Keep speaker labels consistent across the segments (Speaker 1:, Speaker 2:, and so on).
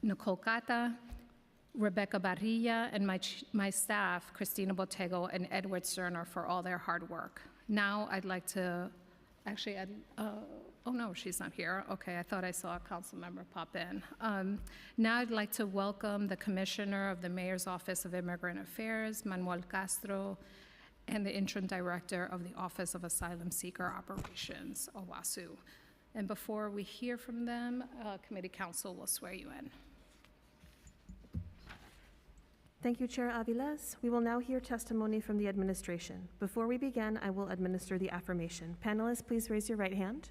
Speaker 1: Nicole Cata, Rebecca Barrilla, and my staff, Christina Botego and Edward Cerner, for all their hard work. Now I'd like to, actually, oh no, she's not here. Okay, I thought I saw a council member pop in. Now I'd like to welcome the Commissioner of the Mayor's Office of Immigrant Affairs, Manuel Castro, and the Interim Director of the Office of Asylum Seeker Operations, OASU. And before we hear from them, Committee Council will swear you in.
Speaker 2: Thank you, Chair Aviles. We will now hear testimony from the administration. Before we begin, I will administer the affirmation. Panelists, please raise your right hand.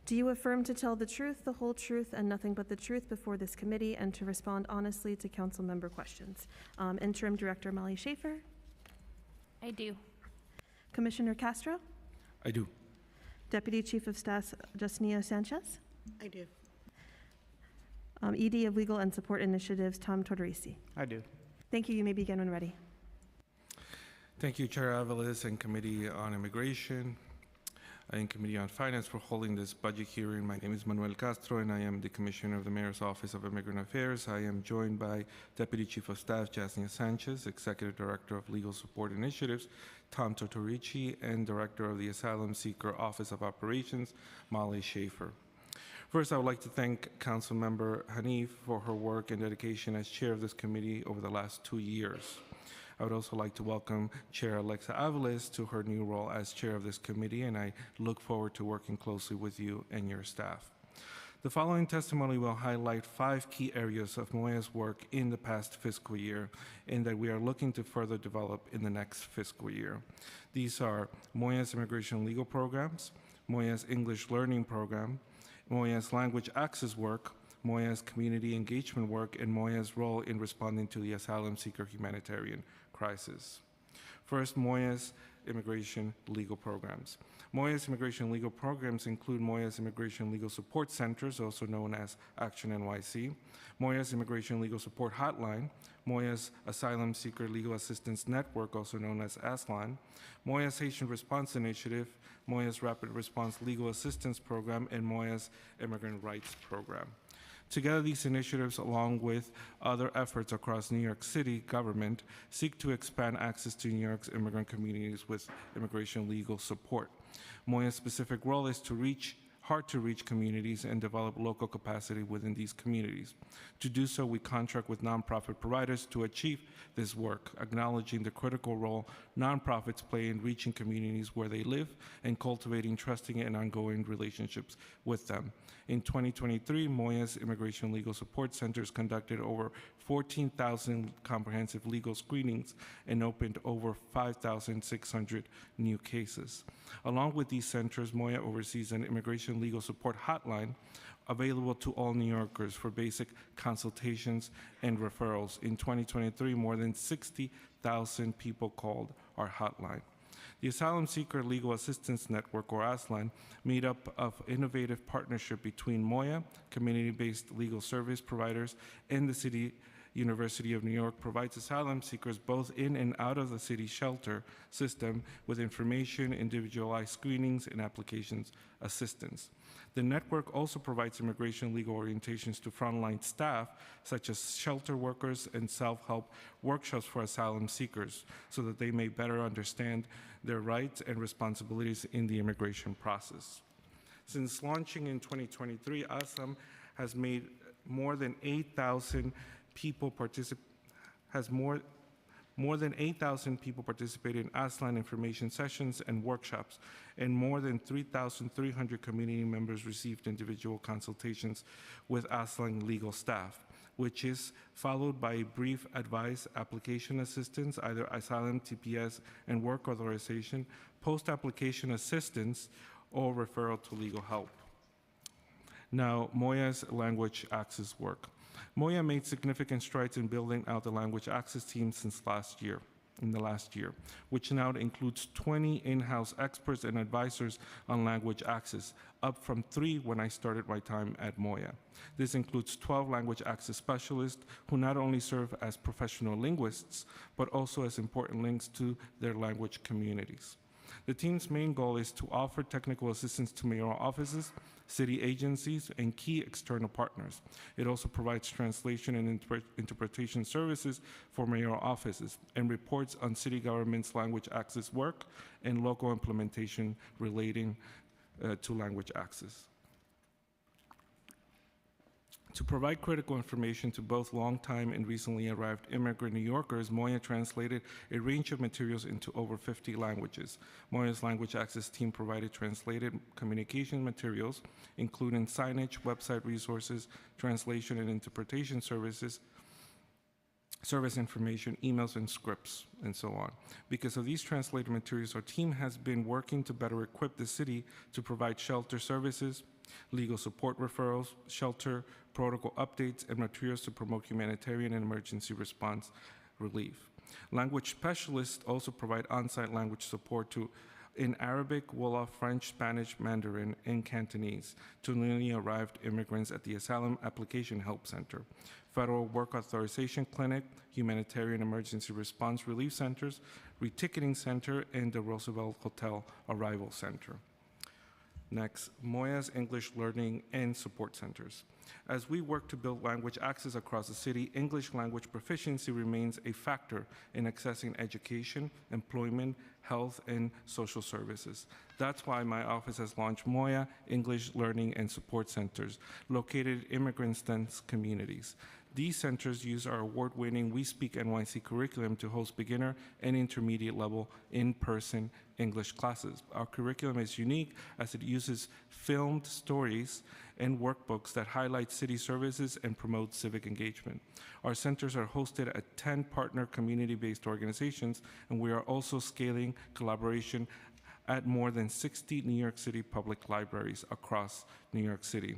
Speaker 2: Do you affirm to tell the truth, the whole truth, and nothing but the truth before this committee, and to respond honestly to council member questions? Interim Director Molly Schaefer?
Speaker 3: I do.
Speaker 2: Commissioner Castro?
Speaker 4: I do.
Speaker 2: Deputy Chief of Staff Justnia Sanchez?
Speaker 5: I do.
Speaker 2: ED of Legal and Support Initiatives, Tom Tortorisi.
Speaker 4: I do.
Speaker 2: Thank you. You may begin when ready.
Speaker 4: Thank you, Chair Aviles and Committee on Immigration and Committee on Finance for holding this budget hearing. My name is Manuel Castro, and I am the Commissioner of the Mayor's Office of Immigrant Affairs. I am joined by Deputy Chief of Staff Jasnia Sanchez, Executive Director of Legal Support Initiatives, Tom Tortorici, and Director of the Asylum Seeker Office of Operations, Molly Schaefer. First, I would like to thank Councilmember Hanif for her work and dedication as chair of this committee over the last 2 years. I would also like to welcome Chair Alexa Aviles to her new role as chair of this committee, and I look forward to working closely with you and your staff. The following testimony will highlight 5 key areas of Moya's work in the past fiscal year and that we are looking to further develop in the next fiscal year. These are Moya's immigration legal programs, Moya's English learning program, Moya's language access work, Moya's community engagement work, and Moya's role in responding to the asylum seeker humanitarian crisis. First, Moya's immigration legal programs. Moya's immigration legal programs include Moya's Immigration Legal Support Centers, also known as Action NYC, Moya's Immigration Legal Support Hotline, Moya's Asylum Seeker Legal Assistance Network, also known as ASLAN, Moya's Haitian Response Initiative, Moya's Rapid Response Legal Assistance Program, and Moya's Immigrant Rights Program. Together, these initiatives, along with other efforts across New York City government, seek to expand access to New York's immigrant communities with immigration legal support. Moya's specific role is to reach hard-to-reach communities and develop local capacity within these communities. To do so, we contract with nonprofit providers to achieve this work, acknowledging the critical role nonprofits play in reaching communities where they live and cultivating trusting and ongoing relationships with them. In 2023, Moya's Immigration Legal Support Centers conducted over 14,000 comprehensive legal screenings and opened over 5,600 new cases. Along with these centers, Moya oversees an immigration legal support hotline available to all New Yorkers for basic consultations and referrals. In 2023, more than 60,000 people called our hotline. The Asylum Seeker Legal Assistance Network, or ASLAN, made up of innovative partnership between Moya, community-based legal service providers, and the City University of New York, provides asylum seekers both in and out of the city shelter system with information, individualized screenings, and applications assistance. The network also provides immigration legal orientations to frontline staff, such as shelter workers, and self-help workshops for asylum seekers, so that they may better understand their rights and responsibilities in the immigration process. Since launching in 2023, ASLAN has made more than 8,000 people more than 8,000 people participated in ASLAN information sessions and workshops, and more than 3,300 community members received individual consultations with ASLAN legal staff, which is followed by a brief advice, application assistance, either asylum, TPS, and work authorization, post-application assistance, or referral to legal help. Now, Moya's language access work. Moya made significant strides in building out the language access team in the last year, which now includes 20 in-house experts and advisors on language access, up from 3 when I started my time at Moya. This includes 12 language access specialists who not only serve as professional linguists, but also as important links to their language communities. The team's main goal is to offer technical assistance to mayoral offices, city agencies, and key external partners. It also provides translation and interpretation services for mayoral offices and reports on city government's language access work and local implementation relating to language access. To provide critical information to both long-time and recently arrived immigrant New Yorkers, Moya translated a range of materials into over 50 languages. Moya's language access team provided translated communication materials, including signage, website resources, translation and interpretation services, service information, emails and scripts, and so on. Because of these translated materials, our team has been working to better equip the city to provide shelter services, legal support referrals, shelter protocol updates, and materials to promote humanitarian and emergency response relief. Language specialists also provide on-site language support in Arabic, Wolof, French, Spanish, Mandarin, and Cantonese to newly arrived immigrants at the Asylum Application Help Center, Federal Work Authorization Clinic, Humanitarian Emergency Response Relief Centers, Reticketing Center, and the Roosevelt Hotel Arrival Center. Next, Moya's English Learning and Support Centers. As we work to build language access across the city, English language proficiency remains a factor in accessing education, employment, health, and social services. That's why my office has launched Moya English Learning and Support Centers, located in immigrant-dense communities. These centers use our award-winning We Speak NYC curriculum to host beginner and intermediate level in-person English classes. Our curriculum is unique as it uses filmed stories and workbooks that highlight city services and promote civic engagement. Our centers are hosted at 10 partner community-based organizations, and we are also scaling collaboration at more than 60 New York City public libraries across New York City.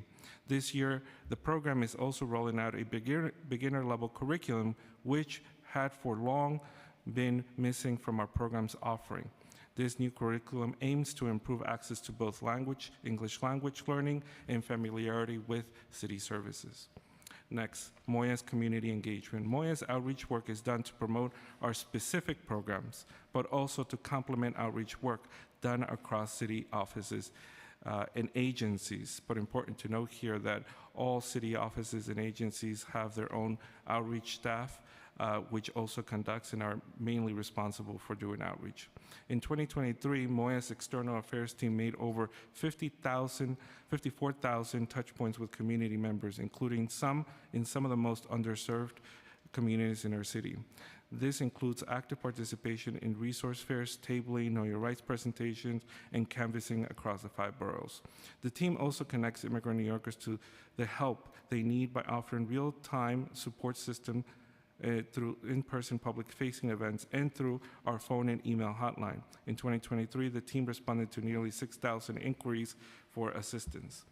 Speaker 4: This year, the program is also rolling out a beginner-level curriculum, which had for long been missing from our program's offering. This new curriculum aims to improve access to both English language learning, and familiarity with city services. Next, Moya's community engagement. Moya's outreach work is done to promote our specific programs, but also to complement outreach work done across city offices and agencies. But important to note here that all city offices and agencies have their own outreach staff, which also conducts and are mainly responsible for doing outreach. In 2023, Moya's external affairs team made over 54,000 touch points with community members, including some in some of the most underserved communities in our city. This includes active participation in resource fairs, tabling, Know Your Rights presentations, and canvassing across the 5 boroughs. The team also connects immigrant New Yorkers to the help they need by offering real-time support system through in-person public-facing events and through our phone and email hotline. In 2023, the team responded to nearly 6,000 inquiries for assistance.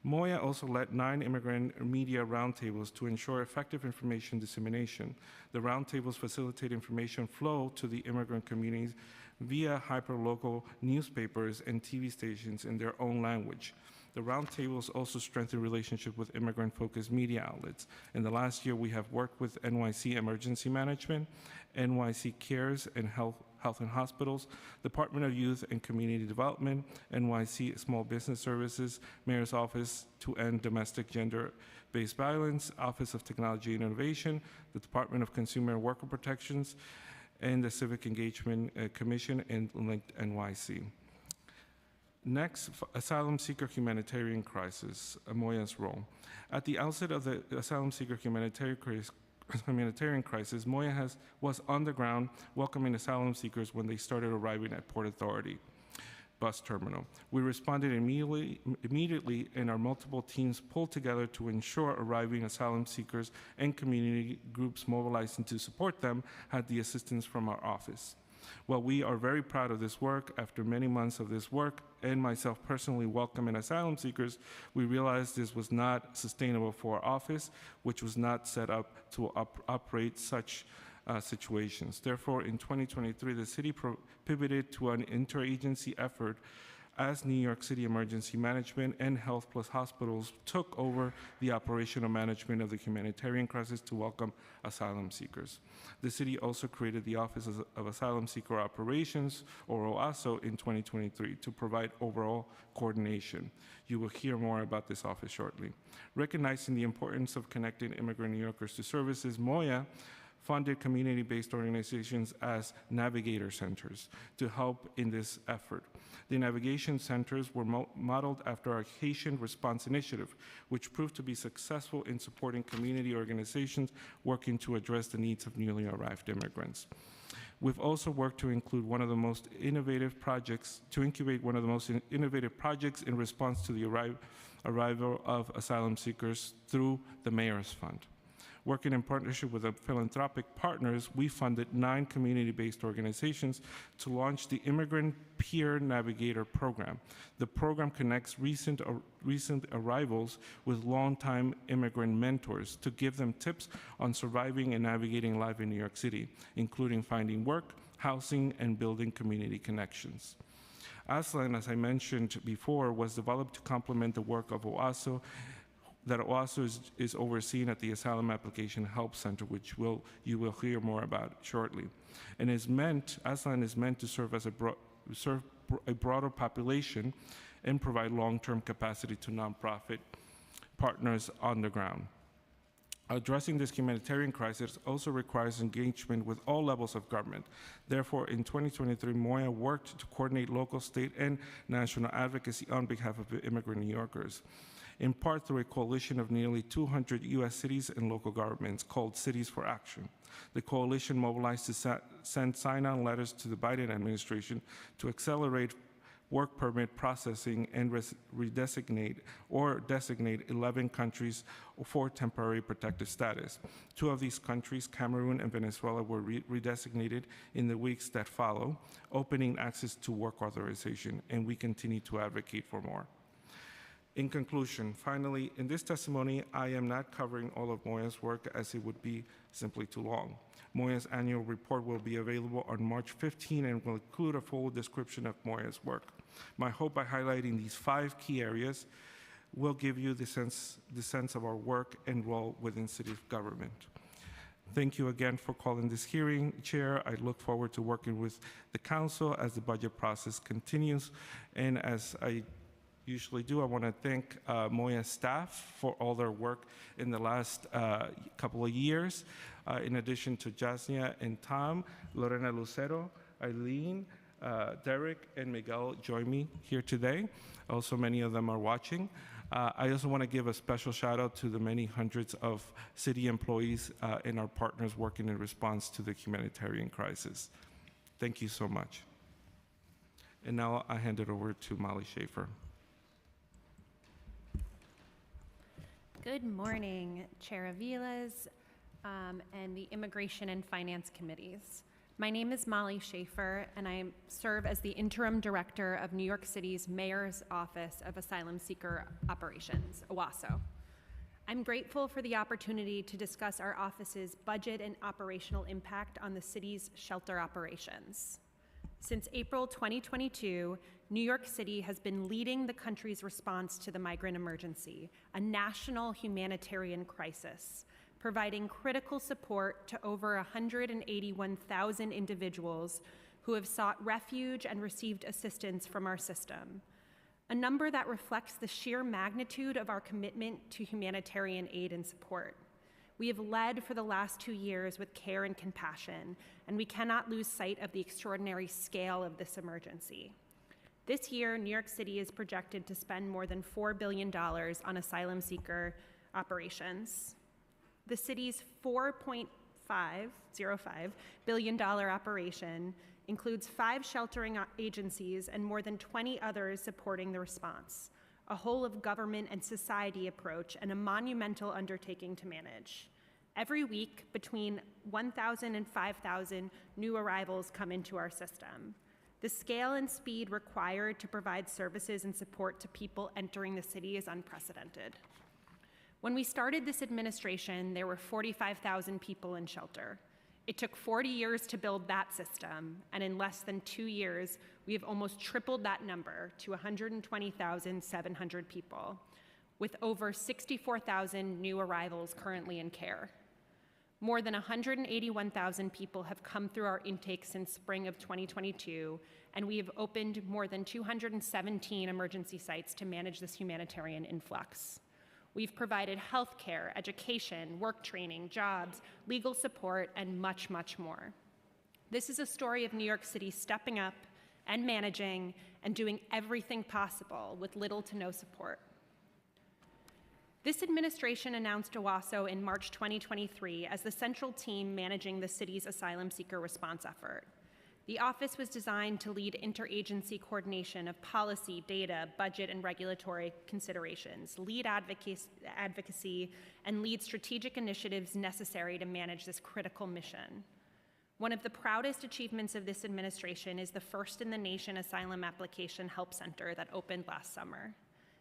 Speaker 4: Moya also led 9 immigrant media roundtables to ensure effective information dissemination. The roundtables facilitate information flow to the immigrant communities via hyperlocal newspapers and TV stations in their own language. The roundtables also strengthen relationships with immigrant-focused media outlets. In the last year, we have worked with NYC Emergency Management, NYC Cares and Health and Hospitals, Department of Youth and Community Development, NYC Small Business Services, Mayor's Office to End Domestic Gender-Based Violence, Office of Technology and Innovation, the Department of Consumer and Worker Protections, and the Civic Engagement Commission and Linked NYC. Next, asylum seeker humanitarian crisis, Moya's role. At the outset of the asylum seeker humanitarian crisis, Moya was on the ground welcoming asylum seekers when they started arriving at Port Authority bus terminal. We responded immediately, and our multiple teams pulled together to ensure arriving asylum seekers and community groups mobilizing to support them had the assistance from our office. While we are very proud of this work, after many months of this work, and myself personally welcoming asylum seekers, we realized this was not sustainable for our office, which was not set up to operate such situations. Therefore, in 2023, the city pivoted to an interagency effort as New York City Emergency Management and Health Plus Hospitals took over the operational management of the humanitarian crisis to welcome asylum seekers. The city also created the Office of Asylum Seeker Operations, or OASO, in 2023 to provide overall coordination. You will hear more about this office shortly. Recognizing the importance of connecting immigrant New Yorkers to services, MOYA funded community-based organizations as navigator centers to help in this effort. The navigation centers were modeled after our Haitian Response Initiative, which proved to be successful in supporting community organizations working to address the needs of newly arrived immigrants. We've also worked to include one of the most innovative projects, to incubate one of the most innovative projects in response to the arrival of asylum seekers through the Mayor's Fund. Working in partnership with philanthropic partners, we funded 9 community-based organizations to launch the Immigrant Peer Navigator Program. The program connects recent arrivals with longtime immigrant mentors to give them tips on surviving and navigating life in New York City, including finding work, housing, and building community connections. Aslan, as I mentioned before, was developed to complement the work of OASO, that also is overseen at the Asylum Application Help Center, which you will hear more about shortly. And Aslan is meant to serve as serve a broader population and provide long-term capacity to nonprofit partners on the ground. Addressing this humanitarian crisis also requires engagement with all levels of government. Therefore, in 2023, MOYA worked to coordinate local, state, and national advocacy on behalf of immigrant New Yorkers, in part through a coalition of nearly 200 U.S. cities and local governments called Cities for Action. The coalition mobilized to send sign-on letters to the Biden administration to accelerate work permit processing and designate 11 countries for temporary protected status. 2 of these countries, Cameroon and Venezuela, were redesignated in the weeks that follow, opening access to work authorization, and we continue to advocate for more. In conclusion, finally, in this testimony, I am not covering all of MOYA's work as it would be simply too long. MOYA's annual report will be available on March 15 and will include a full description of MOYA's work. My hope by highlighting these 5 key areas will give you the sense of our work and role within city government. Thank you again for calling this hearing, Chair. I look forward to working with the Council as the budget process continues, and as I usually do, I want to thank MOYA staff for all their work in the last couple of years. In addition to Jasnia and Tom, Lorena Lucero, Eileen, Derek, and Miguel join me here today. Also, many of them are watching. I also want to give a special shout out to the many hundreds of city employees and our partners working in response to the humanitarian crisis. Thank you so much. And now I hand it over to Molly Schaefer.
Speaker 3: Good morning, Chair Aviles and the Immigration and Finance Committees. My name is Molly Schaefer, and I serve as the Interim Director of New York City's Mayor's Office of Asylum Seeker Operations, OASO. I'm grateful for the opportunity to discuss our office's budget and operational impact on the city's shelter operations. Since April 2022, New York City has been leading the country's response to the migrant emergency, a national humanitarian crisis, providing critical support to over 181,000 individuals who have sought refuge and received assistance from our system, a number that reflects the sheer magnitude of our commitment to humanitarian aid and support. We have led for the last 2 years with care and compassion, and we cannot lose sight of the extraordinary scale of this emergency. This year, New York City is projected to spend more than $4 billion on asylum seeker operations. The city's $4.505 billion operation includes 5 sheltering agencies and more than 20 others supporting the response, a whole of government and society approach and a monumental undertaking to manage. Every week, between 1,000 and 5,000 new arrivals come into our system. The scale and speed required to provide services and support to people entering the city is unprecedented. When we started this administration, there were 45,000 people in shelter. It took 40 years to build that system, and in less than 2 years, we have almost tripled that number to 120,700 people, with over 64,000 new arrivals currently in care. More than 181,000 people have come through our intake since spring of 2022, and we have opened more than 217 emergency sites to manage this humanitarian influx. We've provided healthcare, education, work training, jobs, legal support, and much, much more. This is a story of New York City stepping up and managing and doing everything possible with little to no support. This administration announced OWASO in March 2023 as the central team managing the city's asylum seeker response effort. The office was designed to lead interagency coordination of policy, data, budget, and regulatory considerations, lead advocacy, and lead strategic initiatives necessary to manage this critical mission. One of the proudest achievements of this administration is the first in the nation asylum application help center that opened last summer.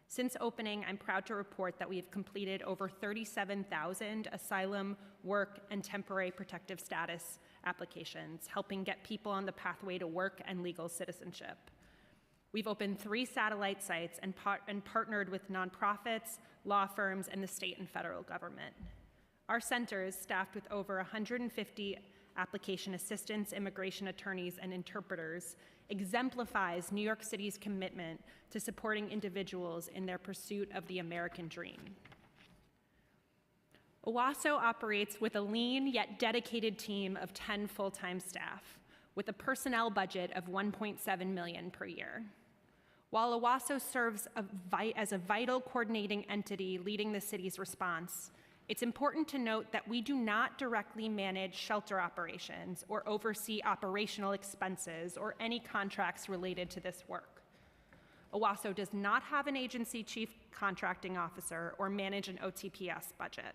Speaker 3: Since opening, I'm proud to report that we have completed over 37,000 asylum, work, and temporary protective status applications, helping get people on the pathway to work and legal citizenship. We've opened 3 satellite sites and partnered with nonprofits, law firms, and the state and federal government. Our centers, staffed with over 150 application assistants, immigration attorneys, and interpreters, exemplifies New York City's commitment to supporting individuals in their pursuit of the American dream. OWASO operates with a lean yet dedicated team of 10 full-time staff, with a personnel budget of $1.7 million per year. While OWASO serves as a vital coordinating entity leading the city's response, it's important to note that we do not directly manage shelter operations or oversee operational expenses or any contracts related to this work. OWASO does not have an agency chief contracting officer or manage an OTPS budget.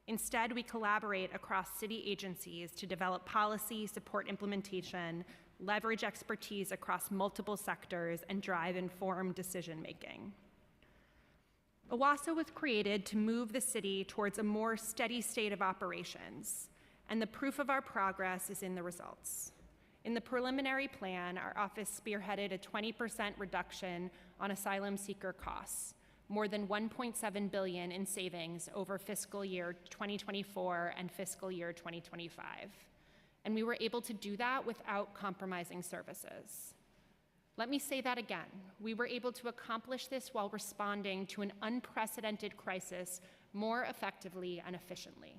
Speaker 3: Instead, we collaborate across city agencies to develop policy, support implementation, leverage expertise across multiple sectors, and drive informed decision-making. OWASO was created to move the city towards a more steady state of operations, and the proof of our progress is in the results. In the preliminary plan, our office spearheaded a 20% reduction on asylum seeker costs, more than $1.7 billion in savings over fiscal year 2024 and fiscal year 2025. And we were able to do that without compromising services. Let me say that again. We were able to accomplish this while responding to an unprecedented crisis more effectively and efficiently.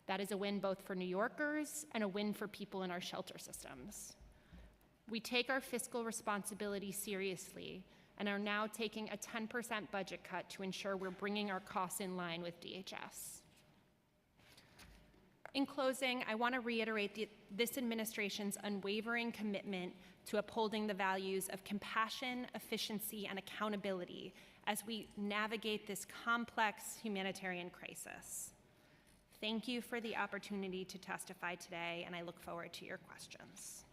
Speaker 3: That is a win both for New Yorkers and a win for people in our shelter systems. We take our fiscal responsibility seriously and are now taking a 10% budget cut to ensure we're bringing our costs in line with DHS. In closing, I want to reiterate this administration's unwavering commitment to upholding the values of compassion, efficiency, and accountability as we navigate this complex humanitarian crisis. Thank you for the opportunity to testify today, and I look forward to your questions.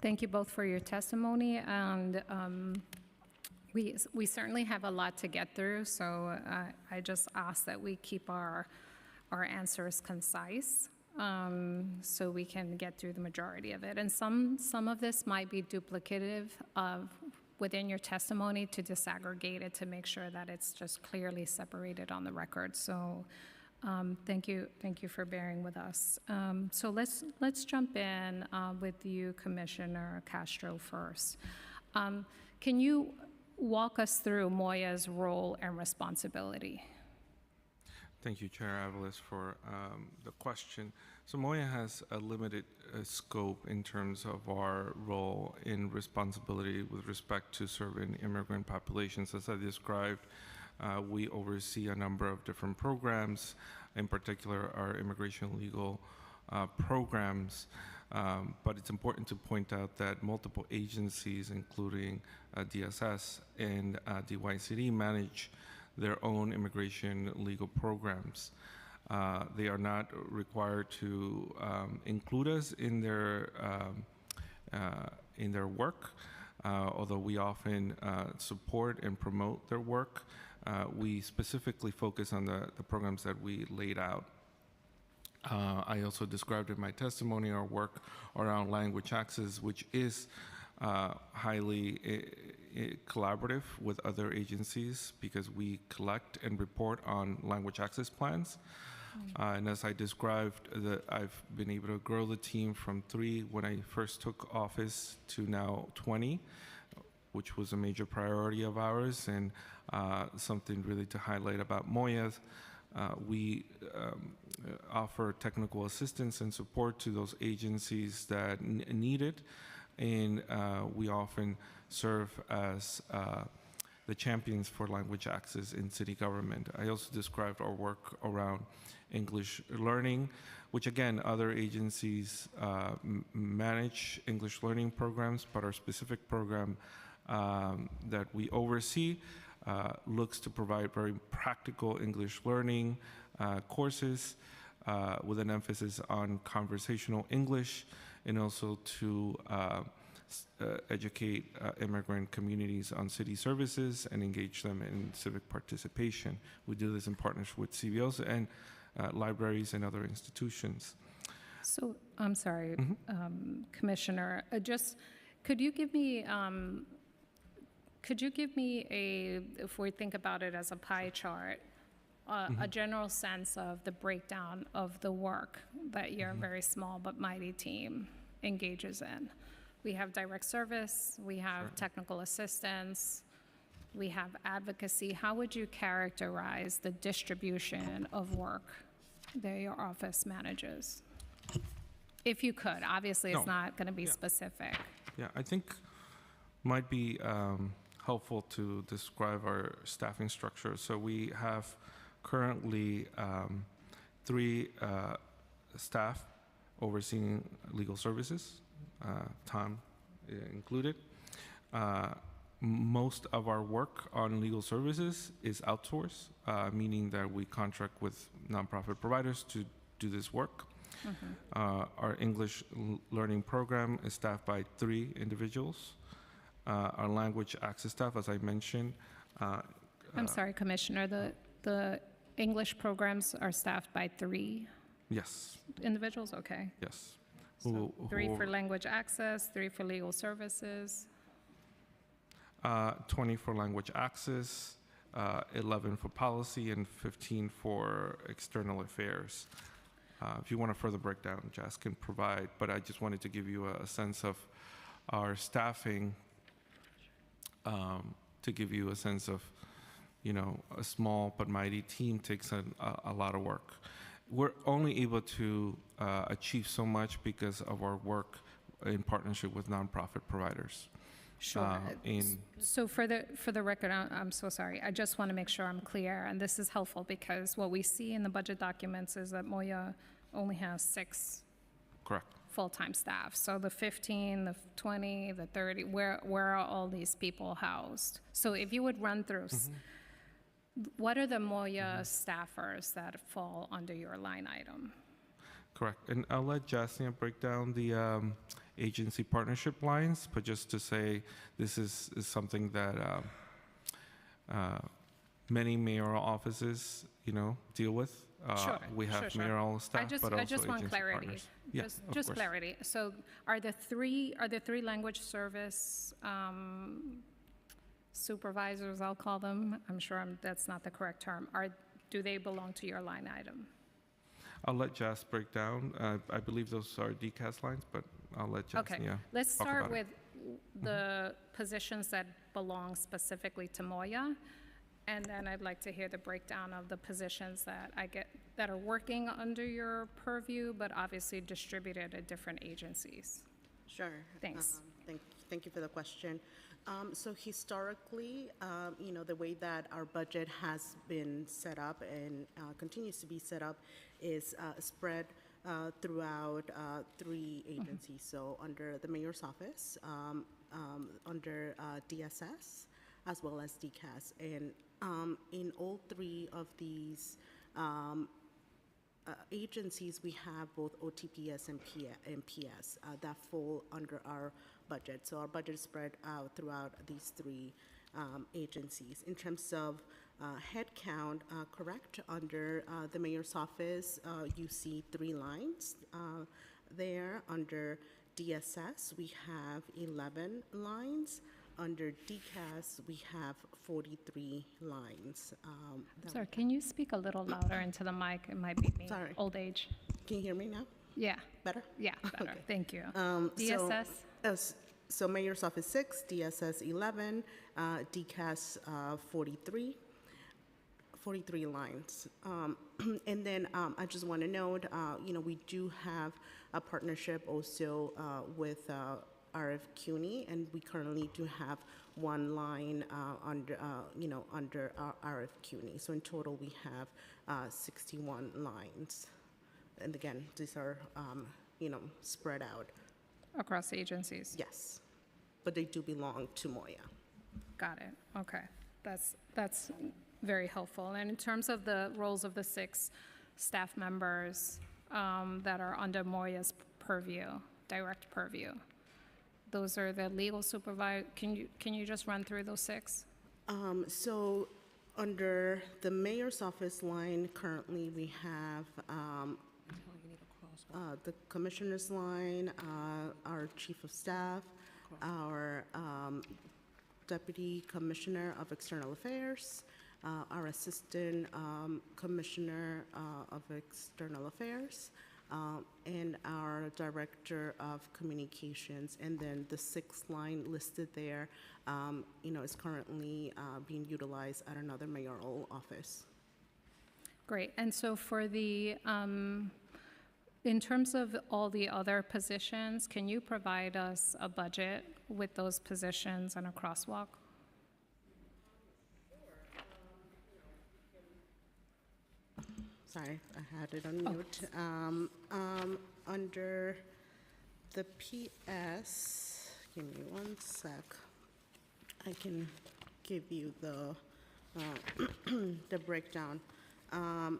Speaker 1: Thank you both for your testimony, and we certainly have a lot to get through, so I just ask that we keep our answers concise so we can get through the majority of it. And some of this might be duplicative of within your testimony, to disaggregate it to make sure that it's just clearly separated on the record. So thank you for bearing with us. So let's jump in with you, Commissioner Castro, first. Can you walk us through Moya's role and responsibility?
Speaker 4: Thank you, Chair Avalos, for the question. So Moya has a limited scope in terms of our role in responsibility with respect to serving immigrant populations. As I described, we oversee a number of different programs, in particular our immigration legal programs. But it's important to point out that multiple agencies, including DSS and DYCD, manage their own immigration legal programs. They are not required to include us in their work, although we often support and promote their work. we specifically focus on the programs that we laid out. I also described in my testimony our work around language access, which is highly collaborative with other agencies because we collect and report on language access plans. And as I described, I've been able to grow the team from 3 when I first took office to now 20, which was a major priority of ours, and something really to highlight about Moya. We offer technical assistance and support to those agencies that need it, and we often serve as the champions for language access in city government. I also described our work around English learning, which again, other agencies manage English learning programs, but our specific program that we oversee looks to provide very practical English learning courses with an emphasis on conversational English, and also to educate immigrant communities on city services and engage them in civic participation. We do this in partnership with CBOs and libraries and other institutions.
Speaker 1: So, I'm sorry, Commissioner, could you give me if we think about it as a pie chart, a general sense of the breakdown of the work that your very small but mighty team engages in? We have direct service, we have technical assistance, we have advocacy. How would you characterize the distribution of work that your office manages? If you could, obviously it's not going to be specific.
Speaker 4: Yeah, I think might be helpful to describe our staffing structure. So we have currently 3 staff overseeing legal services, Tom included. Most of our work on legal services is outsourced, meaning that we contract with nonprofit providers to do this work. Our English learning program is staffed by 3 individuals. Our language access staff, as I mentioned.
Speaker 1: I'm sorry, Commissioner, the English programs are staffed by 3
Speaker 4: Yes.
Speaker 1: individuals? Okay.
Speaker 4: Yes.
Speaker 1: So 3 for language access, 3 for legal services.
Speaker 4: 20 for language access, 11 for policy, and 15 for external affairs. If you want a further breakdown, Jazz can provide, but I just wanted to give you a sense of our staffing, to give you a sense of, a small but mighty team takes a lot of work. We're only able to achieve so much because of our work in partnership with nonprofit providers.
Speaker 1: Sure. So for the record, I'm so sorry. I just want to make sure I'm clear, and this is helpful because what we see in the budget documents is that Moya only has 6
Speaker 4: Correct.
Speaker 1: full-time staff. So the 15, the 20, the 30, where are all these people housed? So if you would run through, what are the Moya staffers that fall under your line item?
Speaker 4: Correct. And I'll let Jasnia break down the agency partnership lines, but just to say this is something that many mayoral offices, deal with.
Speaker 1: Sure,
Speaker 4: we have
Speaker 1: sure.
Speaker 4: mayoral staff, but also
Speaker 1: I just want
Speaker 4: agency
Speaker 1: clarity.
Speaker 4: partners. Yeah, of
Speaker 1: Just
Speaker 4: course.
Speaker 1: clarity. So are the 3 language service supervisors, I'll call them, I'm sure that's not the correct term, do they belong to your line item?
Speaker 4: I'll let Jas break down. I believe those are DCAS lines, but I'll let Jasnia
Speaker 1: Okay, let's
Speaker 4: talk
Speaker 1: start
Speaker 4: about it.
Speaker 1: with the positions that belong specifically to Moya, and then I'd like to hear the breakdown of the positions that are working under your purview, but obviously distributed at different agencies.
Speaker 5: Sure.
Speaker 1: Thanks.
Speaker 5: Thank you for the question. So historically, the way that our budget has been set up and continues to be set up is spread throughout 3 agencies. So under the mayor's office, under DSS, as well as DCAS. And in all 3 of these agencies, we have both OTPS and PS that fall under our budget. So our budget is spread out throughout these 3 agencies. In terms of headcount correct. Under the mayor's office, you see 3 lines there. Under DSS, we have 11 lines. Under DCAS, we have 43 lines.
Speaker 1: Sorry, can you speak a little louder into the mic? It might be me,
Speaker 5: Sorry.
Speaker 1: old age.
Speaker 5: Can you hear me now?
Speaker 1: Yeah,
Speaker 5: Better?
Speaker 1: yeah, better.
Speaker 5: Okay.
Speaker 1: Thank you.
Speaker 5: So-
Speaker 1: DSS?
Speaker 5: So mayor's office 6, DSS 11, DCAS 43 lines. And then I just want to note, we do have a partnership also with RF CUNY, and we currently do have 1 line under RF CUNY. So in total, we have 61 lines. And again, these are, spread out.
Speaker 1: Across agencies?
Speaker 5: Yes, but they do belong to Moya.
Speaker 1: Got it, okay. That's very helpful. And in terms of the roles of the 6 staff members that are under Moya's purview, direct purview, those are the legal supervisor. Can you just run through those 6?
Speaker 5: So under the mayor's office line, currently we have the commissioner's line, our chief of staff, our deputy commissioner of external affairs, our assistant commissioner of external affairs, and our director of communications. And then the 6th line listed there, is currently being utilized at another mayoral office.
Speaker 1: Great, and so for the, in terms of all the other positions, can you provide us a budget with those positions and a crosswalk?
Speaker 5: Sorry, I had it on mute. Under the PS, give me 1 sec. I can give you the the breakdown.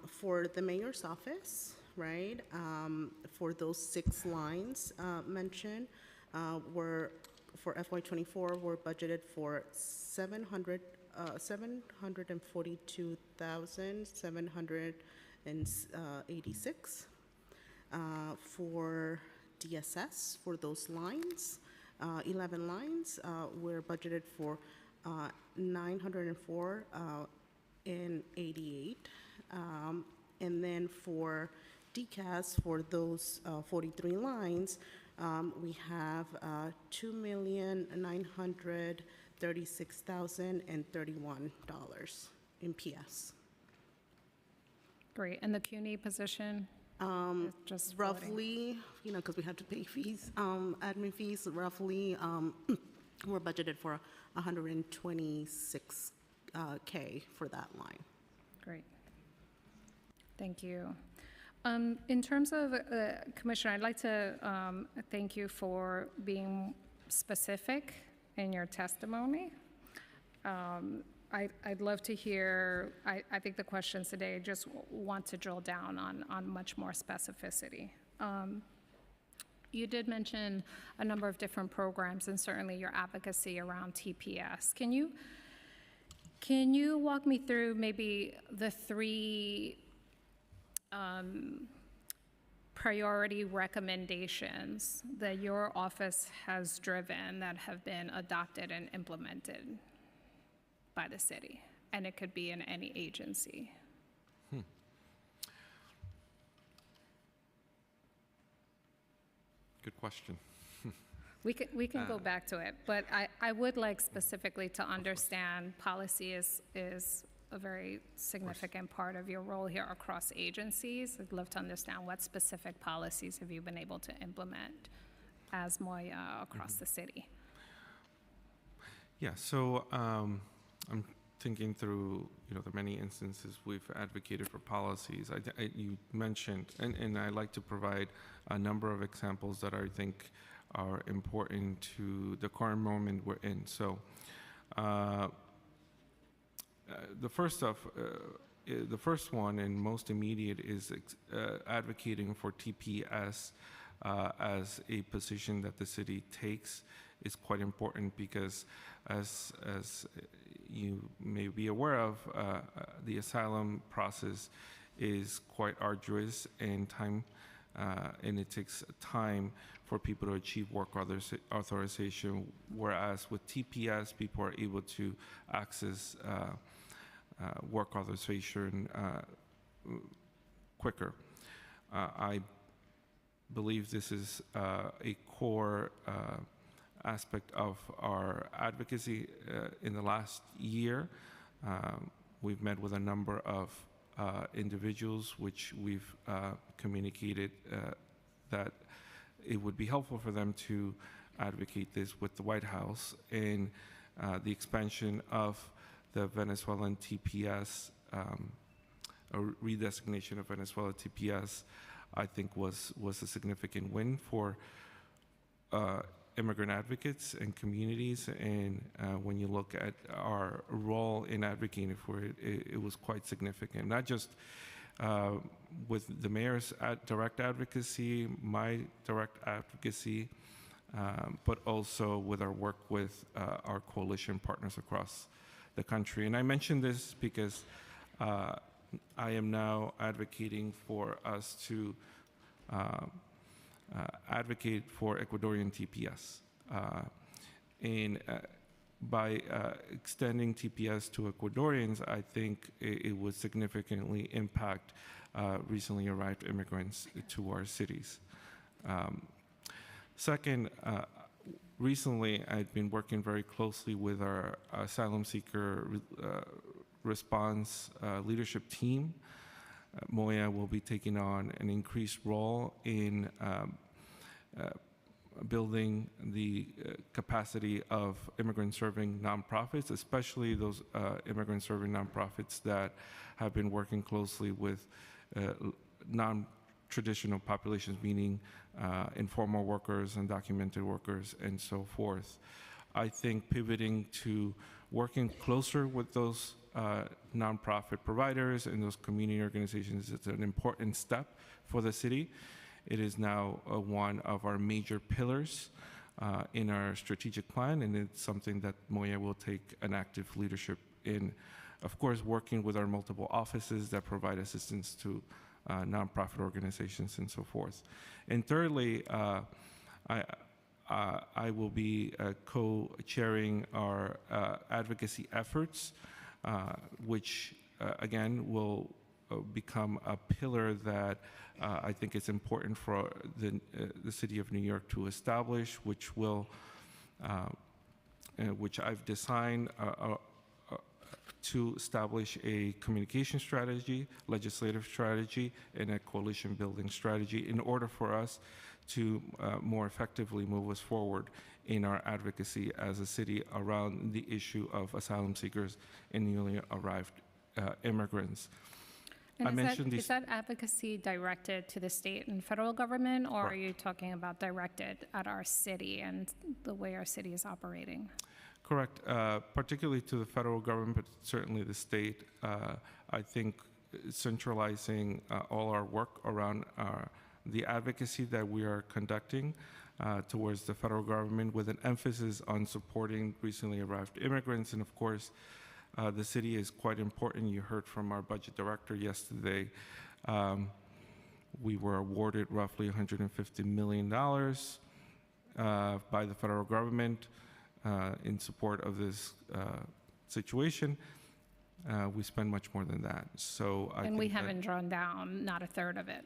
Speaker 5: For the mayor's office, right, for those 6 lines mentioned, for FY24, we're budgeted for $742,786. For DSS, for those lines, 11 lines, we're budgeted for 904 and 88. And then for DCAS, for those 43 lines, we have $2,936,031 in PS.
Speaker 1: Great, and the CUNY position? Just floating.
Speaker 5: Roughly, because we have to pay fees, admin fees, roughly, we're budgeted for $126K for that line.
Speaker 1: Great. Thank you. In terms of, Commissioner, I'd like to thank you for being specific in your testimony. I'd love to hear, I think the questions today just want to drill down on much more specificity. You did mention a number of different programs and certainly your advocacy around TPS. Can you walk me through maybe the 3 priority recommendations that your office has driven that have been adopted and implemented by the city? And it could be in any agency.
Speaker 4: Good question.
Speaker 1: We can go back to it, but I would like specifically to understand policy is a very significant part of your role here across agencies. I'd love to understand what specific policies have you been able to implement as Moya across the city?
Speaker 4: Yeah, so I'm thinking through, the many instances we've advocated for policies. You mentioned, and I like to provide a number of examples that I think are important to the current moment we're in. So the first one and most immediate is advocating for TPS as a position that the city takes is quite important because, as you may be aware of, the asylum process is quite arduous and and it takes time for people to achieve work authorization, whereas with TPS, people are able to access work authorization quicker. I believe this is a core aspect of our advocacy in the last year. We've met with a number of individuals, which we've communicated that it would be helpful for them to advocate this with the White House, and the expansion of the Venezuelan TPS, a redesignation of Venezuela TPS, I think was a significant win for immigrant advocates and communities. And when you look at our role in advocating for it, it was quite significant, not just with the mayor's direct advocacy, my direct advocacy, but also with our work with our coalition partners across the country. And I mention this because I am now advocating for us to advocate for Ecuadorian TPS. And by extending TPS to Ecuadorians, I think it would significantly impact recently arrived immigrants to our cities. Second, recently I've been working very closely with our asylum seeker response leadership team. Moya will be taking on an increased role in building the capacity of immigrant-serving nonprofits, especially those immigrant-serving nonprofits that have been working closely with non-traditional populations, meaning informal workers, undocumented workers, and so forth. I think pivoting to working closer with those nonprofit providers and those community organizations is an important step for the city. It is now one of our major pillars in our strategic plan, and it's something that Moya will take an active leadership in. Of course, working with our multiple offices that provide assistance to nonprofit organizations and so forth. And thirdly, I will be co-chairing our advocacy efforts, which again will become a pillar that I think is important for the city of New York to establish, which I've designed to establish a communication strategy, legislative strategy, and a coalition building strategy in order for us to more effectively move us forward in our advocacy as a city around the issue of asylum seekers and newly arrived immigrants.
Speaker 1: And is that advocacy directed to the state and federal government, or are you talking about directed at our city and the way our city is operating?
Speaker 4: Correct, particularly to the federal government, but certainly the state. I think centralizing all our work around the advocacy that we are conducting towards the federal government, with an emphasis on supporting recently arrived immigrants. And of course, the city is quite important. You heard from our budget director yesterday. We were awarded roughly $150 million by the federal government in support of this situation. We spend much more than that.
Speaker 1: And we haven't drawn down not a third of it.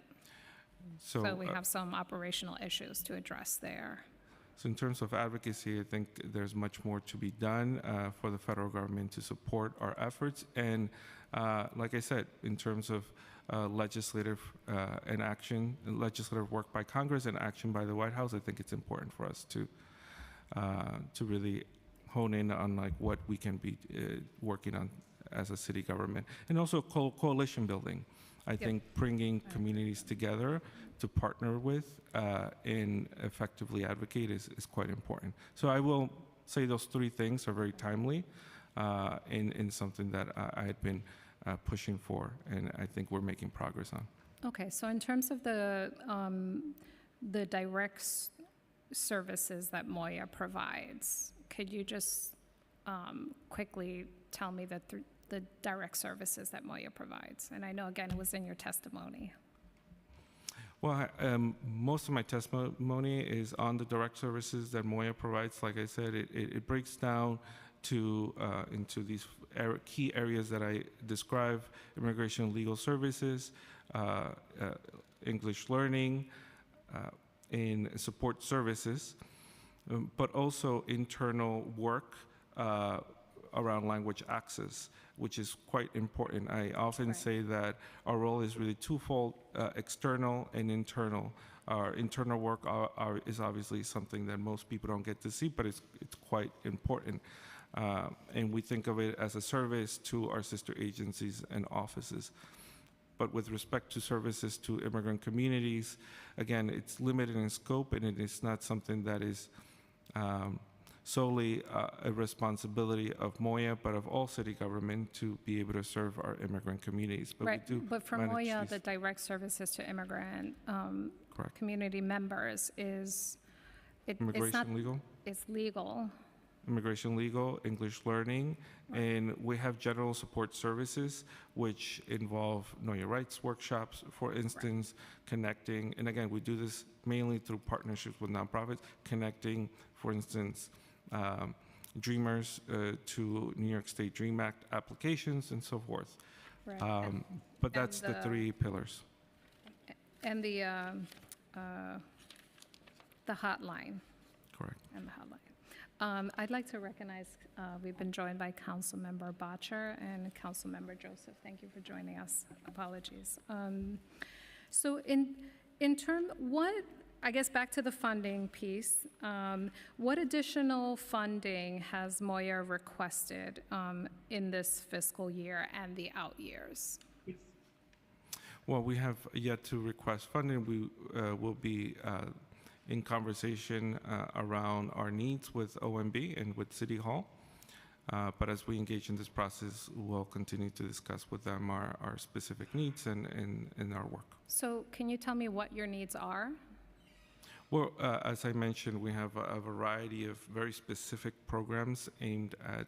Speaker 1: So we have some operational issues to address there.
Speaker 4: So in terms of advocacy, I think there's much more to be done for the federal government to support our efforts. And like I said, in terms of legislative and action, legislative work by Congress and action by the White House, I think it's important for us to really hone in on like what we can be working on as a city government. And also coalition building. I think bringing communities together to partner with and effectively advocate is quite important. So I will say those three things are very timely and something that I had been pushing for, and I think we're making progress on.
Speaker 1: Okay, so in terms of the direct services that Moya provides. Could you just quickly tell me the direct services that Moya provides? And I know, again, it was in your testimony.
Speaker 4: Well, most of my testimony is on the direct services that Moya provides. Like I said, it breaks down to into these key areas that I describe: immigration and legal services, English learning, and support services, but also internal work around language access, which is quite important. I often say that our role is really twofold, external and internal. Our internal work is obviously something that most people don't get to see, but it's quite important. And we think of it as a service to our sister agencies and offices. But with respect to services to immigrant communities, again, it's limited in scope, and it is not something that is solely a responsibility of Moya, but of all city government to be able to serve our immigrant communities. But
Speaker 1: Right,
Speaker 4: we do
Speaker 1: but for
Speaker 4: manage
Speaker 1: Moya,
Speaker 4: these-
Speaker 1: the direct services to immigrant
Speaker 4: Correct.
Speaker 1: community members is, it's not,
Speaker 4: Immigration legal,
Speaker 1: it's legal.
Speaker 4: immigration legal, English learning, and we have general support services, which involve Know Your Rights workshops, for instance, connecting, and again, we do this mainly through partnerships with nonprofits, connecting, for instance, Dreamers to New York State DREAM Act applications and so forth.
Speaker 1: Right.
Speaker 4: But that's the
Speaker 1: the-
Speaker 4: 3 pillars.
Speaker 1: And the hotline.
Speaker 4: Correct.
Speaker 1: And the hotline. I'd like to recognize, we've been joined by Councilmember Botcher and Councilmember Joseph. Thank you for joining us. Apologies. So in term, I guess back to the funding piece, what additional funding has Moya requested in this fiscal year and the out years?
Speaker 4: Well, we have yet to request funding. We will be in conversation around our needs with OMB and with City Hall. But as we engage in this process, we'll continue to discuss with them our specific needs and our work.
Speaker 1: So can you tell me what your needs are?
Speaker 4: Well, as I mentioned, we have a variety of very specific programs aimed at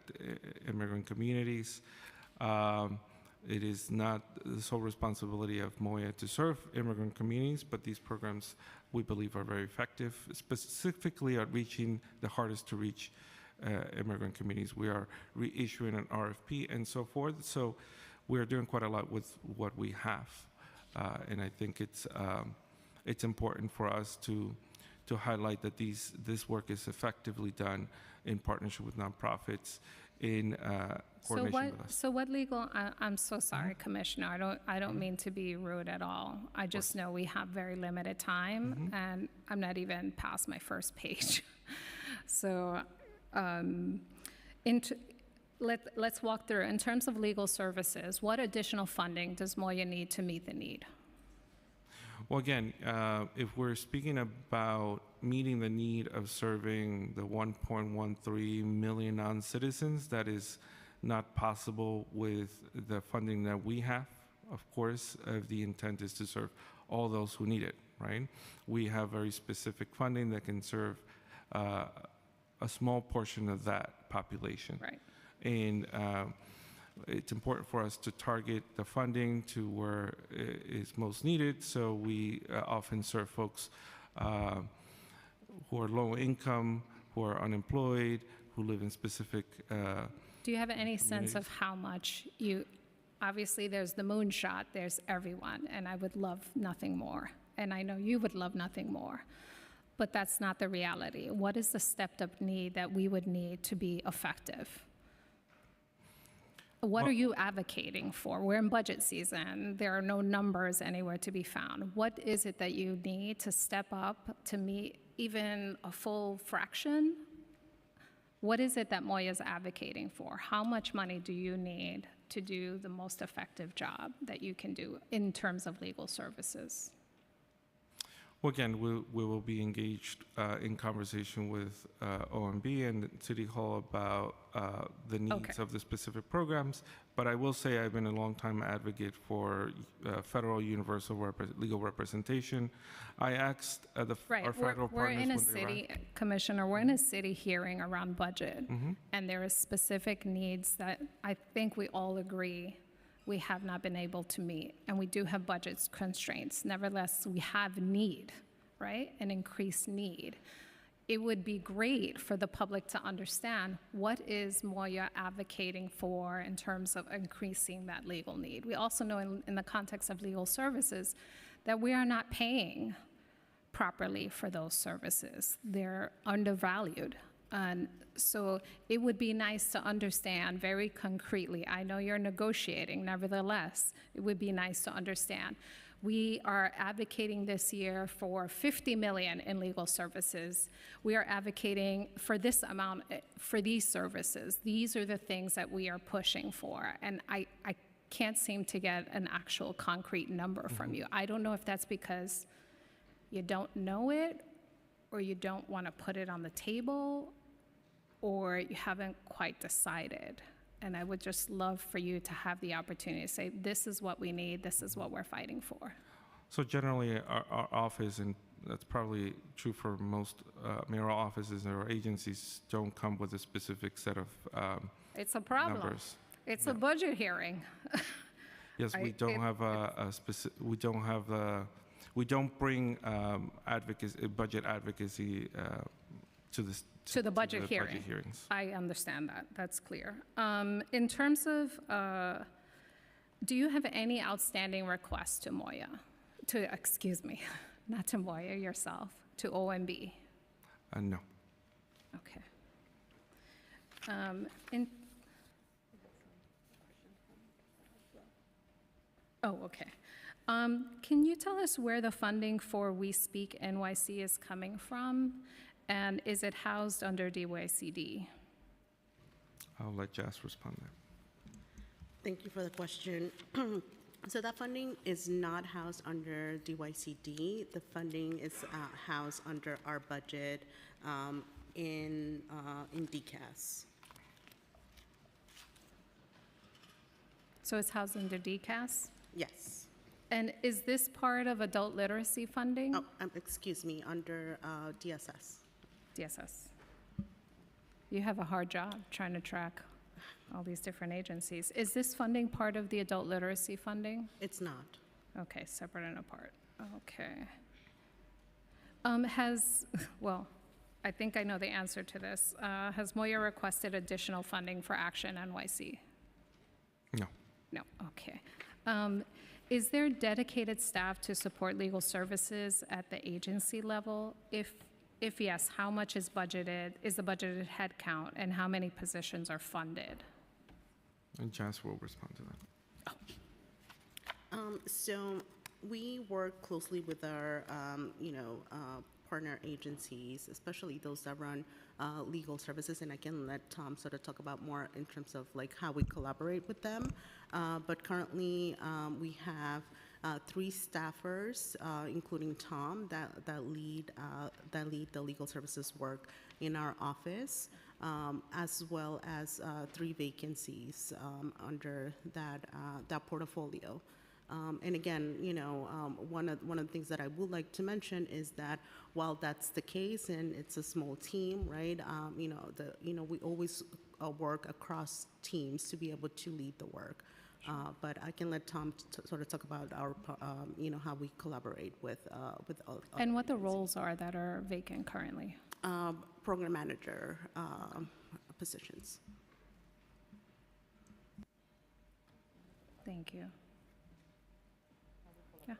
Speaker 4: immigrant communities. It is not the sole responsibility of Moya to serve immigrant communities, but these programs, we believe, are very effective, specifically at reaching the hardest to reach immigrant communities. We are reissuing an RFP and so forth, so we're doing quite a lot with what we have. And I think it's important for us to highlight that this work is effectively done in partnership with nonprofits in coordination with us.
Speaker 1: So what legal, I'm so sorry, Commissioner, I don't mean to be rude at all. I just know we have very limited time, and I'm not even past my first page. So let's walk through. In terms of legal services, what additional funding does Moya need to meet the need?
Speaker 4: Well, again, if we're speaking about meeting the need of serving the 1.13 million non-citizens, that is not possible with the funding that we have. Of course, the intent is to serve all those who need it, right? We have very specific funding that can serve a small portion of that population.
Speaker 1: Right.
Speaker 4: And it's important for us to target the funding to where it is most needed. So we often serve folks who are low income, who are unemployed, who live in specific
Speaker 1: Do you have any sense of how much obviously there's the moonshot, there's everyone, and I would love nothing more. And I know you would love nothing more. But that's not the reality. What is the stepped up need that we would need to be effective? What are you advocating for? We're in budget season. There are no numbers anywhere to be found. What is it that you need to step up to meet even a full fraction? What is it that Moya is advocating for? How much money do you need to do the most effective job that you can do in terms of legal services?
Speaker 4: Well, again, we will be engaged in conversation with OMB and City Hall about the needs of the specific programs. But I will say I've been a long-time advocate for federal universal legal representation. I asked our federal
Speaker 1: We're
Speaker 4: partners
Speaker 1: in a
Speaker 4: when they
Speaker 1: city, Commissioner, we're in a city hearing around budget, and there are specific needs that I think we all agree we have not been able to meet, and we do have budget constraints. Nevertheless, we have need, right? An increased need. It would be great for the public to understand what is Moya advocating for in terms of increasing that legal need. We also know in the context of legal services that we are not paying properly for those services. They're undervalued. And so it would be nice to understand very concretely. I know you're negotiating, nevertheless, it would be nice to understand. We are advocating this year for $50 million in legal services. We are advocating for this amount for these services. These are the things that we are pushing for. And I can't seem to get an actual concrete number from you. I don't know if that's because you don't know it, or you don't want to put it on the table, or you haven't quite decided. And I would just love for you to have the opportunity to say, this is what we need, this is what we're fighting for.
Speaker 4: So generally, our office, and that's probably true for most mayoral offices or agencies, don't come with a specific set of
Speaker 1: It's a problem.
Speaker 4: numbers.
Speaker 1: It's a budget hearing.
Speaker 4: Yes, we
Speaker 1: Right,
Speaker 4: don't have a specific, we don't bring budget advocacy to this.
Speaker 1: To the budget
Speaker 4: budget
Speaker 1: hearing.
Speaker 4: hearings.
Speaker 1: I understand that, that's clear. In terms of, do you have any outstanding requests to Moya? Excuse me, not to Moya, yourself, to OMB?
Speaker 4: No.
Speaker 1: Okay. Okay. Can you tell us where the funding for We Speak NYC is coming from? And is it housed under DYCD?
Speaker 4: I'll let Jas respond there.
Speaker 5: Thank you for the question. So that funding is not housed under DYCD. The funding is housed under our budget in DCAS.
Speaker 1: So it's housed under DCAS?
Speaker 5: Yes.
Speaker 1: And is this part of adult literacy funding?
Speaker 5: Oh, excuse me, under DSS.
Speaker 1: DSS. You have a hard job trying to track all these different agencies. Is this funding part of the adult literacy funding?
Speaker 5: It's not.
Speaker 1: Okay, separate and apart. Okay. Well, I think I know the answer to this. Has Moya requested additional funding for Action NYC?
Speaker 4: No.
Speaker 1: No, okay. Is there dedicated staff to support legal services at the agency level? If yes, how much is the budgeted head count, and how many positions are funded?
Speaker 4: And Jas will respond to that.
Speaker 5: So we work closely with our, partner agencies, especially those that run legal services, and I can let Tom sort of talk about more in terms of like how we collaborate with them. But currently, we have 3 staffers, including Tom, that lead the legal services work in our office, as well as 3 vacancies under that portfolio. And again, one of the things that I would like to mention is that while that's the case and it's a small team, right? We always work across teams to be able to lead the work. But I can let Tom sort of talk about our, how we collaborate with
Speaker 1: And what the roles are that are vacant currently?
Speaker 5: Program manager positions.
Speaker 1: Thank you. Yeah.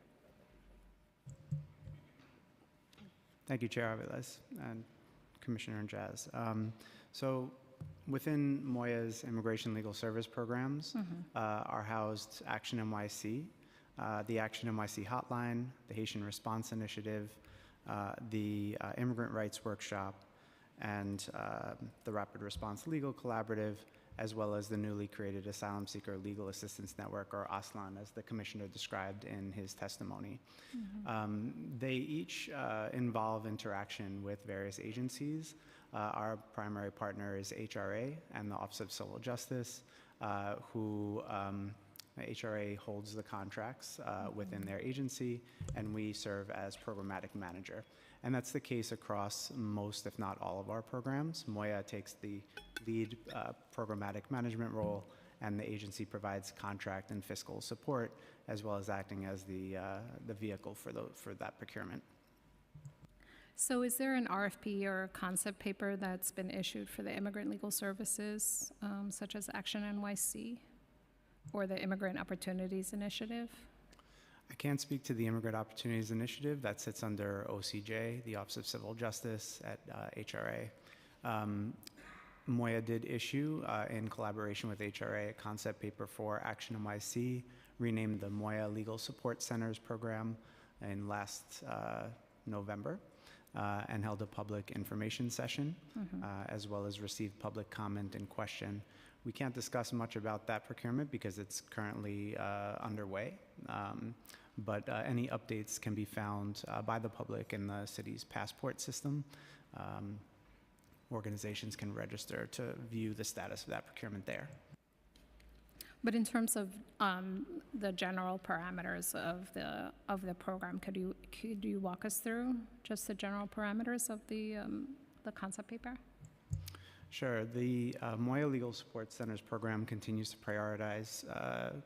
Speaker 6: Thank you, Chair Aviles and Commissioner and Jas. So within Moya's immigration legal service programs are housed Action NYC, the Action NYC Hotline, the Haitian Response Initiative, the Immigrant Rights Workshop, and the Rapid Response Legal Collaborative, as well as the newly created Asylum Seeker Legal Assistance Network, or ASLAN, as the commissioner described in his testimony. They each involve interaction with various agencies. Our primary partner is HRA and the Office of Civil Justice, who HRA holds the contracts within their agency, and we serve as programmatic manager. And that's the case across most, if not all, of our programs. MOYA takes the lead programmatic management role, and the agency provides contract and fiscal support, as well as acting as the vehicle for that procurement.
Speaker 1: So is there an RFP or concept paper that's been issued for the Immigrant Legal Services, such as Action NYC or the Immigrant Opportunities Initiative?
Speaker 6: I can't speak to the Immigrant Opportunities Initiative. That sits under OCJ, the Office of Civil Justice at HRA. MOYA did issue, in collaboration with HRA, a concept paper for Action NYC, renamed the MOYA Legal Support Centers Program in last November, and held a public information session, as well as received public comment and question. We can't discuss much about that procurement because it's currently underway. But any updates can be found by the public in the city's passport system. Organizations can register to view the status of that procurement there.
Speaker 1: But in terms of the general parameters of the program, could you walk us through just the general parameters of the concept paper?
Speaker 6: Sure. The MOYA Legal Support Centers program continues to prioritize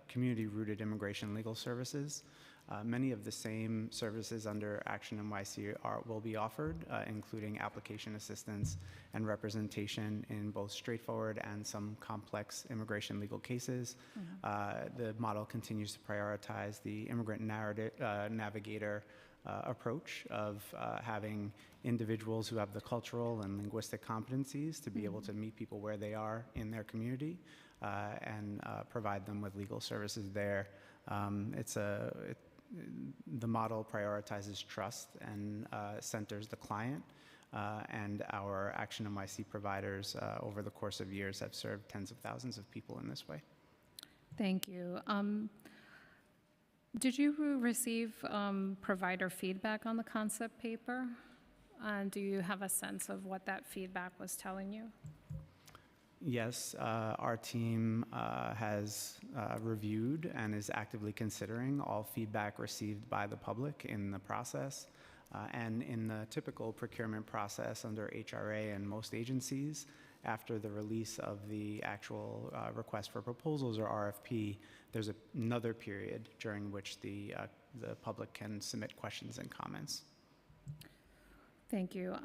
Speaker 6: community-rooted immigration legal services. Many of the same services under Action NYC will be offered, including application assistance and representation in both straightforward and some complex immigration legal cases. The model continues to prioritize the immigrant navigator approach of having individuals who have the cultural and linguistic competencies to be able to meet people where they are in their community and provide them with legal services there. The model prioritizes trust and centers the client, and our Action NYC providers over the course of years have served tens of thousands of people in this way.
Speaker 1: Thank you. Did you receive provider feedback on the concept paper? Do you have a sense of what that feedback was telling you?
Speaker 6: Yes, our team has reviewed and is actively considering all feedback received by the public in the process. And in the typical procurement process under HRA and most agencies, after the release of the actual request for proposals or RFP, there's another period during which the public can submit questions and comments.
Speaker 1: Thank you.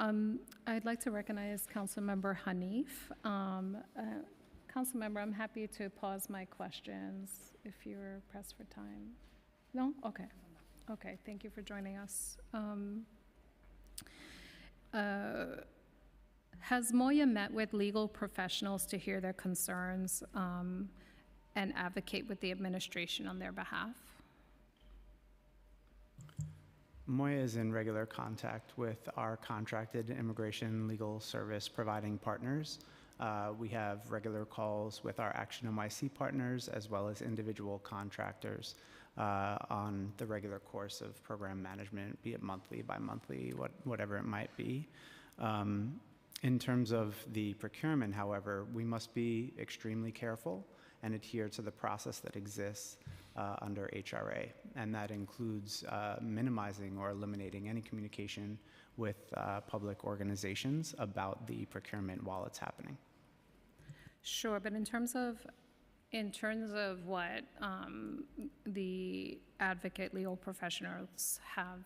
Speaker 1: I'd like to recognize Councilmember Hanif. Councilmember, I'm happy to pause my questions if you're pressed for time. No? Okay. Okay, thank you for joining us. Has MOYA met with legal professionals to hear their concerns and advocate with the administration on their behalf?
Speaker 6: MOYA is in regular contact with our contracted immigration legal service providing partners. We have regular calls with our Action NYC partners as well as individual contractors on the regular course of program management, be it monthly, bi-monthly, whatever it might be. In terms of the procurement, however, we must be extremely careful and adhere to the process that exists under HRA, and that includes minimizing or eliminating any communication with public organizations about the procurement while it's happening.
Speaker 1: Sure, but in terms of what the advocate legal professionals have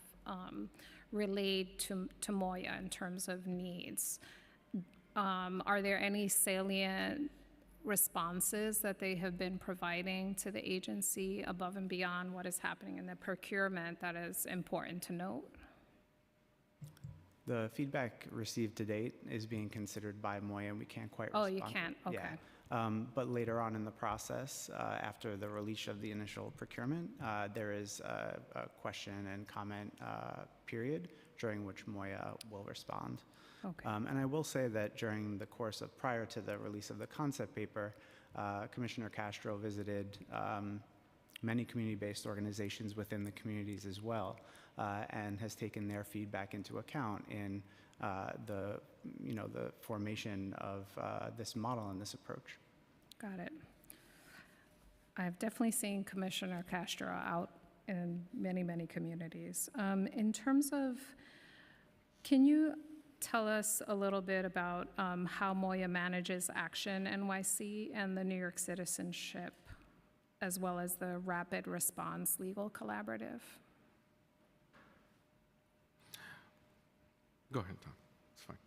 Speaker 1: relayed to MOYA in terms of needs, are there any salient responses that they have been providing to the agency above and beyond what is happening in the procurement that is important to note?
Speaker 6: The feedback received to date is being considered by MOYA, and we can't quite respond.
Speaker 1: Oh, you can't? Okay.
Speaker 6: Yeah. But later on in the process, after the release of the initial procurement, there is a question and comment period during which MOYA will respond.
Speaker 1: Okay.
Speaker 6: And I will say that during the course of prior to the release of the concept paper, Commissioner Castro visited many community-based organizations within the communities as well, and has taken their feedback into account in the formation of this model and this approach.
Speaker 1: Got it. I've definitely seen Commissioner Castro out in many, many communities. In terms of, can you tell us a little bit about how Moya manages Action NYC and the New York Citizenship, as well as the Rapid Response Legal Collaborative?
Speaker 4: Go ahead, Tom. It's fine.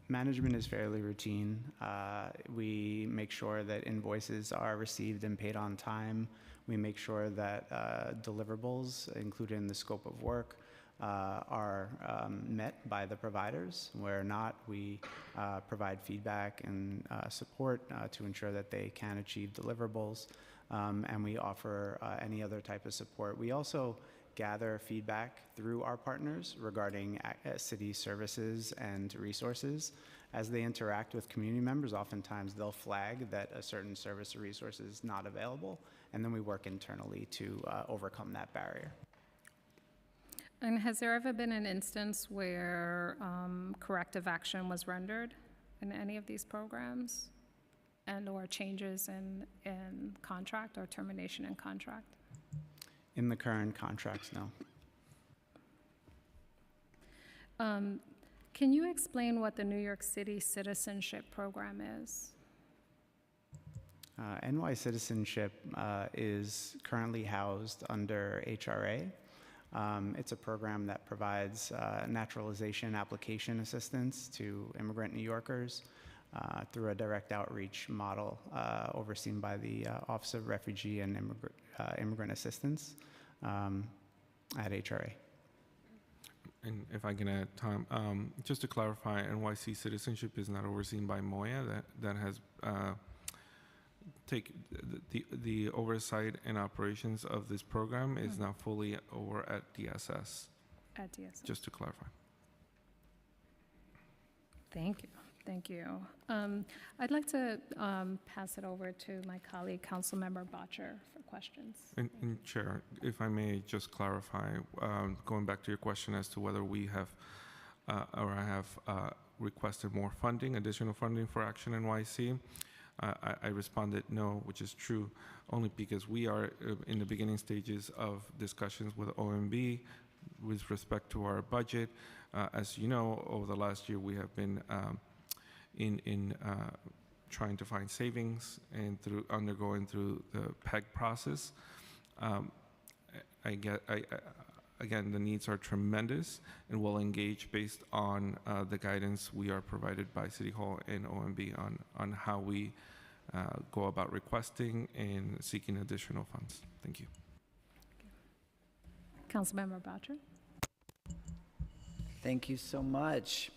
Speaker 6: Management is fairly routine. We make sure that invoices are received and paid on time. We make sure that deliverables, included in the scope of work, are met by the providers. Where not, we provide feedback and support to ensure that they can achieve deliverables, and we offer any other type of support. We also gather feedback through our partners regarding city services and resources. As they interact with community members, oftentimes they'll flag that a certain service or resource is not available, and then we work internally to overcome that barrier.
Speaker 1: And has there ever been an instance where corrective action was rendered in any of these programs, and/or changes in contract or termination in contract?
Speaker 6: In the current contracts, no.
Speaker 1: Can you explain what the New York City Citizenship Program is?
Speaker 6: NY Citizenship is currently housed under HRA. It's a program that provides naturalization application assistance to immigrant New Yorkers through a direct outreach model overseen by the Office of Refugee and Immigrant Assistance at HRA.
Speaker 4: And if I can add, Tom, just to clarify, NYC Citizenship is not overseen by Moya. That has take the oversight and operations of this program is now fully over at DSS.
Speaker 1: At DSS.
Speaker 4: Just to clarify.
Speaker 1: Thank you. Thank you. I'd like to pass it over to my colleague, Councilmember Botcher, for questions.
Speaker 4: And Chair, if I may just clarify, going back to your question as to whether we have or I have requested more funding, additional funding for Action NYC, I responded no, which is true, only because we are in the beginning stages of discussions with OMB with respect to our budget. As you know, over the last year, we have been in trying to find savings and undergoing through the PEG process. Again, the needs are tremendous, and we'll engage based on the guidance we are provided by City Hall and OMB on how we go about requesting and seeking additional funds. Thank you.
Speaker 1: Councilmember Botcher.
Speaker 7: Thank you so much.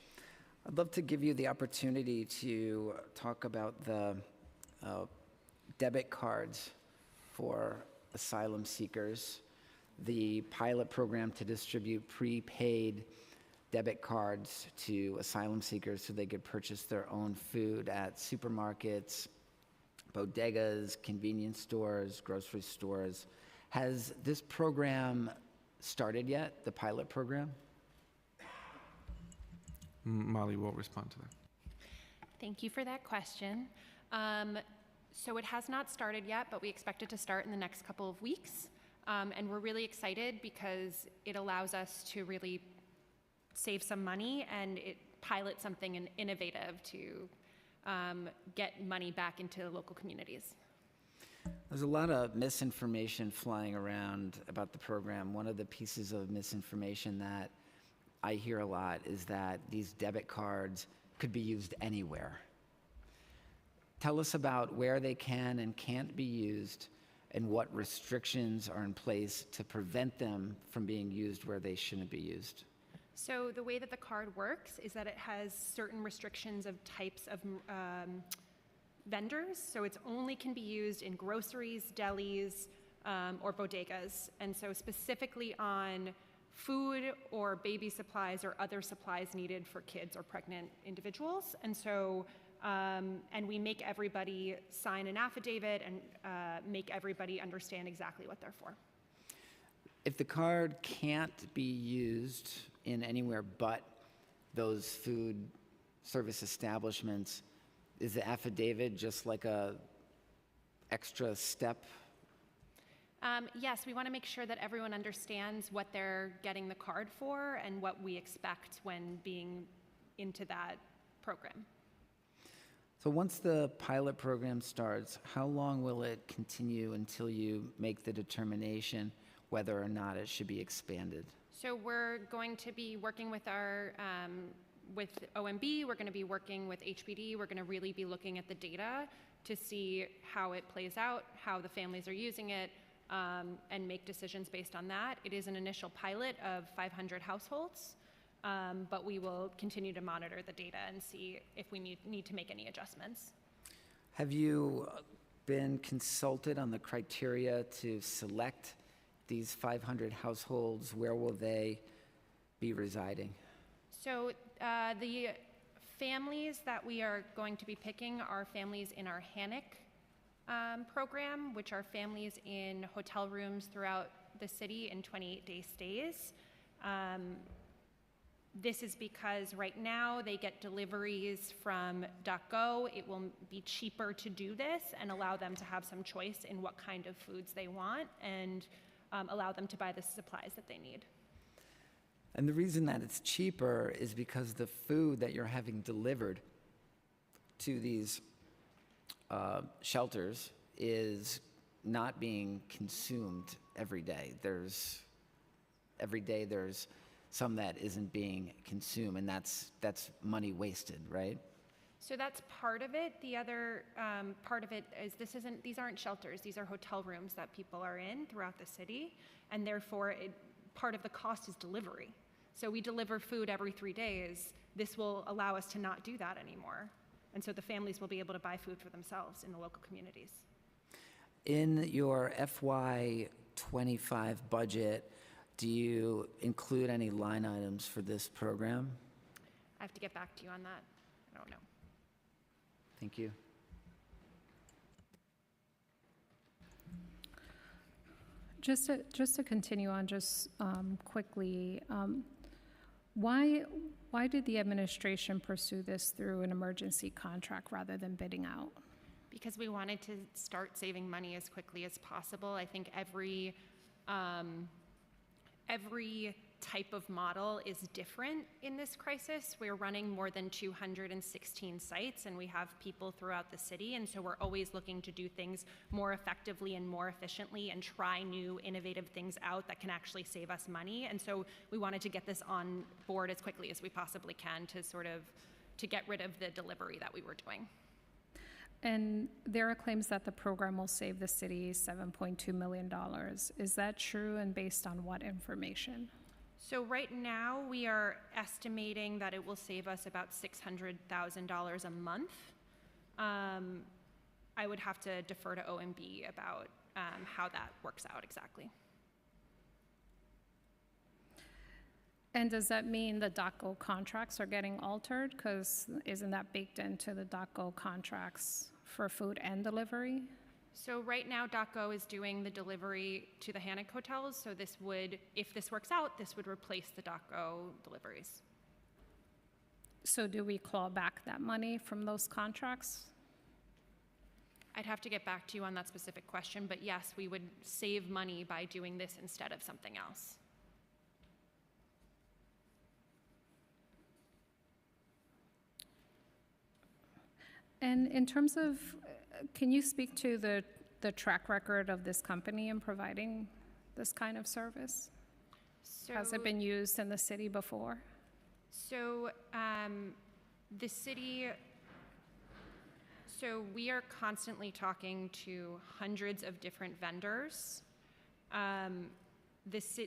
Speaker 7: I'd love to give you the opportunity to talk about the debit cards for asylum seekers, the pilot program to distribute prepaid debit cards to asylum seekers so they could purchase their own food at supermarkets, bodegas, convenience stores, grocery stores. Has this program started yet, the pilot program?
Speaker 4: Molly will respond to that.
Speaker 3: Thank you for that question. So it has not started yet, but we expect it to start in the next couple of weeks. And we're really excited because it allows us to really save some money and it pilot something innovative to get money back into local communities.
Speaker 7: There's a lot of misinformation flying around about the program. One of the pieces of misinformation that I hear a lot is that these debit cards could be used anywhere. Tell us about where they can and can't be used and what restrictions are in place to prevent them from being used where they shouldn't be used.
Speaker 3: So the way that the card works is that it has certain restrictions of types of vendors. So it's only can be used in groceries, delis, or bodegas. And so specifically on food or baby supplies or other supplies needed for kids or pregnant individuals. And so, and we make everybody sign an affidavit and make everybody understand exactly what they're for.
Speaker 7: If the card can't be used in anywhere but those food service establishments, is the affidavit just like a extra step?
Speaker 3: Yes, we want to make sure that everyone understands what they're getting the card for and what we expect when being into that program.
Speaker 7: So once the pilot program starts, how long will it continue until you make the determination whether or not it should be expanded?
Speaker 3: So we're going to be working with our with OMB, we're going to be working with HPD, we're going to really be looking at the data to see how it plays out, how the families are using it, and make decisions based on that. It is an initial pilot of 500 households, but we will continue to monitor the data and see if we need to make any adjustments.
Speaker 7: Have you been consulted on the criteria to select these 500 households? Where will they be residing?
Speaker 3: So the families that we are going to be picking are families in our HANIC program, which are families in hotel rooms throughout the city in 28-day stays. This is because right now they get deliveries from .go. It will be cheaper to do this and allow them to have some choice in what kind of foods they want and allow them to buy the supplies that they need.
Speaker 7: And the reason that it's cheaper is because the food that you're having delivered to these shelters is not being consumed every day. Every day there's some that isn't being consumed, and that's money wasted, right?
Speaker 3: So that's part of it. The other part of it is these aren't shelters. These are hotel rooms that people are in throughout the city, and therefore part of the cost is delivery. So we deliver food every 3 days. This will allow us to not do that anymore. And so the families will be able to buy food for themselves in the local communities.
Speaker 7: In your FY25 budget, do you include any line items for this program?
Speaker 3: I have to get back to you on that. I don't know.
Speaker 7: Thank you.
Speaker 1: Just to continue on quickly, why did the administration pursue this through an emergency contract rather than bidding out?
Speaker 3: Because we wanted to start saving money as quickly as possible. I think every type of model is different in this crisis. We're running more than 216 sites, and we have people throughout the city, and so we're always looking to do things more effectively and more efficiently and try new innovative things out that can actually save us money. And so we wanted to get this on board as quickly as we possibly can to get rid of the delivery that we were doing.
Speaker 1: And there are claims that the program will save the city $7.2 million. Is that true, and based on what information?
Speaker 3: So right now, we are estimating that it will save us about $600,000 a month. I would have to defer to OMB about how that works out exactly.
Speaker 1: And does that mean the .go contracts are getting altered? Because isn't that baked into the .go contracts for food and delivery?
Speaker 3: So right now, .go is doing the delivery to the HANIC hotels. So this would, if this works out, this would replace the .go deliveries.
Speaker 1: So do we claw back that money from those contracts?
Speaker 3: I'd have to get back to you on that specific question, but yes, we would save money by doing this instead of something else.
Speaker 1: And in terms of, can you speak to the track record of this company in providing this kind of service? Has it been used in the city before?
Speaker 3: So the city, so we are constantly talking to hundreds of different vendors. This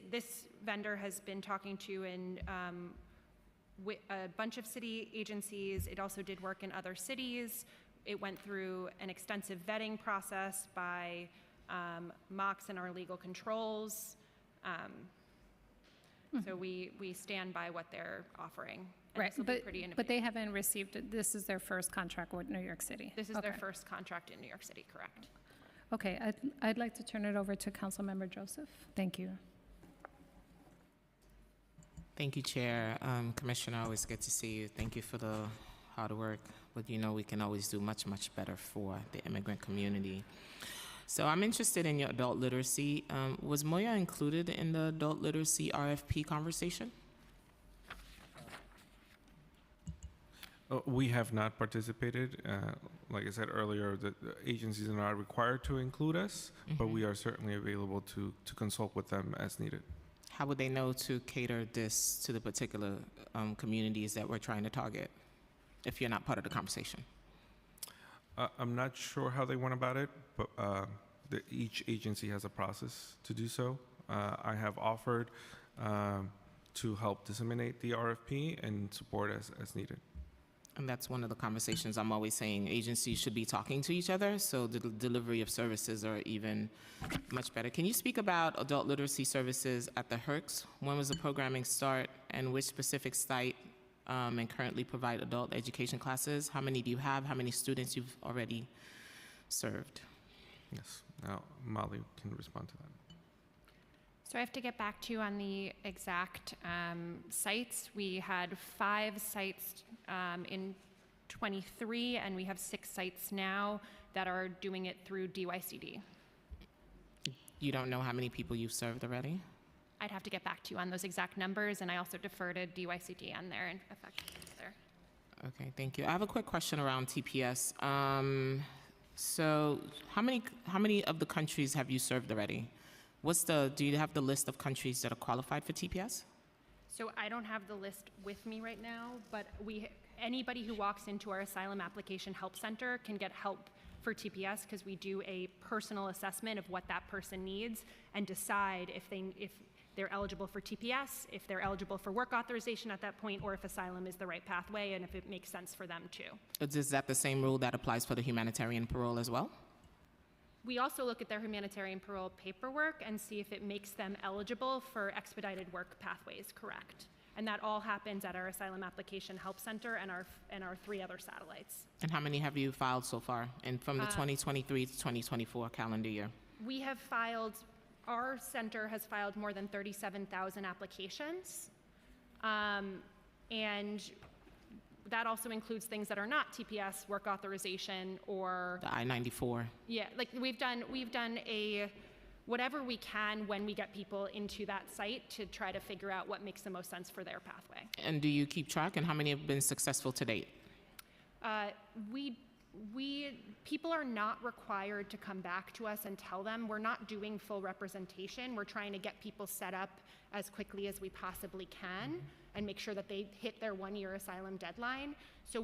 Speaker 3: vendor has been talking to a bunch of city agencies. It also did work in other cities. It went through an extensive vetting process by Mox and our legal controls. So we stand by what they're offering. And
Speaker 1: Right,
Speaker 3: this will be pretty innovative.
Speaker 1: but they haven't received, this is their first contract with New York City?
Speaker 3: This is their
Speaker 1: Okay.
Speaker 3: first contract in New York City, correct?
Speaker 1: Okay, I'd like to turn it over to Councilmember Joseph. Thank you.
Speaker 8: Thank you, Chair. Commissioner, always good to see you. Thank you for the hard work, but you know we can always do much, much better for the immigrant community. So I'm interested in your adult literacy. Was Moya included in the adult literacy RFP conversation?
Speaker 4: We have not participated. Like I said earlier, the agencies are not required to include us, but we are certainly available to consult with them as needed.
Speaker 8: How would they know to cater this to the particular communities that we're trying to target if you're not part of the conversation?
Speaker 4: I'm not sure how they went about it, but each agency has a process to do so. I have offered to help disseminate the RFP and support as needed.
Speaker 8: And that's one of the conversations I'm always saying. Agencies should be talking to each other, so the delivery of services are even much better. Can you speak about adult literacy services at the HERCs? When was the programming start, and which specific site and currently provide adult education classes? How many do you have? How many students you've already served?
Speaker 4: Yes. Now, Molly can respond to that.
Speaker 3: So I have to get back to you on the exact sites. We had 5 sites in 23, and we have 6 sites now that are doing it through DYCD.
Speaker 8: You don't know how many people you've served already?
Speaker 3: I'd have to get back to you on those exact numbers, and I also defer to DYCD on their effectiveness there.
Speaker 8: Okay, thank you. I have a quick question around TPS. So how many of the countries have you served already? Do you have the list of countries that are qualified for TPS?
Speaker 3: So I don't have the list with me right now, but anybody who walks into our asylum application help center can get help for TPS because we do a personal assessment of what that person needs and decide if they're eligible for TPS, if they're eligible for work authorization at that point, or if asylum is the right pathway and if it makes sense for them too.
Speaker 8: Is that the same rule that applies for the humanitarian parole as well?
Speaker 3: We also look at their humanitarian parole paperwork and see if it makes them eligible for expedited work pathways, correct? And that all happens at our Asylum Application Help Center and our 3 other satellites.
Speaker 8: And how many have you filed so far, and from the 2023 to 2024 calendar year?
Speaker 3: Our center has filed more than 37,000 applications. And that also includes things that are not TPS, work authorization, or
Speaker 8: The I-94.
Speaker 3: yeah, like we've done whatever we can when we get people into that site to try to figure out what makes the most sense for their pathway.
Speaker 8: And do you keep track, and how many have been successful to date?
Speaker 3: People are not required to come back to us and tell them. We're not doing full representation. We're trying to get people set up as quickly as we possibly can and make sure that they hit their 1-year asylum deadline. So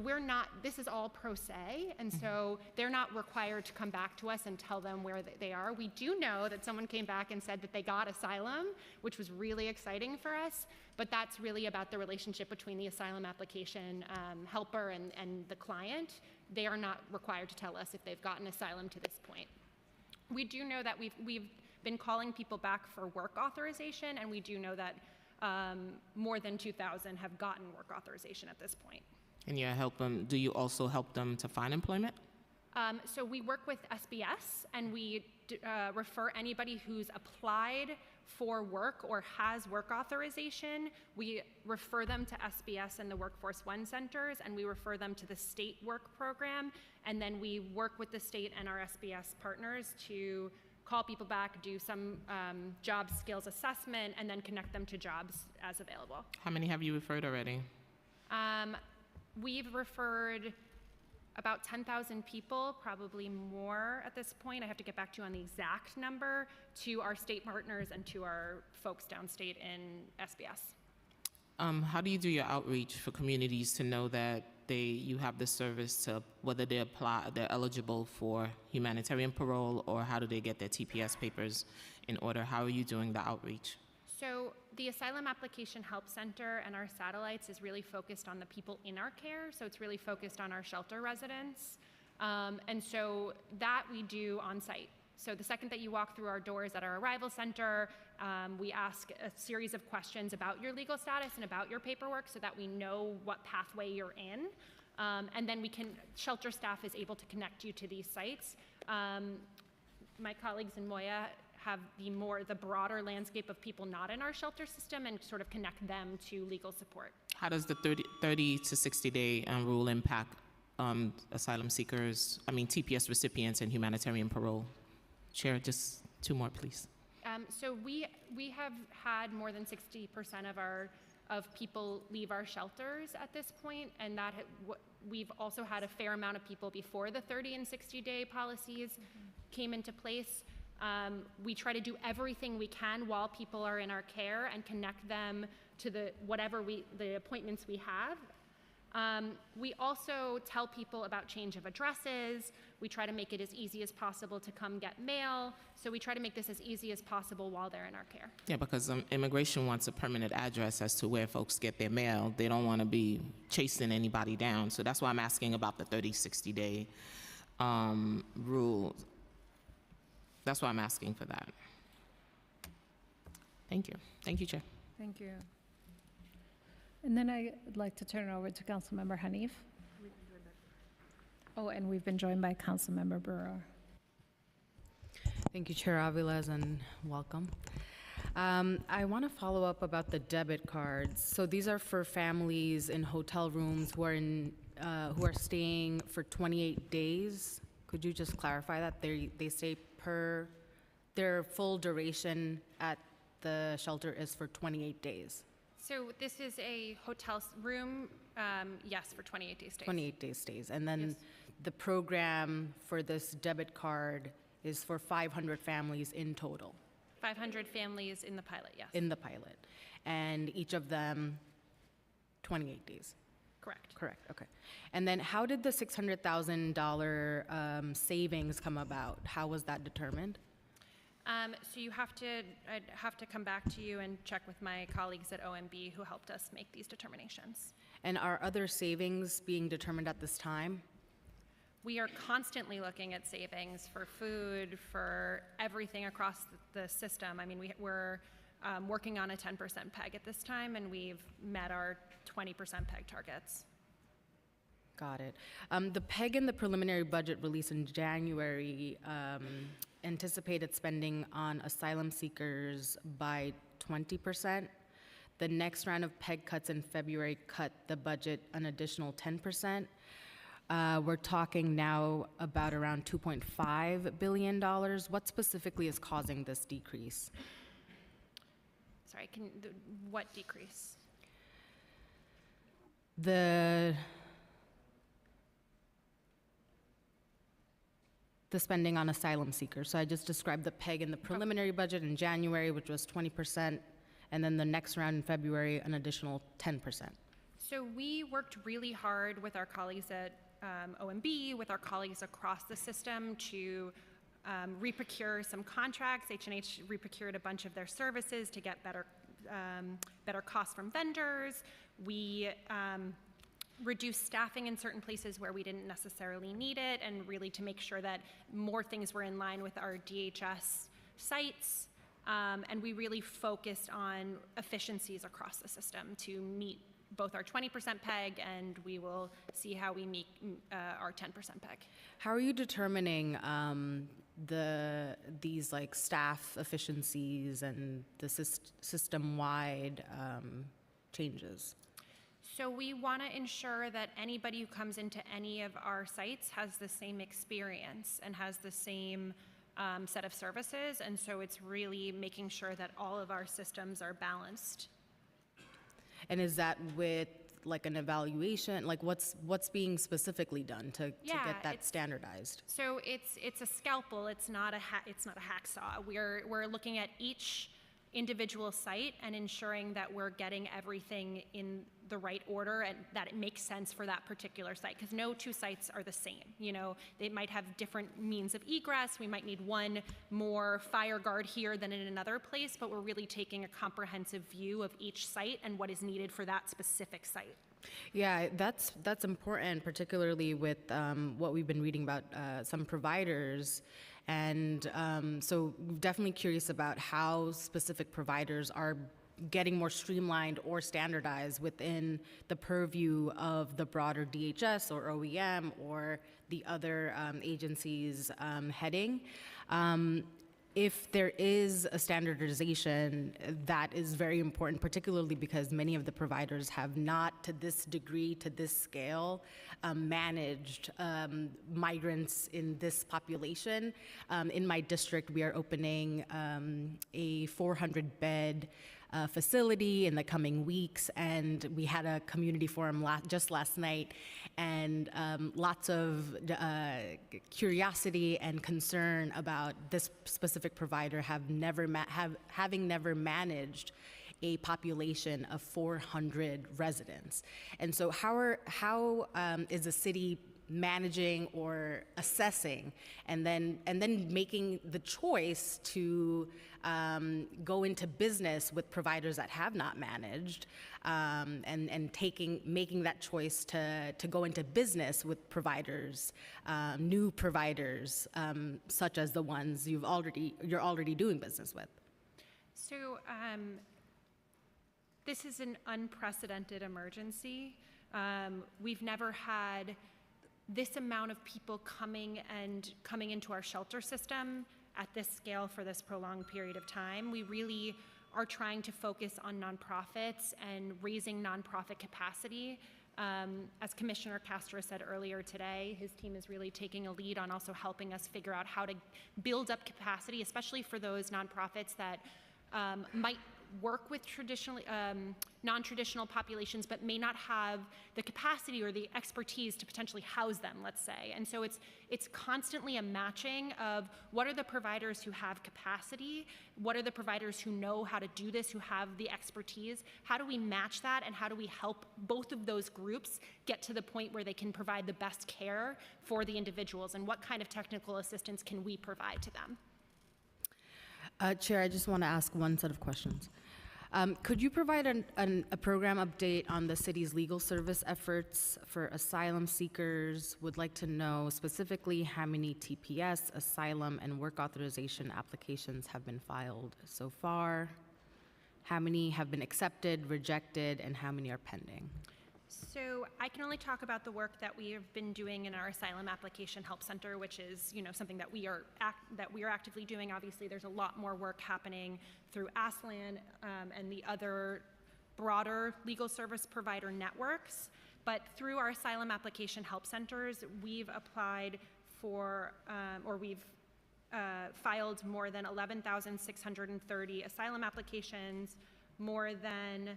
Speaker 3: this is all pro se, and so they're not required to come back to us and tell them where they are. We do know that someone came back and said that they got asylum, which was really exciting for us, but that's really about the relationship between the asylum application helper and the client. They are not required to tell us if they've gotten asylum to this point. We do know that we've been calling people back for work authorization, and we do know that more than 2,000 have gotten work authorization at this point.
Speaker 8: And do you also help them to find employment?
Speaker 3: So we work with SBS, and we refer anybody who's applied for work or has work authorization. We refer them to SBS and the Workforce One centers, and we refer them to the state work program, and then we work with the state and our SBS partners to call people back, do some job skills assessment, and then connect them to jobs as available.
Speaker 8: How many have you referred already?
Speaker 3: We've referred about 10,000 people, probably more at this point. I have to get back to you on the exact number, to our state partners and to our folks downstate in SBS.
Speaker 8: How do you do your outreach for communities to know that you have this service, to whether they're eligible for humanitarian parole, or how do they get their TPS papers in order? How are you doing the outreach?
Speaker 3: So the Asylum Application Help Center and our satellites is really focused on the people in our care. So it's really focused on our shelter residents. And so that we do on site. So the second that you walk through our doors at our arrival center, we ask a series of questions about your legal status and about your paperwork so that we know what pathway you're in. And then shelter staff is able to connect you to these sites. My colleagues in Moya have the broader landscape of people not in our shelter system and sort of connect them to legal support.
Speaker 8: How does the 30 to 60-day rule impact asylum seekers, TPS recipients and humanitarian parole? Chair, just 2 more, please.
Speaker 3: So we have had more than 60% of people leave our shelters at this point, and we've also had a fair amount of people before the 30 and 60-day policies came into place. We try to do everything we can while people are in our care and connect them to the appointments we have. We also tell people about change of addresses. We try to make it as easy as possible to come get mail. So we try to make this as easy as possible while they're in our care.
Speaker 8: Yeah, because immigration wants a permanent address as to where folks get their mail. They don't want to be chasing anybody down. So that's why I'm asking about the 30, 60-day rule. That's why I'm asking for that. Thank you. Thank you, Chair.
Speaker 1: Thank you. And then I'd like to turn it over to Councilmember Hanif. Oh, and we've been joined by Councilmember Brewer.
Speaker 9: Thank you, Chair Aviles, and welcome. I want to follow up about the debit cards. So these are for families in hotel rooms who are staying for 28 days. Could you just clarify that they stay their full duration at the shelter is for 28 days?
Speaker 3: So this is a hotel room, yes, for 28 days stays.
Speaker 9: 28 days stays. And then
Speaker 3: Yes.
Speaker 9: the program for this debit card is for 500 families in total.
Speaker 3: 500 families in the pilot, yes.
Speaker 9: In the pilot. And each of them 28 days.
Speaker 3: Correct.
Speaker 9: Correct, okay. And then how did the $600,000 savings come about? How was that determined?
Speaker 3: So I'd have to come back to you and check with my colleagues at OMB who helped us make these determinations.
Speaker 9: And are other savings being determined at this time?
Speaker 3: We are constantly looking at savings for food, for everything across the system. I mean, we're working on a 10% PEG at this time, and we've met our 20% PEG targets.
Speaker 9: Got it. The PEG in the preliminary budget release in January anticipated spending on asylum seekers by 20%. The next round of PEG cuts in February cut the budget an additional 10%. We're talking now about around $2.5 billion. What specifically is causing this decrease?
Speaker 3: Sorry, what decrease?
Speaker 9: The spending on asylum seekers. So I just described the PEG in the preliminary budget in January, which was 20%, and then the next round in February, an additional 10%.
Speaker 3: So we worked really hard with our colleagues at OMB, with our colleagues across the system to reprocure some contracts. H&H reprocured a bunch of their services to get better costs from vendors. We reduced staffing in certain places where we didn't necessarily need it, and really to make sure that more things were in line with our DHS sites. And we really focused on efficiencies across the system to meet both our 20% PEG, and we will see how we meet our 10% PEG.
Speaker 9: How are you determining these like staff efficiencies and the system-wide changes?
Speaker 3: So we want to ensure that anybody who comes into any of our sites has the same experience and has the same set of services, and so it's really making sure that all of our systems are balanced.
Speaker 9: And is that with like an evaluation? Like what's being specifically done to get that standardized?
Speaker 3: So it's a scalpel. It's not a hacksaw. We're looking at each individual site and ensuring that we're getting everything in the right order and that it makes sense for that particular site, because no two sites are the same. You know, they might have different means of egress. We might need one more fire guard here than in another place, but we're really taking a comprehensive view of each site and what is needed for that specific site.
Speaker 9: Yeah, that's important, particularly with what we've been reading about some providers And so definitely curious about how specific providers are getting more streamlined or standardized within the purview of the broader DHS or OEM or the other agencies heading. If there is a standardization, that is very important, particularly because many of the providers have not, to this degree, to this scale, managed migrants in this population. In my district, we are opening a 400-bed facility in the coming weeks, and we had a community forum just last night, and lots of curiosity and concern about this specific provider having never managed a population of 400 residents. And so how is the city managing or assessing and then making the choice to go into business with providers that have not managed, and making that choice to go into business with providers, new providers, such as the ones you're already doing business with?
Speaker 3: So this is an unprecedented emergency. We've never had this amount of people coming into our shelter system at this scale for this prolonged period of time. We really are trying to focus on nonprofits and raising nonprofit capacity. As Commissioner Castro said earlier today, his team is really taking a lead on also helping us figure out how to build up capacity, especially for those nonprofits that might work with non-traditional populations, but may not have the capacity or the expertise to potentially house them, let's say. And so it's constantly a matching of what are the providers who have capacity, what are the providers who know how to do this, who have the expertise, how do we match that, and how do we help both of those groups get to the point where they can provide the best care for the individuals, and what kind of technical assistance can we provide to them?
Speaker 9: Chair, I just want to ask one set of questions. Could you provide a program update on the city's legal service efforts for asylum seekers? Would like to know specifically how many TPS, asylum, and work authorization applications have been filed so far, how many have been accepted, rejected, and how many are pending?
Speaker 3: So I can only talk about the work that we have been doing in our Asylum Application Help Center, which is, something that we are actively doing. Obviously, there's a lot more work happening through ASLAN and the other broader legal service provider networks. But through our Asylum Application Help Centers, we've applied for, filed more than 11,630 asylum applications, more than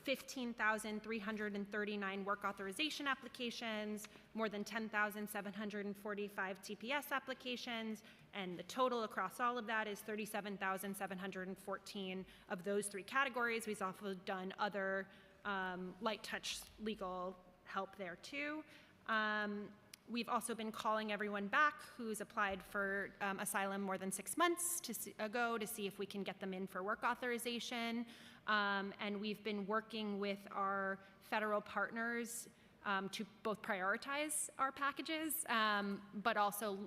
Speaker 3: 15,339 work authorization applications, more than 10,745 TPS applications, and the total across all of that is 37,714 of those three categories. We've also done other light touch legal help there too. We've also been calling everyone back who's applied for asylum more than 6 months ago to see if we can get them in for work authorization. And we've been working with our federal partners to both prioritize our packages, but also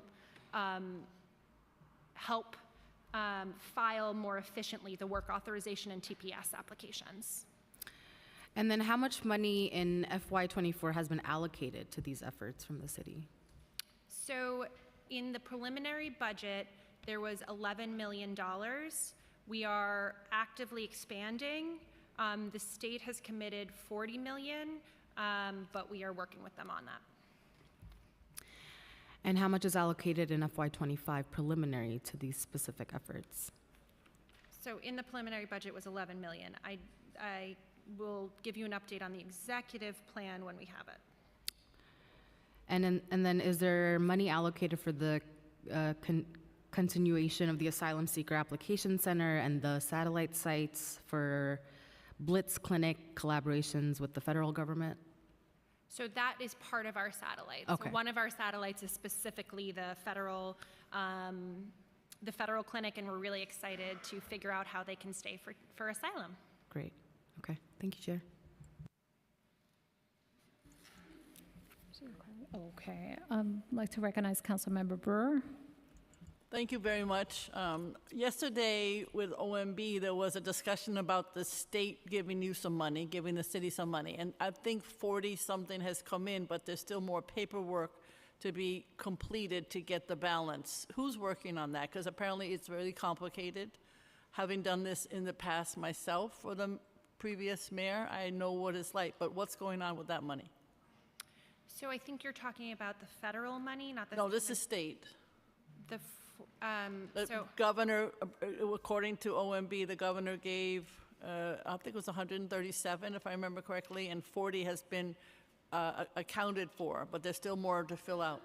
Speaker 3: help file more efficiently the work authorization and TPS applications.
Speaker 9: And then how much money in FY24 has been allocated to these efforts from the city?
Speaker 3: So in the preliminary budget, there was $11 million. We are actively expanding. The state has committed $40 million, but we are working with them on that.
Speaker 9: And how much is allocated in FY25 preliminary to these specific efforts?
Speaker 3: So in the preliminary budget was $11 million. I will give you an update on the executive plan when we have it.
Speaker 9: And then is there money allocated for the continuation of the Asylum Seeker Application Center and the satellite sites for Blitz Clinic collaborations with the federal government?
Speaker 3: So that is part of our satellites.
Speaker 9: Okay.
Speaker 3: So one of our satellites is specifically the federal clinic, and we're really excited to figure out how they can stay for asylum.
Speaker 9: Great. Okay. Thank you, Chair.
Speaker 1: Okay, I'd like to recognize Councilmember Brewer.
Speaker 10: Thank you very much. Yesterday with OMB, there was a discussion about the state giving you some money, giving the city some money. And I think 40-something has come in, but there's still more paperwork to be completed to get the balance. Who's working on that? Because apparently it's really complicated. Having done this in the past myself for the previous mayor, I know what it's like. But what's going on with that money?
Speaker 3: So I think you're talking about the federal money, not the.
Speaker 10: No, this is state.
Speaker 3: The,
Speaker 10: The
Speaker 3: so,
Speaker 10: governor, according to OMB, the governor gave, I think it was 137, if I remember correctly, and 40 has been accounted for, but there's still more to fill out.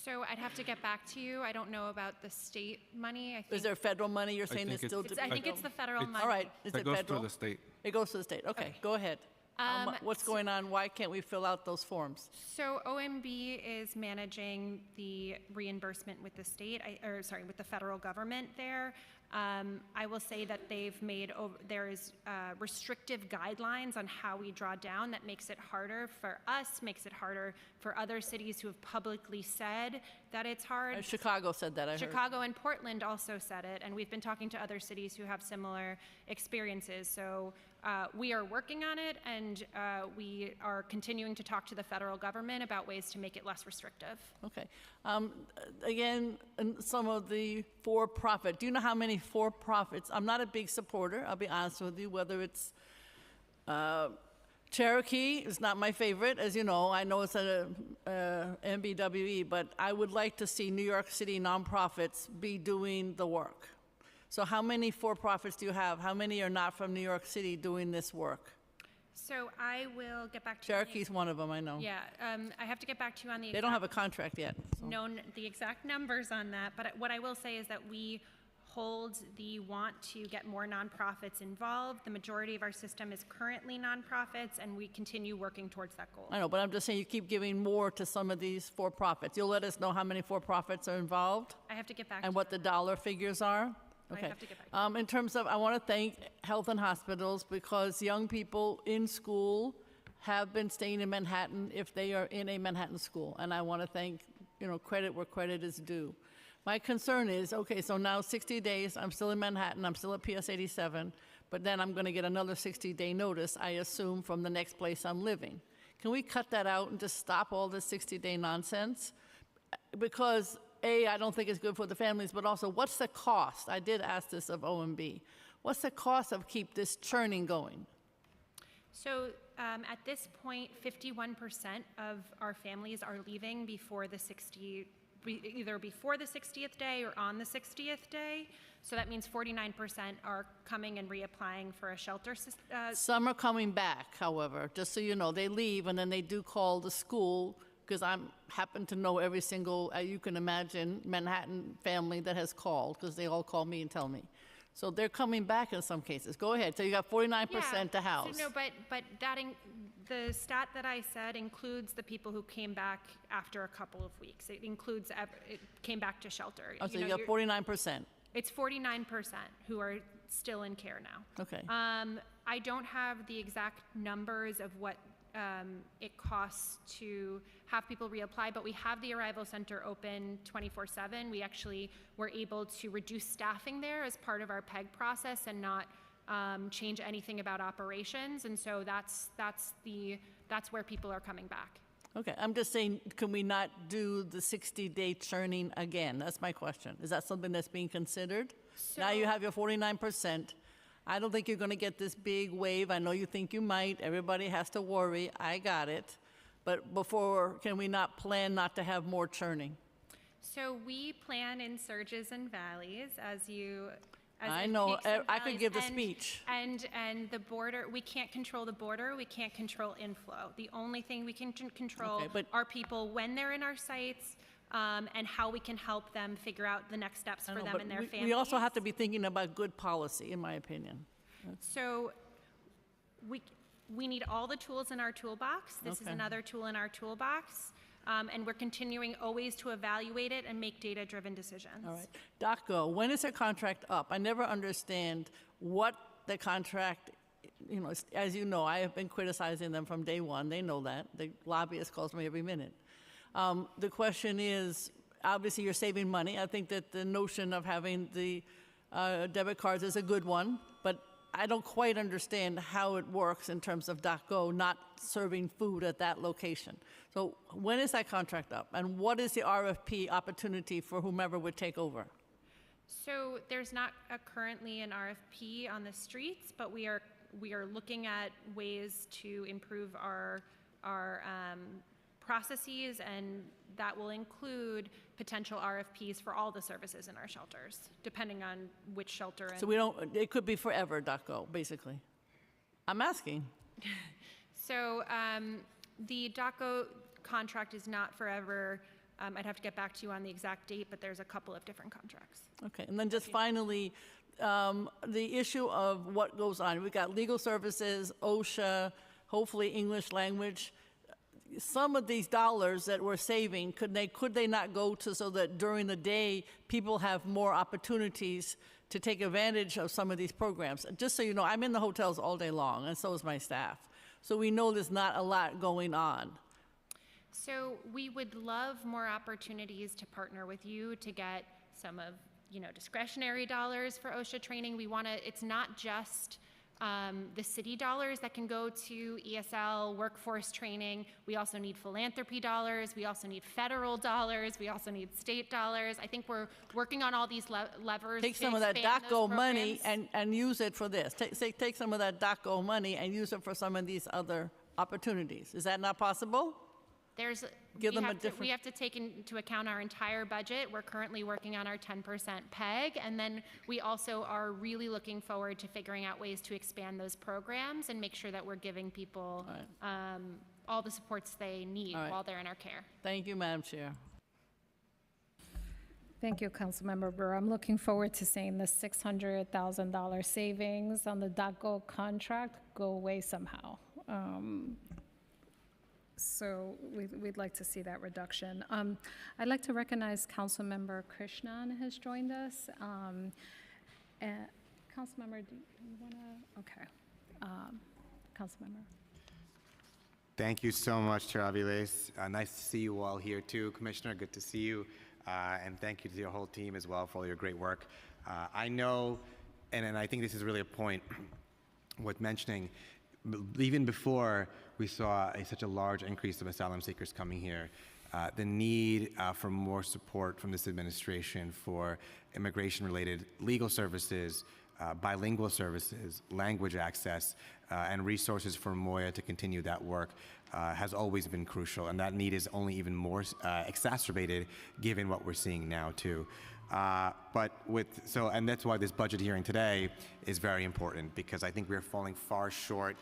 Speaker 3: so I'd have to get back to you. I don't know about the state money. I think.
Speaker 10: Is there federal money? You're saying
Speaker 4: think
Speaker 10: it's still.
Speaker 3: I think it's the federal money.
Speaker 10: All right, is
Speaker 4: That
Speaker 10: it
Speaker 4: goes
Speaker 10: federal?
Speaker 4: through the state.
Speaker 10: It goes to the state. Okay, go ahead. What's going on? Why can't we fill out those forms?
Speaker 3: So OMB is managing the reimbursement with the state, with the federal government there. I will say that there is restrictive guidelines on how we draw down that makes it harder for us, makes it harder for other cities who have publicly said that it's hard.
Speaker 10: Chicago said that, I heard.
Speaker 3: Chicago and Portland also said it, and we've been talking to other cities who have similar experiences. So we are working on it, and we are continuing to talk to the federal government about ways to make it less restrictive.
Speaker 10: Okay. Again, some of the for-profit, do you know how many for-profits? I'm not a big supporter, I'll be honest with you, whether it's Cherokee is not my favorite, as you know. I know it's a MBWE, but I would like to see New York City nonprofits be doing the work. So how many for-profits do you have? How many are not from New York City doing this work?
Speaker 3: So I will get back to you.
Speaker 10: Cherokee's one of them, I know.
Speaker 3: Yeah, I have to get back to you on the
Speaker 10: They don't have a contract yet. So.
Speaker 3: the exact numbers on that, but what I will say is that we hold the want to get more nonprofits involved. The majority of our system is currently nonprofits, and we continue working towards that goal.
Speaker 10: I know, but I'm just saying you keep giving more to some of these for-profits. You'll let us know how many for-profits are involved?
Speaker 3: I have to get back to
Speaker 10: And
Speaker 3: you.
Speaker 10: what the dollar figures are? Okay.
Speaker 3: I have to get back to you.
Speaker 10: In terms of, I want to thank health and hospitals because young people in school have been staying in Manhattan if they are in a Manhattan school. And I want to thank, credit where credit is due. My concern is, okay, so now 60 days, I'm still in Manhattan, I'm still at PS 87, but then I'm going to get another 60-day notice, I assume, from the next place I'm living. Can we cut that out and just stop all this 60-day nonsense? Because I don't think it's good for the families, but also, what's the cost? I did ask this of OMB. What's the cost of keep this churning going?
Speaker 3: So at this point, 51% of our families are leaving before the either before the 60th day or on the 60th day. So that means 49% are coming and reapplying for a shelter.
Speaker 10: Some are coming back, however, just so you know. They leave and then they do call the school, because I happen to know every single, you can imagine, Manhattan family that has called, because they all call me and tell me. So they're coming back in some cases. Go ahead. So you got 49% to house.
Speaker 3: So no, but the stat that I said includes the people who came back after a couple of weeks. It includes, it came back to shelter.
Speaker 10: Oh, so you got 49%.
Speaker 3: It's 49% who are still in care now.
Speaker 10: Okay.
Speaker 3: I don't have the exact numbers of what it costs to have people reapply, but we have the arrival center open 24/7. We actually were able to reduce staffing there as part of our PEG process and not change anything about operations, and so that's where people are coming back.
Speaker 10: Okay, I'm just saying, can we not do the 60-day churning again? That's my question. Is that something that's being considered? Now you have your 49%. I don't think you're going to get this big wave. I know you think you might. Everybody has to worry. I got it. But can we not plan not to have more churning?
Speaker 3: So we plan in surges and valleys, as
Speaker 10: I
Speaker 3: in
Speaker 10: know.
Speaker 3: peaks and
Speaker 10: I could
Speaker 3: valleys,
Speaker 10: give the speech.
Speaker 3: And the border, we can't control the border. We can't control inflow. The only thing we can control are people when they're in our sites, and how we can help them figure out the next steps for them and their families.
Speaker 10: We also have to be thinking about good policy, in my opinion.
Speaker 3: So we need all the tools in our toolbox. This is another tool in our toolbox. And we're continuing always to evaluate it and make data-driven decisions.
Speaker 10: All right. DocGo, when is their contract up? I never understand what the contract you know, as you know, I have been criticizing them from day one. They know that. The lobbyist calls me every minute. The question is, obviously, you're saving money. I think that the notion of having the debit cards is a good one, but I don't quite understand how it works in terms of DocGo not serving food at that location. So when is that contract up? And what is the RFP opportunity for whomever would take over?
Speaker 3: So there's not currently an RFP on the streets, but we are looking at ways to improve our processes, and that will include potential RFPs for all the services in our shelters, depending on which shelter.
Speaker 10: So we don't, it could be forever DocGo, basically. I'm asking.
Speaker 3: So the DocGo contract is not forever. I'd have to get back to you on the exact date, but there's a couple of different contracts.
Speaker 10: Okay, and then just finally, the issue of what goes on. We've got legal services, OSHA, hopefully English language. Some of these dollars that we're saving, could they not go to so that during the day people have more opportunities to take advantage of some of these programs? Just so you know, I'm in the hotels all day long, and so is my staff. So we know there's not a lot going on.
Speaker 3: So we would love more opportunities to partner with you to get some of, discretionary dollars for OSHA training. We want to, it's not just the city dollars that can go to ESL workforce training. We also need philanthropy dollars. We also need federal dollars. We also need state dollars. I think we're working on all these levers.
Speaker 10: Take
Speaker 3: to
Speaker 10: some of that
Speaker 3: expand those
Speaker 10: DocGo money
Speaker 3: programs.
Speaker 10: and use it for this. Take some of that DocGo money and use it for some of these other opportunities. Is that not possible?
Speaker 3: We have to take into account our entire budget. We're currently working on our 10% PEG, and then we also are really looking forward to figuring out ways to expand those programs and make sure that we're giving people all the supports they need while they're in our care.
Speaker 10: Thank you, Madam Chair.
Speaker 1: Thank you, Councilmember Burr. I'm looking forward to seeing the $600,000 savings on the DocGo contract go away somehow. So we'd like to see that reduction. I'd like to recognize Councilmember Krishnan has joined us. Councilmember, do you want to? Okay. Councilmember.
Speaker 11: Thank you so much, Chair Aviles. Nice to see you all here too. Commissioner, good to see you. And thank you to your whole team as well for all your great work. I know, and I think this is really a point worth mentioning, even before we saw such a large increase of asylum seekers coming here, the need for more support from this administration for immigration-related legal services, bilingual services, language access, and resources for Moya to continue that work has always been crucial, and that need is only even more exacerbated given what we're seeing now too. And that's why this budget hearing today is very important, because I think we're falling far short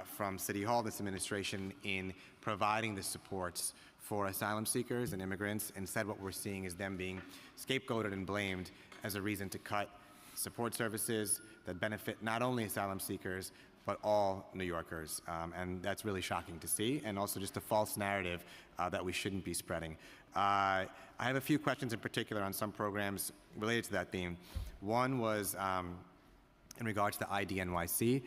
Speaker 11: from City Hall, this administration, in providing the supports for asylum seekers and immigrants. Instead, what we're seeing is them being scapegoated and blamed as a reason to cut support services that benefit not only asylum seekers, but all New Yorkers. And that's really shocking to see, and also just a false narrative that we shouldn't be spreading. I have a few questions in particular on some programs related to that theme. One was in regards to IDNYC.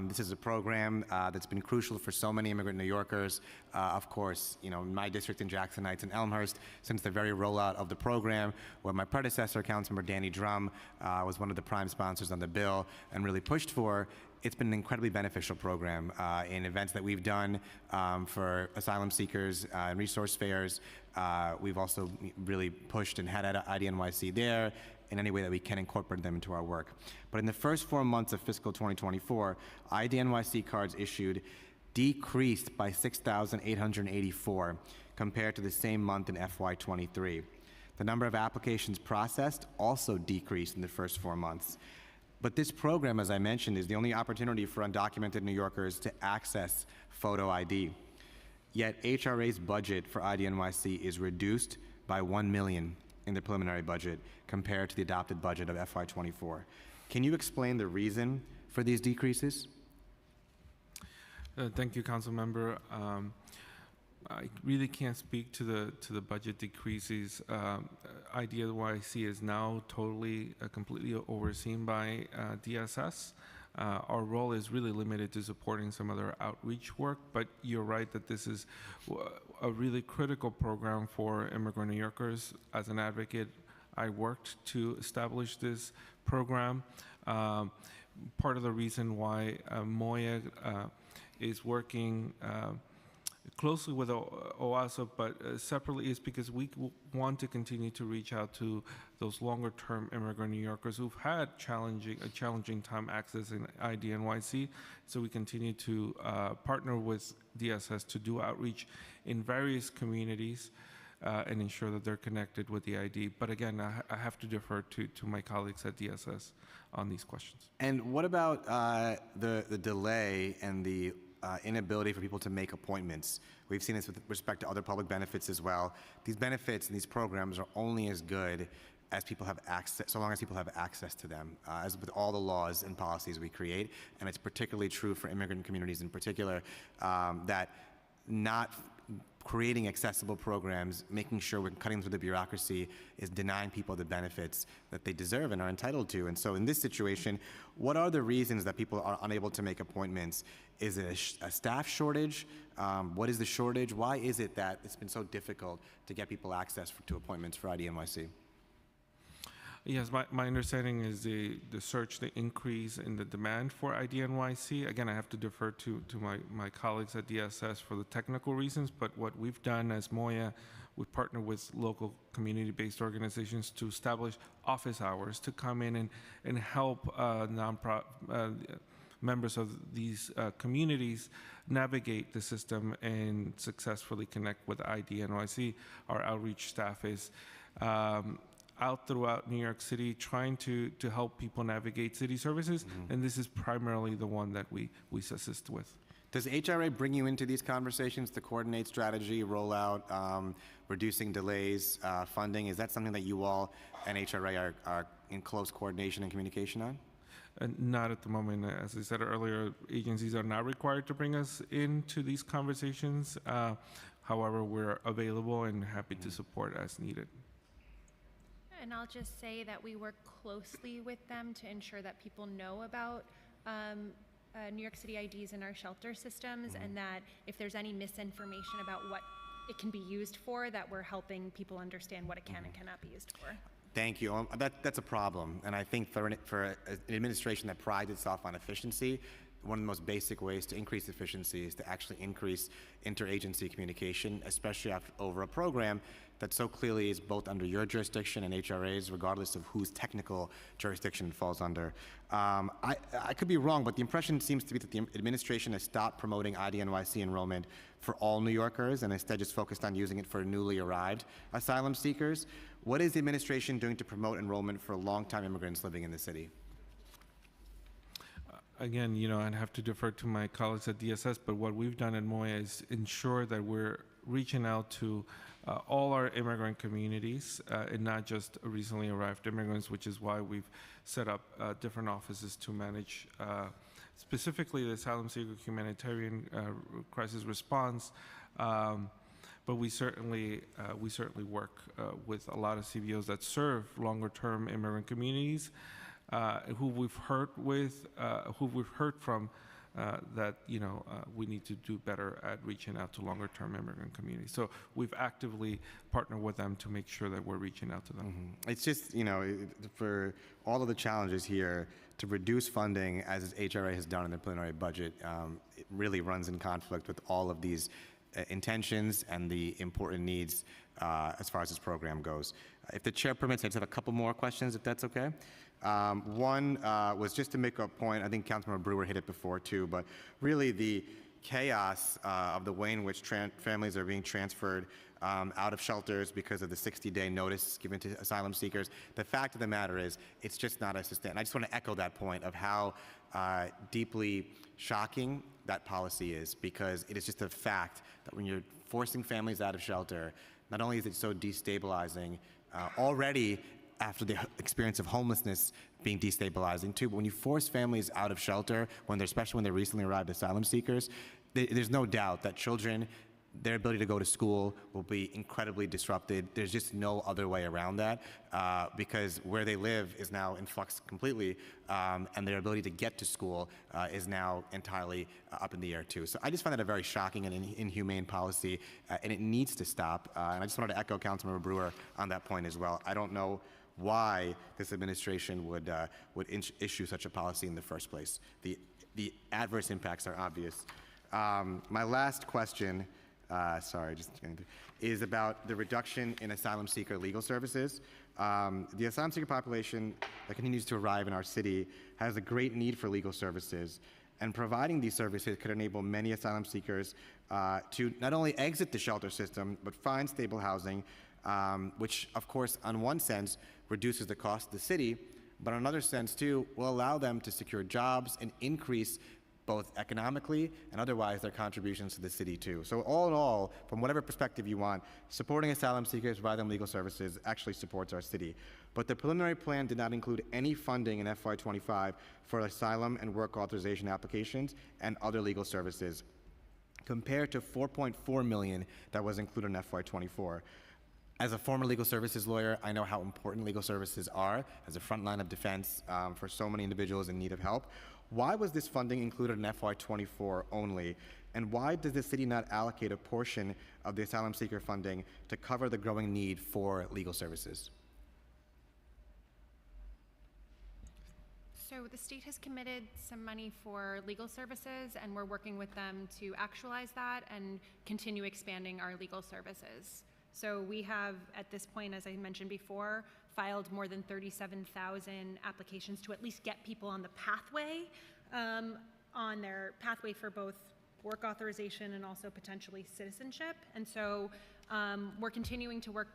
Speaker 11: This is a program that's been crucial for so many immigrant New Yorkers. Of course, in my district in Jackson Heights and Elmhurst, since the very rollout of the program, where my predecessor, Councilmember Danny Drum, was one of the prime sponsors on the bill and really pushed for, it's been an incredibly beneficial program in events that we've done for asylum seekers and resource fairs. We've also really pushed and had IDNYC there in any way that we can incorporate them into our work. But in the first 4 months of fiscal 2024, IDNYC cards issued decreased by 6,884 compared to the same month in FY23. The number of applications processed also decreased in the first 4 months. But this program, as I mentioned, is the only opportunity for undocumented New Yorkers to access photo ID. Yet HRA's budget for IDNYC is reduced by $1 million in the preliminary budget compared to the adopted budget of FY24. Can you explain the reason for these decreases?
Speaker 4: Thank you, Council Member. I really can't speak to the budget decreases. IDNYC is now totally, completely overseen by DSS. our role is really limited to supporting some other outreach work, but you're right that this is a really critical program for immigrant New Yorkers. As an advocate, I worked to establish this program. Part of the reason why Moya is working closely with OASA, but separately, is because we want to continue to reach out to those longer-term immigrant New Yorkers who've had a challenging time accessing IDNYC. So we continue to partner with DSS to do outreach in various communities and ensure that they're connected with the ID. But again, I have to defer to my colleagues at DSS on these questions.
Speaker 11: And what about the delay and the inability for people to make appointments? We've seen this with respect to other public benefits as well. These benefits and these programs are only as good as people have access, so long as people have access to them, as with all the laws and policies we create. And it's particularly true for immigrant communities in particular, that not creating accessible programs, making sure we're cutting through the bureaucracy, is denying people the benefits that they deserve and are entitled to. And so in this situation, what are the reasons that people are unable to make appointments? Is it a staff shortage? What is the shortage? Why is it that it's been so difficult to get people access to appointments for IDNYC?
Speaker 4: Yes, my understanding is the increase in the demand for IDNYC. Again, I have to defer to my colleagues at DSS for the technical reasons, but what we've done as Moya, we partner with local community-based organizations to establish office hours to come in and help members of these communities navigate the system and successfully connect with IDNYC. Our outreach staff is out throughout New York City trying to help people navigate city services, and this is primarily the one that we assist with.
Speaker 11: Does HRA bring you into these conversations to coordinate strategy, rollout, reducing delays, funding? Is that something that you all and HRA are in close coordination and communication on?
Speaker 4: Not at the moment. As I said earlier, agencies are not required to bring us into these conversations. However, we're available and happy to support as needed.
Speaker 3: And I'll just say that we work closely with them to ensure that people know about New York City IDs in our shelter systems, and that if there's any misinformation about what it can be used for, that we're helping people understand what it can and cannot be used for.
Speaker 11: Thank you. That's a problem. And I think for an administration that prides itself on efficiency, one of the most basic ways to increase efficiency is to actually increase interagency communication, especially over a program that so clearly is both under your jurisdiction and HRA's, regardless of whose technical jurisdiction it falls under. I could be wrong, but the impression seems to be that the administration has stopped promoting IDNYC enrollment for all New Yorkers and instead just focused on using it for newly arrived asylum seekers. What is the administration doing to promote enrollment for long-time immigrants living in the city?
Speaker 4: Again, I'd have to defer to my colleagues at DSS, but what we've done at Moya is ensure that we're reaching out to all our immigrant communities and not just recently arrived immigrants, which is why we've set up different offices to manage specifically the asylum seeker humanitarian crisis response. But we certainly work with a lot of CBOs that serve longer-term immigrant communities, who we've heard from that we need to do better at reaching out to longer-term immigrant communities. So we've actively partnered with them to make sure that we're reaching out to them.
Speaker 11: It's just for all of the challenges here, to reduce funding as HRA has done in the preliminary budget, it really runs in conflict with all of these intentions and the important needs as far as this program goes. If the chair permits, I just have a couple more questions, if that's okay. One was just to make a point. I think Councilmember Brewer hit it before too, but really the chaos of the way in which families are being transferred out of shelters because of the 60-day notice given to asylum seekers. The fact of the matter is, it's just not a sustainable. I just want to echo that point of how deeply shocking that policy is, because it is just a fact that when you're forcing families out of shelter, not only is it so destabilizing already after the experience of homelessness being destabilizing too, but when you force families out of shelter, especially when they're recently arrived asylum seekers, there's no doubt that children their ability to go to school will be incredibly disrupted. There's just no other way around that because where they live is now in flux completely, and their ability to get to school is now entirely up in the air too. So I just find that a very shocking and inhumane policy, and it needs to stop. And I just wanted to echo Councilmember Brewer on that point as well. I don't know why this administration would issue such a policy in the first place. The adverse impacts are obvious. My last question, is about the reduction in asylum seeker legal services. The asylum seeker population that continues to arrive in our city has a great need for legal services, and providing these services could enable many asylum seekers to not only exit the shelter system, but find stable housing, which, of course, on one sense, reduces the cost of the city, but in another sense, too, will allow them to secure jobs and increase both economically and otherwise their contributions to the city too. So all in all, from whatever perspective you want, supporting asylum seekers, providing them legal services actually supports our city. But the preliminary plan did not include any funding in FY25 for asylum and work authorization applications and other legal services, compared to $4.4 million that was included in FY24. As a former legal services lawyer, I know how important legal services are as a front line of defense for so many individuals in need of help. Why was this funding included in FY24 only? And why does the city not allocate a portion of the asylum seeker funding to cover the growing need for legal services?
Speaker 3: So the state has committed some money for legal services, and we're working with them to actualize that and continue expanding our legal services. So we have, at this point, as I mentioned before, filed more than 37,000 applications to at least get people on the pathway, on their pathway for both work authorization and also potentially citizenship. And so we're continuing to work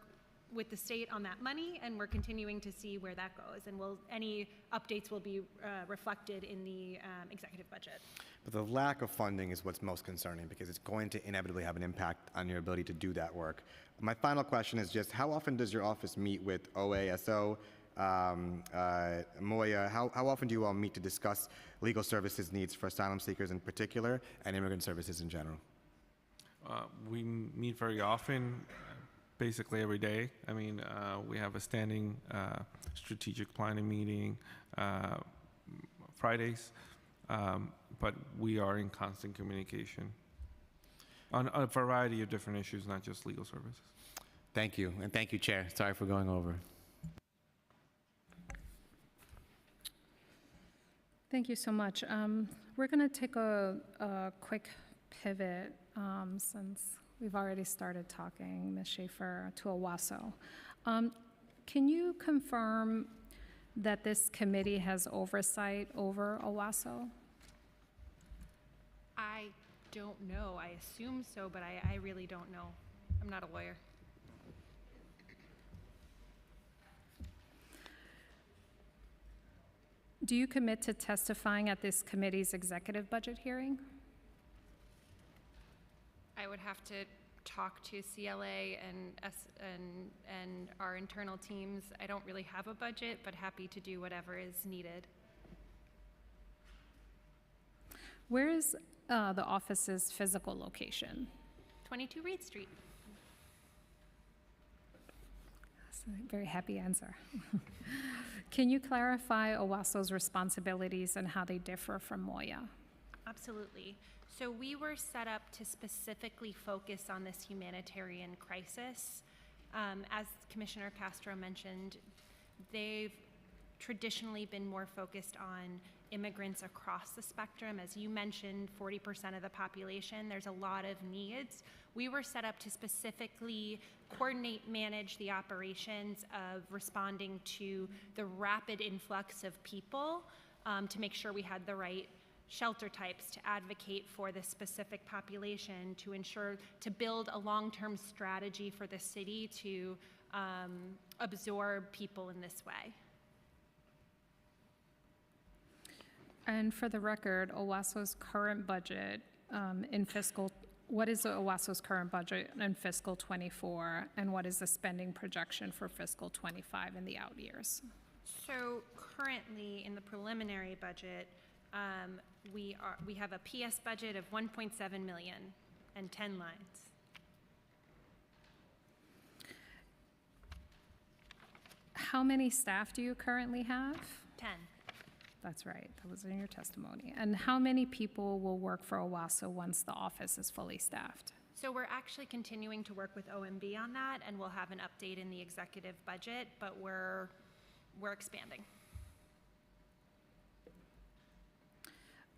Speaker 3: with the state on that money, and we're continuing to see where that goes. And any updates will be reflected in the executive budget.
Speaker 11: But the lack of funding is what's most concerning, because it's going to inevitably have an impact on your ability to do that work. My final question is just, how often does your office meet with OASO, Moya? How often do you all meet to discuss legal services needs for asylum seekers in particular and immigrant services in general?
Speaker 4: We meet very often, basically every day. I mean, we have a standing strategic planning meeting Fridays, but we are in constant communication on a variety of different issues, not just legal services.
Speaker 11: Thank you, and thank you, Chair. Sorry for going over.
Speaker 1: Thank you so much. We're going to take a quick pivot since we've already started talking, Ms. Schaefer, to OWASO. Can you confirm that this committee has oversight over OWASO?
Speaker 3: I don't know. I assume so, but I really don't know. I'm not a lawyer.
Speaker 1: Do you commit to testifying at this committee's executive budget hearing?
Speaker 3: I would have to talk to CLA and our internal teams. I don't really have a budget, but happy to do whatever is needed.
Speaker 1: Where is the office's physical location?
Speaker 3: 22 Reed Street.
Speaker 1: That's a very happy answer. Can you clarify OWASO's responsibilities and how they differ from Moya?
Speaker 3: Absolutely. So we were set up to specifically focus on this humanitarian crisis. As Commissioner Castro mentioned, they've traditionally been more focused on immigrants across the spectrum. As you mentioned, 40% of the population, there's a lot of needs. We were set up to specifically coordinate, manage the operations of responding to the rapid influx of people, to make sure we had the right shelter types, to advocate for this specific population, to ensure, to build a long-term strategy for the city to absorb people in this way.
Speaker 1: And for the record, OWASO's current budget in fiscal, what is OWASO's current budget in fiscal 24, and what is the spending projection for fiscal 25 in the out years?
Speaker 3: So currently in the preliminary budget, we have a PS budget of 1.7 million and 10 lines.
Speaker 1: How many staff do you currently have?
Speaker 3: 10.
Speaker 1: That's right, that was in your testimony. And how many people will work for OWASO once the office is fully staffed?
Speaker 3: So we're actually continuing to work with OMB on that, and we'll have an update in the executive budget, but we're expanding.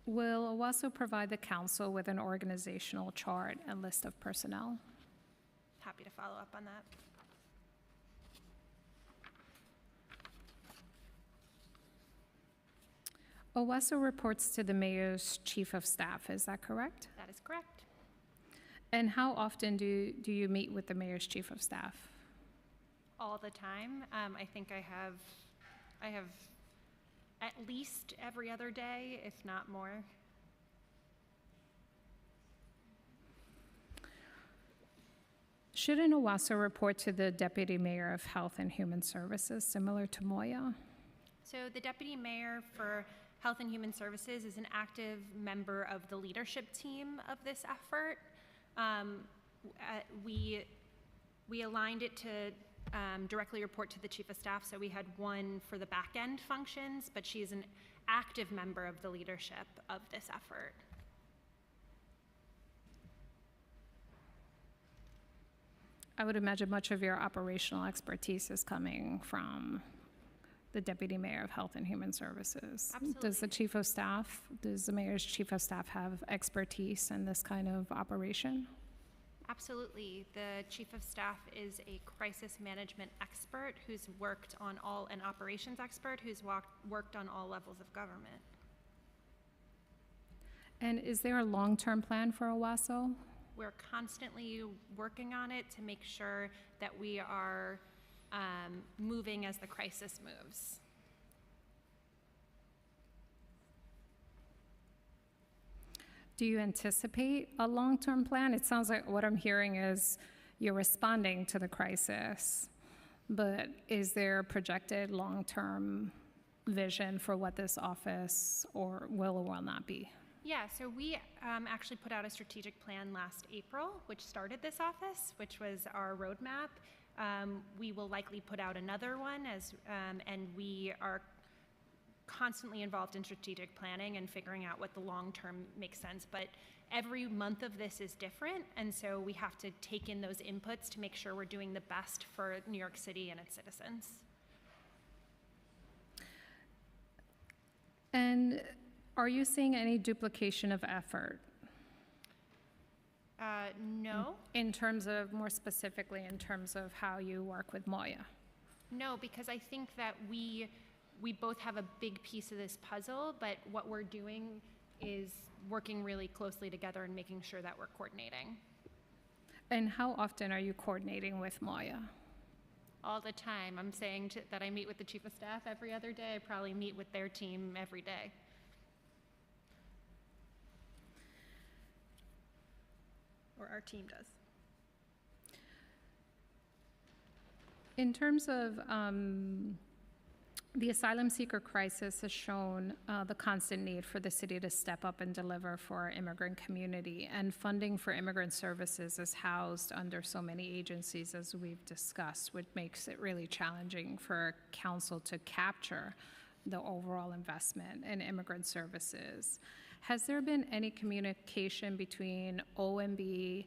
Speaker 1: Will OWASO provide the council with an organizational chart and list of personnel?
Speaker 3: Happy to follow up on that.
Speaker 1: OWASO reports to the mayor's chief of staff, is that correct?
Speaker 3: That is correct.
Speaker 1: And how often do you meet with the mayor's chief of staff?
Speaker 3: All the time. I think I have at least every other day, if not more.
Speaker 1: Should an OWASO report to the deputy mayor of Health and Human Services, similar to Moya?
Speaker 3: So the deputy mayor for Health and Human Services is an active member of the leadership team of this effort. We aligned it to directly report to the chief of staff, so we had one for the back end functions, but she is an active member of the leadership of this effort.
Speaker 1: I would imagine much of your operational expertise is coming from the deputy mayor of Health and Human Services.
Speaker 3: Absolutely.
Speaker 1: Does the mayor's chief of staff have expertise in this kind of operation?
Speaker 3: Absolutely. The chief of staff is a crisis management expert who's worked on an operations expert who's worked on all levels of government.
Speaker 1: And is there a long-term plan for OWASO?
Speaker 3: We're constantly working on it to make sure that we are moving as the crisis moves.
Speaker 1: Do you anticipate a long-term plan? It sounds like what I'm hearing is you're responding to the crisis, but is there a projected long-term vision for what this office will or will not be?
Speaker 3: Yeah, so we actually put out a strategic plan last April, which started this office, which was our roadmap. We will likely put out another one and we are constantly involved in strategic planning and figuring out what the long term makes sense. But every month of this is different, and so we have to take in those inputs to make sure we're doing the best for New York City and its citizens.
Speaker 1: And are you seeing any duplication of effort?
Speaker 3: No.
Speaker 1: More specifically, in terms of how you work with Moya?
Speaker 3: No, because I think that we both have a big piece of this puzzle, but what we're doing is working really closely together and making sure that we're coordinating.
Speaker 1: And how often are you coordinating with Moya?
Speaker 3: All the time. I'm saying that I meet with the chief of staff every other day. I probably meet with their team every day. Or our team does.
Speaker 1: In terms of the asylum seeker crisis has shown the constant need for the city to step up and deliver for our immigrant community, and funding for immigrant services is housed under so many agencies, as we've discussed, which makes it really challenging for council to capture the overall investment in immigrant services. Has there been any communication between OMB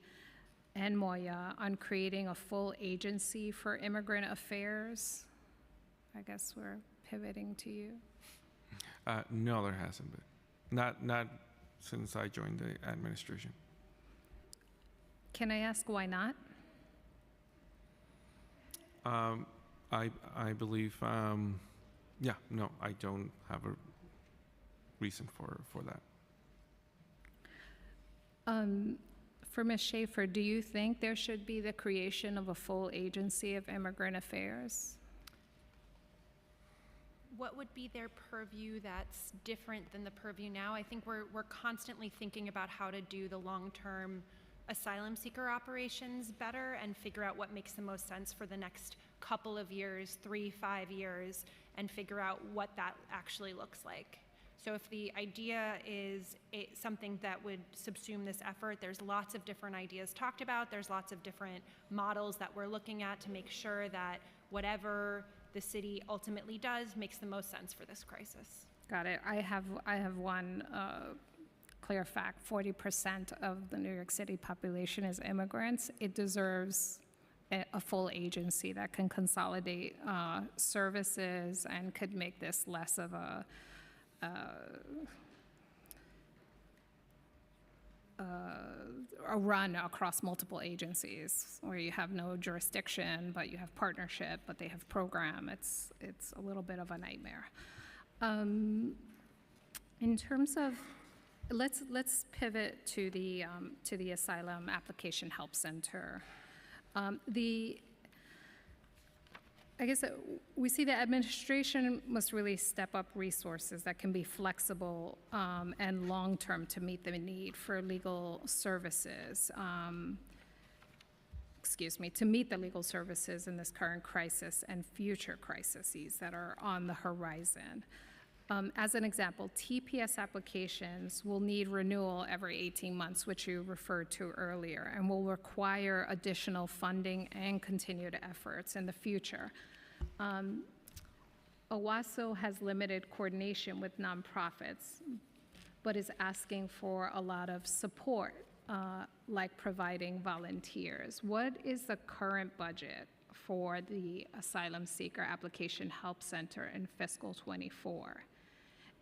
Speaker 1: and Moya on creating a full agency for immigrant affairs? I guess we're pivoting to you.
Speaker 4: No, there hasn't been. Not since I joined the administration.
Speaker 1: Can I ask why not?
Speaker 4: I believe, no, I don't have a reason for that.
Speaker 1: For Ms. Schaefer, do you think there should be the creation of a full agency of immigrant affairs?
Speaker 3: What would be their purview that's different than the purview now? I think we're constantly thinking about how to do the long-term asylum seeker operations better and figure out what makes the most sense for the next couple of years, 3-5 years, and figure out what that actually looks like. So if the idea is something that would subsume this effort, there's lots of different ideas talked about. There's lots of different models that we're looking at to make sure that whatever the city ultimately does makes the most sense for this crisis.
Speaker 1: Got it. I have one clear fact. 40% of the New York City population is immigrants. It deserves a full agency that can consolidate services and could make this less of a run across multiple agencies where you have no jurisdiction, but you have partnership, but they have program. It's a little bit of a nightmare. In terms of, let's pivot to the Asylum Application Help Center. I guess we see the administration must really step up resources that can be flexible and long-term to meet the need for legal services. To meet the legal services in this current crisis and future crises that are on the horizon. As an example, TPS applications will need renewal every 18 months, which you referred to earlier, and will require additional funding and continued efforts in the future. OWASO has limited coordination with nonprofits, but is asking for a lot of support, like providing volunteers. What is the current budget for the Asylum Seeker Application Help Center in fiscal '24?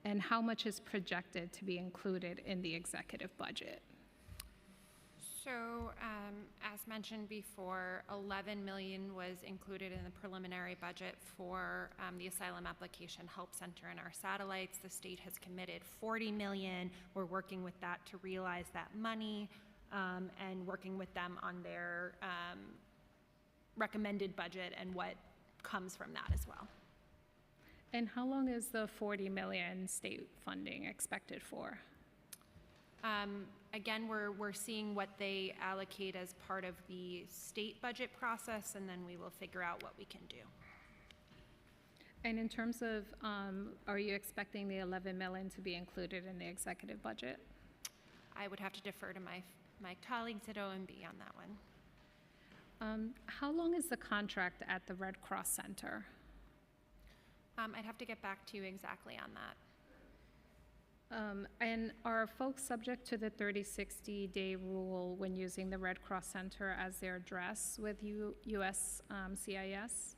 Speaker 1: And how much is projected to be included in the executive budget?
Speaker 3: So, as mentioned before, 11 million was included in the preliminary budget for the Asylum Application Help Center and our satellites. The state has committed 40 million. We're working with that to realize that money and working with them on their recommended budget and what comes from that as well.
Speaker 1: And how long is the 40 million state funding expected for?
Speaker 3: Again, we're seeing what they allocate as part of the state budget process, and then we will figure out what we can do.
Speaker 1: And in terms of, are you expecting the 11 million to be included in the executive budget?
Speaker 3: I would have to defer to my colleagues at OMB on that one.
Speaker 1: How long is the contract at the Red Cross Center?
Speaker 3: I'd have to get back to you exactly on that.
Speaker 1: And are folks subject to the 30-60-day rule when using the Red Cross Center as their address with USCIS?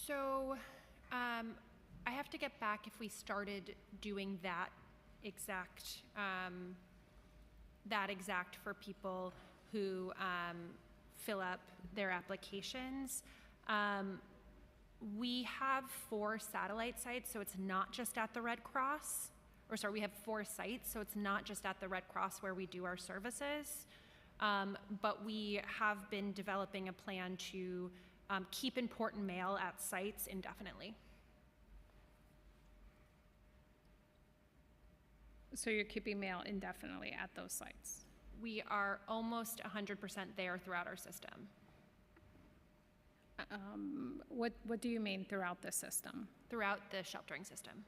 Speaker 3: So I have to get back if we started doing that exact for people who fill up their applications. We have 4 satellite sites, so it's not just at the Red Cross. We have 4 sites, so it's not just at the Red Cross where we do our services. But we have been developing a plan to keep important mail at sites indefinitely.
Speaker 1: So you're keeping mail indefinitely at those sites?
Speaker 3: We are almost 100% there throughout our system.
Speaker 1: What do you mean throughout the system?
Speaker 3: Throughout the sheltering system.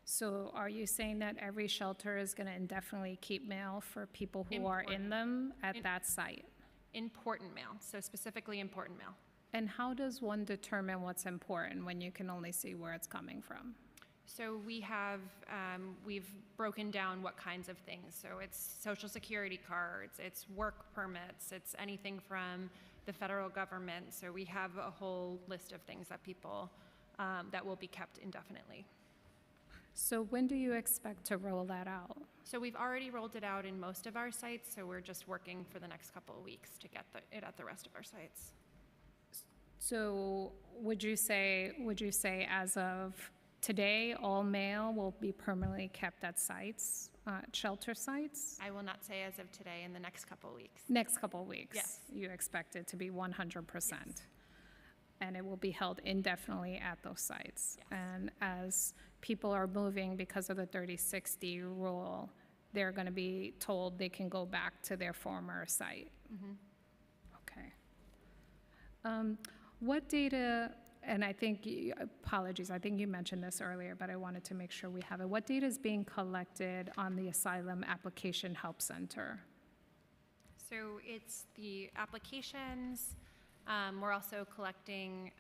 Speaker 1: So are you saying that every shelter is going to indefinitely keep mail for people who are in them at that site? Important
Speaker 3: mail, so specifically important mail.
Speaker 1: And how does one determine what's important when you can only see where it's coming from?
Speaker 3: So we have, we've broken down what kinds of things. So it's Social Security cards, it's work permits, it's anything from the federal government. So we have a whole list of things that people, that will be kept indefinitely.
Speaker 1: So when do you expect to roll that out?
Speaker 3: So we've already rolled it out in most of our sites, so we're just working for the next couple of weeks to get it at the rest of our sites.
Speaker 1: So would you say as of today, all mail will be permanently kept at sites, shelter sites?
Speaker 3: I will not say as of today, in the next couple of weeks.
Speaker 1: Next couple of weeks?
Speaker 3: Yes.
Speaker 1: You expect it to be 100%?
Speaker 3: Yes.
Speaker 1: And it will be held indefinitely at those sites?
Speaker 3: Yes.
Speaker 1: And as people are moving because of the 30-60 rule, they're going to be told they can go back to their former site?
Speaker 3: Mm-hmm.
Speaker 1: Okay. What data, and I think, apologies, I think you mentioned this earlier, but I wanted to make sure we have it. What data is being collected on the Asylum Application Help Center?
Speaker 3: So it's the applications, We're also collecting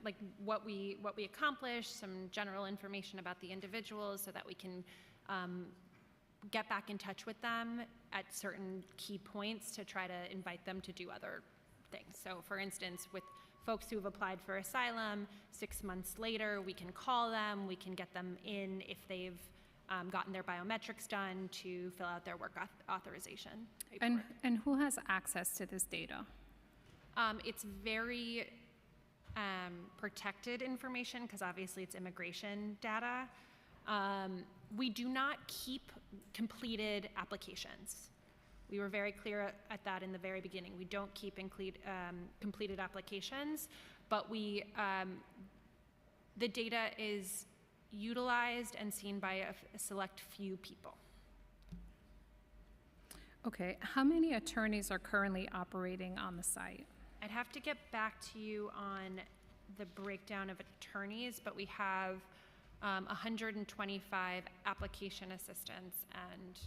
Speaker 3: like what we accomplished, some general information about the individuals so that we can get back in touch with them at certain key points to try to invite them to do other things. So for instance, with folks who have applied for asylum, 6 months later, we can call them, we can get them in if they've gotten their biometrics done to fill out their work authorization paperwork.
Speaker 1: And who has access to this data?
Speaker 3: It's very protected information because obviously it's immigration data. We do not keep completed applications. We were very clear at that in the very beginning. We don't keep completed applications, but the data is utilized and seen by a select few people.
Speaker 1: Okay, how many attorneys are currently operating on the site?
Speaker 3: I'd have to get back to you on the breakdown of attorneys, but we have 125 application assistants and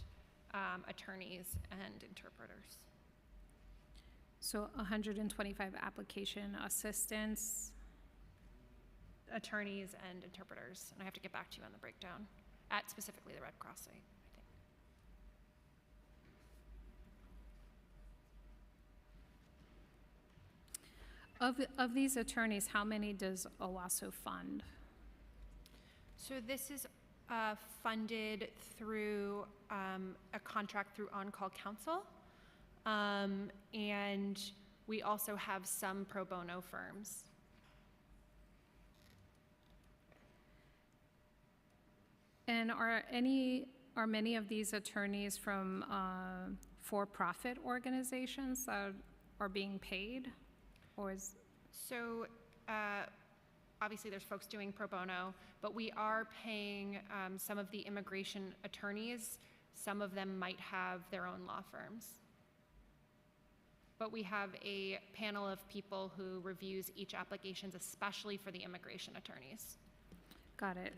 Speaker 3: attorneys and interpreters.
Speaker 1: So 125 application assistants.
Speaker 3: Attorneys and interpreters, and I have to get back to you on the breakdown at specifically the Red Cross site, I think.
Speaker 1: Of these attorneys, how many does OWASO fund?
Speaker 3: So this is funded through a contract through On-Call Counsel, and we also have some pro bono firms.
Speaker 1: And are many of these attorneys from for-profit organizations that are being paid, or is?
Speaker 3: So obviously there's folks doing pro bono, but we are paying some of the immigration attorneys. Some of them might have their own law firms. But we have a panel of people who reviews each application, especially for the immigration attorneys.
Speaker 1: Got it.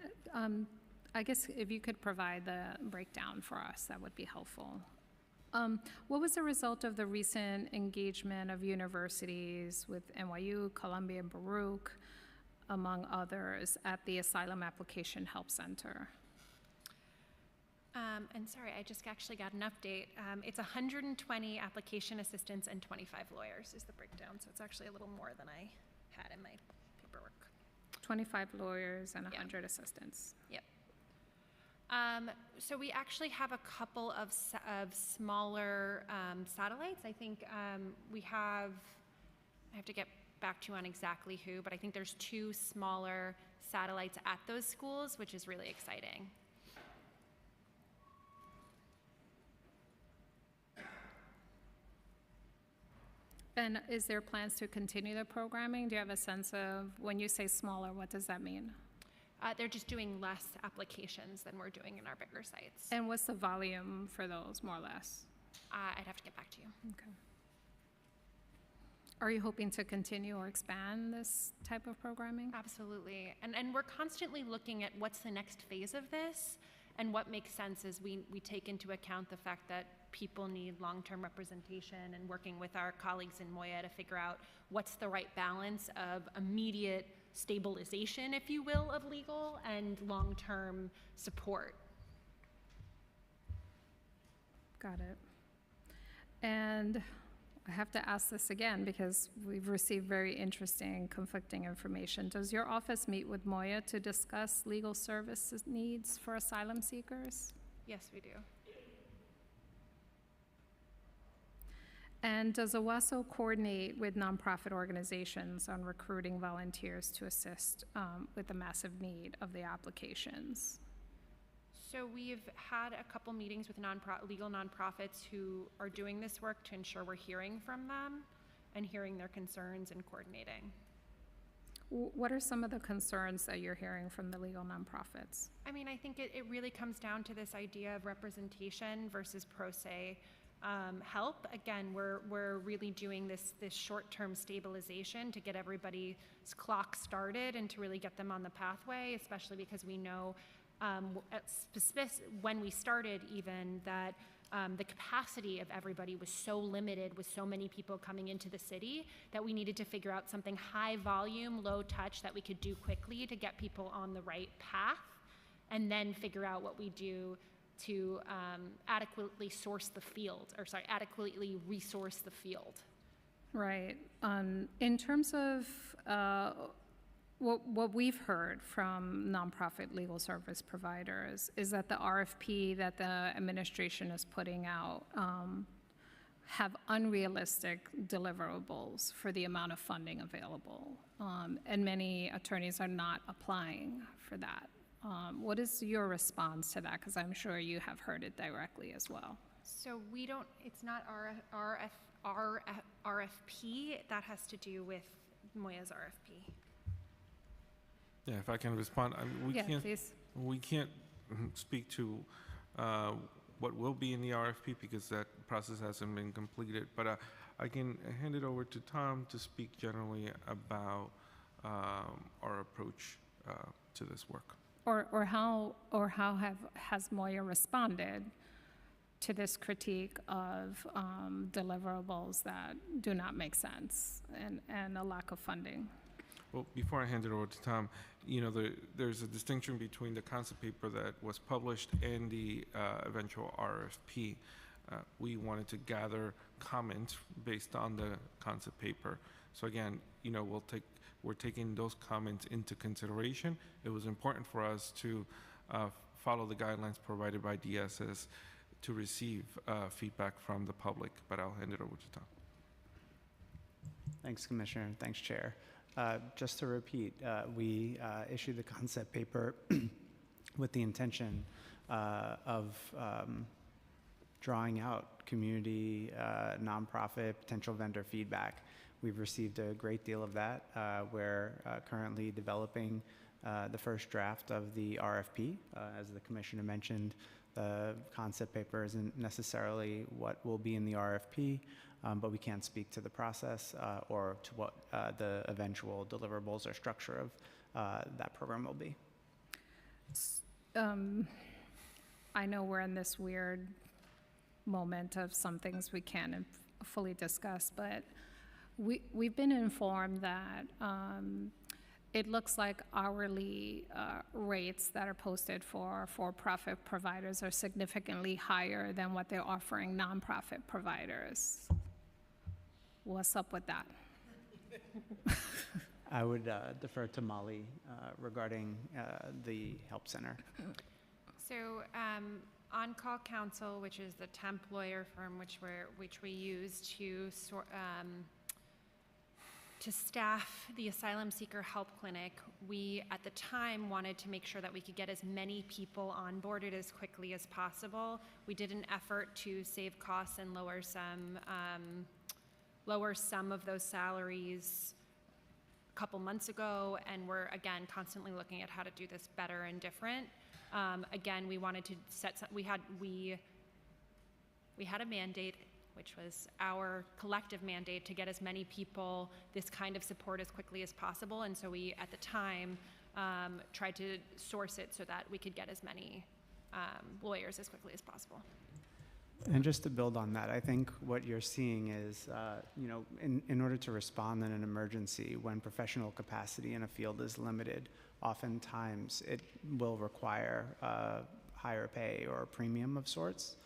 Speaker 1: I guess if you could provide the breakdown for us, that would be helpful. What was the result of the recent engagement of universities with NYU, Columbia, and Baruch, among others, at the Asylum Application Help Center?
Speaker 3: And sorry, I just actually got an update. It's 120 application assistants and 25 lawyers is the breakdown, so it's actually a little more than I had in my paperwork.
Speaker 1: 25 lawyers and 100 assistants.
Speaker 3: Yep. So we actually have a couple of smaller satellites. I think I have to get back to you on exactly who, but I think there's 2 smaller satellites at those schools, which is really exciting.
Speaker 1: And is there plans to continue the programming? Do you have a sense of, when you say smaller, what does that mean?
Speaker 3: They're just doing less applications than we're doing in our bigger sites.
Speaker 1: And what's the volume for those, more or less?
Speaker 3: I'd have to get back to you.
Speaker 1: Okay. Are you hoping to continue or expand this type of programming?
Speaker 3: Absolutely. And we're constantly looking at what's the next phase of this and what makes sense as we take into account the fact that people need long-term representation and working with our colleagues in Moya to figure out what's the right balance of immediate stabilization, if you will, of legal and long-term support.
Speaker 1: Got it. And I have to ask this again because we've received very interesting, conflicting information. Does your office meet with Moya to discuss legal services needs for asylum seekers?
Speaker 3: Yes, we do.
Speaker 1: And does OWASO coordinate with nonprofit organizations on recruiting volunteers to assist with the massive need of the applications?
Speaker 3: So we've had a couple meetings with legal nonprofits who are doing this work to ensure we're hearing from them and hearing their concerns and coordinating.
Speaker 1: What are some of the concerns that you're hearing from the legal nonprofits?
Speaker 3: I mean, I think it really comes down to this idea of representation versus pro se help. Again, we're really doing this short-term stabilization to get everybody's clock started and to really get them on the pathway, especially because we know when we started even that
Speaker 12: the capacity of everybody was so limited with so many people coming into the city that we needed to figure out something high volume, low touch that we could do quickly to get people on the right path, and then figure out what we do to adequately resource the field.
Speaker 1: Right. In terms of what we've heard from nonprofit legal service providers is that the RFP that the administration is putting out have unrealistic deliverables for the amount of funding available, and many attorneys are not applying for that. What is your response to that? Because I'm sure you have heard it directly as well.
Speaker 12: So it's not RFP, that has to do with Moya's RFP.
Speaker 4: Yeah, if I can respond,
Speaker 1: Please.
Speaker 4: we can't speak to what will be in the RFP because that process hasn't been completed. But I can hand it over to Tom to speak generally about our approach to this work.
Speaker 1: Or how has Moya responded to this critique of deliverables that do not make sense and a lack of funding?
Speaker 4: Well, before I hand it over to Tom, there's a distinction between the concept paper that was published and the eventual RFP. We wanted to gather comments based on the concept paper. So again, we're taking those comments into consideration. It was important for us to follow the guidelines provided by DSS to receive feedback from the public, but I'll hand it over to Tom.
Speaker 6: Thanks, Commissioner. Thanks, Chair. Just to repeat, we issued the concept paper with the intention of drawing out community, nonprofit, potential vendor feedback. We've received a great deal of that. We're currently developing the first draft of the RFP. As the Commissioner mentioned, the concept paper isn't necessarily what will be in the RFP, but we can't speak to the process or to what the eventual deliverables or structure of that program will be.
Speaker 1: I know we're in this weird moment of some things we can't fully discuss, but we've been informed that it looks like hourly rates that are posted for profit providers are significantly higher than what they're offering nonprofit providers. What's up with that?
Speaker 6: I would defer to Molly regarding the Help Center.
Speaker 12: So On-Call Counsel, which is the temp lawyer firm which we use to staff the Asylum Seeker Help Clinic, we at the time wanted to make sure that we could get as many people onboarded as quickly as possible. We did an effort to save costs and lower some of those salaries a couple months ago, and we're again constantly looking at how to do this better and different. Again, we wanted to we had a mandate, which was our collective mandate to get as many people this kind of support as quickly as possible. And so we, at the time, tried to source it so that we could get as many lawyers as quickly as possible.
Speaker 6: And just to build on that, I think what you're seeing is, in order to respond in an emergency when professional capacity in a field is limited, oftentimes it will require higher pay or a premium of sorts.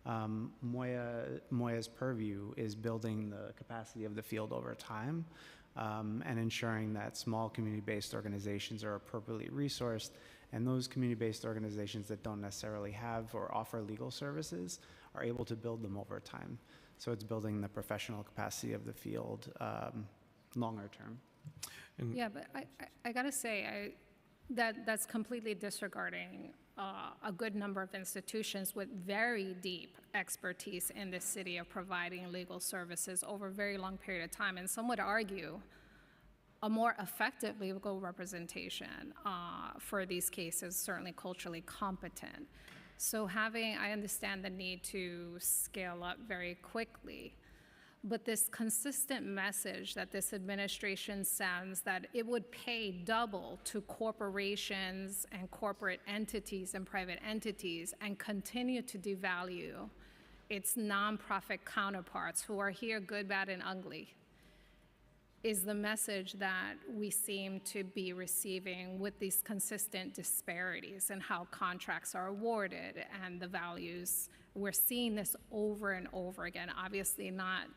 Speaker 6: Moya's purview is building the capacity of the field over time and ensuring that small community-based organizations are appropriately resourced, and those community-based organizations that don't necessarily have or offer legal services are able to build them over time. So it's building the professional capacity of the field longer term.
Speaker 1: Yeah, but I gotta say, that's completely disregarding a good number of institutions with very deep expertise in the city of providing legal services over a very long period of time. And some would argue a more effective legal representation for these cases, certainly culturally competent. So I understand the need to scale up very quickly, but this consistent message that this administration sends that it would pay double to corporations and corporate entities and private entities and continue to devalue its nonprofit counterparts who are here good, bad, and ugly, is the message that we seem to be receiving with these consistent disparities in how contracts are awarded and the values. We're seeing this over and over again, obviously not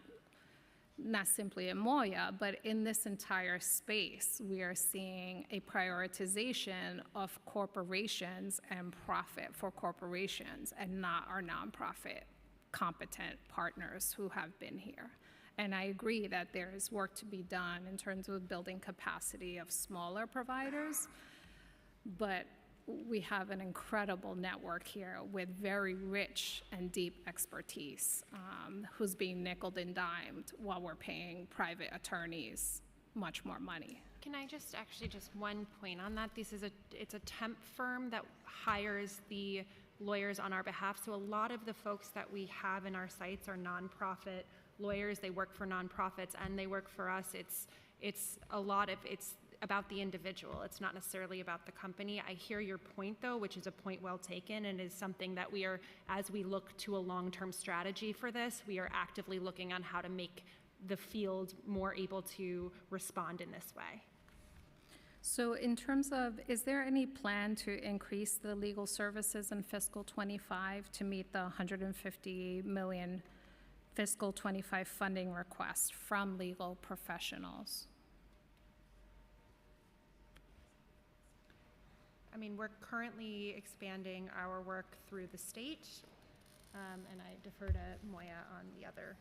Speaker 1: simply in Moya, but in this entire space, we are seeing a prioritization of corporations and profit for corporations and not our nonprofit competent partners who have been here. And I agree that there is work to be done in terms of building capacity of smaller providers, but we have an incredible network here with very rich and deep expertise who's being nickeled and dimed while we're paying private attorneys much more money.
Speaker 3: Can I just one point on that? It's a temp firm that hires the lawyers on our behalf. So a lot of the folks that we have in our sites are nonprofit lawyers. They work for nonprofits and they work for us. It's about the individual. It's not necessarily about the company. I hear your point though, which is a point well taken and is something that we are, as we look to a long-term strategy for this, we are actively looking on how to make the field more able to respond in this way.
Speaker 1: So in terms of, is there any plan to increase the legal services in fiscal 25 to meet the 150 million fiscal 25 funding request from legal professionals?
Speaker 3: I mean, we're currently expanding our work through the state, and I defer to Moya on the other.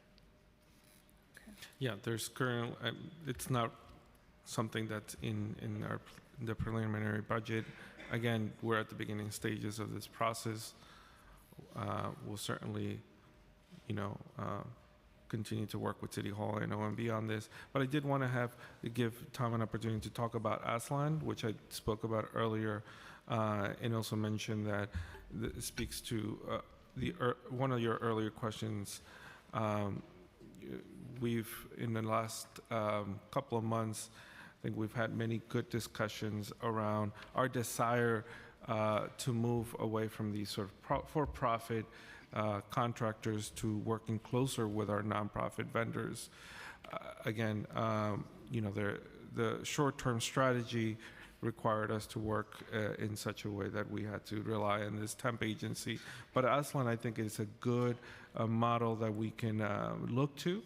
Speaker 4: Yeah, there's current, it's not something that's in the preliminary budget. Again, we're at the beginning stages of this process. We'll certainly, continue to work with City Hall and OMB on this. But I did want to give Tom an opportunity to talk about Aslan, which I spoke about earlier, and also mention that it speaks to one of your earlier questions. We've, in the last couple of months, I think we've had many good discussions around our desire to move away from these sort of for-profit contractors to working closer with our nonprofit vendors. Again, the short-term strategy required us to work in such a way that we had to rely on this temp agency. But Aslan, I think, is a good model that we can look to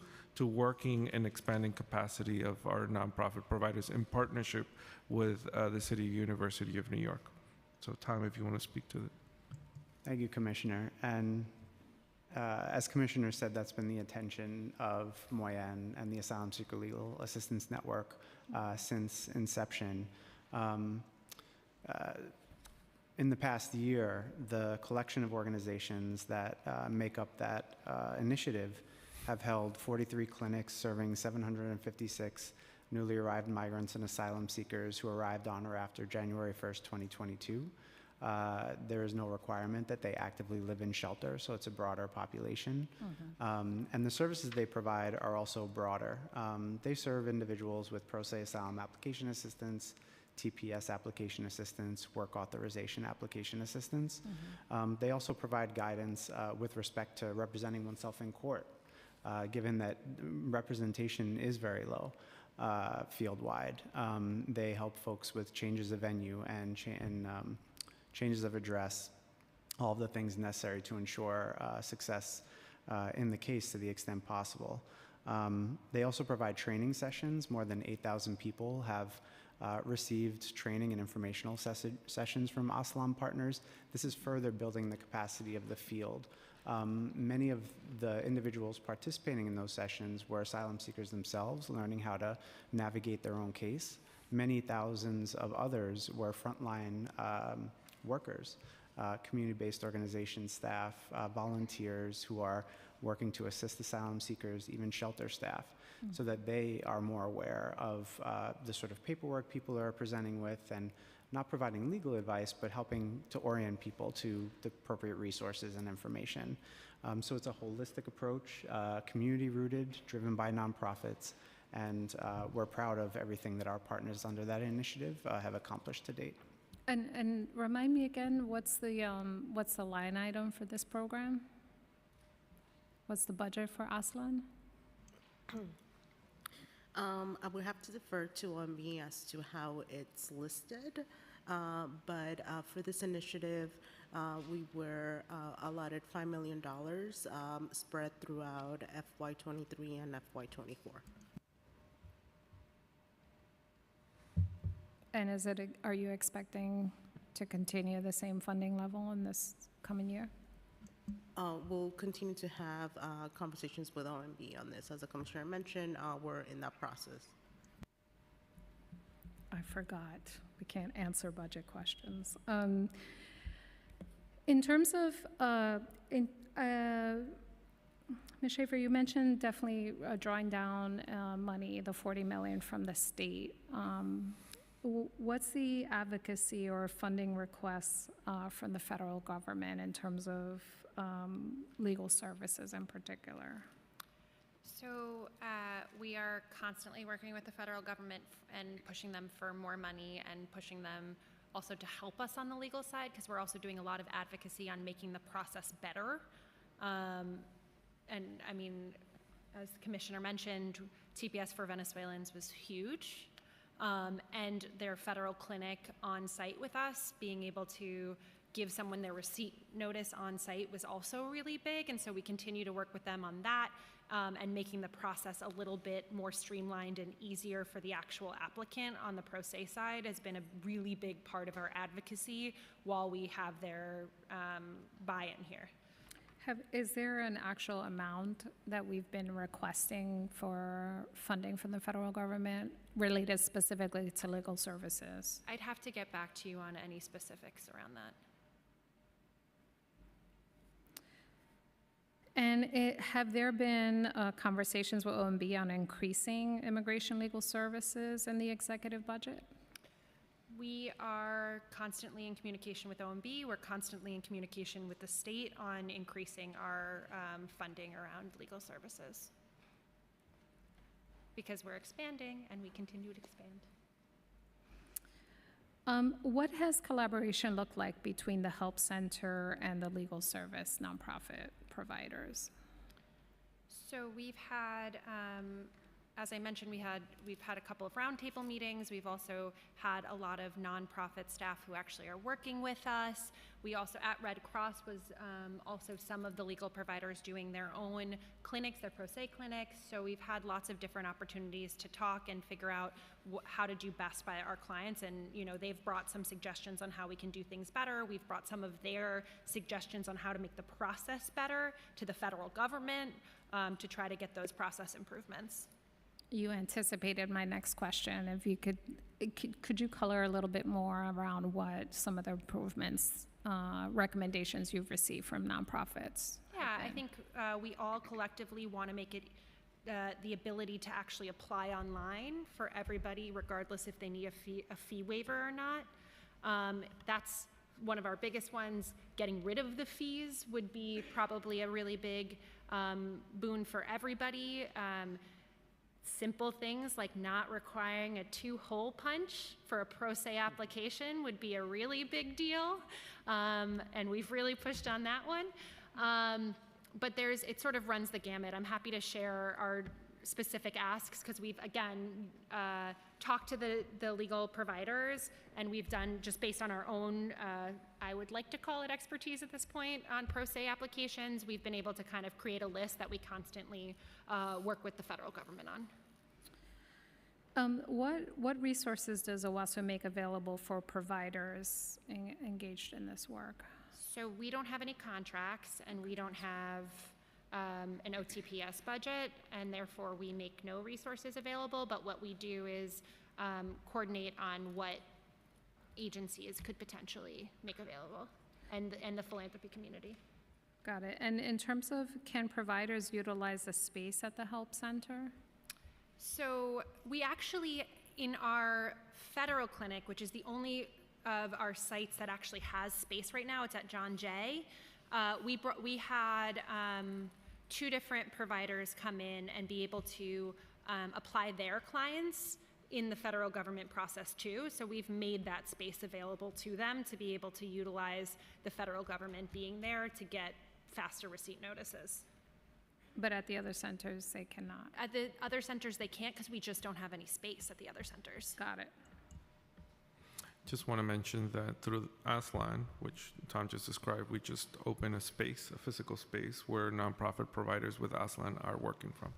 Speaker 4: working and expanding capacity of our nonprofit providers in partnership with the City University of New York. So Tom, if you want to speak to it.
Speaker 6: Thank you, Commissioner. And as Commissioner said, that's been the intention of Moya and the Asylum Seeker Legal Assistance Network since inception. In the past year, the collection of organizations that make up that initiative have held 43 clinics serving 756 newly arrived migrants and asylum seekers who arrived on or after January 1st, 2022. There is no requirement that they actively live in shelter, so it's a broader population. And the services they provide are also broader. They serve individuals with pro se asylum application assistance, TPS application assistance, work authorization application assistance. They also provide guidance with respect to representing oneself in court, given that representation is very low field-wide. They help folks with changes of venue and changes of address, all of the things necessary to ensure success in the case to the extent possible. They also provide training sessions. More than 8,000 people have received training and informational sessions from Aslam partners. This is further building the capacity of the field. Many of the individuals participating in those sessions were asylum seekers themselves, learning how to navigate their own case. Many thousands of others were frontline workers, community-based organization staff, volunteers who are working to assist asylum seekers, even shelter staff, so that they are more aware of the sort of paperwork people are presenting with, and not providing legal advice, but helping to orient people to the appropriate resources and information. So it's a holistic approach, community-rooted, driven by nonprofits, and we're proud of everything that our partners under that initiative have accomplished to date.
Speaker 1: And remind me again, what's the line item for this program? What's the budget for Aslan?
Speaker 5: I would have to defer to OMB as to how it's listed, but for this initiative, we were allotted $5 million spread throughout FY23 and FY24.
Speaker 1: And are you expecting to continue the same funding level in this coming year?
Speaker 5: We'll continue to have conversations with OMB on this. As the Commissioner mentioned, we're in that process.
Speaker 1: I forgot. We can't answer budget questions. In terms of, Ms. Schaefer, you mentioned definitely drawing down money, the $40 million from the state. What's the advocacy or funding requests from the federal government in terms of legal services in particular?
Speaker 3: So we are constantly working with the federal government and pushing them for more money and pushing them also to help us on the legal side, because we're also doing a lot of advocacy on making the process better. And I mean, as the Commissioner mentioned, TPS for Venezuelans was huge. And their federal clinic on site with us, being able to give someone their receipt notice on site was also really big. And so we continue to work with them on that and making the process a little bit more streamlined and easier for the actual applicant on the pro se side has been a really big part of our advocacy while we have their buy-in here.
Speaker 1: Is there an actual amount that we've been requesting for funding from the federal government related specifically to legal services?
Speaker 3: I'd have to get back to you on any specifics around that.
Speaker 1: And have there been conversations with OMB on increasing immigration legal services in the executive budget?
Speaker 3: We are constantly in communication with OMB. We're constantly in communication with the state on increasing our funding around legal services because we're expanding and we continue to expand.
Speaker 1: What has collaboration looked like between the Help Center and the legal service nonprofit providers?
Speaker 3: So we've had, as I mentioned, we've had a couple of roundtable meetings. We've also had a lot of nonprofit staff who actually are working with us. We also, at Red Cross, was also some of the legal providers doing their own clinics, their pro se clinics. So we've had lots of different opportunities to talk and figure out how to do best by our clients. And you know, they've brought some suggestions on how we can do things better. We've brought some of their suggestions on how to make the process better to the federal government to try to get those process improvements.
Speaker 1: You anticipated my next question. If you could you color a little bit more around what some of the improvements, recommendations you've received from nonprofits?
Speaker 3: Yeah, I think we all collectively want to make it the ability to actually apply online for everybody, regardless if they need a fee waiver or not. That's one of our biggest ones. Getting rid of the fees would be probably a really big boon for everybody. Simple things like not requiring a 2-hole punch for a pro se application would be a really big deal, and we've really pushed on that one. But it sort of runs the gamut. I'm happy to share our specific asks because we've, again, talked to the legal providers, and we've done, just based on our own, I would like to call it expertise at this point, on pro se applications, we've been able to kind of create a list that we constantly work with the federal government on.
Speaker 1: What resources does OWASO make available for providers engaged in this work?
Speaker 3: So we don't have any contracts, and we don't have an OTPS budget, and therefore we make no resources available, but what we do is coordinate on what agencies could potentially make available, and the philanthropy community.
Speaker 1: Got it. And in terms of, can providers utilize the space at the Help Center?
Speaker 3: So we actually, in our federal clinic, which is the only of our sites that actually has space right now, it's at John Jay. We had 2 different providers come in and be able to apply their clients in the federal government process too. So we've made that space available to them to be able to utilize the federal government being there to get faster receipt notices.
Speaker 1: But at the other centers, they cannot.
Speaker 12: At the other centers, they can't because we just don't have any space at the other centers.
Speaker 1: Got it.
Speaker 4: Just want to mention that through Aslan, which Tom just described, we just opened a space, a physical space, where nonprofit providers with Aslan are working from.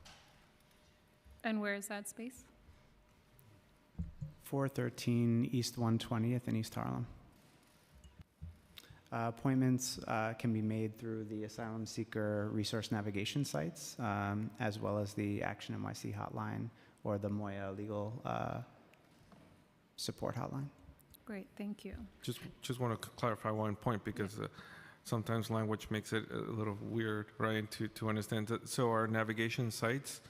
Speaker 1: And where is that space?
Speaker 6: 413 East 120th in East Harlem. Appointments can be made through the asylum seeker resource navigation sites, as well as the Action NYC hotline or the Moya legal support hotline.
Speaker 1: Great, thank you.
Speaker 4: Just want to clarify one point, because sometimes language makes it a little weird, right, to understand. So our navigation sites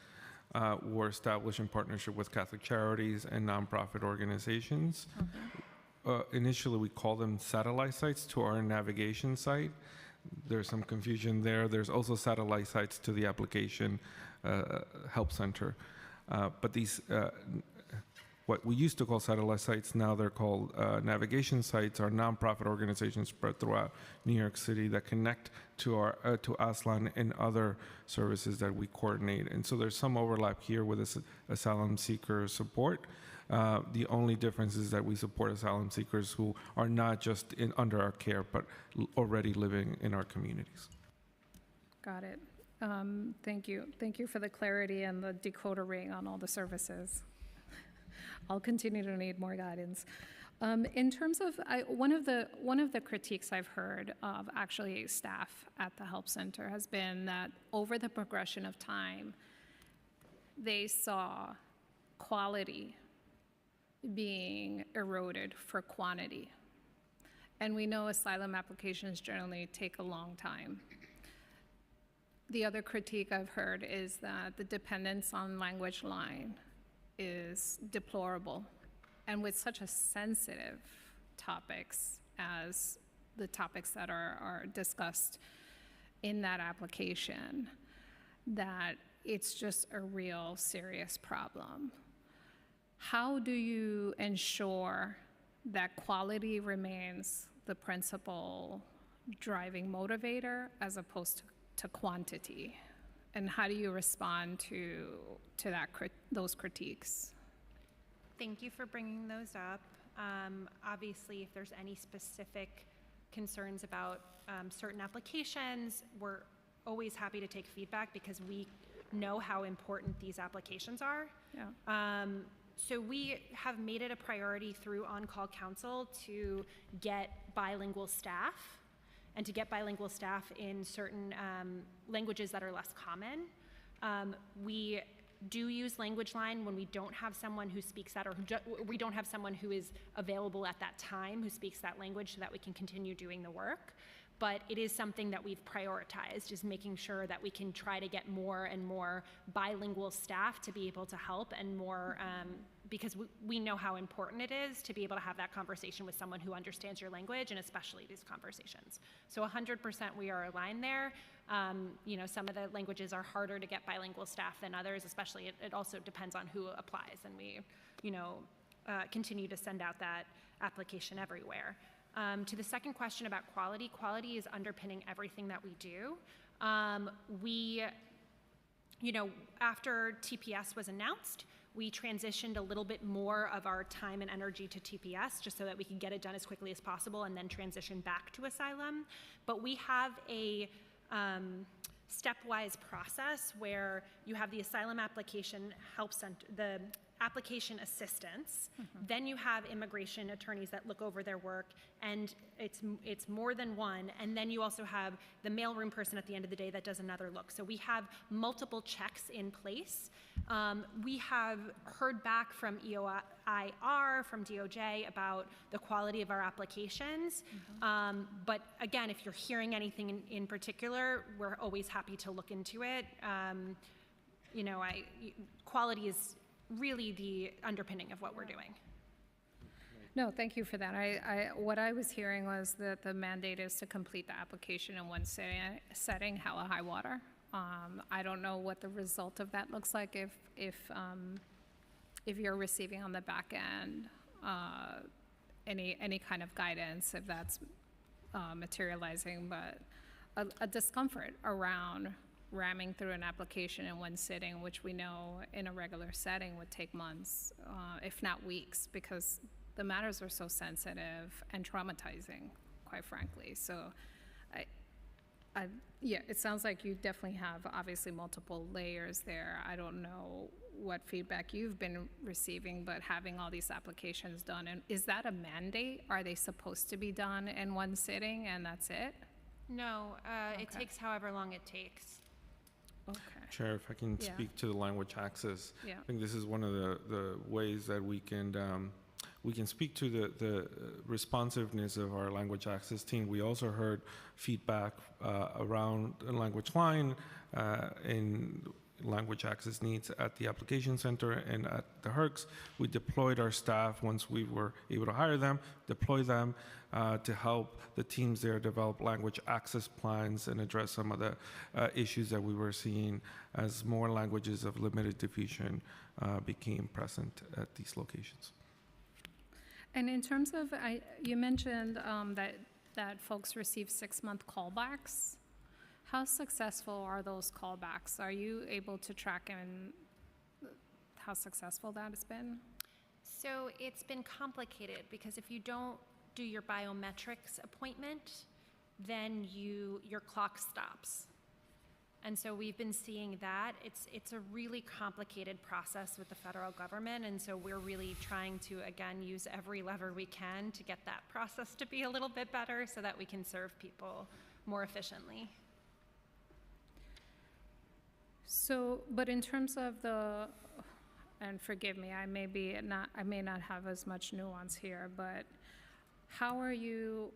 Speaker 4: were established in partnership with Catholic charities and nonprofit organizations. Initially, we call them satellite sites to our navigation site. There's some confusion there. There's also satellite sites to the application help center. But these, what we used to call satellite sites, now they're called navigation sites, are nonprofit organizations spread throughout New York City that connect to our to Aslan and other services that we coordinate. And so there's some overlap here with this asylum seeker support. The only difference is that we support asylum seekers who are not just under our care, but already living in our communities.
Speaker 1: Got it. Thank you. Thank you for the clarity and the decoder ring on all the services. I'll continue to need more guidance. In terms of, one of the critiques I've heard of actually staff at the help center has been that over the progression of time, they saw quality being eroded for quantity. And we know asylum applications generally take a long time. The other critique I've heard is that the dependence on language line is deplorable. And with such a sensitive topics as the topics that are discussed in that application, that it's just a real serious problem. How do you ensure that quality remains the principal driving motivator as opposed to quantity? And how do you respond to that those critiques?
Speaker 12: Thank you for bringing those up. Obviously, if there's any specific concerns about certain applications, we're always happy to take feedback because we know how important these applications are.
Speaker 1: Yeah.
Speaker 12: So we have made it a priority through On-Call Council to get bilingual staff and to get bilingual staff in certain languages that are less common. We do use language line when we don't have someone who speaks that, or we don't have someone who is available at that time who speaks that language so that we can continue doing the work. But it is something that we've prioritized, is making sure that we can try to get more and more bilingual staff to be able to help, and more, because we know how important it is to be able to have that conversation with someone who understands your language, and especially these conversations. So 100% we are aligned there. You know, some of the languages are harder to get bilingual staff than others, especially it also depends on who applies, and we, you know, continue to send out that application everywhere. To the second question about quality, quality is underpinning everything that we do. We, you know, after TPS was announced, we transitioned a little bit more of our time and energy to TPS just so that we can get it done as quickly as possible and then transition back to asylum. But we have a stepwise process where you have the asylum application help center, the application assistance, then you have immigration attorneys that look over their work, and it's more than one, and then you also have the mailroom person at the end of the day that does another look. So we have multiple checks in place. We have heard back from EOIR, from DOJ, about the quality of our applications, but again, if you're hearing anything in particular, we're always happy to look into it. You know, quality is really the underpinning of what we're doing.
Speaker 1: No, thank you for that. What I was hearing was that the mandate is to complete the application in one setting, hella high water. I don't know what the result of that looks like if you're receiving on the back end any kind of guidance, if that's materializing, but a discomfort around ramming through an application in one sitting, which we know in a regular setting would take months, if not weeks, because the matters are so sensitive and traumatizing, quite frankly. So yeah, it sounds like you definitely have obviously multiple layers there. I don't know what feedback you've been receiving, but having all these applications done, and is that a mandate? Are they supposed to be done in one sitting and that's it?
Speaker 12: No, it
Speaker 1: Okay.
Speaker 12: takes however long it takes.
Speaker 1: Okay.
Speaker 4: Chair, if I can
Speaker 1: Yeah.
Speaker 4: speak to the language access.
Speaker 1: Yeah.
Speaker 4: I think this is one of the ways that we can speak to the responsiveness of our language access team. We also heard feedback around the language line and language access needs at the application center and at the HERCS. We deployed our staff once we were able to hire them, deploy them to help the teams there develop language access plans and address some of the issues that we were seeing as more languages of limited diffusion became present at these locations.
Speaker 1: And in terms of, you mentioned that folks receive 6-month callbacks. How successful are those callbacks? Are you able to track and how successful that has been?
Speaker 12: So it's been complicated because if you don't do your biometrics appointment, then your clock stops. And so we've been seeing that. It's a really complicated process with the federal government, and so we're really trying to, again, use every lever we can to get that process to be a little bit better so that we can serve people more efficiently.
Speaker 1: So, but in terms of the, and forgive me, I may not have as much nuance here, but how are you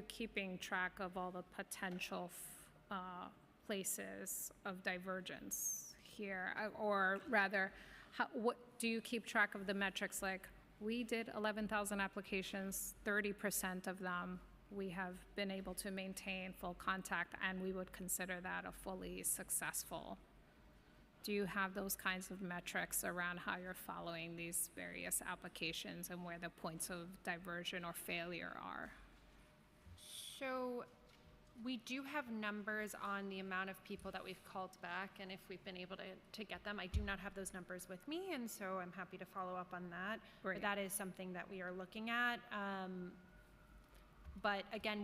Speaker 1: keeping track of all the potential places of divergence here? Or rather, what do you keep track of the metrics? Like, we did 11,000 applications, 30% of them we have been able to maintain full contact, and we would consider that a fully successful. Do you have those kinds of metrics around how you're following these various applications and where the points of diversion or failure are?
Speaker 12: So we do have numbers on the amount of people that we've called back and if we've been able to get them. I do not have those numbers with me, and so I'm happy to follow up on that.
Speaker 1: Great.
Speaker 12: But that is something that we are looking at. But again,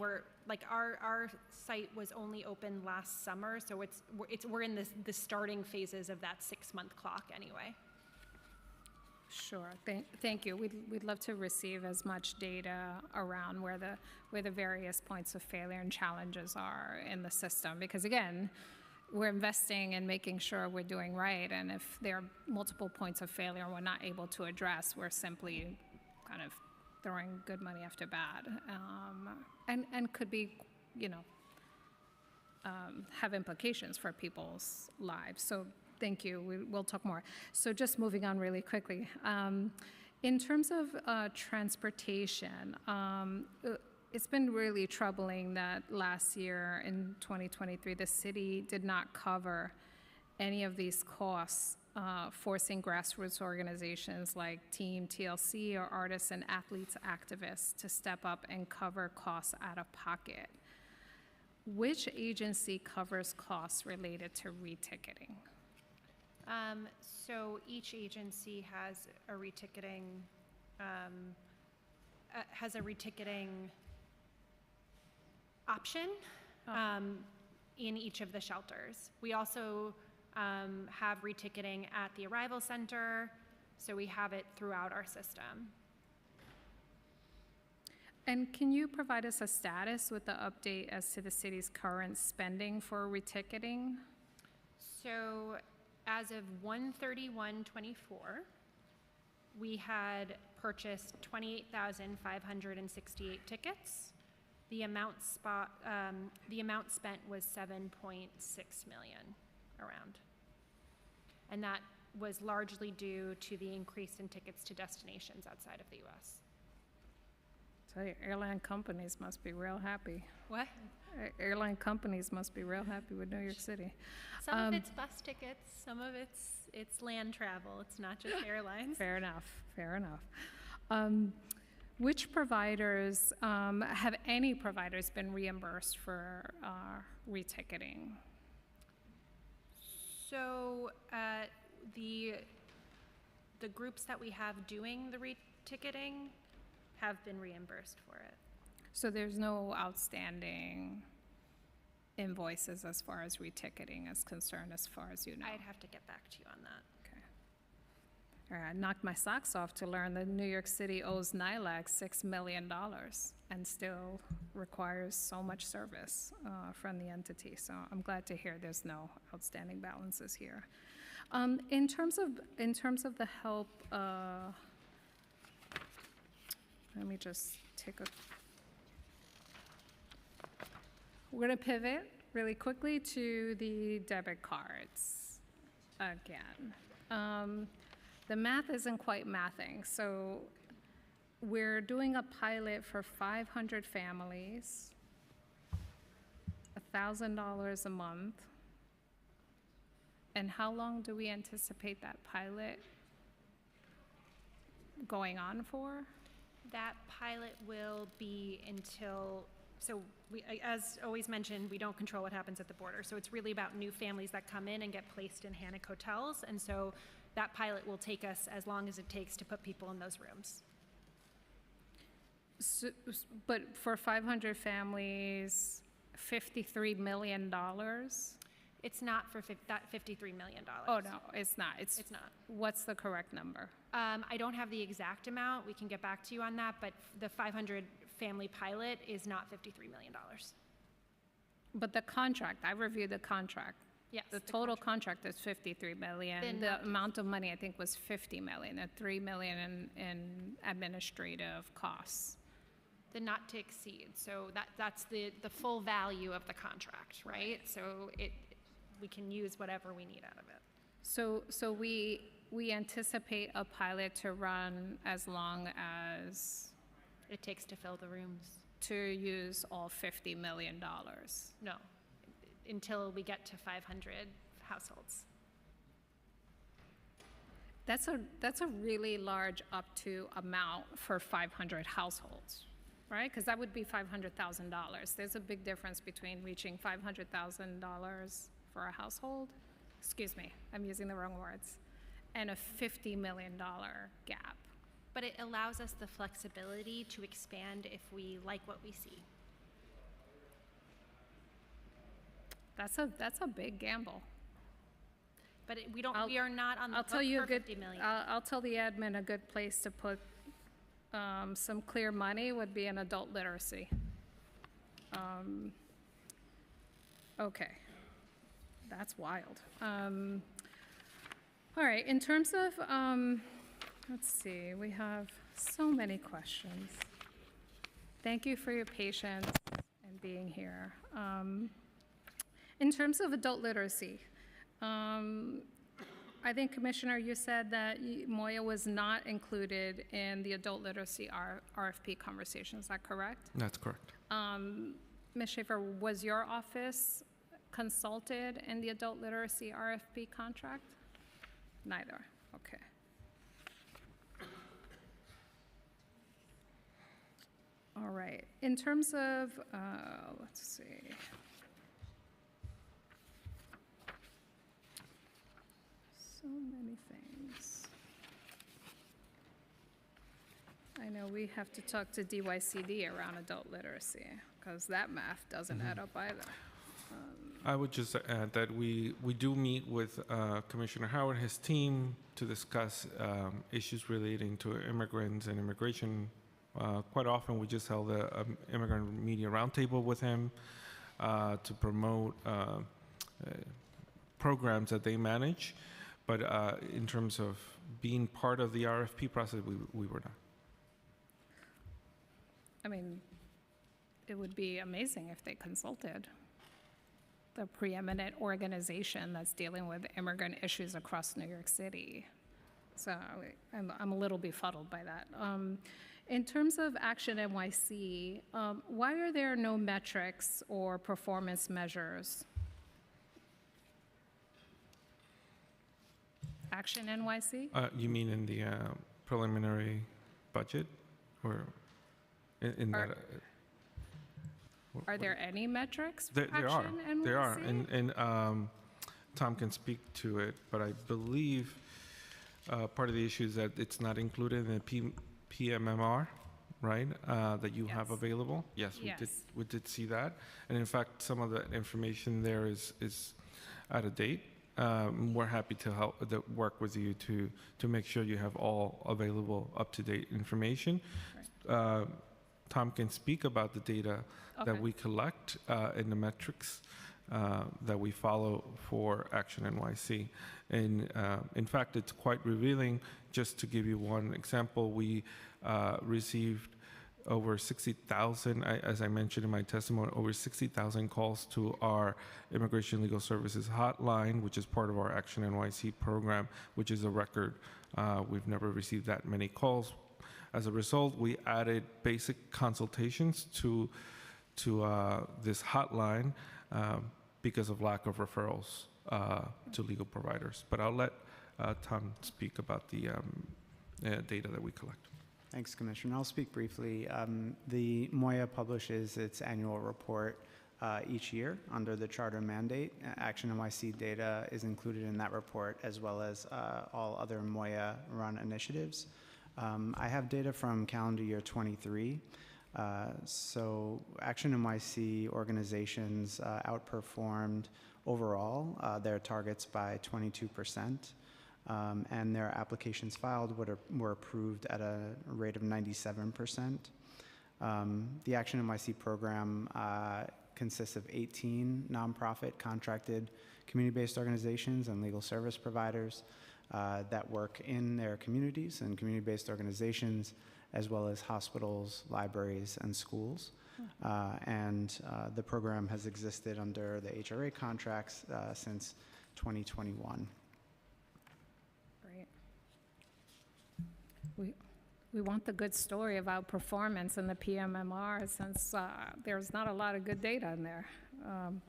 Speaker 12: our site was only open last summer, so we're in the starting phases of that 6-month clock anyway.
Speaker 1: Sure, thank you. We'd love to receive as much data around where the various points of failure and challenges are in the system, because again, we're investing in making sure we're doing right, and if there are multiple points of failure we're not able to address, we're simply kind of throwing good money after bad, and could be, have implications for people's lives. So thank you. We'll talk more. So just moving on really quickly. In terms of transportation, it's been really troubling that last year in 2023, the city did not cover any of these costs, forcing grassroots organizations like Team TLC or artists and athletes activists to step up and cover costs out of pocket. Which agency covers costs related to reticketing?
Speaker 12: So each agency has a reticketing option in each of the shelters. We also have reticketing at the arrival center, so we have it throughout our system.
Speaker 1: And can you provide us a status with the update as to the city's current spending for reticketing?
Speaker 12: So as of 1/31/24, we had purchased 28,568 tickets. The amount spent was 7.6 million around. And that was largely due to the increase in tickets to destinations outside of the US.
Speaker 1: So your airline companies must be real happy.
Speaker 12: What?
Speaker 1: Airline companies must be real happy with New York City.
Speaker 12: Some of it's bus tickets, some of it's land travel. It's not just airlines.
Speaker 1: Fair enough, fair enough. Which providers, have any providers been reimbursed for reticketing?
Speaker 3: So the groups that we have doing the reticketing have been reimbursed for it.
Speaker 1: So there's no outstanding invoices as far as reticketing is concerned, as far as you know?
Speaker 3: I'd have to get back to you on that.
Speaker 1: All right, I knocked my socks off to learn that New York City owes NILAC $6 million and still requires so much service from the entity. So I'm glad to hear there's no outstanding balances here. In terms of the help, let me just take a. We're going to pivot really quickly to the debit cards again. The math isn't quite mathing, so we're doing a pilot for 500 families, $1,000 a month. And how long do we anticipate that pilot going on for?
Speaker 3: That pilot will be until, so as always mentioned, we don't control what happens at the border. So it's really about new families that come in and get placed in Hannock hotels. And so that pilot will take us as long as it takes to put people in those rooms.
Speaker 1: So, but for 500 families, $53 million?
Speaker 3: It's not for that $53 million.
Speaker 1: Oh, no, it's not. It's
Speaker 3: not.
Speaker 1: What's the correct number?
Speaker 3: I don't have the exact amount. We can get back to you on that, but the 500 family pilot is not $53 million.
Speaker 1: But the contract, I reviewed the contract.
Speaker 3: Yes.
Speaker 1: The total contract is $53 million.
Speaker 3: Then
Speaker 1: The
Speaker 3: not-
Speaker 1: amount of money, I think, was $50 million, and $3 million in administrative costs.
Speaker 3: The not to exceed. So that's the full value of the contract, right? So we can use whatever we need out of it.
Speaker 1: So we anticipate a pilot to run as long as,
Speaker 3: It takes to fill the rooms.
Speaker 1: to use all $50 million.
Speaker 3: No, until we get to 500 households.
Speaker 1: That's a really large up to amount for 500 households, right? Because that would be $500,000. There's a big difference between reaching $500,000 for a household, excuse me, I'm using the wrong words, and a $50 million gap.
Speaker 3: But it allows us the flexibility to expand if we like what we see.
Speaker 1: That's a big gamble.
Speaker 3: But we are not on the
Speaker 1: I'll
Speaker 3: hook
Speaker 1: tell you
Speaker 3: for
Speaker 1: a good,
Speaker 3: $50 million.
Speaker 1: I'll tell the admin a good place to put some clear money would be in adult literacy. Okay, that's wild. All right, in terms of, let's see, we have so many questions. Thank you for your patience and being here. In terms of adult literacy, I think, Commissioner, you said that Moya was not included in the adult literacy RFP conversation. Is that correct?
Speaker 4: That's correct.
Speaker 1: Ms. Schaefer, was your office consulted in the adult literacy RFP contract? Neither. Okay. All right. In terms of, let's see. So many things. I know we have to talk to DYCD around adult literacy, because that math doesn't add up either.
Speaker 4: I would just add that we do meet with Commissioner Howard and his team to discuss issues relating to immigrants and immigration. Quite often, we just held a immigrant media roundtable with him to promote programs that they manage. But in terms of being part of the RFP process, we were not.
Speaker 1: I mean, it would be amazing if they consulted the preeminent organization that's dealing with immigrant issues across New York City. So I'm a little befuddled by that. In terms of Action NYC, why are there no metrics or performance measures? Action NYC?
Speaker 4: You mean in the preliminary budget, or in that?
Speaker 1: Are there any metrics for
Speaker 4: There are.
Speaker 1: Action NYC?
Speaker 4: There are, and Tom can speak to it, but I believe part of the issue is that it's not included in the PMMR, right? That you have
Speaker 1: Yes.
Speaker 4: available. Yes,
Speaker 1: Yes.
Speaker 4: we did see that, and in fact, some of the information there is out of date. We're happy to work with you to make sure you have all available up-to-date information. Tom can speak about the data that
Speaker 1: Okay.
Speaker 4: we collect and the metrics that we follow for Action NYC. And in fact, it's quite revealing. Just to give you one example, we received over 60,000, as I mentioned in my testimony, over 60,000 calls to our Immigration Legal Services hotline, which is part of our Action NYC program, which is a record. We've never received that many calls. As a result, we added basic consultations to this hotline because of lack of referrals to legal providers. But I'll let Tom speak about the data that we collect.
Speaker 6: Thanks, Commissioner. I'll speak briefly. The MOIA publishes its annual report each year under the charter mandate. Action NYC data is included in that report, as well as all other MOIA-run initiatives. I have data from calendar year 23. So Action NYC organizations outperformed overall their targets by 22%. And their applications filed were approved at a rate of 97%. The Action NYC program consists of 18 nonprofit contracted community-based organizations and legal service providers that work in their communities and community-based organizations, as well as hospitals, libraries, and schools. And the program has existed under the HRA contracts since 2021.
Speaker 1: We want the good story about performance in the PMMR, since there's not a lot of good data in there,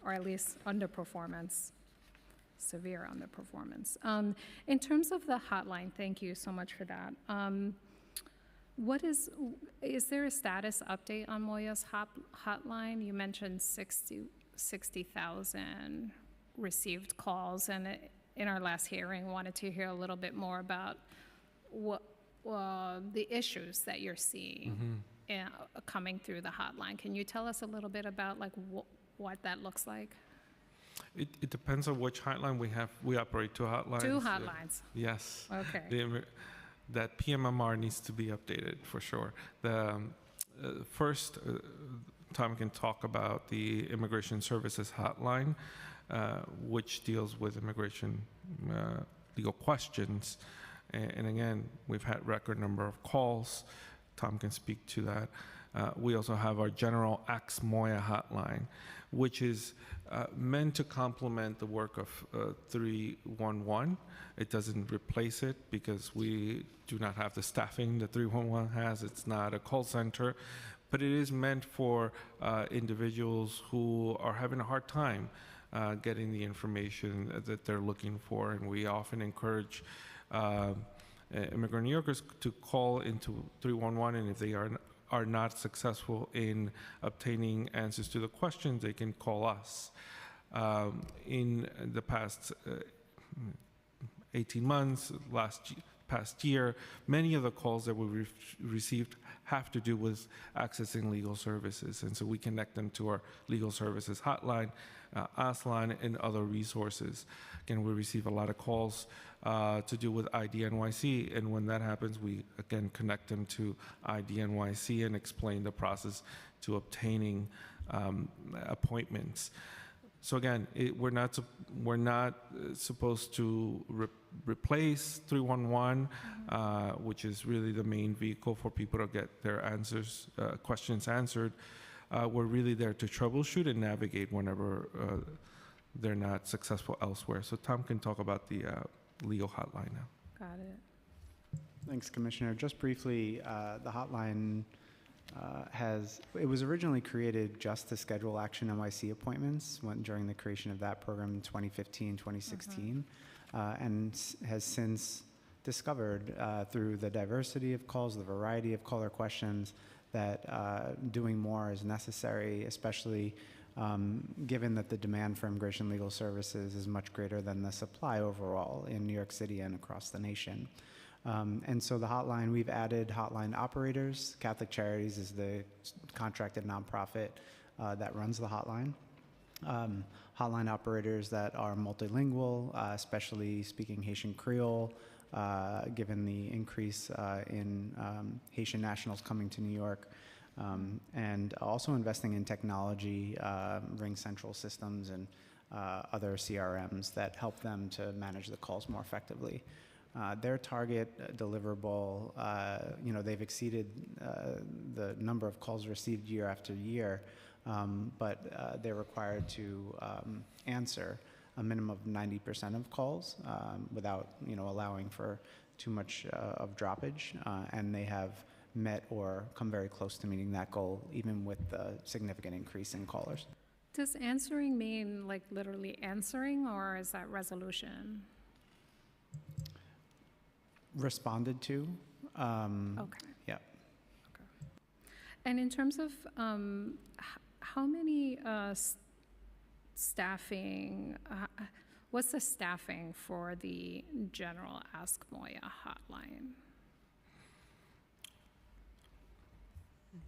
Speaker 1: or at least underperformance, severe underperformance. In terms of the hotline, thank you so much for that. Is there a status update on Moya's hotline? You mentioned 60,000 received calls, and in our last hearing, wanted to hear a little bit more about the issues that you're seeing coming through the hotline. Can you tell us a little bit about what that looks like?
Speaker 4: It depends on which hotline we have. We operate two hotlines.
Speaker 1: Two hotlines.
Speaker 4: Yes.
Speaker 1: Okay.
Speaker 4: That PMMR needs to be updated for sure. The first, Tom can talk about the Immigration Services hotline, which deals with immigration legal questions. And again, we've had record number of calls. Tom can speak to that. We also have our general Ax Moya hotline, which is meant to complement the work of 311. It doesn't replace it because we do not have the staffing that 311 has. It's not a call center, but it is meant for individuals who are having a hard time getting the information that they're looking for. And we often encourage immigrant New Yorkers to call into 311, and if they are not successful in obtaining answers to the questions, they can call us. In the past 18 months, past year, many of the calls that we received have to do with accessing legal services, and so we connect them to our legal services hotline, ASLAN, and other resources. Again, we receive a lot of calls to do with IDNYC, and when that happens, we again connect them to IDNYC and explain the process to obtaining appointments. So again, we're not supposed to replace 311, which is really the main vehicle for people to get their questions answered. We're really there to troubleshoot and navigate whenever they're not successful elsewhere. So Tom can talk about the legal hotline now.
Speaker 1: Got it.
Speaker 6: Thanks, Commissioner. Just briefly, the hotline it was originally created just to schedule Action NYC appointments during the creation of that program in 2015, 2016, and has since discovered through the diversity of calls, the variety of caller questions, that doing more is necessary, especially given that the demand for immigration legal services is much greater than the supply overall in New York City and across the nation. And so the hotline, we've added hotline operators. Catholic Charities is the contracted nonprofit that runs the hotline. Hotline operators that are multilingual, especially speaking Haitian Creole, given the increase in Haitian nationals coming to New York, and also investing in technology, Ring Central systems, and other CRMs that help them to manage the calls more effectively. Their target deliverable, they've exceeded the number of calls received year after year, but they're required to answer a minimum of 90% of calls without, allowing for too much of droppage, and they have met or come very close to meeting that goal, even with the significant increase in callers.
Speaker 1: Does answering mean like literally answering, or is that resolution?
Speaker 6: Responded to.
Speaker 1: Okay.
Speaker 6: Yeah.
Speaker 1: And in terms of how many staffing, what's the staffing for the general Ask Moya hotline?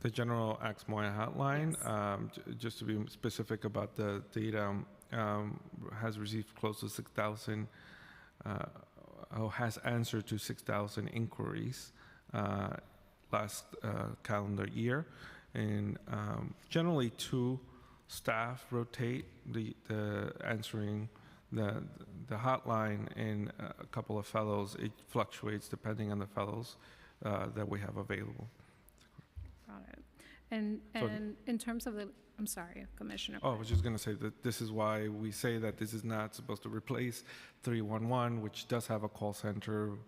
Speaker 4: The general Ask Moya hotline,
Speaker 1: Yes.
Speaker 4: just to be specific about the data, has received close to 6,000, has answered to 6,000 inquiries last calendar year. And generally 2 staff rotate the answering the hotline, and a couple of fellows. It fluctuates depending on the fellows that we have available.
Speaker 1: Got it. And
Speaker 4: So-
Speaker 1: in terms of the, I'm sorry, Commissioner.
Speaker 4: Oh, I was just going to say that this is why we say that this is not supposed to replace 311, which does have a call center.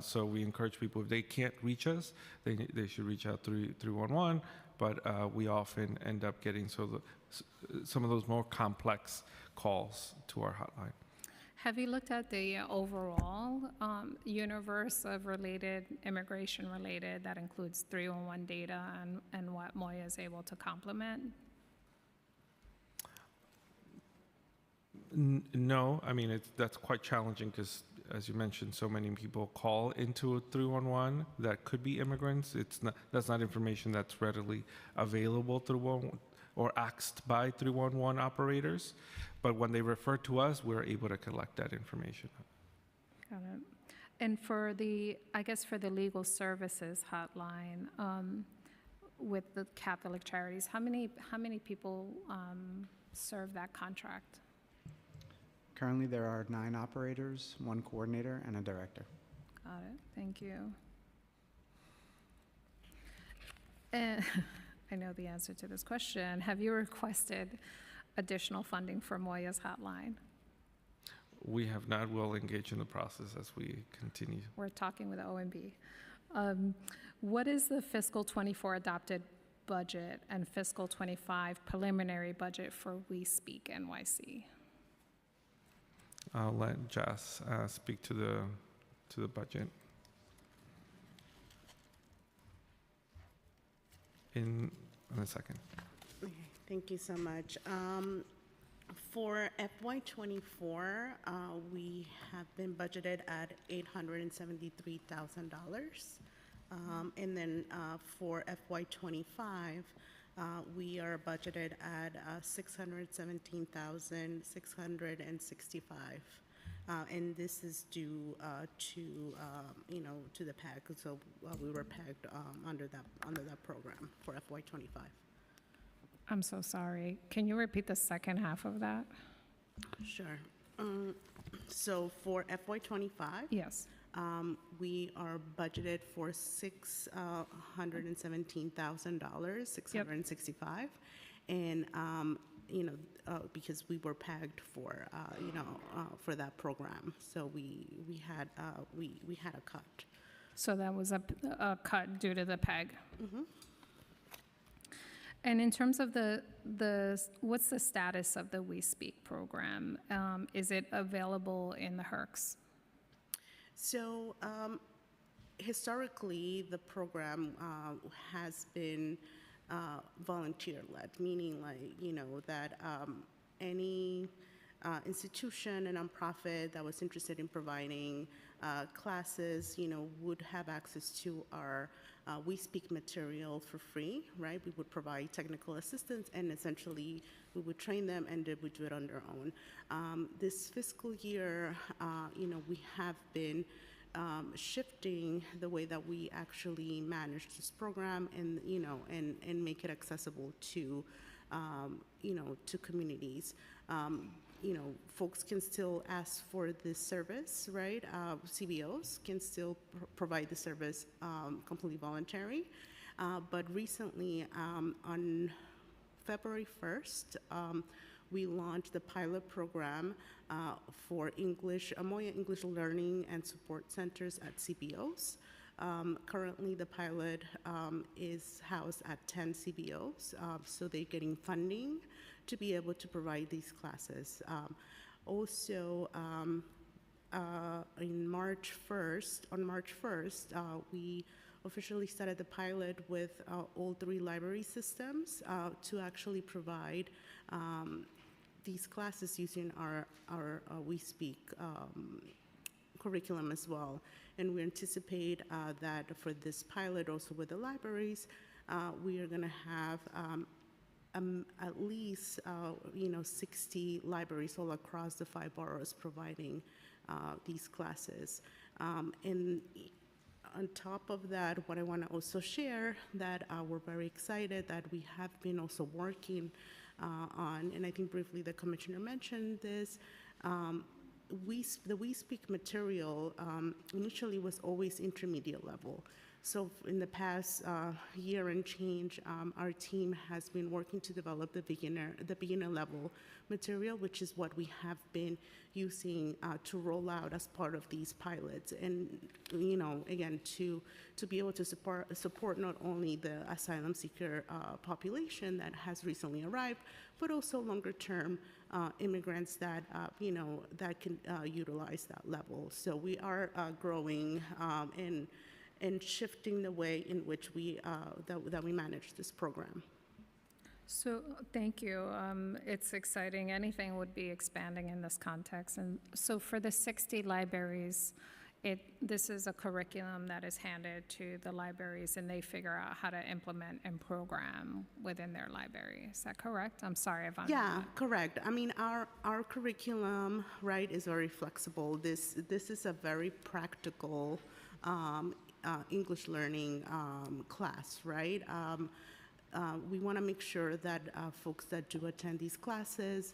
Speaker 4: So we encourage people, if they can't reach us, they should reach out through 311. But we often end up getting some of those more complex calls to our hotline.
Speaker 1: Have you looked at the overall universe of immigration-related, that includes 311 data and what Moya is able to complement?
Speaker 4: No, I mean, that's quite challenging because, as you mentioned, so many people call into a 311 that could be immigrants. That's not information that's readily available through or asked by 311 operators. But when they refer to us, we're able to collect that information.
Speaker 1: Got it. And for the legal services hotline, with the Catholic Charities, how many people serve that contract?
Speaker 6: Currently, there are 9 operators, 1 coordinator, and a director.
Speaker 1: Got it. Thank you. And I know the answer to this question. Have you requested additional funding for Moya's hotline?
Speaker 4: We have not. We'll engage in the process as we continue.
Speaker 1: We're talking with OMB. What is the fiscal 24 adopted budget and fiscal 25 preliminary budget for We Speak NYC?
Speaker 4: I'll let Jess speak to the budget. In a second.
Speaker 5: Okay, thank you so much. For FY24, we have been budgeted at $873,000. And then for FY25, we are budgeted at $617,665. And this is due to the PAG. So we were pegged under that program for FY25.
Speaker 1: I'm so sorry. Can you repeat the second half of that?
Speaker 5: Sure. So for FY25,
Speaker 1: Yes.
Speaker 5: we are budgeted for $617,000, 665, and because we were pegged for for that program, so we had a cut.
Speaker 1: So that was a cut due to the PEG.
Speaker 5: Mm-hmm.
Speaker 1: And in terms of what's the status of the We Speak program? Is it available in the HERCs?
Speaker 5: So historically, the program has been volunteer-led, meaning like, that any institution, a nonprofit that was interested in providing classes, would have access to our We Speak material for free, right? We would provide technical assistance, and essentially we would train them, and they would do it on their own. This fiscal year, we have been shifting the way that we actually manage this program, and and make it accessible to to communities. Folks can still ask for this service, right? CBOs can still provide the service completely voluntary. But recently, on February 1st, we launched the pilot program for Moya English Learning and Support Centers at CBOs. Currently, the pilot is housed at 10 CBOs, so they're getting funding to be able to provide these classes. Also, on March 1st, we officially started the pilot with all 3 library systems to actually provide these classes using our We Speak curriculum as well. And we anticipate that for this pilot, also with the libraries, we are going to have at least 60 libraries all across the 5 boroughs providing these classes. And on top of that, what I want to also share that we're very excited that we have been also working on, and I think briefly the commissioner mentioned this, the We Speak material initially was always intermediate level. So in the past year and change, our team has been working to develop the beginner level material, which is what we have been using to roll out as part of these pilots. And again, to be able to support not only the asylum seeker population that has recently arrived, but also longer term immigrants that that can utilize that level. So we are growing and shifting the way in which we that we manage this program.
Speaker 1: So, thank you. It's exciting. Anything would be expanding in this context. And so for the 60 libraries, this is a curriculum that is handed to the libraries, and they figure out how to implement and program within their library. Is that correct? I'm sorry if I'm
Speaker 5: Yeah, correct. I mean, our curriculum, right, is very flexible. This is a very practical English learning class, right? We want to make sure that folks that do attend these classes,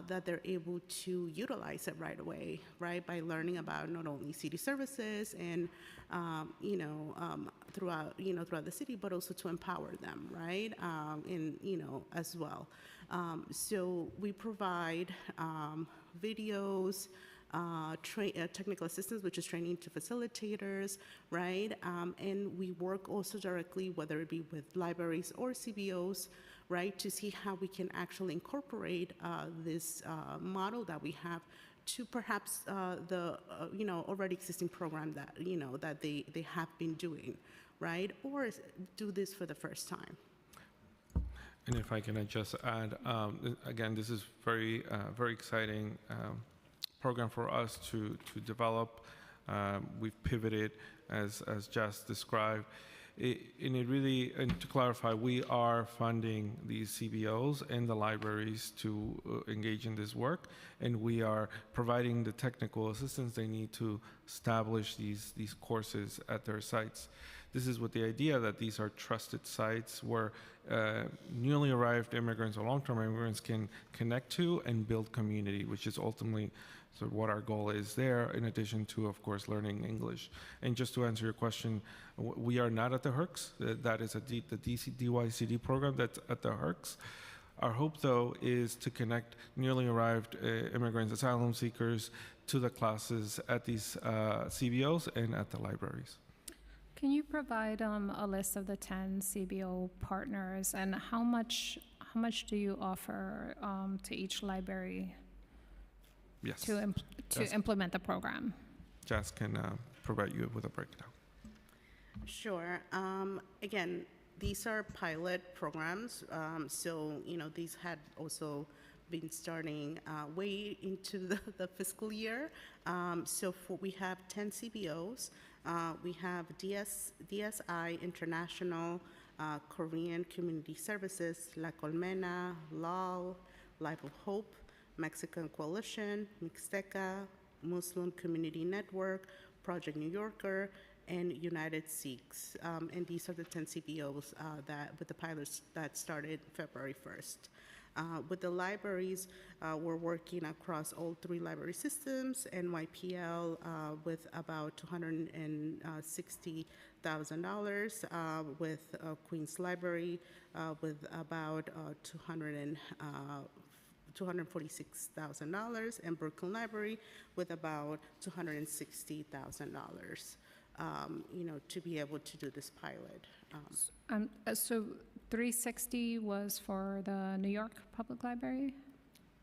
Speaker 5: that they're able to utilize it right away, right? By learning about not only city services and, throughout the city, but also to empower them, right? As well. So we provide videos, technical assistance, which is training to facilitators, right? And we work also directly, whether it be with libraries or CBOs, right, to see how we can actually incorporate this model that we have to perhaps the already existing program that that they have been doing, right, or do this for the first time.
Speaker 4: And if I can just add, again, this is very exciting program for us to develop. We've pivoted, as Jess described. And to clarify, we are funding these CBOs and the libraries to engage in this work, and we are providing the technical assistance they need to establish these courses at their sites. This is with the idea that these are trusted sites where newly arrived immigrants or long-term immigrants can connect to and build community, which is ultimately sort of what our goal is there, in addition to, of course, learning English. And just to answer your question, we are not at the HERCs. That is the DYCD program that's at the HERCs. Our hope, though, is to connect newly arrived immigrants, asylum seekers, to the classes at these CBOs and at the libraries.
Speaker 1: Can you provide a list of the 10 CBO partners, and how much do you offer to each library?
Speaker 4: Yes.
Speaker 1: To implement the program?
Speaker 4: Jess can provide you with a breakdown.
Speaker 5: Sure. Again, these are pilot programs, so, these had also been starting way into the fiscal year. We have 10 CBOs. We have DSI International, Korean Community Services, La Colmena, LOL, Life of Hope, Mexican Coalition, Mixteca, Muslim Community Network, Project New Yorker, and United Sikhs. And these are the 10 CBOs with the pilots that started February 1st. With the libraries, we're working across all 3 library systems, NYPL with about $260,000, with Queens Library with about $246,000, and Brooklyn Library with about $260,000, to be able to do this pilot.
Speaker 1: So 360 was for the New York Public Library?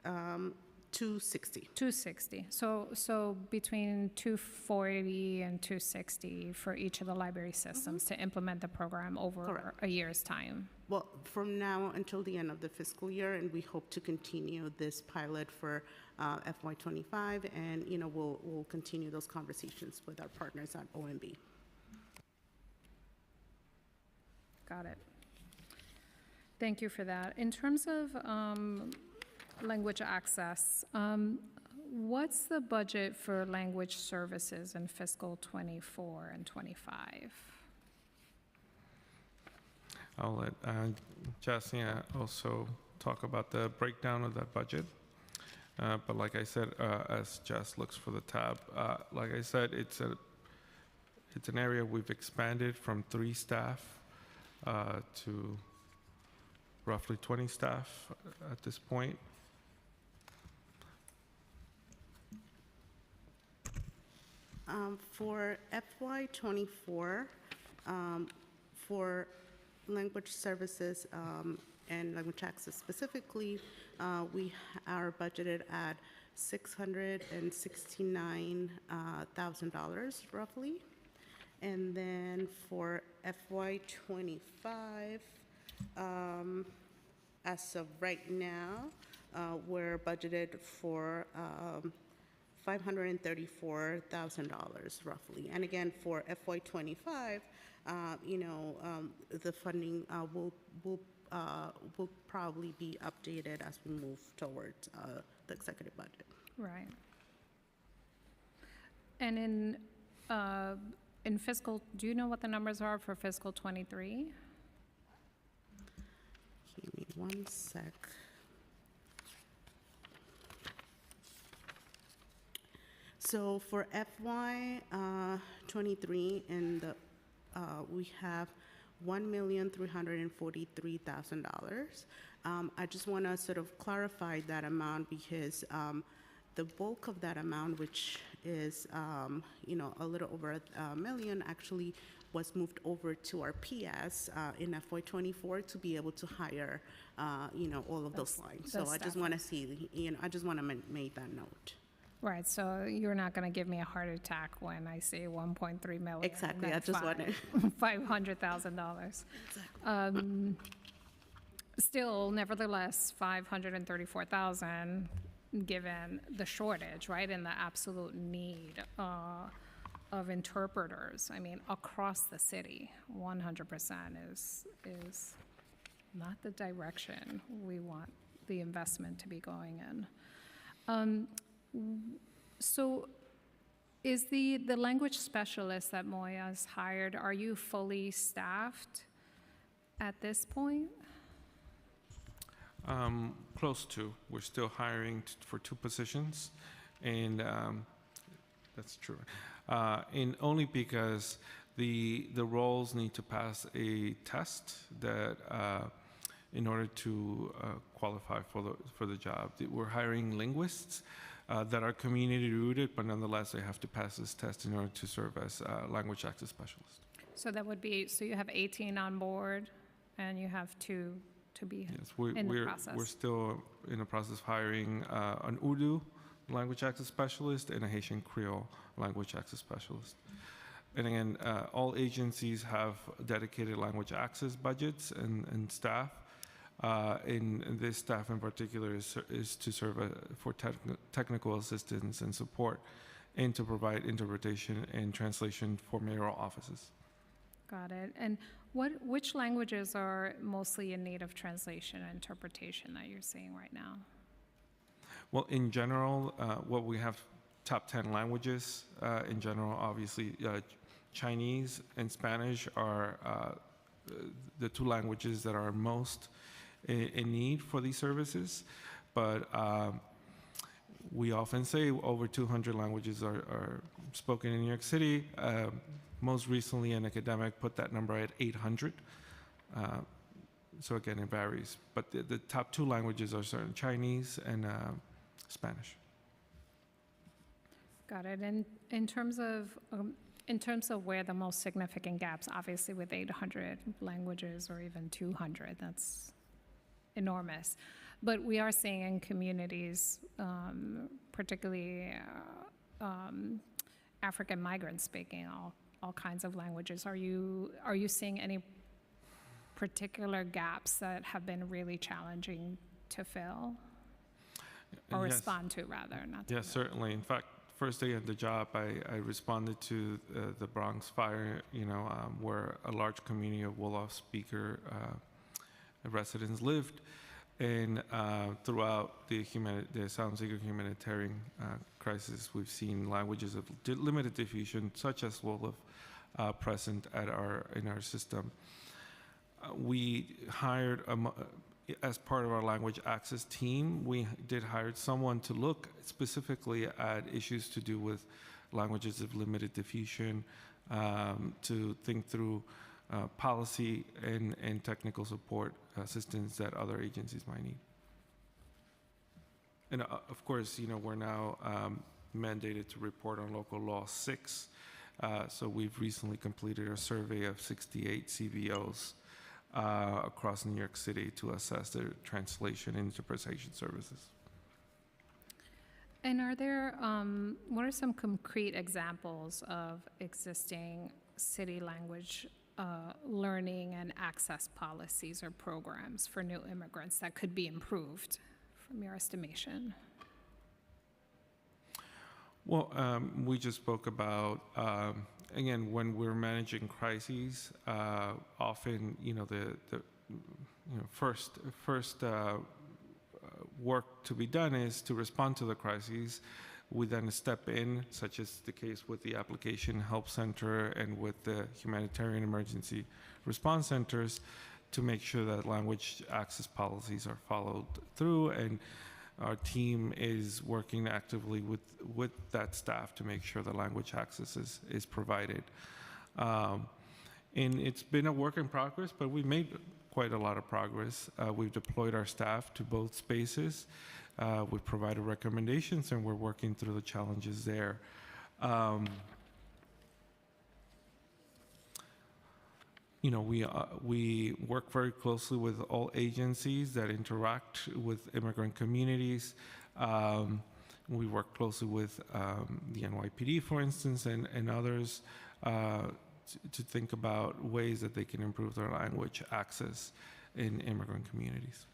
Speaker 5: 260.
Speaker 1: 260. So between 240 and 260 for each of the library systems to implement the program over
Speaker 5: Correct.
Speaker 1: a year's time.
Speaker 5: Well, from now until the end of the fiscal year, and we hope to continue this pilot for FY25, and we'll continue those conversations with our partners at OMB.
Speaker 1: Got it. Thank you for that. In terms of language access, what's the budget for language services in fiscal 24 and 25?
Speaker 4: I'll let Jasia also talk about the breakdown of that budget. But like I said, as Jess looks for the tab, like I said, it's an area we've expanded from 3 staff to roughly 20 staff at this point.
Speaker 5: For FY24, for language services and language access specifically, we are budgeted at $669,000 roughly. And then for FY25, as of right now, we're budgeted for $534,000 roughly. And again, for FY25, the funding will probably be updated as we move towards the executive budget.
Speaker 1: Right. And in fiscal, do you know what the numbers are for fiscal 23?
Speaker 5: Give me one sec. So for FY23, we have $1,343,000. I just want to sort of clarify that amount because the bulk of that amount, which is a little over $1 million, actually was moved over to our PS in FY24 to be able to hire all of those lines. So I just want to see, I just want to make that note.
Speaker 1: Right, so you're not going to give me a heart attack when I say 1.3 million.
Speaker 5: Exactly, I just want to.
Speaker 1: $500,000. Exactly. Still, nevertheless, $534,000, given the shortage, right, and the absolute need of interpreters. I mean, across the city, 100% is not the direction we want the investment to be going in. So is the language specialist that Moya's hired, are you fully staffed at this point?
Speaker 4: Close to. We're still hiring for 2 positions, and that's true. And only because the roles need to pass a test that in order to qualify for the job. We're hiring linguists that are community rooted, but nonetheless they have to pass this test in order to serve as language access specialists.
Speaker 1: So that would be, so you have 18 on board and you have 2 to be in the process.
Speaker 4: We're still in the process of hiring an Urdu language access specialist and a Haitian Creole language access specialist. And again, all agencies have dedicated language access budgets and staff. And this staff in particular is to serve for technical assistance and support and to provide interpretation and translation for mayoral offices.
Speaker 1: Got it. And which languages are mostly in need of translation and interpretation that you're seeing right now?
Speaker 4: Well, in general, what we have top 10 languages. In general, obviously, Chinese and Spanish are the two languages that are most in need for these services. But we often say over 200 languages are spoken in New York City. Most recently, an academic put that number at 800. So again, it varies. But the top two languages are certain Chinese and Spanish.
Speaker 1: Got it. And in terms of where the most significant gaps, obviously with 800 languages or even 200, that's enormous. But we are seeing in communities, particularly African migrants speaking all kinds of languages. Are you seeing any particular gaps that have been really challenging to fill or
Speaker 4: Yes.
Speaker 1: respond to, rather? Not to
Speaker 4: Yes,
Speaker 1: fill.
Speaker 4: certainly. In fact, first day on the job, I responded to the Bronx fire, where a large community of Wolof speaker residents lived. And throughout the asylum seeker humanitarian crisis, we've seen languages of limited diffusion, such as Wolof, present in our system. We hired, as part of our language access team, we did hire someone to look specifically at issues to do with languages of limited diffusion, to think through policy and technical support assistance that other agencies might need. And of course, we're now mandated to report on local law 6. So we've recently completed a survey of 68 CBOs across New York City to assess their translation and interpretation services.
Speaker 1: And are there, what are some concrete examples of existing city language learning and access policies or programs for new immigrants that could be improved from your estimation?
Speaker 4: Well, we just spoke about, again, when we're managing crises, often, the first work to be done is to respond to the crises. We then step in, such as the case with the Application Help Center and with the Humanitarian Emergency Response Centers, to make sure that language access policies are followed through, and our team is working actively with that staff to make sure the language access is provided. And it's been a work in progress, but we've made quite a lot of progress. We've deployed our staff to both spaces. We've provided recommendations, and we're working through the challenges there. We work very closely with all agencies that interact with immigrant communities. We work closely with the NYPD, for instance, and others to think about ways that they can improve their language access in immigrant communities.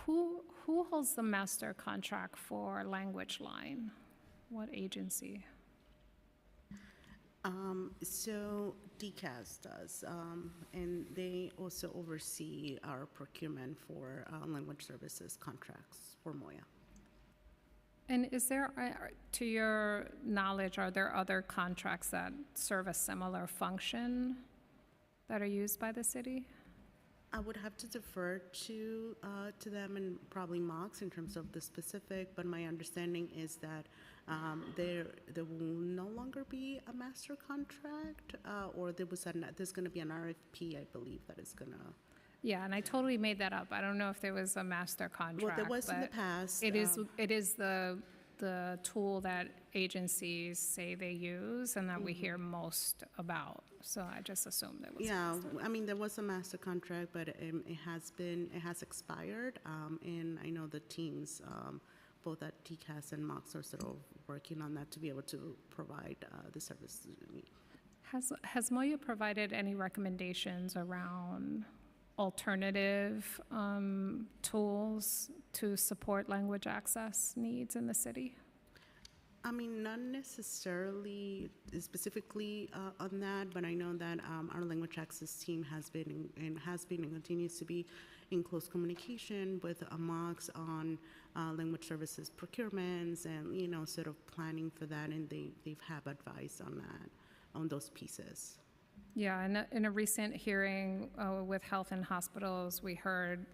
Speaker 1: Who holds the master contract for Language Line? What agency?
Speaker 5: So DCAS does, and they also oversee our procurement for language services contracts for Moya.
Speaker 1: And is there, to your knowledge, are there other contracts that serve a similar function that are used by the city?
Speaker 5: I would have to defer to them and probably Mox in terms of the specific, but my understanding is that there will no longer be a master contract, or there's going to be an RFP, I believe, that is going to.
Speaker 1: Yeah, and I totally made that up. I don't know if there was a master contract.
Speaker 5: Well, there was in the
Speaker 1: but
Speaker 5: past.
Speaker 1: It is the tool that agencies say they use and that we hear most about. So I just assumed it was.
Speaker 5: Yeah, I mean, there was a master contract, but it has expired, and I know the teams both at TCAS and MOX are sort of working on that to be able to provide the services we need.
Speaker 1: Has Moya provided any recommendations around alternative tools to support language access needs in the city?
Speaker 5: I mean, not necessarily specifically on that, but I know that our language access team has been and continues to be in close communication with MOX on language services procurements and, you know, sort of planning for that, and they've have advice on that, on those pieces.
Speaker 1: Yeah, in a recent hearing with Health and Hospitals, we heard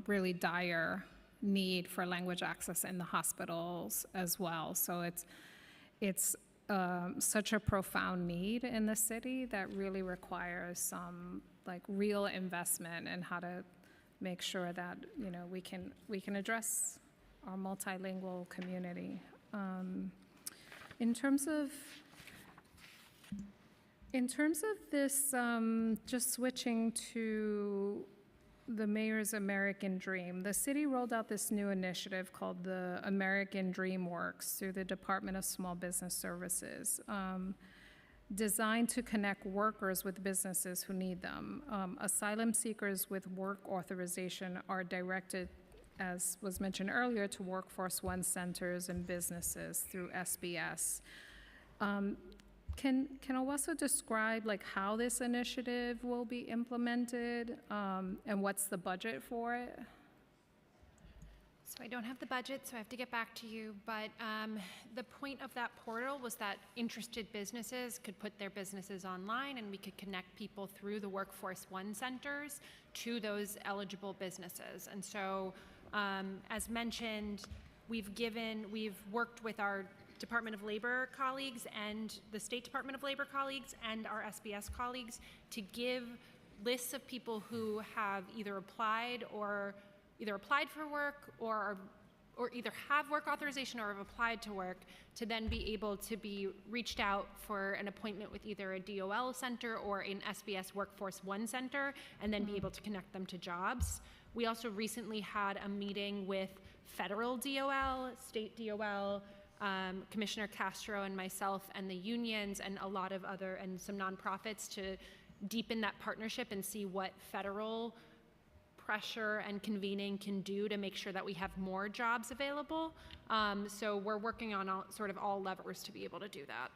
Speaker 1: really dire need for language access in the hospitals as well. So it's such a profound need in the city that really requires some like real investment in how to make sure that, you know, we can address our multilingual community. In terms of this, just switching to the Mayor's American Dream, the city rolled out this new initiative called the American Dream Works through the Department of Small Business Services, designed to connect workers with businesses who need them. Asylum seekers with work authorization are directed, as was mentioned earlier, to Workforce One centers and businesses through SBS. Can Owasso describe like how this initiative will be implemented and what's the budget for it?
Speaker 12: So I don't have the budget, so I have to get back to you, but the point of that portal was that interested businesses could put their businesses online and we could connect people through the Workforce One centers to those eligible businesses. And so, as mentioned, we've worked with our Department of Labor colleagues and the State Department of Labor colleagues and our SBS colleagues to give lists of people who have either applied for work or either have work authorization or have applied to work, to then be able to be reached out for an appointment with either a DOL center or an SBS Workforce One center, and then be able to connect them to jobs. We also recently had a meeting with federal DOL, state DOL, Commissioner Castro and myself and the unions and a lot of other and some nonprofits to deepen that partnership and see what federal pressure and convening can do to make sure that we have more jobs available. So we're working on all levers to be able to do that.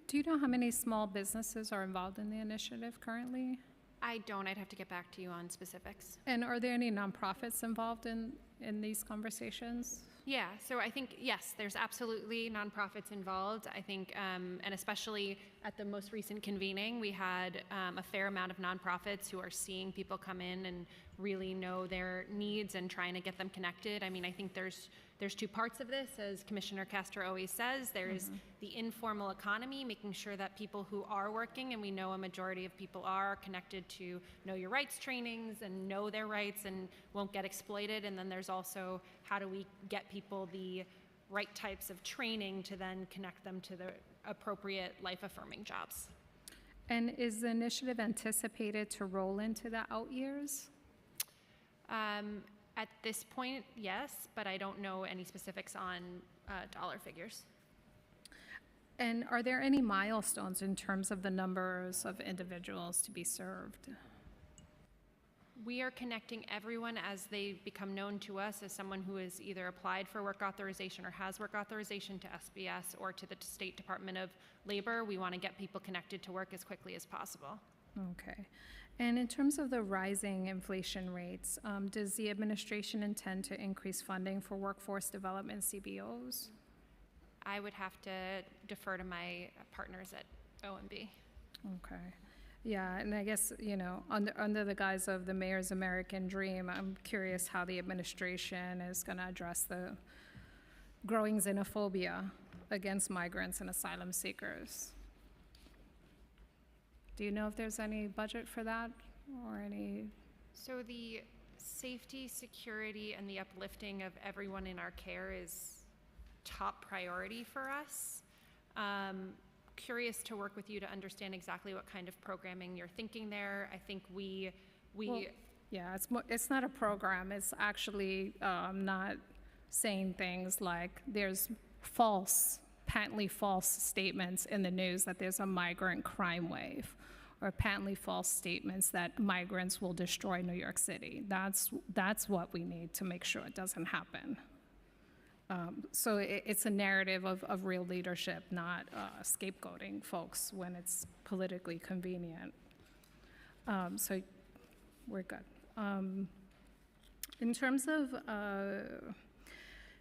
Speaker 1: Do you know how many small businesses are involved in the initiative currently?
Speaker 12: I don't. I'd have to get back to you on specifics.
Speaker 1: And are there any nonprofits involved in these conversations?
Speaker 12: Yeah, so I think, yes, there's absolutely nonprofits involved. I think, and especially at the most recent convening, we had a fair amount of nonprofits who are seeing people come in and really know their needs and trying to get them connected. I mean, I think there's two parts of this, as Commissioner Castro always says. There's the informal economy, making sure that people who are working, and we know a majority of people are connected to know your rights trainings and know their rights and won't get exploited. And then there's also how do we get people the right types of training to then connect them to the appropriate life-affirming jobs.
Speaker 1: And is the initiative anticipated to roll into the out years?
Speaker 12: At this point, yes, but I don't know any specifics on dollar figures.
Speaker 1: And are there any milestones in terms of the numbers of individuals to be served?
Speaker 12: We are connecting everyone as they become known to us as someone who has either applied for work authorization or has work authorization to SBS or to the State Department of Labor. We want to get people connected to work as quickly as possible.
Speaker 1: Okay. And in terms of the rising inflation rates, does the administration intend to increase funding for workforce development CBOs?
Speaker 12: I would have to defer to my partners at OMB.
Speaker 1: Okay. Yeah, and I guess, you know, under the guise of the Mayor's American Dream, I'm curious how the administration is going to address the growing xenophobia against migrants and asylum seekers. Do you know if there's any budget for that or any?
Speaker 12: So the safety, security, and the uplifting of everyone in our care is top priority for us. Curious to work with you to understand exactly what kind of programming you're thinking there. I think well,
Speaker 1: yeah, it's not a program. It's actually not saying things like there's patently false statements in the news that there's a migrant crime wave, or patently false statements that migrants will destroy New York City. That's what we need to make sure it doesn't happen. So it's a narrative of real leadership, not scapegoating folks when it's politically convenient. So we're good. In terms of,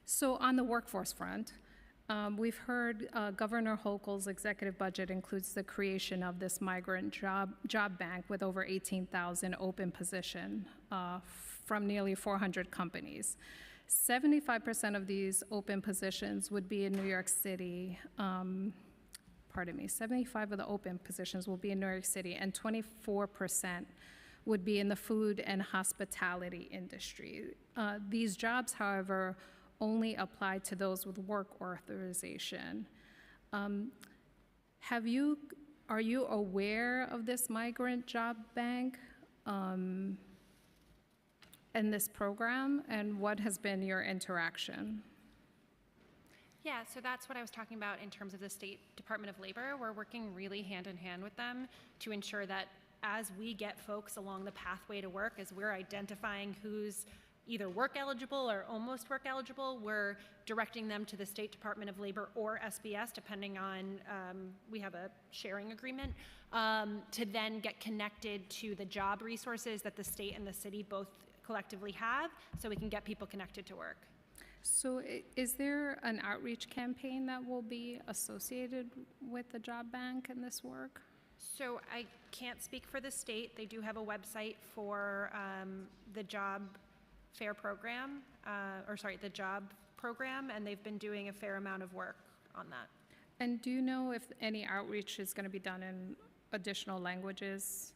Speaker 1: so on the workforce front, we've heard Governor Hochul's executive budget includes the creation of this migrant job bank with over 18,000 open positions from nearly 400 companies. 75% of these open positions would be in New York City. 75 of the open positions will be in New York City, and 24% would be in the food and hospitality industry. These jobs, however, only apply to those with work authorization. Are you aware of this migrant job bank and this program, and what has been your interaction?
Speaker 3: Yeah, so that's what I was talking about in terms of the State Department of Labor. We're working really hand in hand with them to ensure that as we get folks along the pathway to work, as we're identifying who's either work eligible or almost work eligible, we're directing them to the State Department of Labor or SBS, depending on, we have a sharing agreement, to then get connected to the job resources that the state and the city both collectively have, so we can get people connected to work.
Speaker 1: So is there an outreach campaign that will be associated with the job bank and this work?
Speaker 3: So I can't speak for the state. They do have a website for the job fair program, the job program, and they've been doing a fair amount of work on that.
Speaker 1: And do you know if any outreach is going to be done in additional languages?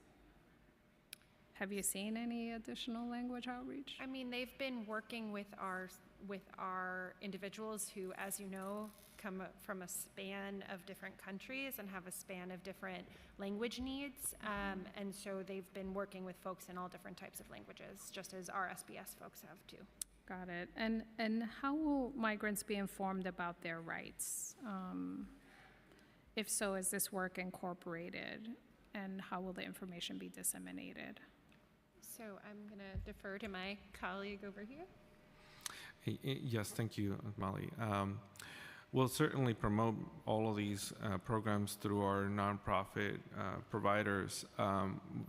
Speaker 1: Have you seen any additional language outreach?
Speaker 3: I mean, they've been working with our individuals who, as you know, come from a span of different countries and have a span of different language needs. And so they've been working with folks in all different types of languages, just as our SBS folks have too.
Speaker 1: Got it. And how will migrants be informed about their rights? If so, is this work incorporated? And how will the information be disseminated?
Speaker 3: So I'm going to defer to my colleague over here.
Speaker 4: Yes, thank you, Molly. We'll certainly promote all of these programs through our nonprofit providers.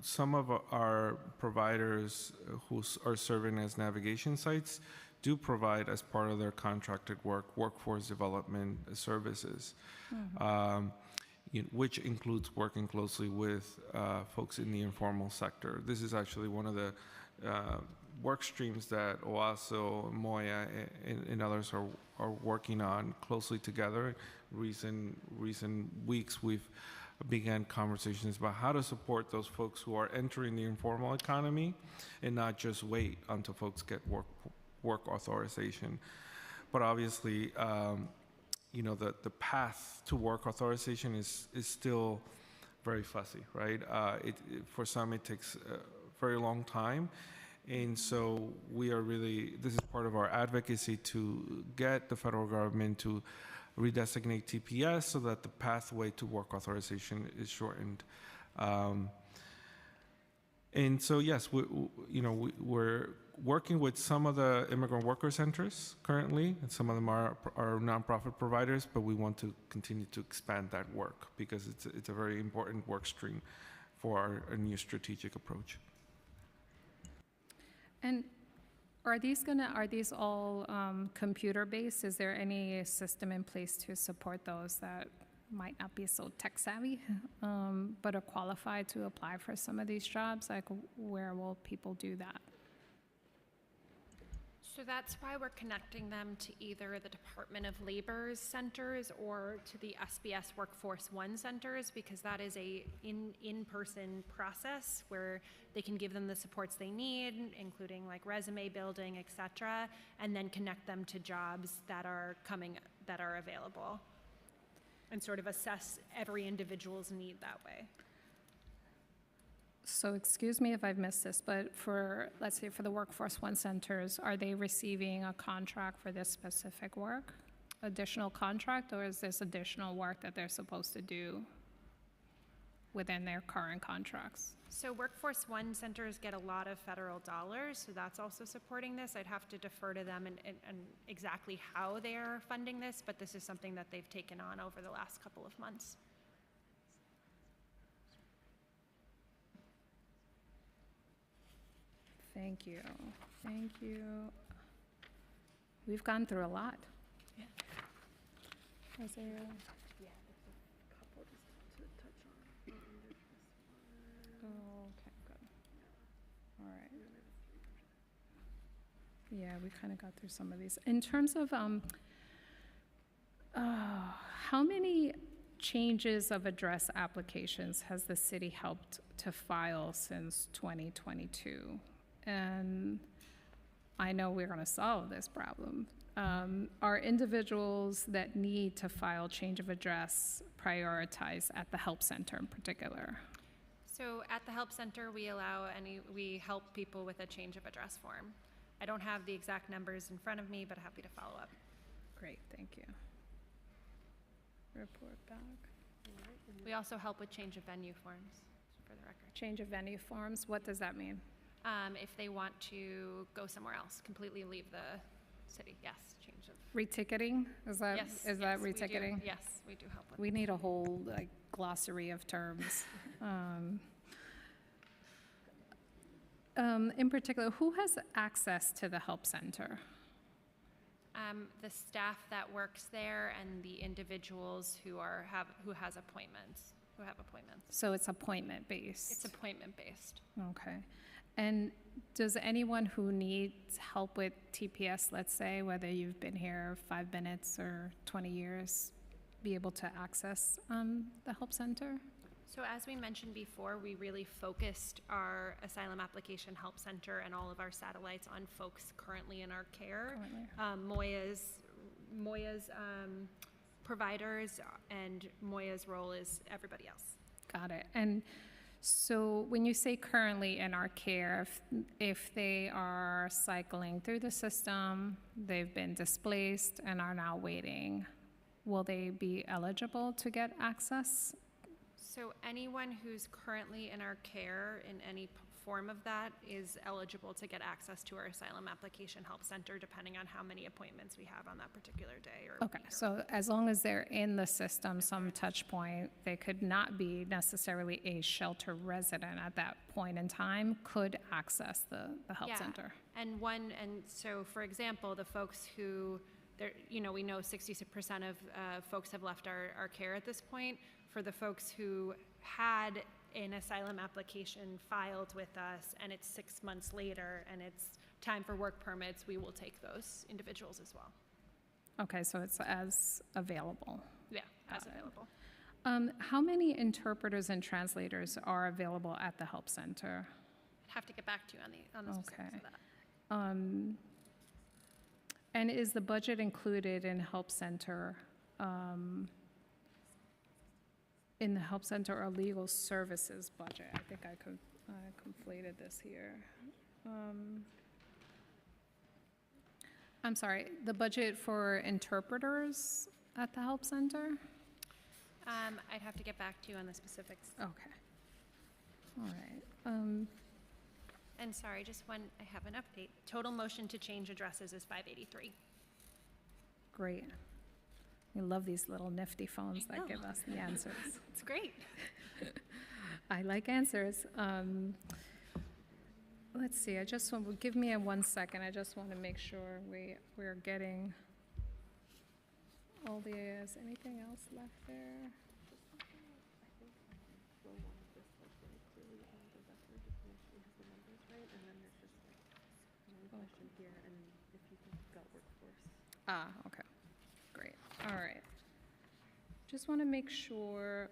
Speaker 4: Some of our providers who are serving as navigation sites do provide, as part of their contracted work, workforce development services, which includes working closely with folks in the informal sector. This is actually one of the work streams that OASO, Moya, and others are working on closely together. Recent weeks, we've began conversations about how to support those folks who are entering the informal economy and not just wait until folks get work authorization. But obviously, the path to work authorization is still very fussy, right? For some, it takes a very long time. And so this is part of our advocacy to get the federal government to redesignate TPS so that the pathway to work authorization is shortened. And so, yes, we're working with some of the immigrant worker centers currently, and some of them are nonprofit providers, but we want to continue to expand that work because it's a very important work stream for our new strategic approach.
Speaker 1: And are these all computer-based? Is there any system in place to support those that might not be so tech savvy, but are qualified to apply for some of these jobs? Like, where will people do that?
Speaker 3: So that's why we're connecting them to either the Department of Labor's centers or to the SBS Workforce One centers, because that is a in-person process where they can give them the supports they need, including like resume building, et cetera, and then connect them to jobs that are available, and sort of assess every individual's need that way.
Speaker 1: So excuse me if I've missed this, but for, let's say, for the Workforce One centers, are they receiving a contract for this specific work? Additional contract, or is this additional work that they're supposed to do within their current contracts?
Speaker 12: So Workforce One centers get a lot of federal dollars, so that's also supporting this. I'd have to defer to them and exactly how they are funding this, but this is something that they've taken on over the last couple of months.
Speaker 1: Thank you, thank you. We've gone through a lot.
Speaker 12: Yeah.
Speaker 1: Was there? Oh, okay, good. All right. Yeah, we kind of got through some of these. In terms of, how many changes of address applications has the city helped to file since 2022? And I know we're going to solve this problem. Are individuals that need to file change of address prioritized at the help center in particular?
Speaker 12: So at the Help Center, we help people with a change of address form. I don't have the exact numbers in front of me, but happy to follow up.
Speaker 1: Great, thank you. Report back.
Speaker 12: We also help with change of venue forms, for the record.
Speaker 1: Change of venue forms, what does that mean?
Speaker 12: If they want to go somewhere else, completely leave the city, yes, change of.
Speaker 1: Reticketing, is that,
Speaker 12: Yes,
Speaker 1: is that
Speaker 12: yes, we do.
Speaker 1: reticketing?
Speaker 12: Yes, we do help with.
Speaker 1: We need a whole like glossary of terms. In particular, who has access to the help center?
Speaker 12: The staff that works there and the individuals who have appointments.
Speaker 1: So it's appointment-based?
Speaker 12: It's appointment-based.
Speaker 1: Okay. And does anyone who needs help with TPS, let's say, whether you've been here 5 minutes or 20 years, be able to access the help center?
Speaker 12: So as we mentioned before, we really focused our asylum application help center and all of our satellites on folks currently in our care. Moya's providers, and Moya's role is everybody else.
Speaker 1: Got it. And so when you say currently in our care, if they are cycling through the system, they've been displaced and are now waiting, will they be eligible to get access?
Speaker 12: So anyone who's currently in our care in any form of that is eligible to get access to our asylum application help center, depending on how many appointments we have on that particular day or
Speaker 1: Okay,
Speaker 12: week or
Speaker 1: so as long as they're in the system, some touch point, they could not be necessarily a shelter resident at that point in time, could access the help center.
Speaker 12: And so for example, the folks who, we know 60% of folks have left our care at this point. For the folks who had an asylum application filed with us and it's 6 months later and it's time for work permits, we will take those individuals as well.
Speaker 1: Okay, so it's as available.
Speaker 12: Yeah, as available.
Speaker 1: How many interpreters and translators are available at the help center?
Speaker 12: I'd have to get back to you on the specifics of that.
Speaker 1: And is the budget included in help center, in the help center or legal services budget? I think I conflated this here. I'm sorry, the budget for interpreters at the help center?
Speaker 12: I'd have to get back to you on the specifics.
Speaker 1: Okay. All right.
Speaker 12: And sorry, just I have an update. Total motion to change addresses is 583.
Speaker 1: Great. We love these little nifty phones that give us the answers.
Speaker 12: It's great.
Speaker 1: I like answers. Let's see, give me 1 second. I just want to make sure we're getting all is anything else left there? Okay, great, all right. Just want to make sure,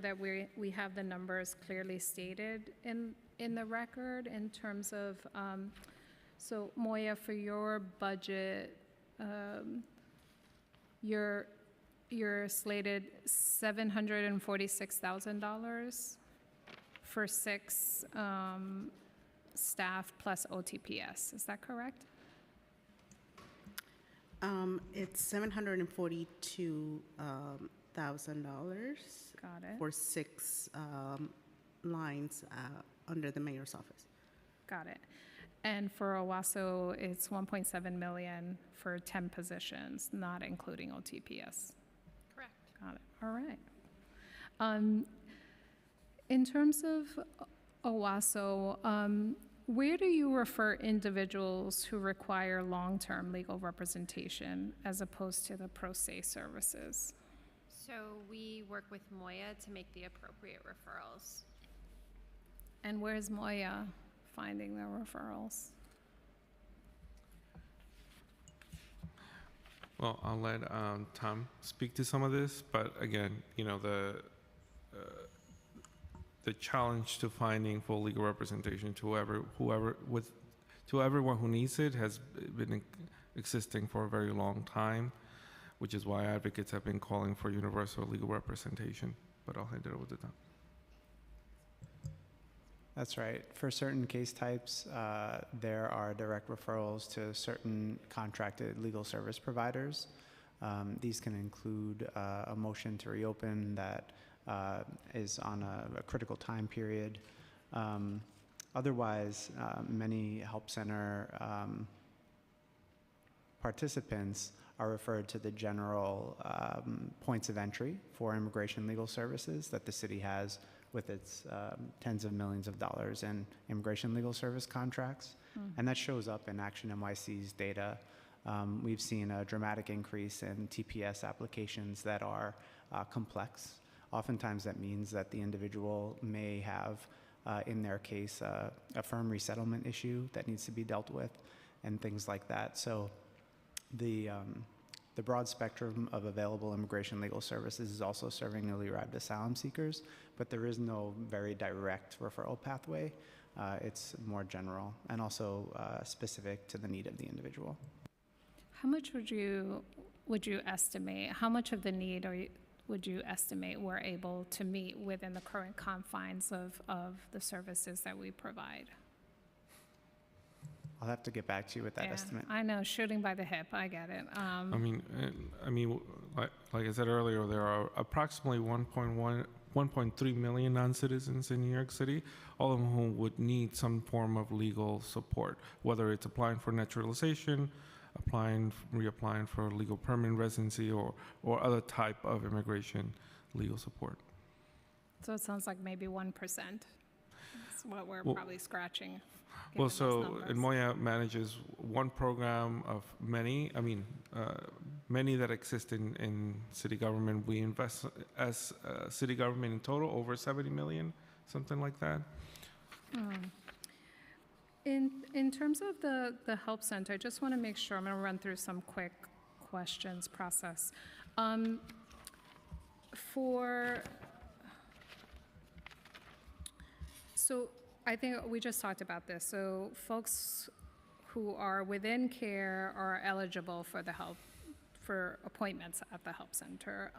Speaker 1: that we have the numbers clearly stated in the record in terms of, so Moya, for your budget, you're slated $746,000 for 6 staff plus OTPS. Is that correct?
Speaker 5: It's $742,000
Speaker 1: Got it.
Speaker 5: for 6 lines under the mayor's office.
Speaker 1: Got it. And for Owasso, it's 1.7 million for 10 positions, not including OTPS.
Speaker 3: Correct.
Speaker 1: Got it. All right. In terms of Owasso, where do you refer individuals who require long-term legal representation as opposed to the pro se services?
Speaker 3: So we work with Moya to make the appropriate referrals.
Speaker 1: And where's Moya finding the referrals?
Speaker 4: Well, I'll let Tom speak to some of this, but again, you know, the challenge to finding full legal representation to everyone who needs it has been existing for a very long time, which is why advocates have been calling for universal legal representation. But I'll hand it over to Tom.
Speaker 6: That's right. For certain case types, there are direct referrals to certain contracted legal service providers. These can include a motion to reopen that is on a critical time period. Otherwise, many help center participants are referred to the general points of entry for immigration legal services that the city has with its tens of millions of dollars in immigration legal service contracts. And that shows up in Action NYC's data. We've seen a dramatic increase in TPS applications that are complex. Oftentimes that means that the individual may have, in their case, a firm resettlement issue that needs to be dealt with and things like that. So the broad spectrum of available immigration legal services is also serving newly arrived asylum seekers, but there is no very direct referral pathway. It's more general and also specific to the need of the individual.
Speaker 1: How much would you estimate, how much of the need would you estimate we're able to meet within the current confines of the services that we provide?
Speaker 6: I'll have to get back to you with that estimate.
Speaker 1: I know, shooting by the hip, I get it.
Speaker 4: I mean, like I said earlier, there are approximately 1.3 million non-citizens in New York City, all of whom would need some form of legal support, whether it's applying for naturalization, reapplying for legal permanent residency, or other type of immigration legal support.
Speaker 1: So it sounds like maybe 1%. That's what we're probably scratching.
Speaker 4: Well, so Moya manages one program of many, many that exist in city government. We invest as city government in total over 70 million, something like that.
Speaker 1: In terms of the help center, I just want to make sure, I'm going to run through some quick questions process. So I think we just talked about this. So folks who are within care are eligible for appointments at the help center.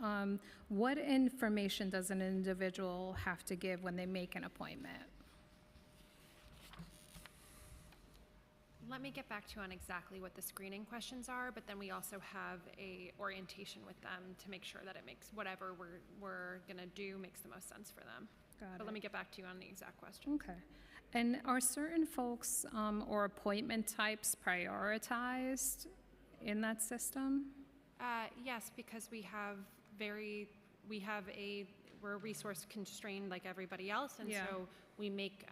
Speaker 1: What information does an individual have to give when they make an appointment?
Speaker 3: Let me get back to you on exactly what the screening questions are, but then we also have a orientation with them to make sure that it makes whatever we're gonna do makes the most sense for them. But let me get back to you on the exact question.
Speaker 1: Okay. And are certain folks or appointment types prioritized in that system?
Speaker 3: Yes, because we're resource constrained like everybody else, and so we make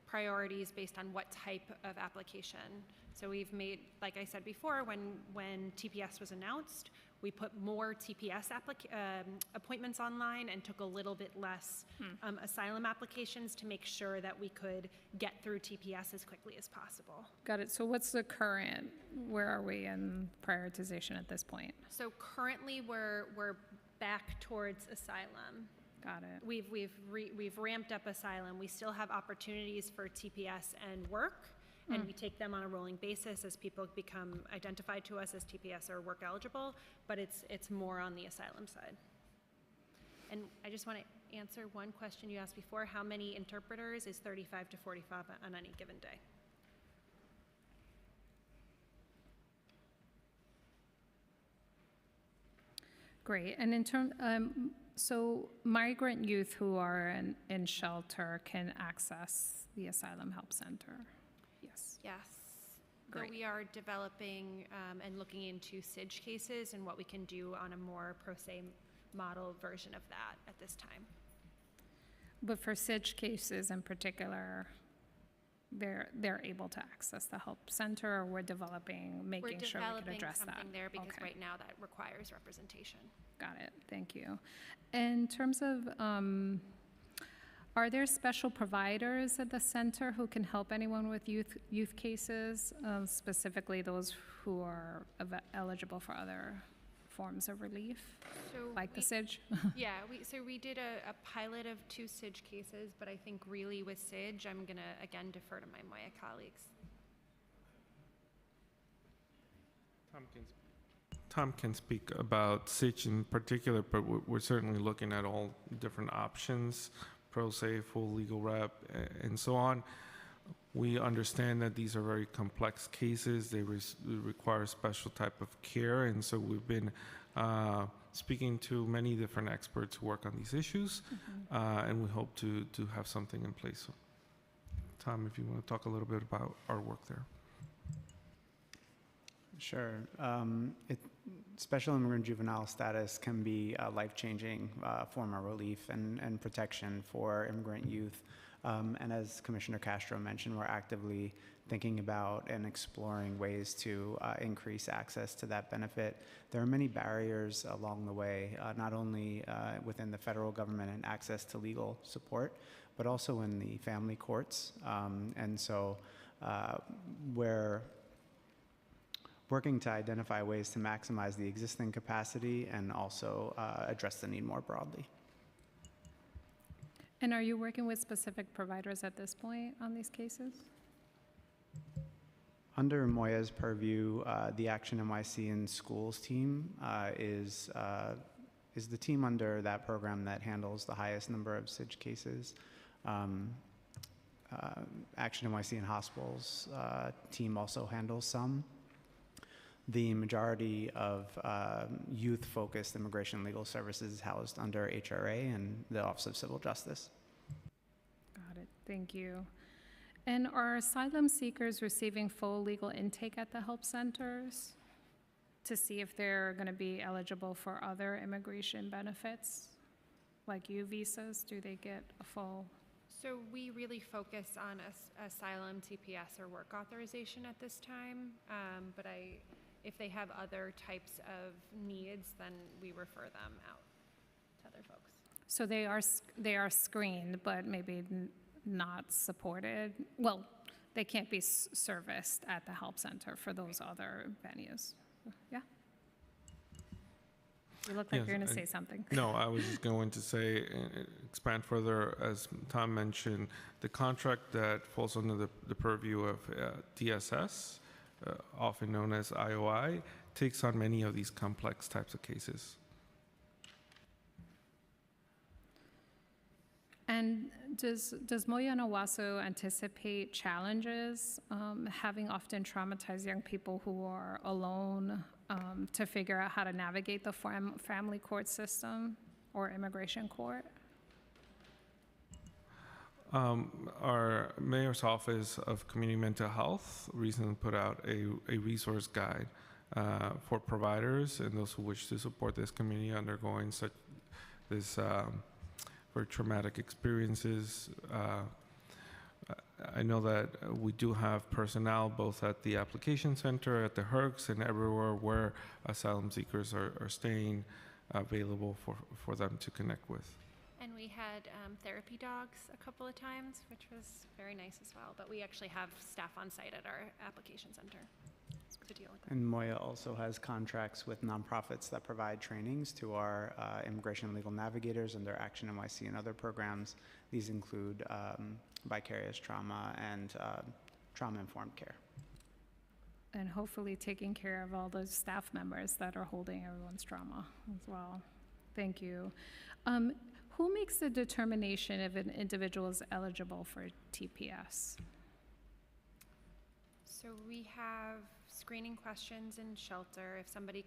Speaker 3: priorities based on what type of application. So we've made, like I said before, when TPS was announced, we put more TPS appointments online and took a little bit less asylum applications to make sure that we could get through TPS as quickly as possible.
Speaker 1: Got it. So what's the current, where are we in prioritization at this point?
Speaker 3: So currently we're back towards asylum.
Speaker 1: Got it.
Speaker 3: We've ramped up asylum. We still have opportunities for TPS and work, and we take them on a rolling basis as people become identified to us as TPS or work eligible, but it's more on the asylum side. And I just want to answer one question you asked before. How many interpreters is 35 to 45 on any given day?
Speaker 1: Great. And in terms, so migrant youth who are in shelter can access the Asylum Help Center? Yes.
Speaker 3: Yes.
Speaker 1: Great.
Speaker 3: But we are developing and looking into SIDGE cases and what we can do on a more pro se model version of that at this time.
Speaker 1: But for SIDGE cases in particular, they're able to access the help center, or we're developing, making sure we can address that?
Speaker 3: We're developing something there because
Speaker 1: Okay.
Speaker 3: right now that requires representation.
Speaker 1: Got it, thank you. In terms of, are there special providers at the center who can help anyone with youth cases, specifically those who are eligible for other forms of relief,
Speaker 3: So
Speaker 1: like the
Speaker 3: we-
Speaker 1: SIDGE?
Speaker 3: Yeah, we did a pilot of 2 SIDGE cases, but I think really with SIDGE, I'm gonna again defer to my Moya colleagues.
Speaker 4: Tom can speak about SITch in particular, but we're certainly looking at all different options, pro se, full legal rep, and so on. We understand that these are very complex cases. They require a special type of care, and so we've been speaking to many different experts who work on these issues, and we hope to have something in place. So, Tom, if you want to talk a little bit about our work there.
Speaker 6: Sure. Special immigrant juvenile status can be a life-changing form of relief and protection for immigrant youth. And as Commissioner Castro mentioned, we're actively thinking about and exploring ways to increase access to that benefit. There are many barriers along the way, not only within the federal government and access to legal support, but also in the family courts. And so we're working to identify ways to maximize the existing capacity and also address the need more broadly.
Speaker 1: And are you working with specific providers at this point on these cases?
Speaker 6: Under Moya's purview, the Action NYC in Schools team is the team under that program that handles the highest number of SIDGE cases. Action NYC in Hospitals team also handles some. The majority of youth-focused immigration and legal services is housed under HRA and the Office of Civil Justice.
Speaker 1: Got it, thank you. And are asylum seekers receiving full legal intake at the help centers to see if they're going to be eligible for other immigration benefits, like U visas? Do they get a full?
Speaker 3: So we really focus on asylum, TPS, or work authorization at this time. But if they have other types of needs, then we refer them out to other folks.
Speaker 1: So they are screened, but maybe not supported. Well, they can't be serviced at the help center for those other venues. Yeah. You look like
Speaker 4: Yes,
Speaker 1: you're going to say something.
Speaker 4: No, I was just going to say, expand further, as Tom mentioned, the contract that falls under the purview of DSS, often known as IOI, takes on many of these complex types of cases.
Speaker 1: And does Moya and Owasso anticipate challenges having often traumatized young people who are alone to figure out how to navigate the family court system or immigration court?
Speaker 4: Our Mayor's Office of Community Mental Health recently put out a resource guide for providers and those who wish to support this community undergoing this very traumatic experiences. I know that we do have personnel both at the application center, at the HERCs, and everywhere where asylum seekers are staying available for them to connect with.
Speaker 3: And we had therapy dogs a couple of times, which was very nice as well. But we actually have staff on site at our application center to deal with that.
Speaker 6: And Moya also has contracts with nonprofits that provide trainings to our immigration and legal navigators and their Action NYC and other programs. These include vicarious trauma and trauma-informed care.
Speaker 1: And hopefully taking care of all those staff members that are holding everyone's trauma as well. Thank you. Who makes the determination if an individual is eligible for TPS?
Speaker 3: So we have screening questions in shelter. If somebody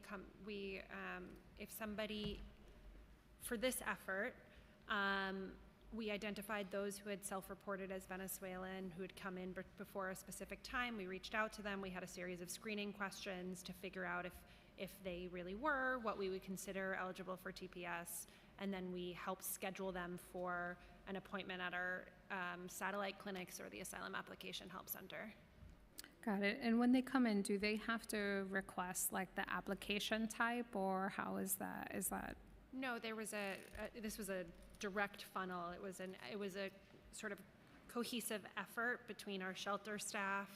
Speaker 3: for this effort, we identified those who had self-reported as Venezuelan, who had come in before a specific time. We reached out to them. We had a series of screening questions to figure out if they really were, what we would consider eligible for TPS, and then we helped schedule them for an appointment at our satellite clinics or the Asylum Application Help Center.
Speaker 1: Got it. And when they come in, do they have to request like the application type, or how is that? Is that?
Speaker 3: No, there was this was a direct funnel. It was a sort of cohesive effort between our shelter staff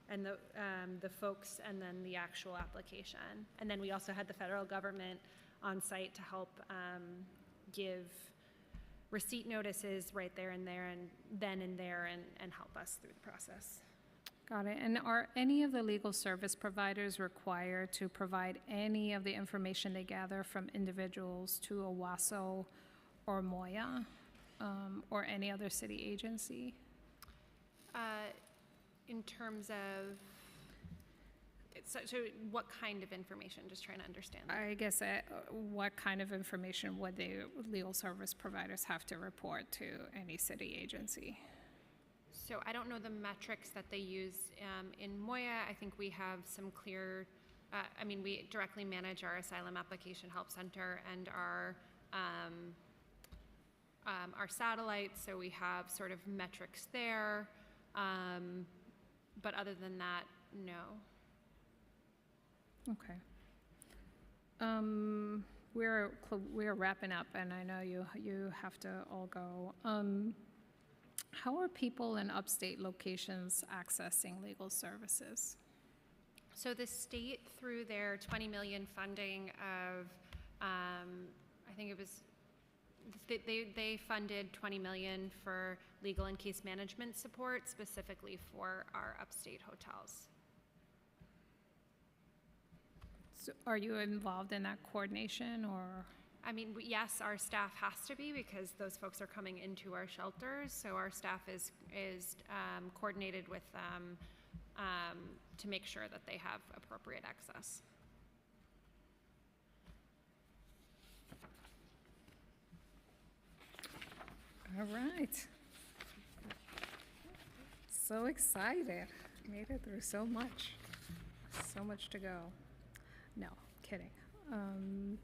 Speaker 3: and the folks, and then the actual application. And then we also had the federal government on site to help give receipt notices right there and there, and then and there, and help us through the process.
Speaker 1: Got it. And are any of the legal service providers required to provide any of the information they gather from individuals to OWASO or MOYA, or any other city agency?
Speaker 3: In terms of, so what kind of information? Just trying to understand that.
Speaker 1: I guess what kind of information would the legal service providers have to report to any city agency?
Speaker 3: So I don't know the metrics that they use in MOYA. I think we have some clear, we directly manage our Asylum Application Help Center and our satellites, so we have sort of metrics there. But other than that, no.
Speaker 1: Okay. We're wrapping up, and I know you have to all go. How are people in upstate locations accessing legal services?
Speaker 3: So the state, through their 20 million funding of, I think it was, they funded 20 million for legal and case management support specifically for our upstate hotels.
Speaker 1: So are you involved in that coordination, or?
Speaker 3: Yes, our staff has to be, because those folks are coming into our shelters. So our staff is coordinated with them to make sure that they have appropriate access.
Speaker 1: All right. So excited. Made it through so much. So much to go. No, kidding. All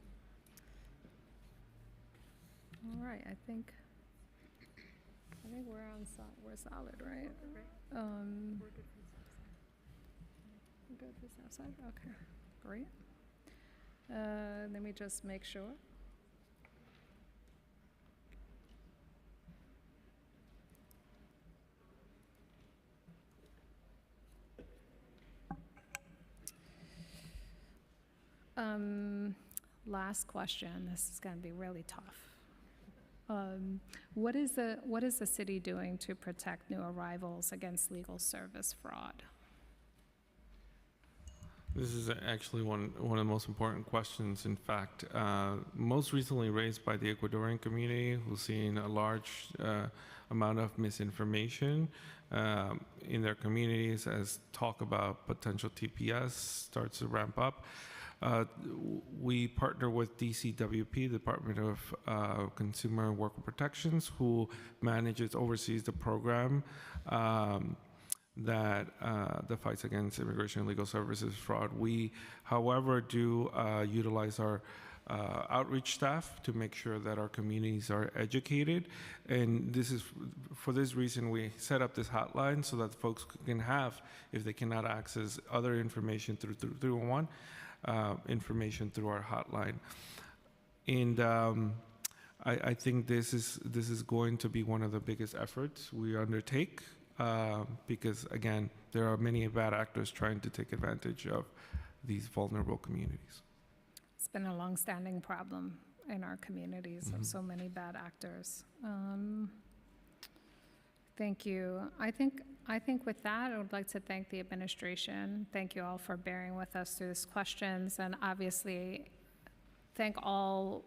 Speaker 1: right, I think we're solid, right? Good for Southside. Okay, great. Let me just make sure. Last question. This is going to be really tough. What is the city doing to protect new arrivals against legal service fraud?
Speaker 4: This is actually one of the most important questions, in fact, most recently raised by the Ecuadorian community, who's seen a large amount of misinformation in their communities as talk about potential TPS starts to ramp up. We partner with DCWP, Department of Consumer and Worker Protections, who oversees the program that fights against immigration and legal services fraud. We, however, do utilize our outreach staff to make sure that our communities are educated. And for this reason, we set up this hotline so that folks can have, if they cannot access other information through 311, information through our hotline. And I think this is going to be one of the biggest efforts we undertake because, again, there are many bad actors trying to take advantage of these vulnerable communities.
Speaker 1: It's been a long-standing problem in our communities of so many bad actors. Thank you. I think with that, I would like to thank the administration. Thank you all for bearing with us through these questions, and obviously thank all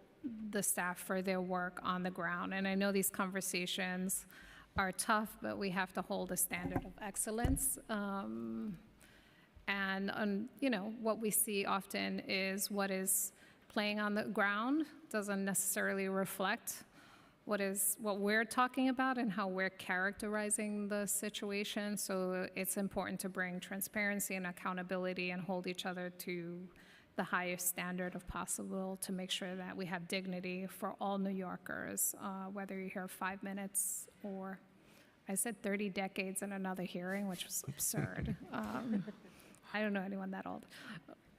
Speaker 1: the staff for their work on the ground. And I know these conversations are tough, but we have to hold a standard of excellence. You know, what we see often is what is playing on the ground doesn't necessarily reflect what we're talking about and how we're characterizing the situation. So it's important to bring transparency and accountability and hold each other to the highest standard of possible to make sure that we have dignity for all New Yorkers, whether you're here 5 minutes or, I said 30 decades in another hearing, which was absurd. I don't know anyone that old.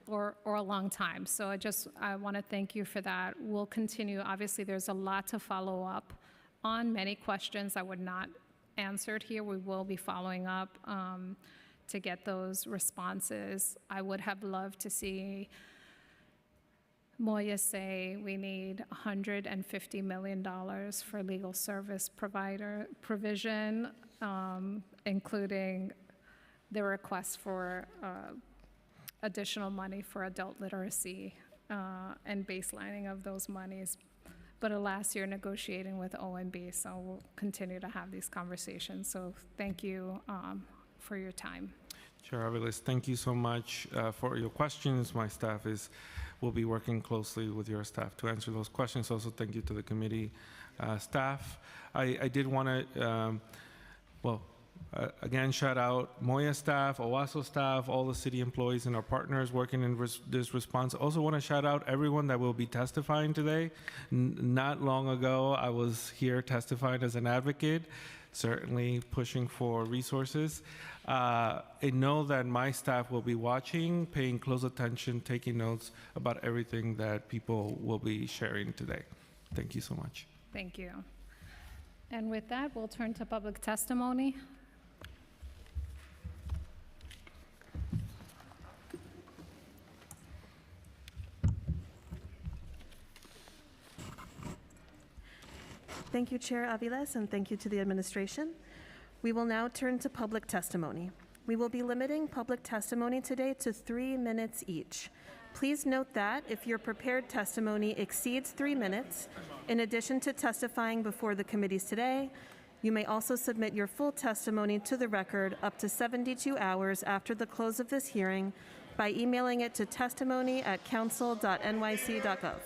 Speaker 1: Or a long time. So I want to thank you for that. We'll continue. Obviously, there's a lot to follow up on. Many questions that were not answered here, we will be following up to get those responses. I would have loved to see Moya say we need $150 million for legal service provider provision, including the request for additional money for adult literacy and baselining of those monies. But alas, you're negotiating with OMB, so we'll continue to have these conversations. So thank you for your time.
Speaker 4: Chair Aviles, thank you so much for your questions. My staff will be working closely with your staff to answer those questions. Also, thank you to the committee staff. I did want to, again, shout out Moya staff, OASO staff, all the city employees and our partners working in this response. Also want to shout out everyone that will be testifying today. Not long ago, I was here testifying as an advocate, certainly pushing for resources. I know that my staff will be watching, paying close attention, taking notes about everything that people will be sharing today. Thank you so much.
Speaker 1: Thank you. And with that, we'll turn to public testimony.
Speaker 2: Thank you, Chair Aviles, and thank you to the administration. We will now turn to public testimony. We will be limiting public testimony today to 3 minutes each. Please note that if your prepared testimony exceeds 3 minutes, in addition to testifying before the committees today, you may also submit your full testimony to the record up to 72 hours after the close of this hearing by emailing it to testimony@council.nyc.gov.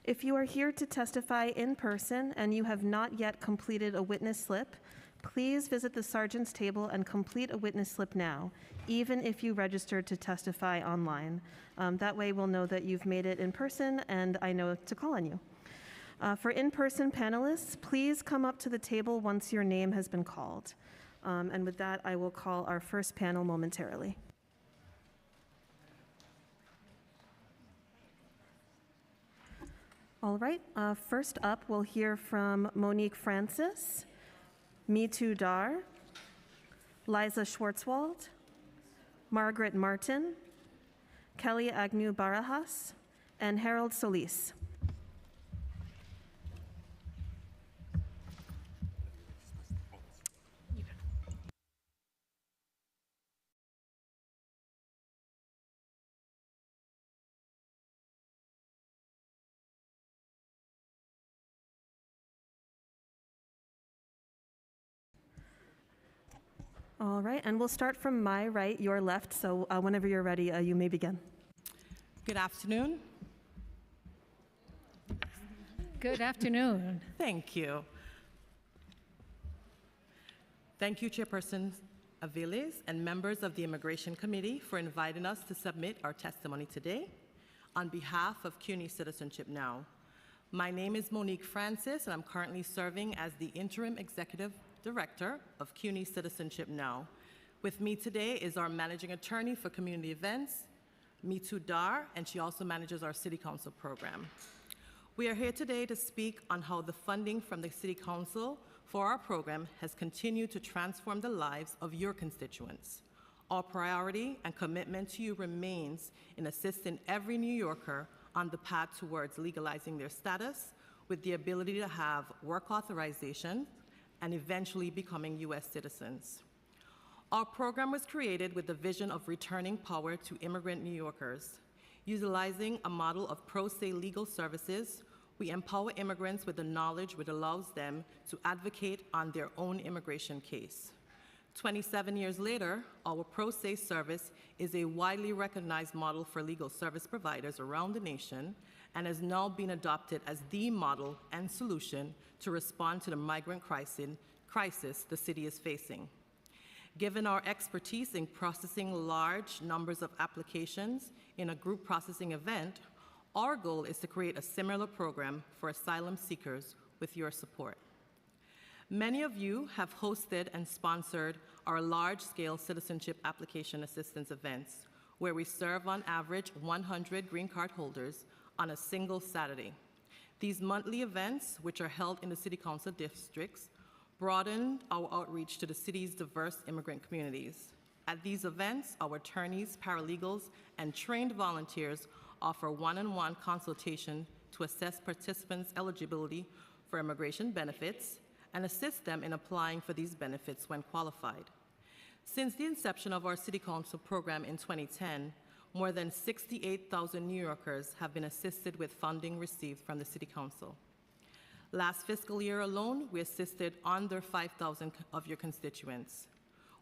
Speaker 2: If you are here to testify in person and you have not yet completed a witness slip, please visit the sergeant's table and complete a witness slip now, even if you registered to testify online. That way we'll know that you've made it in person and I know to call on you. For in-person panelists, please come up to the table once your name has been called. And with that, I will call our first panel momentarily. All right, first up, we'll hear from Monique Francis, Mitu Dar, Liza Schwartzwald, Margaret Martin, Kelly Agnew Barajas, and Harold Solis. All right, and we'll start from my right, your left, so whenever you're ready, you may begin.
Speaker 13: Good afternoon.
Speaker 1: Good afternoon.
Speaker 13: Thank you. Thank you, Chairperson Aviles and members of the Immigration Committee for inviting us to submit our testimony today on behalf of CUNY Citizenship Now. My name is Monique Francis, and I'm currently serving as the Interim Executive Director of CUNY Citizenship Now. With me today is our Managing Attorney for Community Events, Mitu Dar, and she also manages our City Council program. We are here today to speak on how the funding from the City Council for our program has continued to transform the lives of your constituents. Our priority and commitment to you remains in assisting every New Yorker on the path towards legalizing their status with the ability to have work authorization and eventually becoming U.S. citizens. Our program was created with the vision of returning power to immigrant New Yorkers. Utilizing a model of pro se legal services, we empower immigrants with the knowledge which allows them to advocate on their own immigration case. 27 years later, our pro se service is a widely recognized model for legal service providers around the nation and has now been adopted as the model and solution to respond to the migrant crisis the city is facing. Given our expertise in processing large numbers of applications in a group processing event, our goal is to create a similar program for asylum seekers with your support. Many of you have hosted and sponsored our large-scale citizenship application assistance events, where we serve on average 100 green card holders on a single Saturday. These monthly events, which are held in the City Council districts, broadened our outreach to the city's diverse immigrant communities. At these events, our attorneys, paralegals, and trained volunteers offer one-on-one consultation to assess participants' eligibility for immigration benefits and assist them in applying for these benefits when qualified. Since the inception of our City Council program in 2010, more than 68,000 New Yorkers have been assisted with funding received from the City Council. Last fiscal year alone, we assisted under 5,000 of your constituents.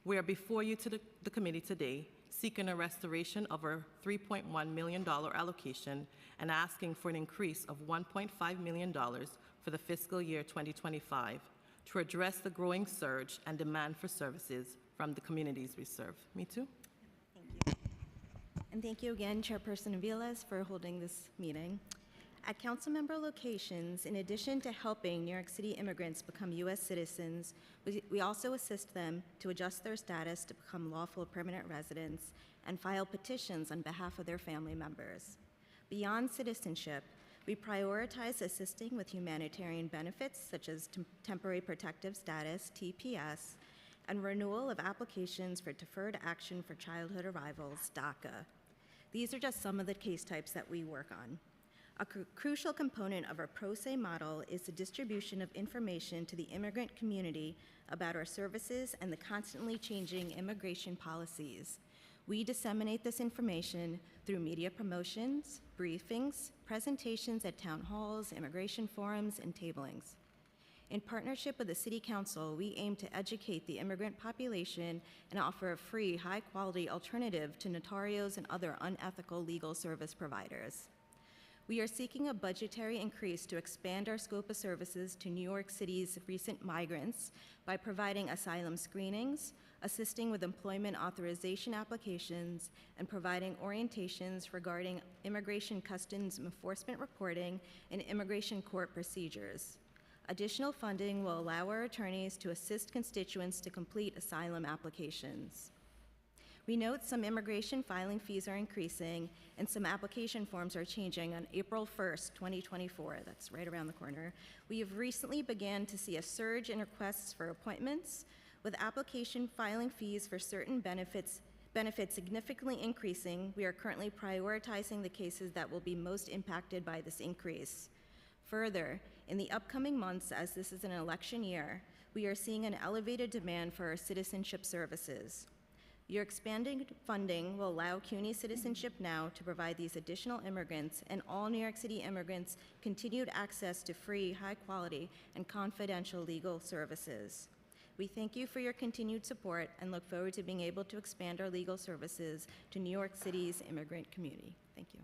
Speaker 13: We are before you to the committee today, seeking a restoration of our $3.1 million allocation and asking for an increase of $1.5 million for the fiscal year 2025 to address the growing surge and demand for services from the communities we serve. Me too.
Speaker 14: Thank you. And thank you again, Chairperson Aviles, for holding this meeting. At councilmember locations, in addition to helping New York City immigrants become U.S. citizens, we also assist them to adjust their status to become lawful permanent residents and file petitions on behalf of their family members. Beyond citizenship, we prioritize assisting with humanitarian benefits such as temporary protective status, TPS, and renewal of applications for deferred action for childhood arrivals, DACA. These are just some of the case types that we work on. A crucial component of our pro se model is the distribution of information to the immigrant community about our services and the constantly changing immigration policies. We disseminate this information through media promotions, briefings, presentations at town halls, immigration forums, and tablings. In partnership with the City Council, we aim to educate the immigrant population and offer a free, high-quality alternative to notarios and other unethical legal service providers. We are seeking a budgetary increase to expand our scope of services to New York City's recent migrants by providing asylum screenings, assisting with employment authorization applications, and providing orientations regarding immigration customs enforcement reporting and immigration court procedures. Additional funding will allow our attorneys to assist constituents to complete asylum applications. We note some immigration filing fees are increasing and some application forms are changing on April 1st, 2024. That's right around the corner. We have recently began to see a surge in requests for appointments, with application filing fees for certain benefits significantly increasing. We are currently prioritizing the cases that will be most impacted by this increase. Further, in the upcoming months, as this is an election year, we are seeing an elevated demand for our citizenship services. Your expanding funding will allow CUNY Citizenship Now to provide these additional immigrants and all New York City immigrants continued access to free, high-quality, and confidential legal services. We thank you for your continued support and look forward to being able to expand our legal services to New York City's immigrant community. Thank you.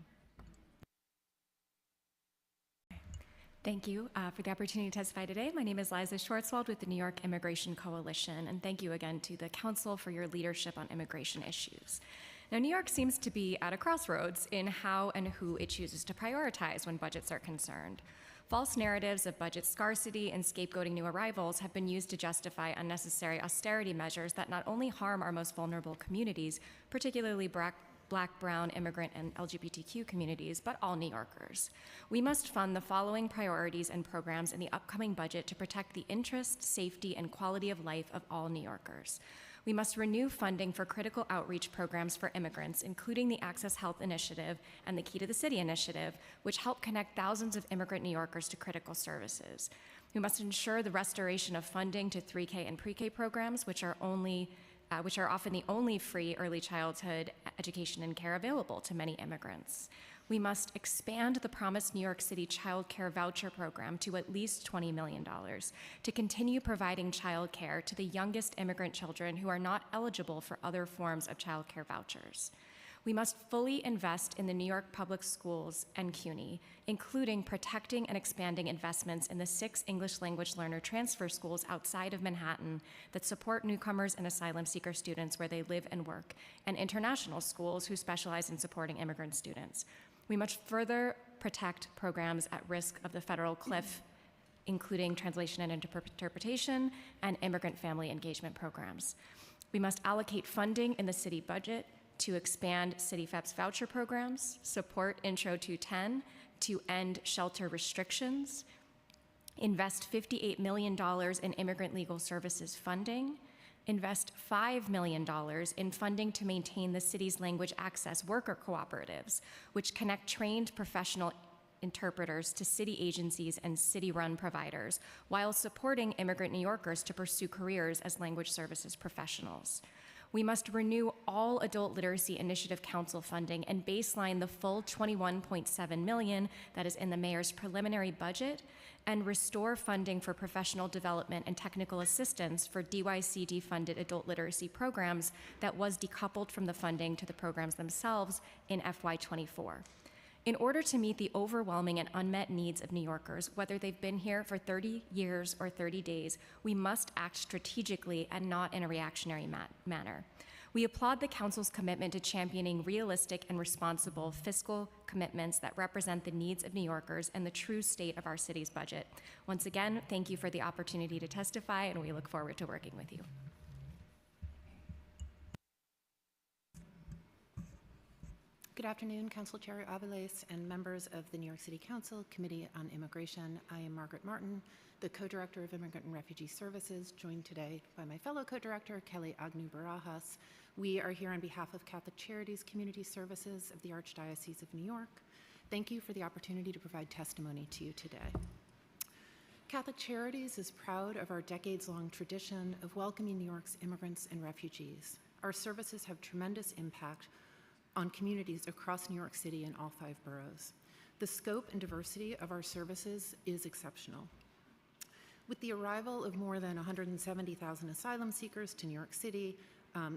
Speaker 15: Thank you for the opportunity to testify today. My name is Liza Schwartzwald with the New York Immigration Coalition, and thank you again to the Council for your leadership on immigration issues. Now, New York seems to be at a crossroads in how and who it chooses to prioritize when budgets are concerned. False narratives of budget scarcity and scapegoating new arrivals have been used to justify unnecessary austerity measures that not only harm our most vulnerable communities, particularly Black, Brown, immigrant, and LGBTQ communities, but all New Yorkers. We must fund the following priorities and programs in the upcoming budget to protect the interest, safety, and quality of life of all New Yorkers. We must renew funding for critical outreach programs for immigrants, including the Access Health Initiative and the Key to the City Initiative, which help connect thousands of immigrant New Yorkers to critical services. We must ensure the restoration of funding to 3K and pre-K programs, which are only which are often the only free early childhood education and care available to many immigrants. We must expand the promised New York City child care voucher program to at least $20 million to continue providing child care to the youngest immigrant children who are not eligible for other forms of child care vouchers. We must fully invest in the New York public schools and CUNY, including protecting and expanding investments in the 6 English language learner transfer schools outside of Manhattan that support newcomers and asylum seeker students where they live and work, and international schools who specialize in supporting immigrant students. We must further protect programs at risk of the federal cliff, including translation and interpretation and immigrant family engagement programs. We must allocate funding in the city budget to expand CityFEP's voucher programs, support Intro 210 to end shelter restrictions, invest $58 million in immigrant legal services funding, invest $5 million in funding to maintain the city's language access worker cooperatives, which connect trained professional interpreters to city agencies and city-run providers, while supporting immigrant New Yorkers to pursue careers as language services professionals. We must renew all Adult Literacy Initiative Council funding and baseline the full $21.7 million that is in the mayor's preliminary budget, and restore funding for professional development and technical assistance for DYCD-funded adult literacy programs that was decoupled from the funding to the programs themselves in FY24. In order to meet the overwhelming and unmet needs of New Yorkers, whether they've been here for 30 years or 30 days, we must act strategically and not in a reactionary manner. We applaud the Council's commitment to championing realistic and responsible fiscal commitments that represent the needs of New Yorkers and the true state of our city's budget. Once again, thank you for the opportunity to testify, and we look forward to working with you.
Speaker 16: Good afternoon, Council Chair Aviles and members of the New York City Council Committee on Immigration. I am Margaret Martin, the Co-Director of Immigrant and Refugee Services, joined today by my fellow Co-Director, Kelly Agnew-Barajas. We are here on behalf of Catholic Charities Community Services of the Archdiocese of New York. Thank you for the opportunity to provide testimony to you today. Catholic Charities is proud of our decades-long tradition of welcoming New York's immigrants and refugees. Our services have tremendous impact on communities across New York City and all 5 boroughs. The scope and diversity of our services is exceptional. With the arrival of more than 170,000 asylum seekers to New York City,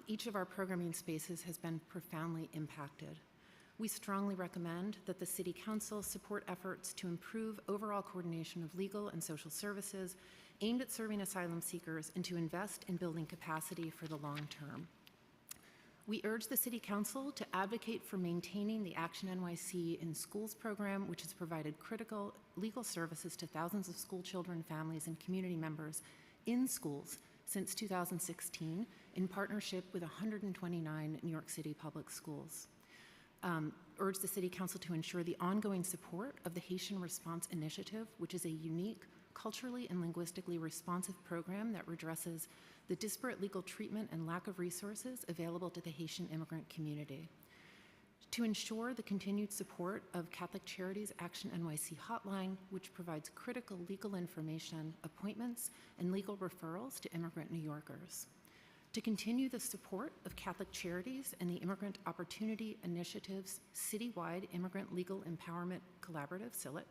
Speaker 16: each of our programming spaces has been profoundly impacted. We strongly recommend that the City Council support efforts to improve overall coordination of legal and social services aimed at serving asylum seekers and to invest in building capacity for the long term. We urge the City Council to advocate for maintaining the Action NYC in Schools program, which has provided critical legal services to thousands of school children, families, and community members in schools since 2016 in partnership with 129 New York City public schools. Urge the City Council to ensure the ongoing support of the Haitian Response Initiative, which is a unique, culturally and linguistically responsive program that redresses the disparate legal treatment and lack of resources available to the Haitian immigrant community. To ensure the continued support of Catholic Charities Action NYC Hotline, which provides critical legal information, appointments, and legal referrals to immigrant New Yorkers. To continue the support of Catholic Charities and the Immigrant Opportunity Initiative's citywide Immigrant Legal Empowerment Collaborative, CILIC,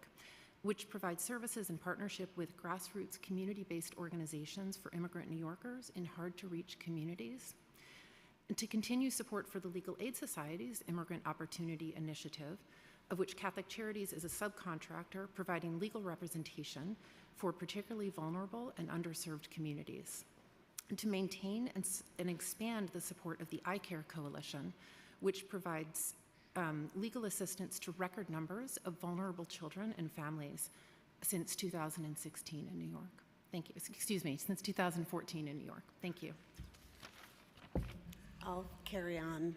Speaker 16: which provides services in partnership with grassroots community-based organizations for immigrant New Yorkers in hard-to-reach communities. And to continue support for the Legal Aid Society's Immigrant Opportunity Initiative, of which Catholic Charities is a subcontractor providing legal representation for particularly vulnerable and underserved communities. And to maintain and expand the support of the iCare Coalition, which provides legal assistance to record numbers of vulnerable children and families since 2016 in New York. Thank you. Excuse me, since 2014 in New York. Thank you.
Speaker 17: I'll carry on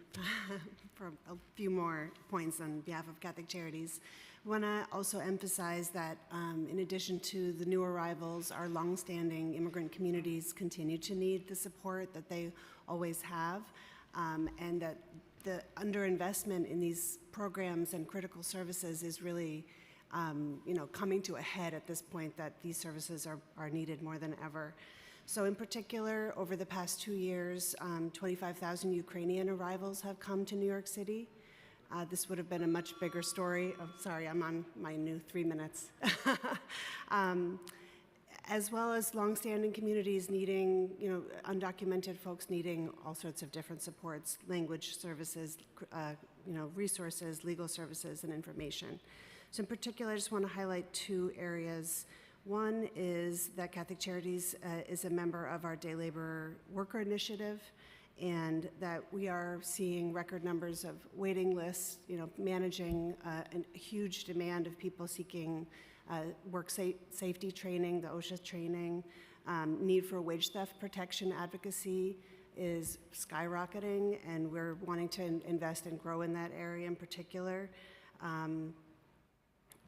Speaker 17: for a few more points on behalf of Catholic Charities. I want to also emphasize that in addition to the new arrivals, our longstanding immigrant communities continue to need the support that they always have, and that the underinvestment in these programs and critical services is really coming to a head at this point, that these services are needed more than ever. So in particular, over the past 2 years, 25,000 Ukrainian arrivals have come to New York City. This would have been a much bigger story. Oh, sorry, I'm on my new 3 minutes. As well as longstanding communities needing, undocumented folks needing all sorts of different supports, language services, resources, legal services, and information. So in particular, I just want to highlight 2 areas. One is that Catholic Charities is a member of our Day Labor Worker Initiative, and that we are seeing record numbers of waiting lists, managing a huge demand of people seeking work safety training, the OSHA training, need for wage theft protection advocacy is skyrocketing, and we're wanting to invest and grow in that area in particular,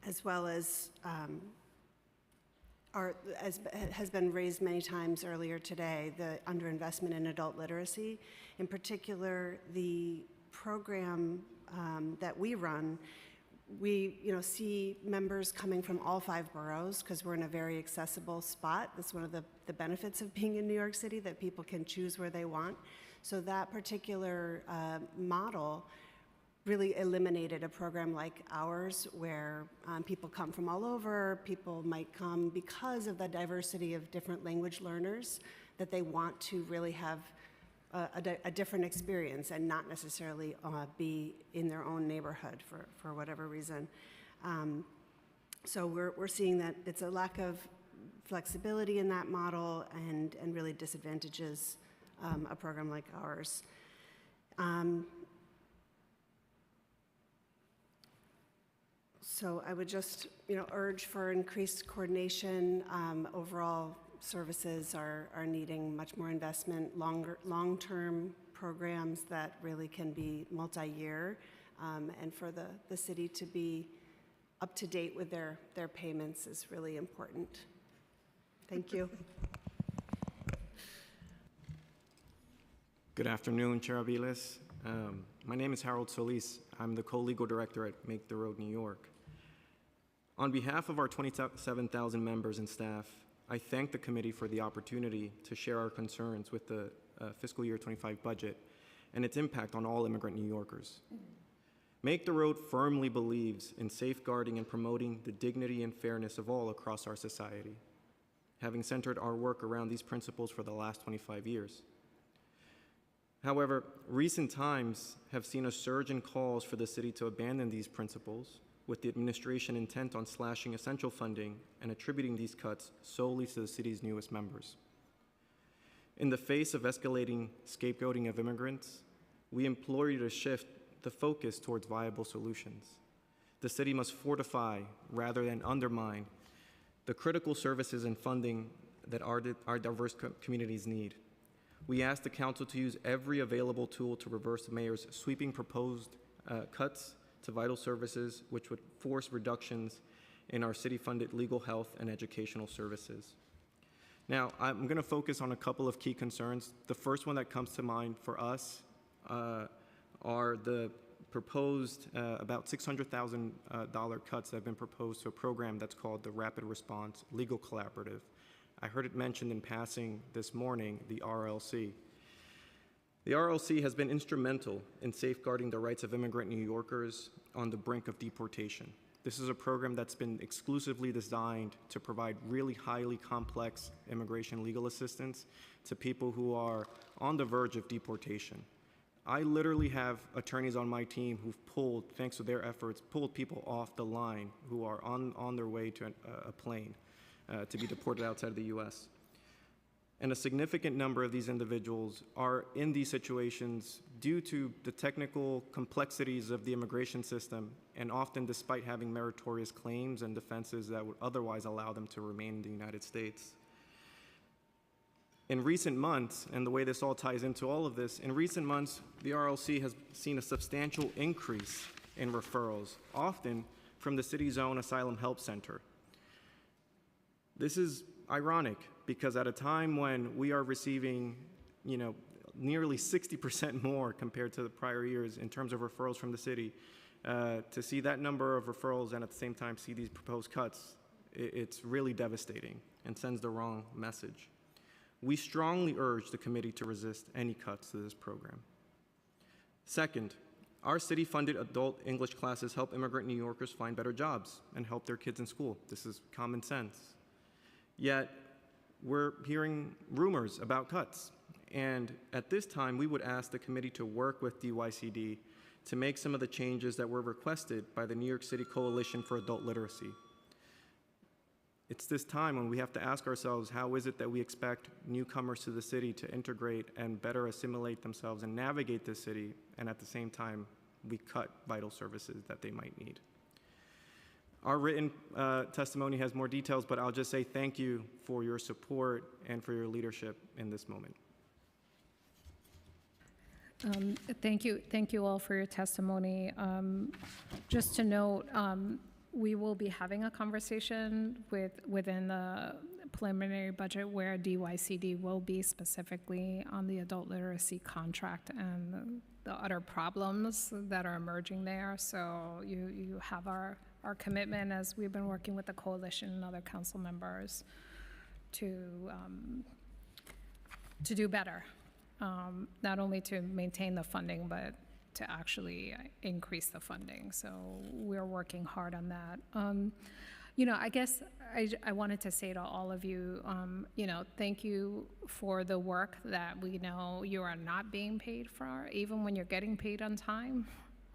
Speaker 17: as well as as has been raised many times earlier today, the underinvestment in adult literacy. In particular, the program that we run, we see members coming from all 5 boroughs because we're in a very accessible spot. That's one of the benefits of being in New York City, that people can choose where they want. So that particular model really eliminated a program like ours where people come from all over. People might come because of the diversity of different language learners, that they want to really have a different experience and not necessarily be in their own neighborhood for whatever reason. So we're seeing that it's a lack of flexibility in that model and really disadvantages a program like ours. So I would just, urge for increased coordination. Overall, services are needing much more investment, long-term programs that really can be multi-year, and for the city to be up to date with their payments is really important. Thank you.
Speaker 18: Good afternoon, Chair Aviles. My name is Harold Solis. I'm the co-legal director at Make the Road New York. On behalf of our 27,000 members and staff, I thank the committee for the opportunity to share our concerns with the fiscal year 25 budget and its impact on all immigrant New Yorkers. Make the Road firmly believes in safeguarding and promoting the dignity and fairness of all across our society, having centered our work around these principles for the last 25 years. However, recent times have seen a surge in calls for the city to abandon these principles, with the administration intent on slashing essential funding and attributing these cuts solely to the city's newest members. In the face of escalating scapegoating of immigrants, we implore you to shift the focus towards viable solutions. The city must fortify rather than undermine the critical services and funding that our diverse communities need. We ask the council to use every available tool to reverse the mayor's sweeping proposed cuts to vital services, which would force reductions in our city-funded legal, health, and educational services. Now, I'm going to focus on a couple of key concerns. The first one that comes to mind for us are the proposed about $600,000 cuts that have been proposed to a program that's called the Rapid Response Legal Collaborative. I heard it mentioned in passing this morning, the RLC. The RLC has been instrumental in safeguarding the rights of immigrant New Yorkers on the brink of deportation. This is a program that's been exclusively designed to provide really highly complex immigration legal assistance to people who are on the verge of deportation. I literally have attorneys on my team who've pulled, thanks to their efforts, pulled people off the line who are on their way to a plane to be deported outside of the US. And a significant number of these individuals are in these situations due to the technical complexities of the immigration system, and often despite having meritorious claims and defenses that would otherwise allow them to remain in the United States. In recent months, and the way this all ties into all of this, in recent months, the RLC has seen a substantial increase in referrals, often from the city's own Asylum Help Center. This is ironic, because at a time when we are receiving, nearly 60% more compared to the prior years in terms of referrals from the city, to see that number of referrals and at the same time see these proposed cuts, it's really devastating and sends the wrong message. We strongly urge the committee to resist any cuts to this program. Second, our city-funded adult English classes help immigrant New Yorkers find better jobs and help their kids in school. This is common sense. Yet, we're hearing rumors about cuts. And at this time, we would ask the committee to work with DYCD to make some of the changes that were requested by the New York City Coalition for Adult Literacy. It's this time when we have to ask ourselves, how is it that we expect newcomers to the city to integrate and better assimilate themselves and navigate the city, and at the same time, we cut vital services that they might need? Our written testimony has more details, but I'll just say thank you for your support and for your leadership in this moment.
Speaker 1: Thank you all for your testimony. Just to note, we will be having a conversation within the preliminary budget where DYCD will be specifically on the adult literacy contract and the other problems that are emerging there. So you have our commitment, as we've been working with the coalition and other council members to do better. Not only to maintain the funding, but to actually increase the funding. So we're working hard on that. I guess I wanted to say to all of you, thank you for the work that we know you are not being paid for, even when you're getting paid on time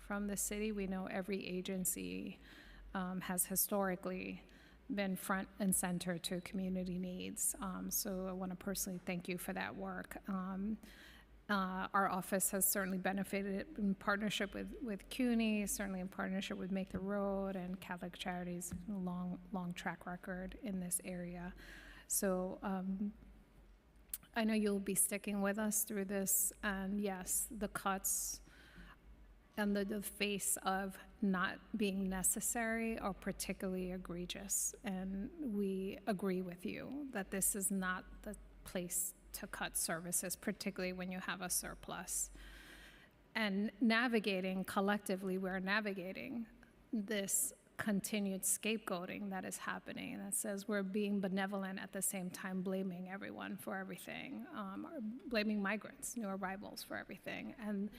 Speaker 1: from the city. We know every agency has historically been front and center to community needs. So I want to personally thank you for that work. Our office has certainly benefited in partnership with CUNY, certainly in partnership with Make the Road and Catholic Charities, long track record in this area. So I know you'll be sticking with us through this, and yes, the cuts and the face of not being necessary are particularly egregious. And we agree with you that this is not the place to cut services, particularly when you have a surplus. And collectively, we're navigating this continued scapegoating that is happening that says we're being benevolent at the same time blaming everyone for everything, or blaming migrants, new arrivals for everything, and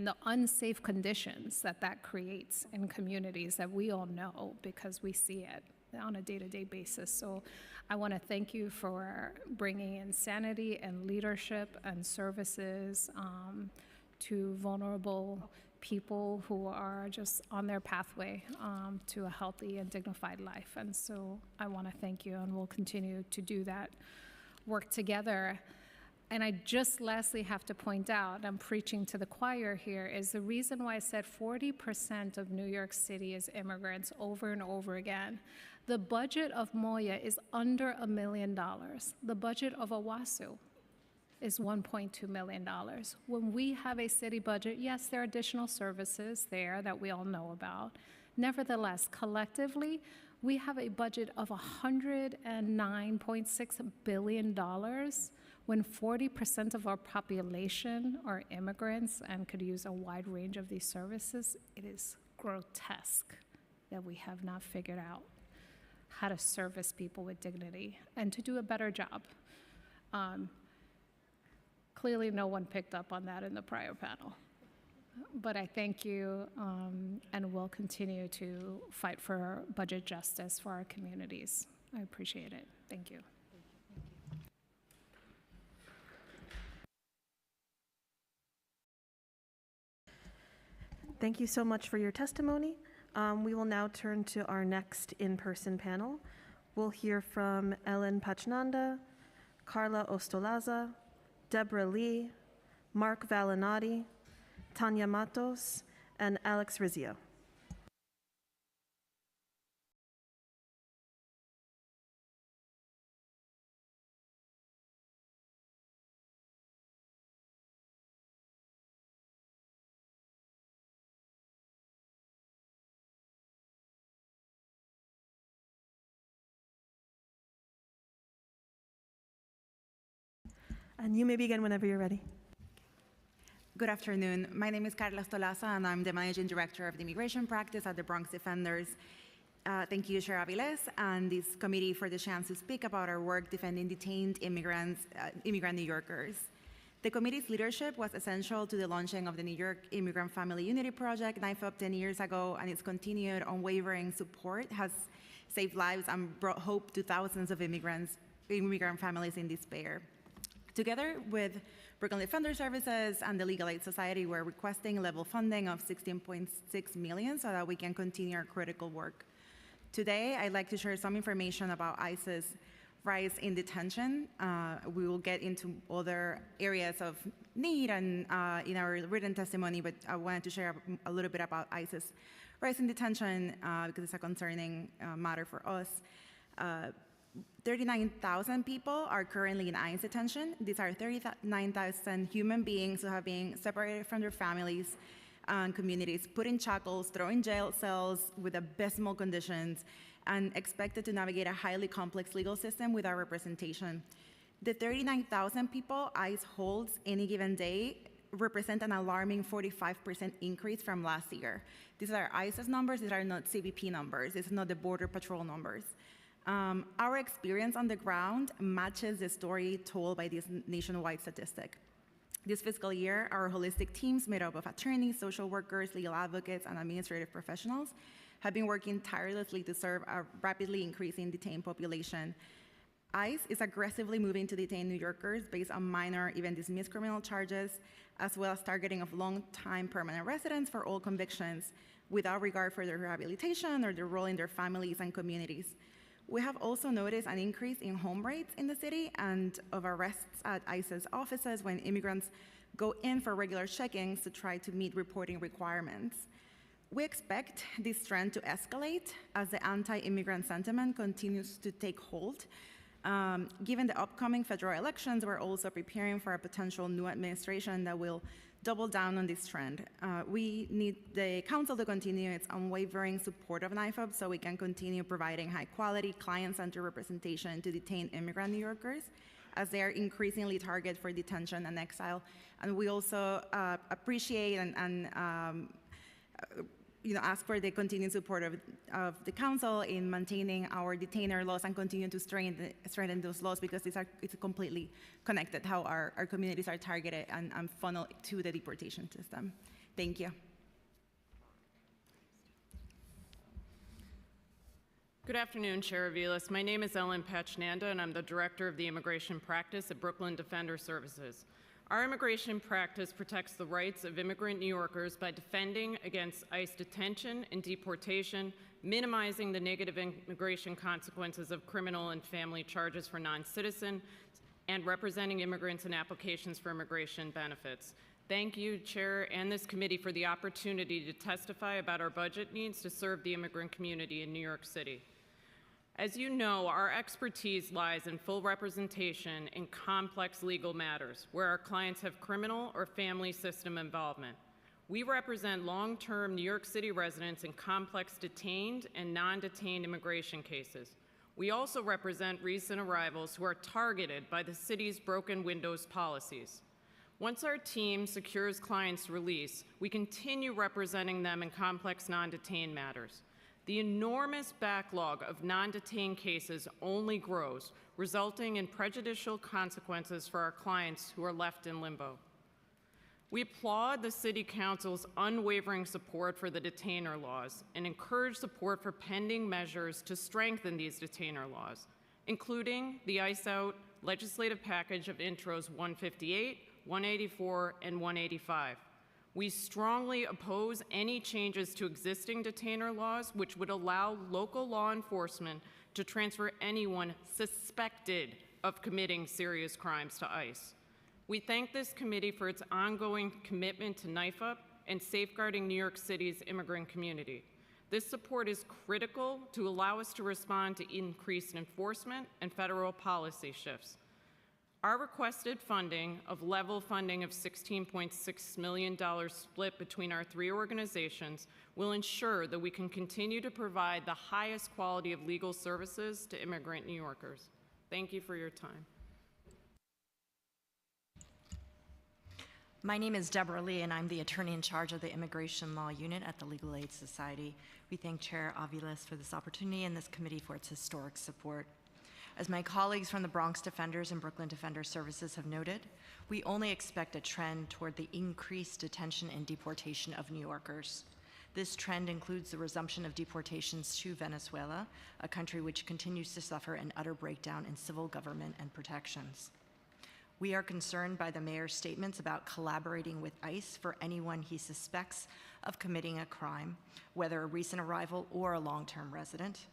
Speaker 1: the unsafe conditions that creates in communities that we all know because we see it on a day-to-day basis. So I want to thank you for bringing in sanity and leadership and services to vulnerable people who are just on their pathway to a healthy and dignified life. And so I want to thank you, and we'll continue to do that work together. And I just lastly have to point out, I'm preaching to the choir here, is the reason why I said 40% of New York City is immigrants over and over again. The budget of Moya is under $1 million. The budget of Owasso is $1.2 million. When we have a city budget, yes, there are additional services there that we all know about. Nevertheless, collectively, we have a budget of $109.6 billion when 40% of our population are immigrants and could use a wide range of these services. It is grotesque that we have not figured out how to service people with dignity and to do a better job. Clearly, no one picked up on that in the prior panel. But I thank you, and we'll continue to fight for budget justice for our communities. I appreciate it. Thank you.
Speaker 2: Thank you so much for your testimony. We will now turn to our next in-person panel. We'll hear from Ellen Pachnanda, Carla Ostolaza, Deborah Lee, Mark Valinati, Tanya Matos, and Alex Rizzio. And you may begin whenever you're ready.
Speaker 19: Good afternoon. My name is Carla Stolaza, and I'm the Managing Director of the Immigration Practice at the Bronx Defenders. Thank you, Chair Aviles, and this committee for the chance to speak about our work defending detained immigrant New Yorkers. The committee's leadership was essential to the launching of the New York Immigrant Family Unity Project, NIFUP, 10 years ago, and its continued unwavering support has saved lives and brought hope to thousands of immigrant families in despair. Together with Brooklyn Defender Services and the Legal Aid Society, we're requesting level funding of $16.6 million so that we can continue our critical work. Today, I'd like to share some information about ICE's rise in detention. We will get into other areas of need and in our written testimony, but I wanted to share a little bit about ICE's rise in detention because it's a concerning matter for us. 39,000 people are currently in ICE detention. These are 39,000 human beings who have been separated from their families and communities, put in shackles, thrown in jail cells with abysmal conditions, and expected to navigate a highly complex legal system without representation. The 39,000 people ICE holds any given day represent an alarming 45% increase from last year. These are ICE's numbers, these are not CBP numbers, this is not the Border Patrol numbers. Our experience on the ground matches the story told by this nationwide statistic. This fiscal year, our holistic teams made up of attorneys, social workers, legal advocates, and administrative professionals have been working tirelessly to serve a rapidly increasing detained population. ICE is aggressively moving to detain New Yorkers based on minor, even dismissed criminal charges, as well as targeting of long-time permanent residents for all convictions without regard for their rehabilitation or their role in their families and communities. We have also noticed an increase in home rates in the city and of arrests at ICE's offices when immigrants go in for regular check-ins to try to meet reporting requirements. We expect this trend to escalate as the anti-immigrant sentiment continues to take hold. Given the upcoming federal elections, we're also preparing for a potential new administration that will double down on this trend. We need the council to continue its unwavering support of NIFUB so we can continue providing high-quality, client-centered representation to detained immigrant New Yorkers as they are increasingly targeted for detention and exile. And we also appreciate and ask for the continued support of the council in maintaining our detainer laws and continue to strengthen those laws because it's completely connected how our communities are targeted and funneled to the deportation system. Thank you.
Speaker 20: Good afternoon, Chair Aviles. My name is Ellen Pachnanda, and I'm the Director of the Immigration Practice at Brooklyn Defender Services. Our immigration practice protects the rights of immigrant New Yorkers by defending against ICE detention and deportation, minimizing the negative immigration consequences of criminal and family charges for non-citizens, and representing immigrants in applications for immigration benefits. Thank you, Chair, and this committee for the opportunity to testify about our budget needs to serve the immigrant community in New York City. As you know, our expertise lies in full representation in complex legal matters where our clients have criminal or family system involvement. We represent long-term New York City residents in complex detained and non-detained immigration cases. We also represent recent arrivals who are targeted by the city's broken windows policies. Once our team secures clients' release, we continue representing them in complex non-detained matters. The enormous backlog of non-detained cases only grows, resulting in prejudicial consequences for our clients who are left in limbo. We applaud the City Council's unwavering support for the detainer laws and encourage support for pending measures to strengthen these detainer laws, including the ICE Out legislative package of intros 158, 184, and 185. We strongly oppose any changes to existing detainer laws which would allow local law enforcement to transfer anyone suspected of committing serious crimes to ICE. We thank this committee for its ongoing commitment to NIFUP and safeguarding New York City's immigrant community. This support is critical to allow us to respond to increased enforcement and federal policy shifts. Our requested funding of level funding of $16.6 million split between our three organizations will ensure that we can continue to provide the highest quality of legal services to immigrant New Yorkers. Thank you for your time.
Speaker 21: My name is Deborah Lee, and I'm the attorney in charge of the Immigration Law Unit at the Legal Aid Society. We thank Chair Aviles for this opportunity and this committee for its historic support. As my colleagues from the Bronx Defenders and Brooklyn Defender Services have noted, we only expect a trend toward the increased detention and deportation of New Yorkers. This trend includes the resumption of deportations to Venezuela, a country which continues to suffer an utter breakdown in civil government and protections. We are concerned by the mayor's statements about collaborating with ICE for anyone he suspects of committing a crime, whether a recent arrival or a long-term resident.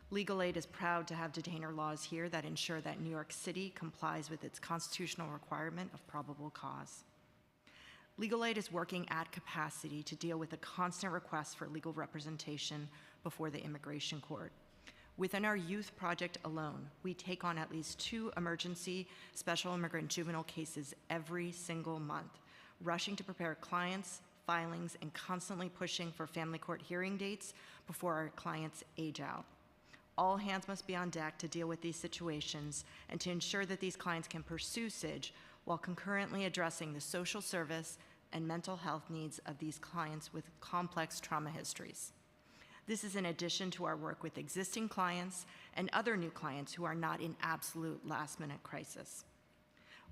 Speaker 21: Legal Aid is proud to have detainer laws here that ensure that New York City complies with its constitutional requirement of probable cause. Legal Aid is working at capacity to deal with the constant requests for legal representation before the Immigration Court. Within our youth project alone, we take on at least 2 emergency special immigrant juvenile cases every single month, rushing to prepare clients, filings, and constantly pushing for family court hearing dates before our clients age out. All hands must be on deck to deal with these situations and to ensure that these clients can pursue SIDGE while concurrently addressing the social service and mental health needs of these clients with complex trauma histories. This is in addition to our work with existing clients and other new clients who are not in absolute last-minute crisis.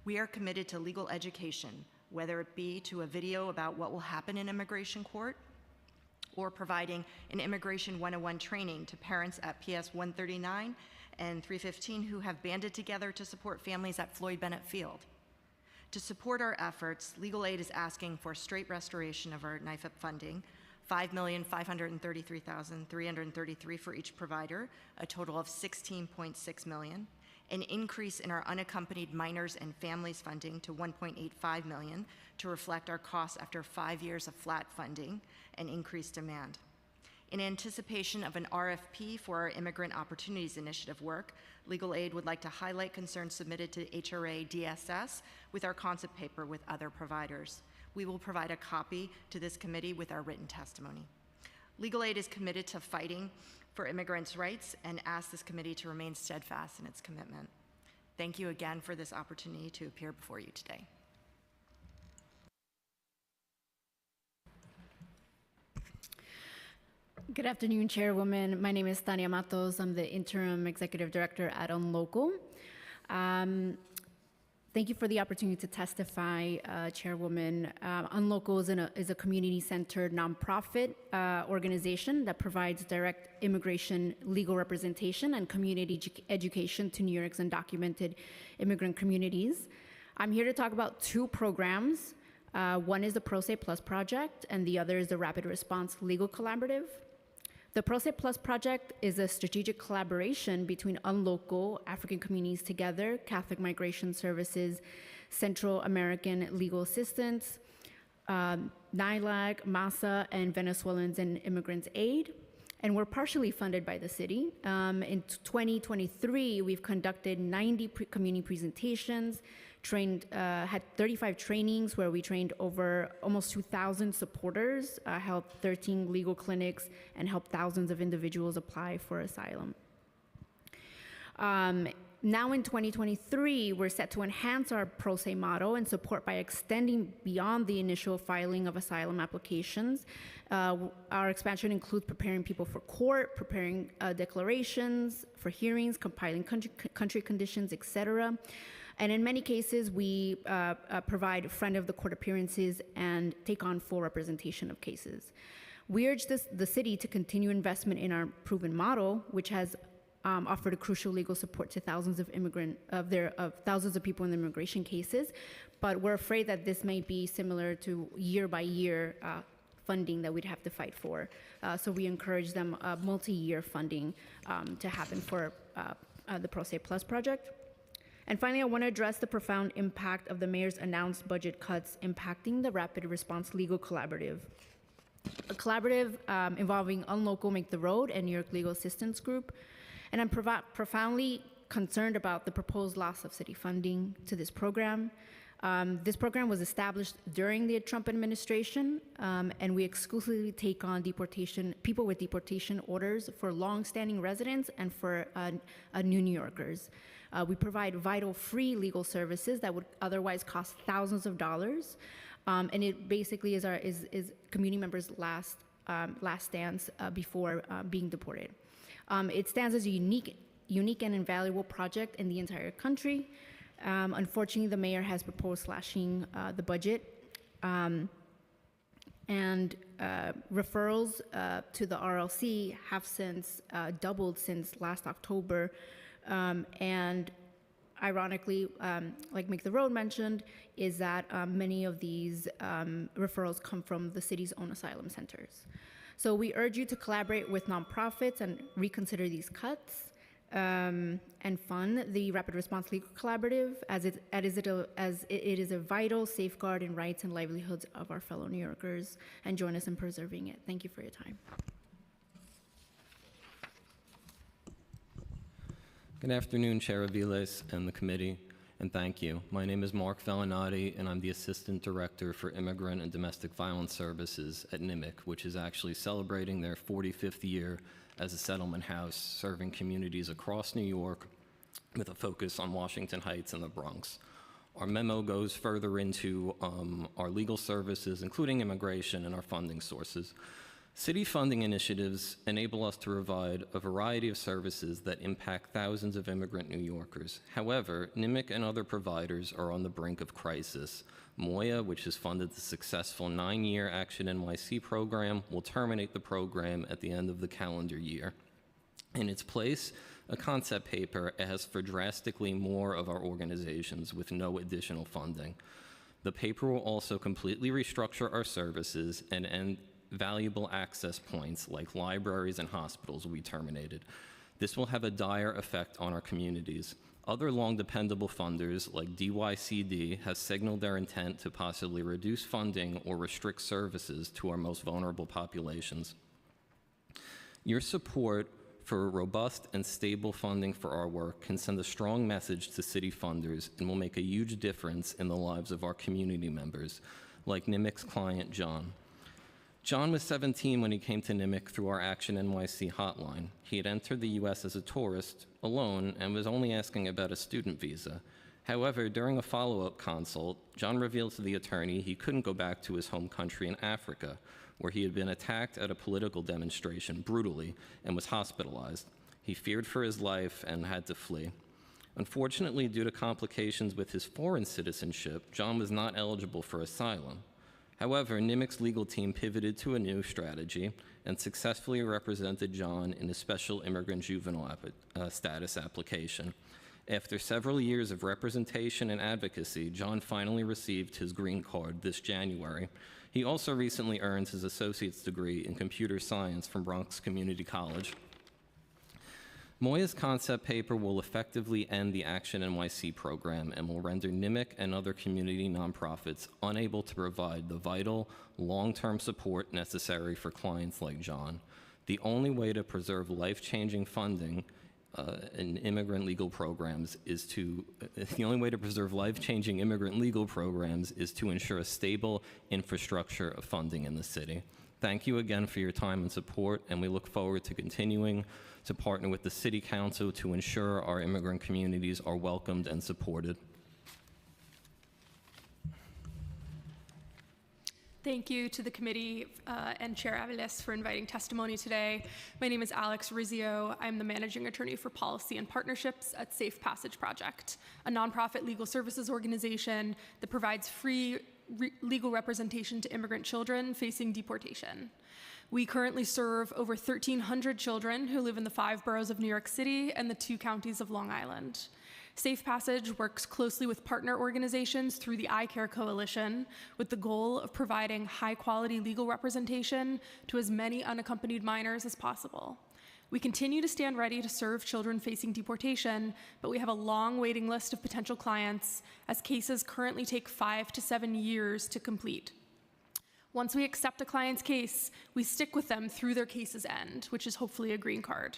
Speaker 21: We are committed to legal education, whether it be to a video about what will happen in immigration court or providing an Immigration 101 training to parents at PS 139 and 315 who have banded together to support families at Floyd Bennett Field. To support our efforts, Legal Aid is asking for straight restoration of our NIFIP funding, $5,533,333 for each provider, a total of $16.6 million, an increase in our unaccompanied minors and families funding to $1.85 million to reflect our costs after 5 years of flat funding and increased demand. In anticipation of an RFP for our Immigrant Opportunities Initiative work, Legal Aid would like to highlight concerns submitted to HRA DSS with our concept paper with other providers. We will provide a copy to this committee with our written testimony. Legal Aid is committed to fighting for immigrants' rights and asks this committee to remain steadfast in its commitment. Thank you again for this opportunity to appear before you today.
Speaker 22: Good afternoon, Chairwoman. My name is Tania Matos. I'm the Interim Executive Director at Unlocal. Thank you for the opportunity to testify, Chairwoman. Unlocal is a community-centered nonprofit organization that provides direct immigration legal representation and community education to New York's undocumented immigrant communities. I'm here to talk about 2 programs. One is the Pro Se Plus project, and the other is the Rapid Response Legal Collaborative. The Pro Se Plus project is a strategic collaboration between Unlocal, African Communities Together, Catholic Migration Services, Central American Legal Assistance, NILAC, MASA, and Venezuelans and Immigrants Aid. And we're partially funded by the city. In 2023, we've conducted 90 community presentations, had 35 trainings where we trained over almost 2,000 supporters, held 13 legal clinics, and helped thousands of individuals apply for asylum. Now in 2023, we're set to enhance our Pro Se model and support by extending beyond the initial filing of asylum applications. Our expansion includes preparing people for court, preparing declarations for hearings, compiling country conditions, etc. And in many cases, we provide friend of the court appearances and take on full representation of cases. We urge the city to continue investment in our proven model, which has offered a crucial legal support to thousands of thousands of people in immigration cases. But we're afraid that this may be similar to year by year funding that we'd have to fight for. So we encourage them multi-year funding to happen for the Pro Se Plus project. And finally, I want to address the profound impact of the mayor's announced budget cuts impacting the Rapid Response Legal Collaborative. A collaborative involving Unlocal, Make the Road, and New York Legal Assistance Group. And I'm profoundly concerned about the proposed loss of city funding to this program. This program was established during the Trump administration, and we exclusively take on people with deportation orders for long-standing residents and for new New Yorkers. We provide vital free legal services that would otherwise cost thousands of dollars. And it basically is community members' last stance before being deported. It stands as a unique and invaluable project in the entire country. Unfortunately, the mayor has proposed slashing the budget. And referrals to the RLC have since doubled since last October. And ironically, like Make the Road mentioned, is that many of these referrals come from the city's own asylum centers. So we urge you to collaborate with nonprofits and reconsider these cuts and fund the Rapid Response Legal Collaborative as it is a vital safeguard in rights and livelihoods of our fellow New Yorkers, and join us in preserving it. Thank you for your time.
Speaker 7: Good afternoon, Chair Aviles and the committee, and thank you. My name is Mark Valinati, and I'm the Assistant Director for Immigrant and Domestic Violence Services at NIMIC, which is actually celebrating their 45th year as a settlement house serving communities across New York with a focus on Washington Heights and the Bronx. Our memo goes further into our legal services, including immigration, and our funding sources. City funding initiatives enable us to provide a variety of services that impact thousands of immigrant New Yorkers. However, NIMIC and other providers are on the brink of crisis. Moya, which has funded the successful 9-year Action NYC program, will terminate the program at the end of the calendar year. In its place, a concept paper asks for drastically more of our organizations with no additional funding. The paper will also completely restructure our services and end valuable access points like libraries and hospitals will be terminated. This will have a dire effect on our communities. Other long dependable funders like DYCD have signaled their intent to possibly reduce funding or restrict services to our most vulnerable populations. Your support for robust and stable funding for our work can send a strong message to city funders and will make a huge difference in the lives of our community members, like NIMIC's client, John. John was 17 when he came to NIMIC through our Action NYC hotline. He had entered the U.S. as a tourist, alone, and was only asking about a student visa. However, during a follow-up consult, John revealed to the attorney he couldn't go back to his home country in Africa, where he had been attacked at a political demonstration brutally and was hospitalized. He feared for his life and had to flee. Unfortunately, due to complications with his foreign citizenship, John was not eligible for asylum. However, NIMIC's legal team pivoted to a new strategy and successfully represented John in a special immigrant juvenile status application. After several years of representation and advocacy, John finally received his green card this January. He also recently earned his associate's degree in computer science from Bronx Community College. Moya's concept paper will effectively end the Action NYC program and will render NIMIC and other community nonprofits unable to provide the vital, long-term support necessary for clients like John. The only way to preserve life-changing funding in immigrant legal programs is to ensure a stable infrastructure of funding in the city. Thank you again for your time and support, and we look forward to continuing to partner with the City Council to ensure our immigrant communities are welcomed and supported.
Speaker 8: Thank you to the committee and Chair Aviles for inviting testimony today. My name is Alex Rizzio. I'm the managing attorney for policy and partnerships at Safe Passage Project, a nonprofit legal services organization that provides free legal representation to immigrant children facing deportation. We currently serve over 1,300 children who live in the 5 boroughs of New York City and the 2 counties of Long Island. Safe Passage works closely with partner organizations through the I Care Coalition with the goal of providing high-quality legal representation to as many unaccompanied minors as possible. We continue to stand ready to serve children facing deportation, but we have a long waiting list of potential clients as cases currently take 5 to 7 years to complete. Once we accept a client's case, we stick with them through their case's end, which is hopefully a green card.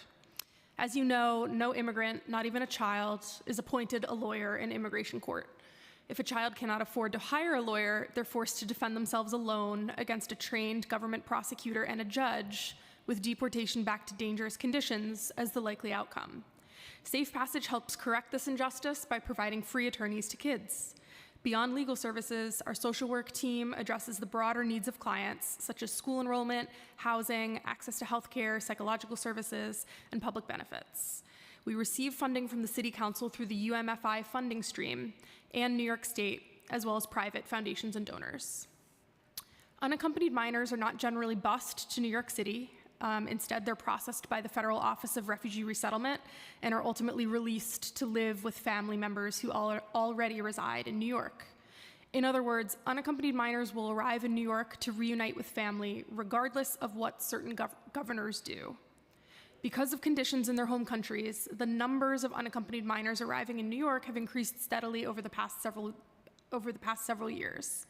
Speaker 8: As you know, no immigrant, not even a child, is appointed a lawyer in immigration court. If a child cannot afford to hire a lawyer, they're forced to defend themselves alone against a trained government prosecutor and a judge, with deportation back to dangerous conditions as the likely outcome. Safe Passage helps correct this injustice by providing free attorneys to kids. Beyond legal services, our social work team addresses the broader needs of clients, such as school enrollment, housing, access to healthcare, psychological services, and public benefits. We receive funding from the City Council through the UMFI funding stream and New York State, as well as private foundations and donors. Unaccompanied minors are not generally bused to New York City. Instead, they're processed by the Federal Office of Refugee Resettlement and are ultimately released to live with family members who already reside in New York. In other words, unaccompanied minors will arrive in New York to reunite with family, regardless of what certain governors do. Because of conditions in their home countries, the numbers of unaccompanied minors arriving in New York have increased steadily over the past several years.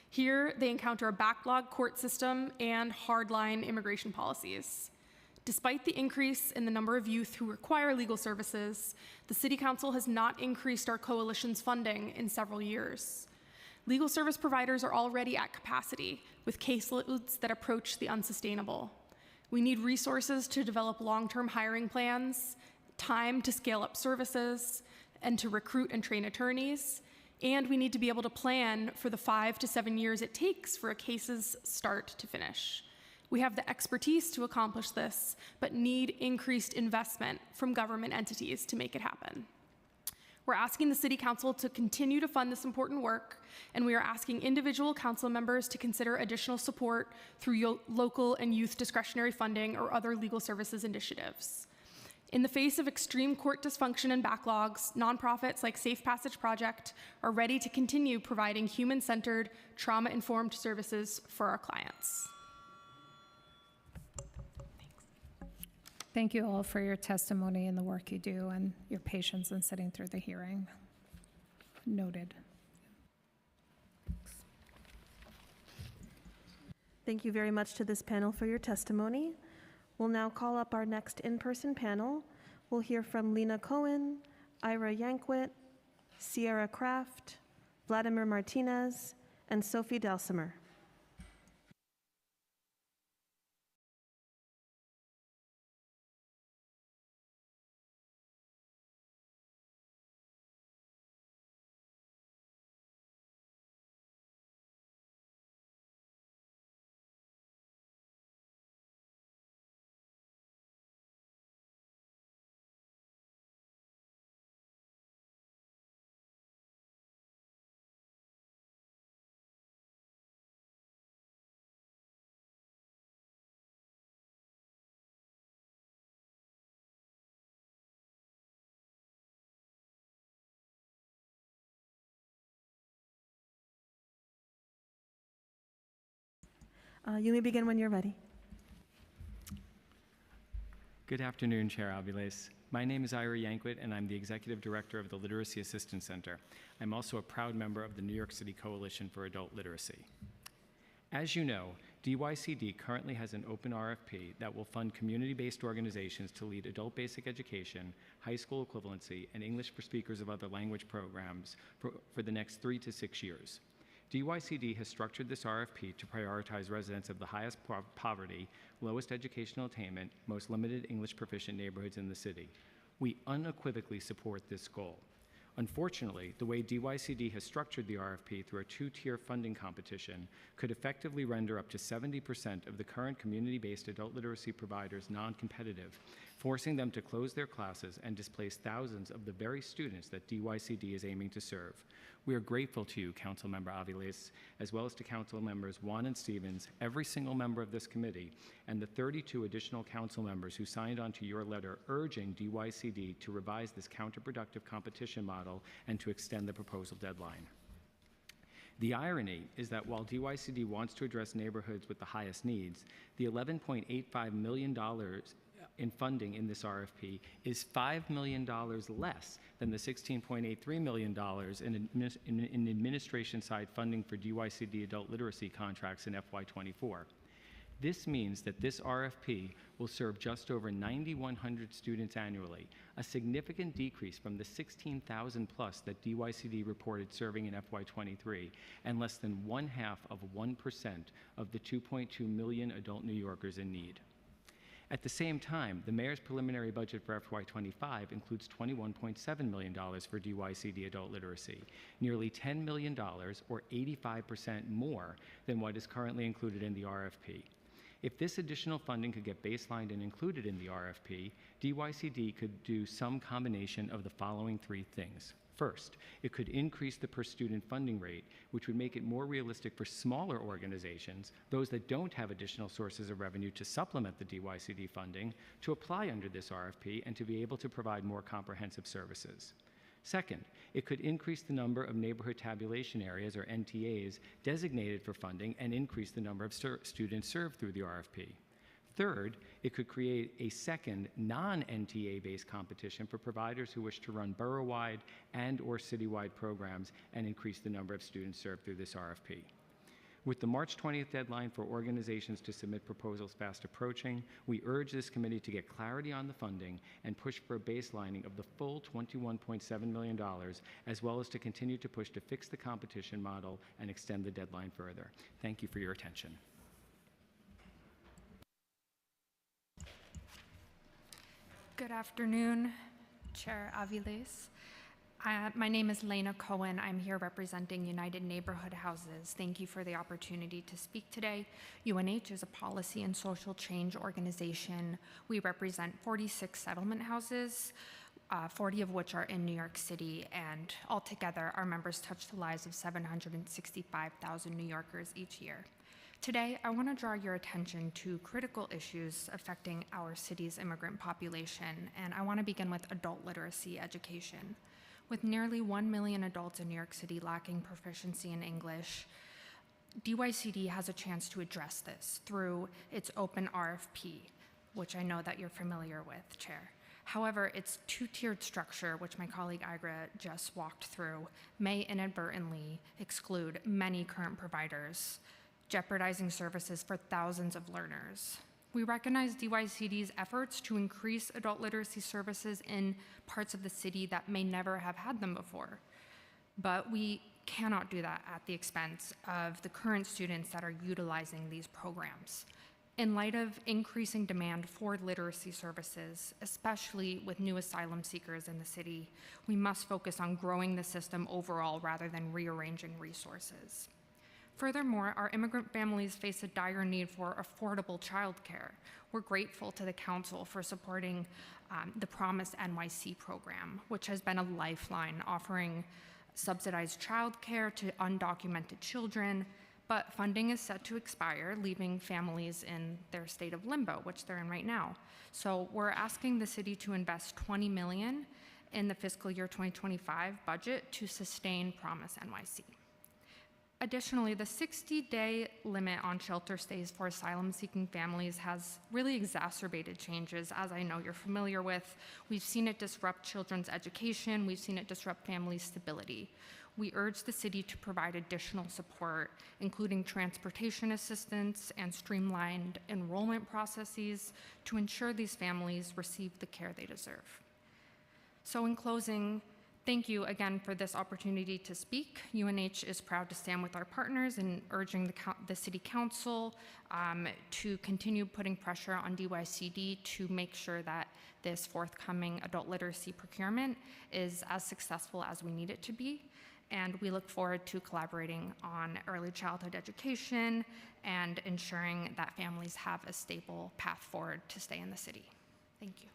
Speaker 8: Here, they encounter a backlog court system and hardline immigration policies. Despite the increase in the number of youth who require legal services, the City Council has not increased our coalition's funding in several years. Legal service providers are already at capacity, with caseloads that approach the unsustainable. We need resources to develop long-term hiring plans, time to scale up services, and to recruit and train attorneys. And we need to be able to plan for the 5 to 7 years it takes for a case's start to finish. We have the expertise to accomplish this, but need increased investment from government entities to make it happen. We're asking the City Council to continue to fund this important work, and we are asking individual council members to consider additional support through local and youth discretionary funding or other legal services initiatives. In the face of extreme court dysfunction and backlogs, nonprofits like Safe Passage Project are ready to continue providing human-centered, trauma-informed services for our clients.
Speaker 1: Thank you all for your testimony and the work you do and your patience in sitting through the hearing. Noted.
Speaker 2: Thank you very much to this panel for your testimony. We'll now call up our next in-person panel. We'll hear from Lena Cohen, Ira Yankwit, Sierra Kraft, Vladimir Martinez, and Sophie Delsimer. You may begin when you're ready.
Speaker 9: Good afternoon, Chair Aviles. My name is Ira Yankwit, and I'm the Executive Director of the Literacy Assistance Center. I'm also a proud member of the New York City Coalition for Adult Literacy. As you know, DYCD currently has an open RFP that will fund community-based organizations to lead adult basic education, high school equivalency, and English for speakers of other language programs for the next 3 to 6 years. DYCD has structured this RFP to prioritize residents of the highest poverty, lowest educational attainment, most limited English proficient neighborhoods in the city. We unequivocally support this goal. Unfortunately, the way DYCD has structured the RFP through a 2-tier funding competition could effectively render up to 70% of the current community-based adult literacy providers non-competitive, forcing them to close their classes and displace thousands of the very students that DYCD is aiming to serve. We are grateful to you, Councilmember Aviles, as well as to Council Members Juan and Stevens, every single member of this committee, and the 32 additional council members who signed on to your letter urging DYCD to revise this counterproductive competition model and to extend the proposal deadline. The irony is that while DYCD wants to address neighborhoods with the highest needs, the $11.85 million in funding in this RFP is $5 million less than the $16.83 million in administration-side funding for DYCD adult literacy contracts in FY24. This means that this RFP will serve just over 9,100 students annually, a significant decrease from the 16,000 plus that DYCD reported serving in FY23, and less than 1/2 of 1% of the 2.2 million adult New Yorkers in need. At the same time, the mayor's preliminary budget for FY25 includes $21.7 million for DYCD adult literacy, nearly $10 million, or 85% more than what is currently included in the RFP. If this additional funding could get baselined and included in the RFP, DYCD could do some combination of the following three things. First, it could increase the per student funding rate, which would make it more realistic for smaller organizations, those that don't have additional sources of revenue to supplement the DYCD funding, to apply under this RFP and to be able to provide more comprehensive services. Second, it could increase the number of neighborhood tabulation areas, or NTAs, designated for funding and increase the number of students served through the RFP. Third, it could create a second non-NTA-based competition for providers who wish to run borough-wide and/or citywide programs and increase the number of students served through this RFP. With the March 20th deadline for organizations to submit proposals fast approaching, we urge this committee to get clarity on the funding and push for a baselining of the full $21.7 million, as well as to continue to push to fix the competition model and extend the deadline further. Thank you for your attention.
Speaker 10: Good afternoon, Chair Aviles. My name is Lena Cohen. I'm here representing United Neighborhood Houses. Thank you for the opportunity to speak today. UNH is a policy and social change organization. We represent 46 settlement houses, 40 of which are in New York City, and altogether our members touch the lives of 765,000 New Yorkers each year. Today, I want to draw your attention to critical issues affecting our city's immigrant population, and I want to begin with adult literacy education. With nearly 1 million adults in New York City lacking proficiency in English, DYCD has a chance to address this through its open RFP, which I know that you're familiar with, Chair. However, its two-tiered structure, which my colleague Igra just walked through, may inadvertently exclude many current providers, jeopardizing services for thousands of learners. We recognize DYCD's efforts to increase adult literacy services in parts of the city that may never have had them before, but we cannot do that at the expense of the current students that are utilizing these programs. In light of increasing demand for literacy services, especially with new asylum seekers in the city, we must focus on growing the system overall rather than rearranging resources. Furthermore, our immigrant families face a dire need for affordable childcare. We're grateful to the Council for supporting the Promise NYC program, which has been a lifeline, offering subsidized childcare to undocumented children, but funding is set to expire, leaving families in their state of limbo, which they're in right now. So we're asking the city to invest $20 million in the fiscal year 2025 budget to sustain Promise NYC. Additionally, the 60-day limit on shelter stays for asylum-seeking families has really exacerbated changes, as I know you're familiar with. We've seen it disrupt children's education. We've seen it disrupt family stability. We urge the city to provide additional support, including transportation assistance and streamlined enrollment processes to ensure these families receive the care they deserve. So in closing, thank you again for this opportunity to speak. UNH is proud to stand with our partners in urging the City Council to continue putting pressure on DYCD to make sure that this forthcoming adult literacy procurement is as successful as we need it to be. And we look forward to collaborating on early childhood education and ensuring that families have a stable path forward to stay in the city. Thank you.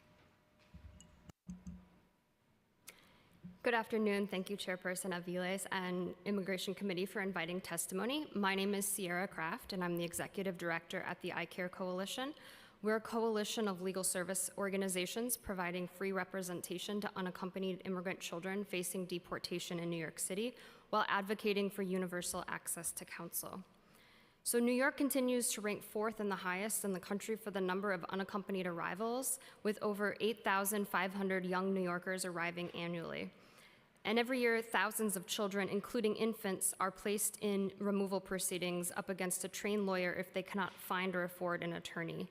Speaker 11: Good afternoon. Thank you, Chairperson Aviles and Immigration Committee for inviting testimony. My name is Sierra Kraft, and I'm the Executive Director at the iCare Coalition. We're a coalition of legal service organizations providing free representation to unaccompanied immigrant children facing deportation in New York City while advocating for universal access to counsel. So New York continues to rank fourth and the highest in the country for the number of unaccompanied arrivals, with over 8,500 young New Yorkers arriving annually. And every year, thousands of children, including infants, are placed in removal proceedings up against a trained lawyer if they cannot find or afford an attorney.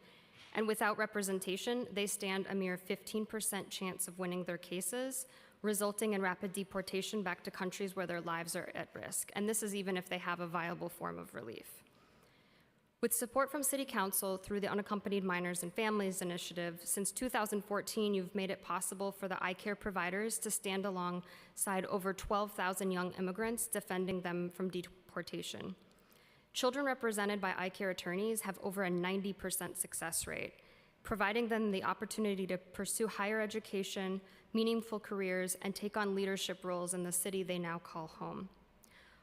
Speaker 11: And without representation, they stand a mere 15% chance of winning their cases, resulting in rapid deportation back to countries where their lives are at risk. And this is even if they have a viable form of relief. With support from City Council through the Unaccompanied Minors and Families Initiative, since 2014, you've made it possible for the iCare providers to stand alongside over 12,000 young immigrants, defending them from deportation. Children represented by iCare attorneys have over a 90% success rate, providing them the opportunity to pursue higher education, meaningful careers, and take on leadership roles in the city they now call home.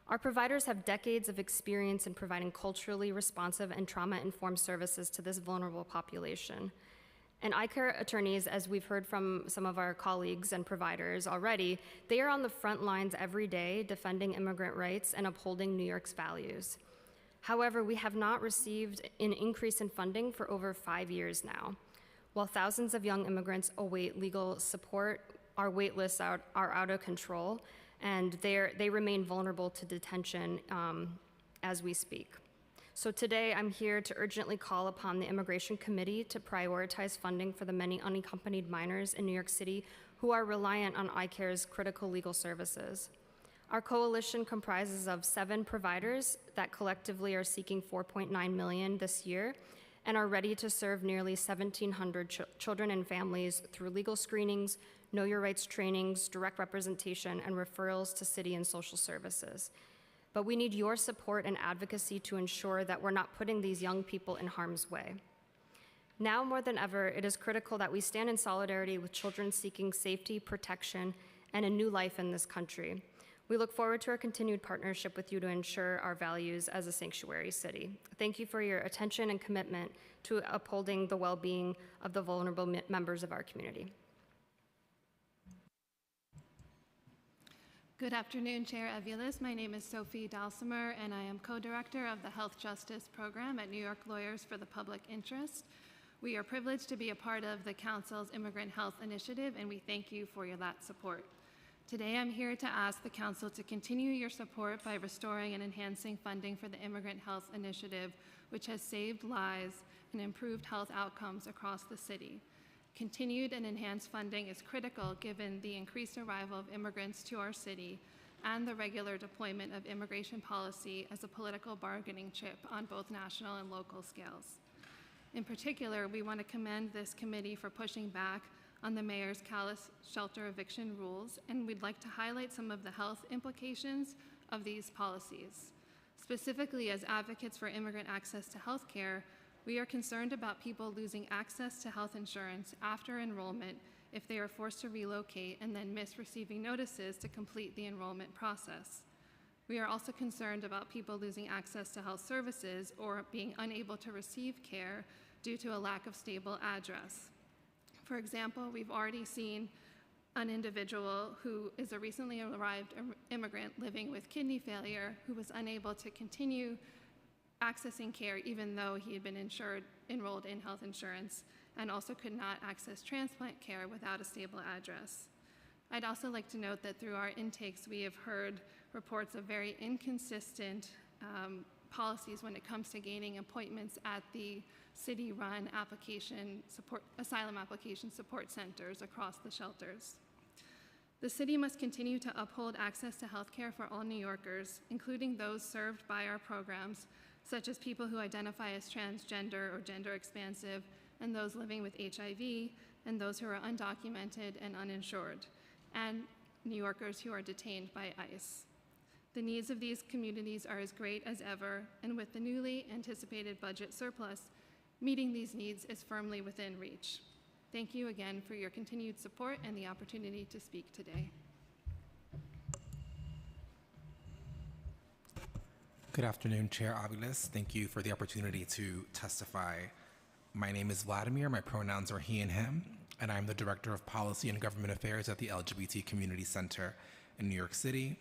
Speaker 11: Our providers have decades of experience in providing culturally responsive and trauma-informed services to this vulnerable population. And iCare attorneys, as we've heard from some of our colleagues and providers already, they are on the front lines every day defending immigrant rights and upholding New York's values. However, we have not received an increase in funding for over 5 years now. While thousands of young immigrants await legal support, our wait lists are out of control, and they remain vulnerable to detention as we speak. So today, I'm here to urgently call upon the Immigration Committee to prioritize funding for the many unaccompanied minors in New York City who are reliant on iCare's critical legal services. Our coalition comprises of 7 providers that collectively are seeking $4.9 million this year and are ready to serve nearly 1,700 children and families through legal screenings, Know Your Rights trainings, direct representation, and referrals to city and social services. But we need your support and advocacy to ensure that we're not putting these young people in harm's way. Now more than ever, it is critical that we stand in solidarity with children seeking safety, protection, and a new life in this country. We look forward to our continued partnership with you to ensure our values as a sanctuary city. Thank you for your attention and commitment to upholding the well-being of the vulnerable members of our community.
Speaker 5: Good afternoon, Chair Aviles. My name is Sophie Dalsimer, and I am co-director of the Health Justice Program at New York Lawyers for the Public Interest. We are privileged to be a part of the Council's Immigrant Health Initiative, and we thank you for that support. Today, I'm here to ask the Council to continue your support by restoring and enhancing funding for the Immigrant Health Initiative, which has saved lives and improved health outcomes across the city. Continued and enhanced funding is critical given the increased arrival of immigrants to our city and the regular deployment of immigration policy as a political bargaining chip on both national and local scales. In particular, we want to commend this committee for pushing back on the mayor's callous shelter eviction rules, and we'd like to highlight some of the health implications of these policies. Specifically, as advocates for immigrant access to health care, we are concerned about people losing access to health insurance after enrollment if they are forced to relocate and then miss receiving notices to complete the enrollment process. We are also concerned about people losing access to health services or being unable to receive care due to a lack of stable address. For example, we've already seen an individual who is a recently arrived immigrant living with kidney failure who was unable to continue accessing care even though he had been enrolled in health insurance, and also could not access transplant care without a stable address. I'd also like to note that through our intakes, we have heard reports of very inconsistent policies when it comes to gaining appointments at the city-run asylum application support centers across the shelters. The city must continue to uphold access to health care for all New Yorkers, including those served by our programs, such as people who identify as transgender or gender expansive, and those living with HIV, and those who are undocumented and uninsured, and New Yorkers who are detained by ICE. The needs of these communities are as great as ever, and with the newly anticipated budget surplus, meeting these needs is firmly within reach. Thank you again for your continued support and the opportunity to speak today.
Speaker 12: Good afternoon, Chair Aviles. Thank you for the opportunity to testify. My name is Vladimir. My pronouns are he and him, and I'm the Director of Policy and Government Affairs at the LGBT Community Center in New York City.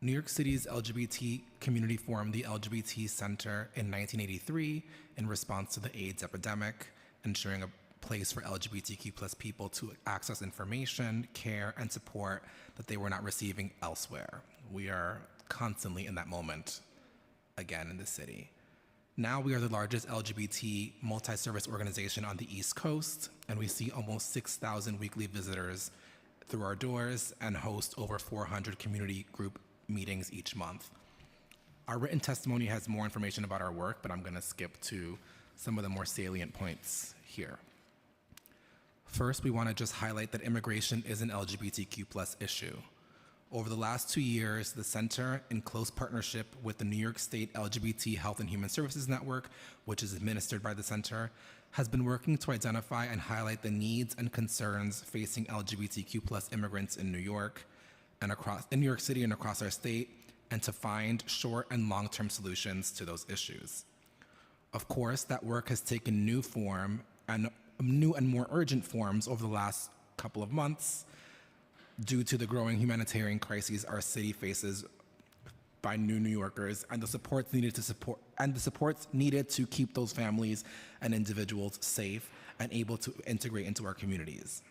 Speaker 12: New York City's LGBT community formed the LGBT Center in 1983 in response to the AIDS epidemic, ensuring a place for LGBTQ+ people to access information, care, and support that they were not receiving elsewhere. We are constantly in that moment again in the city. Now we are the largest LGBT multi-service organization on the East Coast, and we see almost 6,000 weekly visitors through our doors and host over 400 community group meetings each month. Our written testimony has more information about our work, but I'm going to skip to some of the more salient points here. First, we want to just highlight that immigration is an LGBTQ plus issue. Over the last 2 years, the Center, in close partnership with the New York State LGBT Health and Human Services Network, which is administered by the Center, has been working to identify and highlight the needs and concerns facing LGBTQ plus immigrants in New York City and across our state, and to find short and long-term solutions to those issues. Of course, that work has taken new and more urgent forms over the last couple of months due to the growing humanitarian crises our city faces by New Yorkers and the supports needed to keep those families and individuals safe and able to integrate into our communities.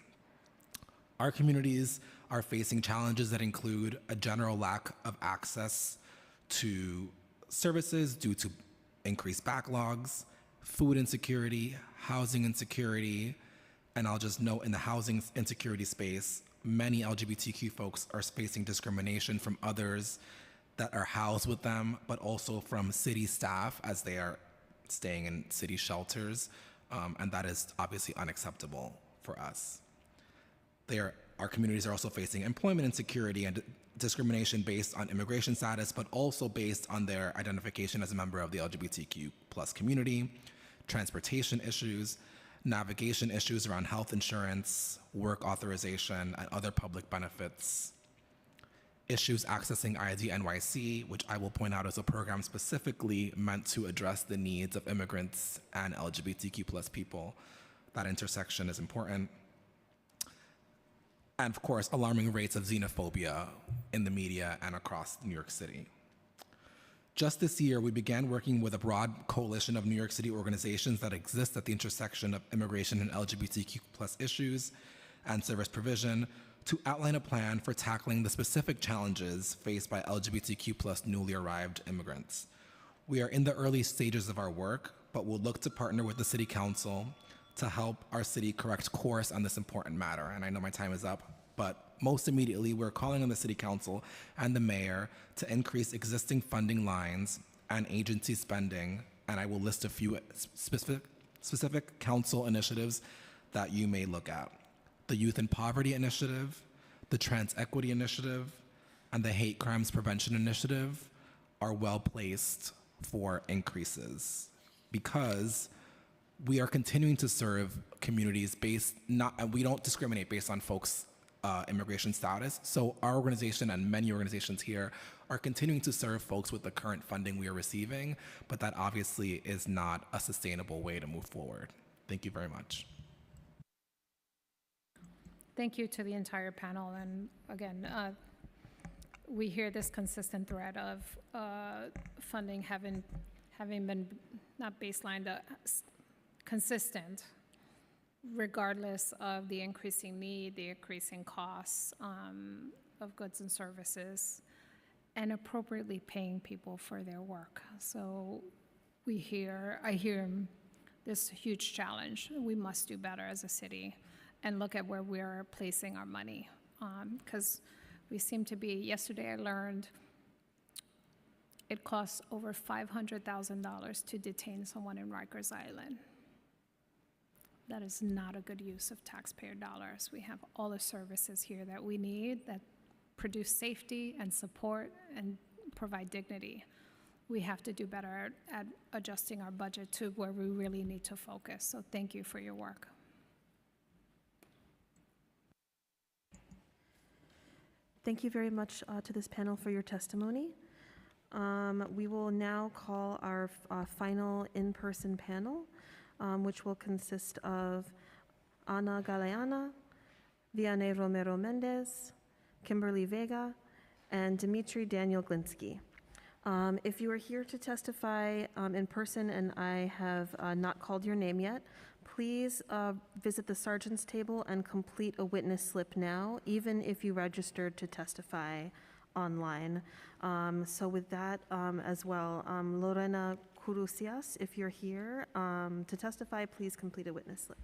Speaker 12: Our communities are facing challenges that include a general lack of access to services due to increased backlogs, food insecurity, housing insecurity, and I'll just note in the housing insecurity space, many LGBTQ folks are facing discrimination from others that are housed with them, but also from city staff as they are staying in city shelters, and that is obviously unacceptable for us. Our communities are also facing employment insecurity and discrimination based on immigration status, but also based on their identification as a member of the LGBTQ plus community, transportation issues, navigation issues around health insurance, work authorization, and other public benefits, issues accessing ID NYC, which I will point out is a program specifically meant to address the needs of immigrants and LGBTQ plus people. That intersection is important. And of course, alarming rates of xenophobia in the media and across New York City. Just this year, we began working with a broad coalition of New York City organizations that exist at the intersection of immigration and LGBTQ plus issues and service provision to outline a plan for tackling the specific challenges faced by LGBTQ plus newly arrived immigrants. We are in the early stages of our work, but we'll look to partner with the City Council to help our city correct course on this important matter. And I know my time is up, but most immediately, we're calling on the City Council and the Mayor to increase existing funding lines and agency spending, and I will list a few specific council initiatives that you may look at. The Youth and Poverty Initiative, the Trans Equity Initiative, and the Hate Crimes Prevention Initiative are well placed for increases because we are continuing to serve communities and we don't discriminate based on folks' immigration status. So our organization and many organizations here are continuing to serve folks with the current funding we are receiving, but that obviously is not a sustainable way to move forward. Thank you very much.
Speaker 1: Thank you to the entire panel. And again, we hear this consistent thread of funding having been not baselined, consistent, regardless of the increasing need, the increasing costs of goods and services, and appropriately paying people for their work. So I hear this huge challenge. We must do better as a city and look at where we're placing our money. Because we seem to be, yesterday I learned it costs over $500,000 to detain someone in Rikers Island. That is not a good use of taxpayer dollars. We have all the services here that we need that produce safety and support and provide dignity. We have to do better at adjusting our budget to where we really need to focus. So thank you for your work.
Speaker 2: Thank you very much to this panel for your testimony. We will now call our final in-person panel, which will consist of Ana Galeana, Vianney Romero Mendez, Kimberly Vega, and Dimitri Daniel Glinsky. If you are here to testify in person and I have not called your name yet, please visit the sergeant's table and complete a witness slip now, even if you registered to testify online. So with that as well, Lorena Curucias, if you're here to testify, please complete a witness slip.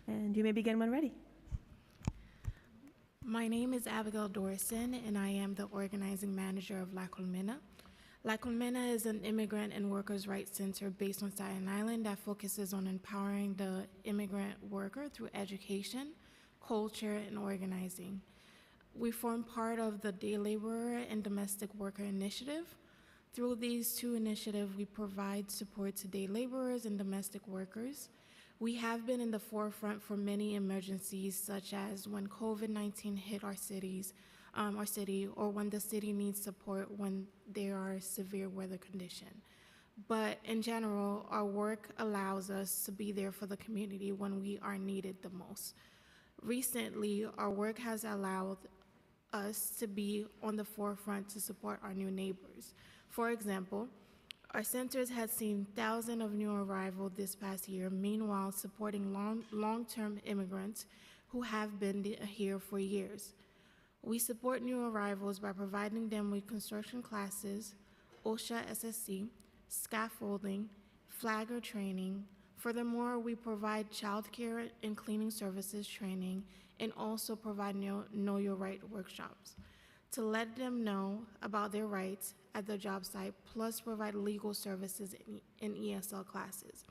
Speaker 2: And you may begin when ready.
Speaker 3: My name is Abigail Dorson, and I am the organizing manager of La Colmena. La Colmena is an immigrant and workers' rights center based on Staten Island that focuses on empowering the immigrant worker through education, culture, and organizing. We form part of the Day Laborer and Domestic Worker Initiative. Through these two initiatives, we provide support to day laborers and domestic workers. We have been in the forefront for many emergencies, such as when COVID-19 hit our city, or when the city needs support when there are severe weather conditions. But in general, our work allows us to be there for the community when we are needed the most. Recently, our work has allowed us to be on the forefront to support our new neighbors. For example, our centers had seen thousands of new arrivals this past year, meanwhile supporting long-term immigrants who have been here for years. We support new arrivals by providing them with construction classes, OSHA SSC, scaffolding, flagger training. Furthermore, we provide childcare and cleaning services training and also provide Know Your Right workshops to let them know about their rights at the job site, plus provide legal services in ESL classes.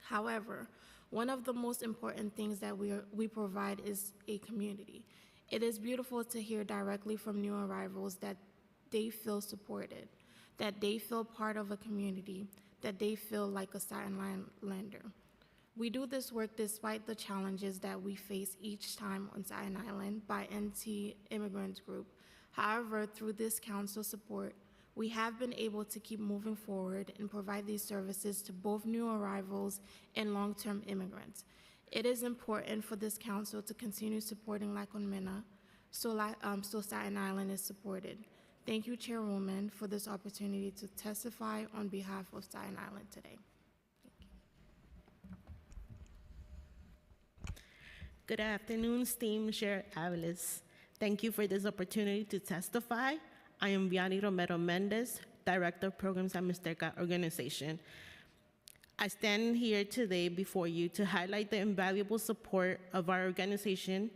Speaker 3: However, one of the most important things that we provide is a community. It is beautiful to hear directly from new arrivals that they feel supported, that they feel part of a community, that they feel like a Staten Islander. We do this work despite the challenges that we face each time on Staten Island by anti-immigrant group. However, through this council support, we have been able to keep moving forward and provide these services to both new arrivals and long-term immigrants. It is important for this council to continue supporting La Colmena so Staten Island is supported. Thank you, Chairwoman, for this opportunity to testify on behalf of Staten Island today.
Speaker 6: Good afternoon, esteemed Chair Aviles. Thank you for this opportunity to testify. I am Vianney Romero Mendez, Director of Programs at Mixteca Organization. I stand here today before you to highlight the invaluable support of our organization,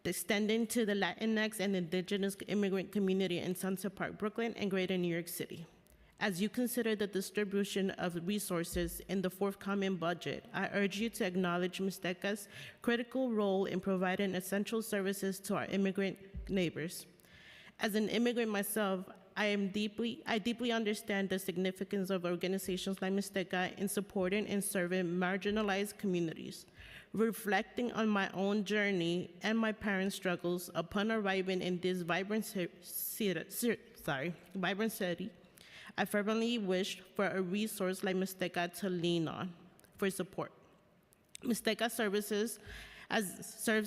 Speaker 6: extending to the Latinx and Indigenous immigrant community in Sunset Park, Brooklyn, and Greater New York City. As you consider the distribution of resources in the forthcoming budget, I urge you to acknowledge Mixteca's critical role in providing essential services to our immigrant neighbors. As an immigrant myself, I deeply understand the significance of organizations like Mixteca in supporting and serving marginalized communities. Reflecting on my own journey and my parents' struggles upon arriving in this vibrant city, I fervently wished for a resource like Mixteca to lean on for support. Mixteca serves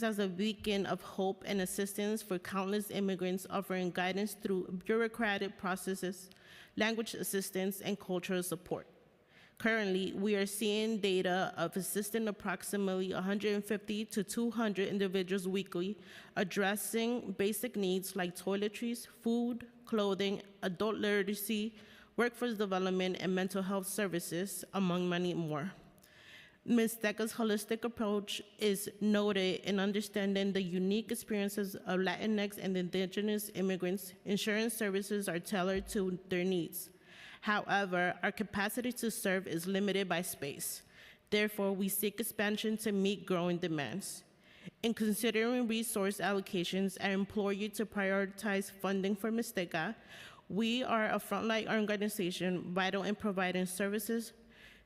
Speaker 6: as a beacon of hope and assistance for countless immigrants, offering guidance through bureaucratic processes, language assistance, and cultural support. Currently, we are seeing data of assisting approximately 150 to 200 individuals weekly, addressing basic needs like toiletries, food, clothing, adult literacy, workforce development, and mental health services, among many more. Mixteca's holistic approach is noted in understanding the unique experiences of Latinx and Indigenous immigrants. Insurance services are tailored to their needs. However, our capacity to serve is limited by space. Therefore, we seek expansion to meet growing demands. In considering resource allocations, I implore you to prioritize funding for Mixteca. We are a frontline organization vital in providing services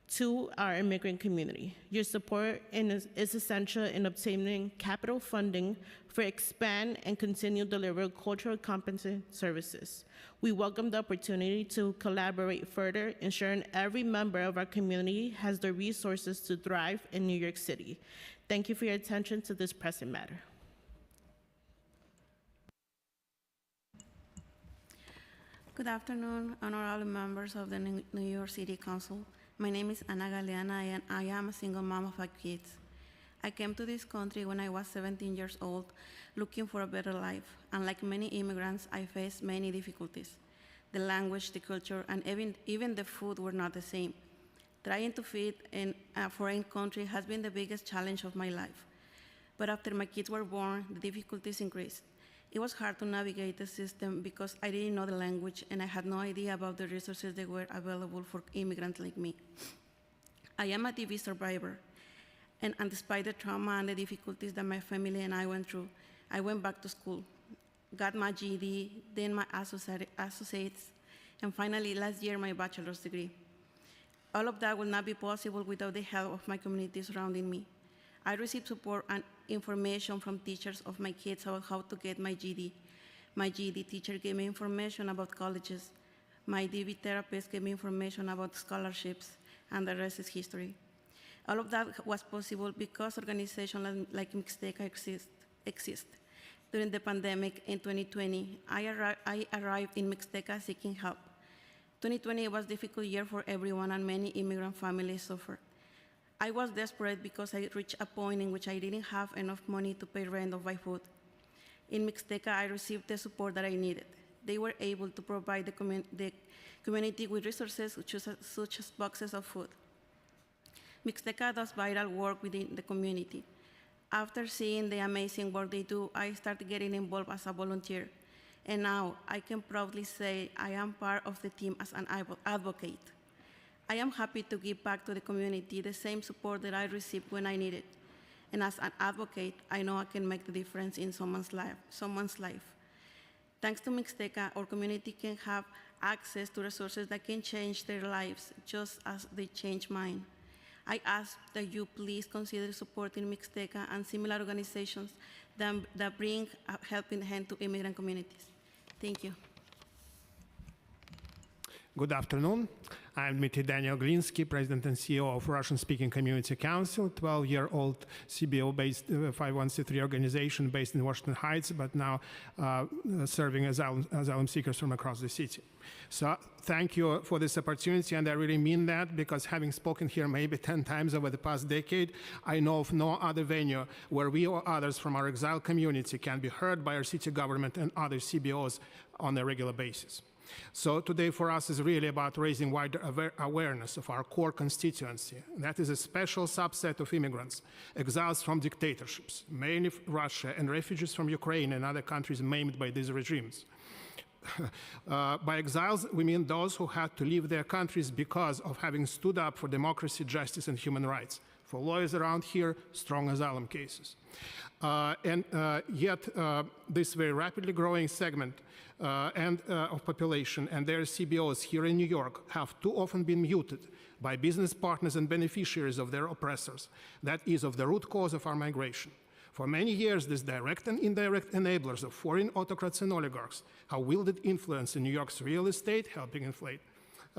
Speaker 6: to our immigrant community. Your support is essential in obtaining capital funding for expand and continue deliver cultural competent services. We welcome the opportunity to collaborate further, ensuring every member of our community has the resources to thrive in New York City. Thank you for your attention to this pressing matter.
Speaker 23: Good afternoon, honorable members of the New York City Council. My name is Ana Galeana, and I am a single mom of 5 kids. I came to this country when I was 17 years old, looking for a better life. And like many immigrants, I faced many difficulties. The language, the culture, and even the food were not the same. Trying to fit in a foreign country has been the biggest challenge of my life. But after my kids were born, the difficulties increased. It was hard to navigate the system because I didn't know the language and I had no idea about the resources that were available for immigrants like me. I am a TB survivor, and despite the trauma and the difficulties that my family and I went through, I went back to school, got my GED, then my associates, and finally last year my bachelor's degree. All of that would not be possible without the help of my community surrounding me. I received support and information from teachers of my kids about how to get my GED. My GED teacher gave me information about colleges. My DB therapist gave me information about scholarships, and the rest is history. All of that was possible because organizations like Mixteca exist. During the pandemic in 2020, I arrived in Mixteca seeking help. 2020 was a difficult year for everyone, and many immigrant families suffered. I was desperate because I reached a point in which I didn't have enough money to pay rent or buy food. In Mixteca, I received the support that I needed. They were able to provide the community with resources such as boxes of food. Mixteca does vital work within the community. After seeing the amazing work they do, I started getting involved as a volunteer. And now I can proudly say I am part of the team as an advocate. I am happy to give back to the community the same support that I received when I needed. And as an advocate, I know I can make the difference in someone's life. Thanks to Mixteca, our community can have access to resources that can change their lives just as they changed mine. I ask that you please consider supporting Mixteca and similar organizations that bring a helping hand to immigrant communities. Thank you.
Speaker 4: Good afternoon. I'm Dmitry Daniel Glinsky, President and CEO of Russian-Speaking Community Council, 12-year-old CBO-based 501c3 organization based in Washington Heights, but now serving asylum seekers from across the city. So thank you for this opportunity, and I really mean that because having spoken here maybe 10 times over the past decade, I know of no other venue where we or others from our exile community can be heard by our city government and other CBOs on a regular basis. So today for us is really about raising wider awareness of our core constituency. That is a special subset of immigrants, exiles from dictatorships, mainly Russia, and refugees from Ukraine and other countries maimed by these regimes. By exiles, we mean those who had to leave their countries because of having stood up for democracy, justice, and human rights. For lawyers around here, strong asylum cases. Yet this very rapidly growing segment of population and their CBOs here in New York have too often been muted by business partners and beneficiaries of their oppressors. That is of the root cause of our migration. For many years, these direct and indirect enablers of foreign autocrats and oligarchs have wielded influence in New York's real estate, helping inflate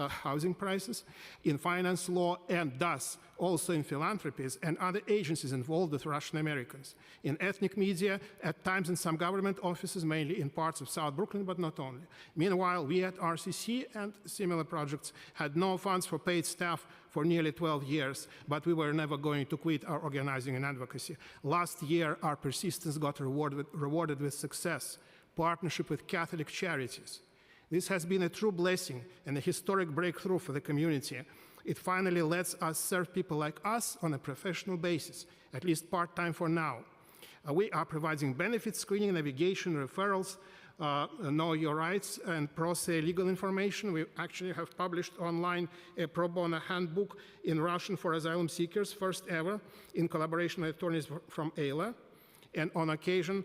Speaker 4: housing prices, in finance law, and thus also in philanthropies and other agencies involved with Russian Americans, in ethnic media, at times in some government offices, mainly in parts of South Brooklyn, but not only. Meanwhile, we at RCC and similar projects had no funds for paid staff for nearly 12 years, but we were never going to quit our organizing and advocacy. Last year, our persistence got rewarded with success, partnership with Catholic charities. This has been a true blessing and a historic breakthrough for the community. It finally lets us serve people like us on a professional basis, at least part-time for now. We are providing benefits, screening, navigation, referrals, know your rights, and pro se legal information. We actually have published online a pro bono handbook in Russian for asylum seekers, first ever, in collaboration with attorneys from AILA. And on occasion,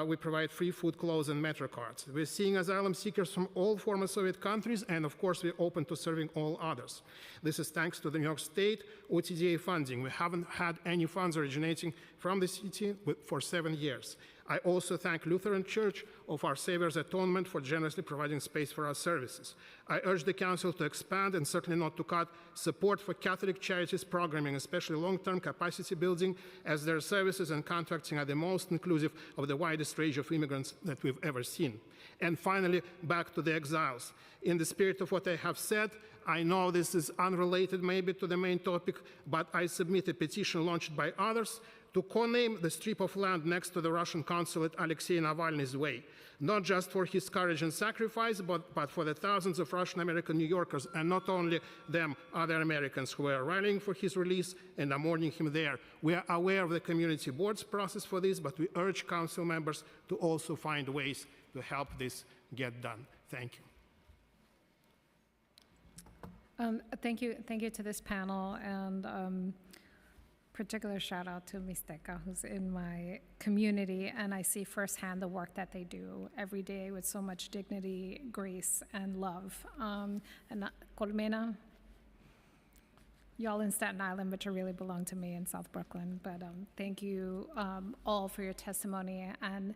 Speaker 4: we provide free food, clothes, and metro cards. We're seeing asylum seekers from all former Soviet countries, and of course, we're open to serving all others. This is thanks to the New York State OTDA funding. We haven't had any funds originating from the city for 7 years. I also thank Lutheran Church of Our Savior's Atonement for generously providing space for our services. I urge the Council to expand and certainly not to cut support for Catholic charities programming, especially long-term capacity building, as their services and contracting are the most inclusive of the widest range of immigrants that we've ever seen. And finally, back to the exiles. In the spirit of what I have said, I know this is unrelated maybe to the main topic, but I submit a petition launched by others to co-name the strip of land next to the Russian consulate Alexei Navalny's way, not just for his courage and sacrifice, but for the thousands of Russian-American New Yorkers, and not only them, other Americans who are rallying for his release and are mourning him there. We are aware of the community board's process for this, but we urge council members to also find ways to help this get done. Thank you.
Speaker 1: Thank you to this panel, and particular shout out to Misteka, who's in my community, and I see firsthand the work that they do every day with so much dignity, grace, and love. And Colmena, y'all in Staten Island, but you really belong to me in South Brooklyn. But thank you all for your testimony, and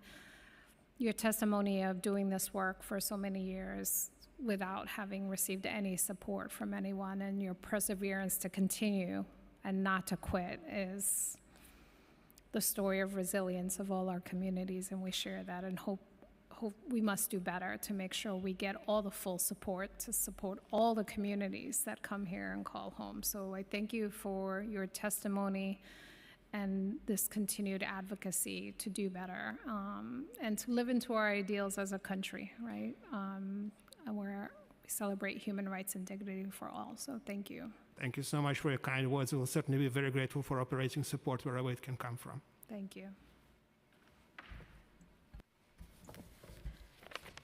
Speaker 1: your testimony of doing this work for so many years without having received any support from anyone, and your perseverance to continue and not to quit is the story of resilience of all our communities, and we share that, and hope we must do better to make sure we get all the full support to support all the communities that come here and call home. So I thank you for your testimony and this continued advocacy to do better, and to live into our ideals as a country, right? Where we celebrate human rights and dignity for all. So thank you.
Speaker 4: Thank you so much for your kind words. We will certainly be very grateful for operating support wherever it can come from.
Speaker 1: Thank you.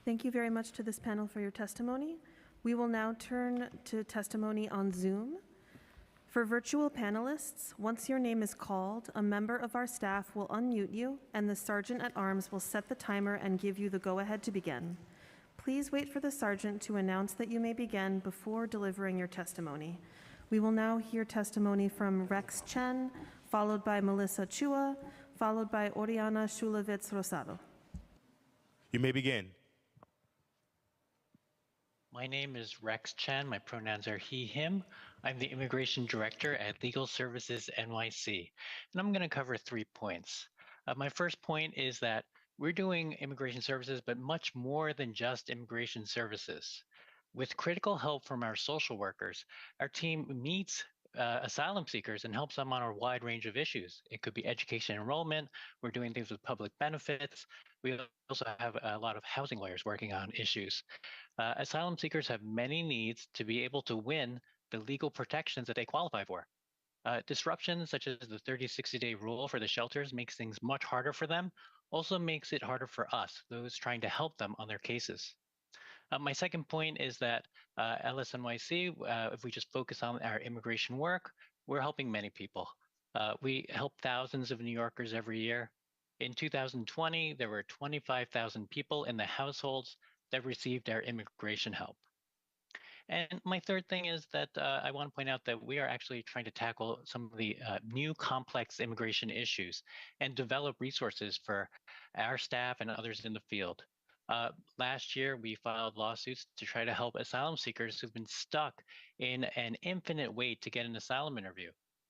Speaker 2: Thank you very much to this panel for your testimony. We will now turn to testimony on Zoom. For virtual panelists, once your name is called, a member of our staff will unmute you, and the Sergeant at Arms will set the timer and give you the go-ahead to begin. Please wait for the Sergeant to announce that you may begin before delivering your testimony. We will now hear testimony from Rex Chen, followed by Melissa Chua, followed by Oriana Shulevitz Rosado.
Speaker 13: You may begin.
Speaker 14: My name is Rex Chen. My pronouns are he, him. I'm the Immigration Director at Legal Services NYC, and I'm going to cover 3 points. My first point is that we're doing immigration services, but much more than just immigration services. With critical help from our social workers, our team meets asylum seekers and helps them on a wide range of issues. It could be education enrollment. We're doing things with public benefits. We also have a lot of housing lawyers working on issues. Asylum seekers have many needs to be able to win the legal protections that they qualify for. Disruptions such as the 30-60-day rule for the shelters makes things much harder for them, also makes it harder for us, those trying to help them on their cases. My second point is that LSNYC, if we just focus on our immigration work, we're helping many people. We help thousands of New Yorkers every year. In 2020, there were 25,000 people in the households that received our immigration help. And my third thing is that I want to point out that we are actually trying to tackle some of the new complex immigration issues and develop resources for our staff and others in the field. Last year, we filed lawsuits to try to help asylum seekers who've been stuck in an infinite wait to get an asylum interview.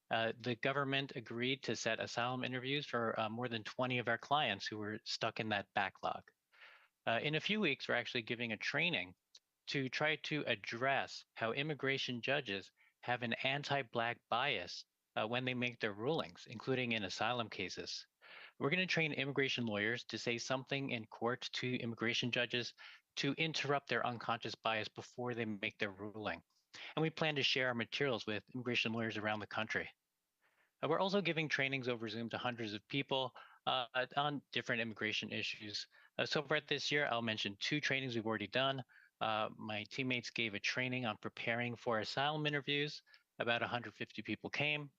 Speaker 14: The government agreed to set asylum interviews for more than 20 of our clients who were stuck in that backlog. In a few weeks, we're actually giving a training to try to address how immigration judges have an anti-Black bias when they make their rulings, including in asylum cases. We're going to train immigration lawyers to say something in court to immigration judges to interrupt their unconscious bias before they make their ruling. And we plan to share our materials with immigration lawyers around the country. We're also giving trainings over Zoom to hundreds of people on different immigration issues. So far this year, I'll mention 2 trainings we've already done. My teammates gave a training on preparing for asylum interviews. About 150 people came.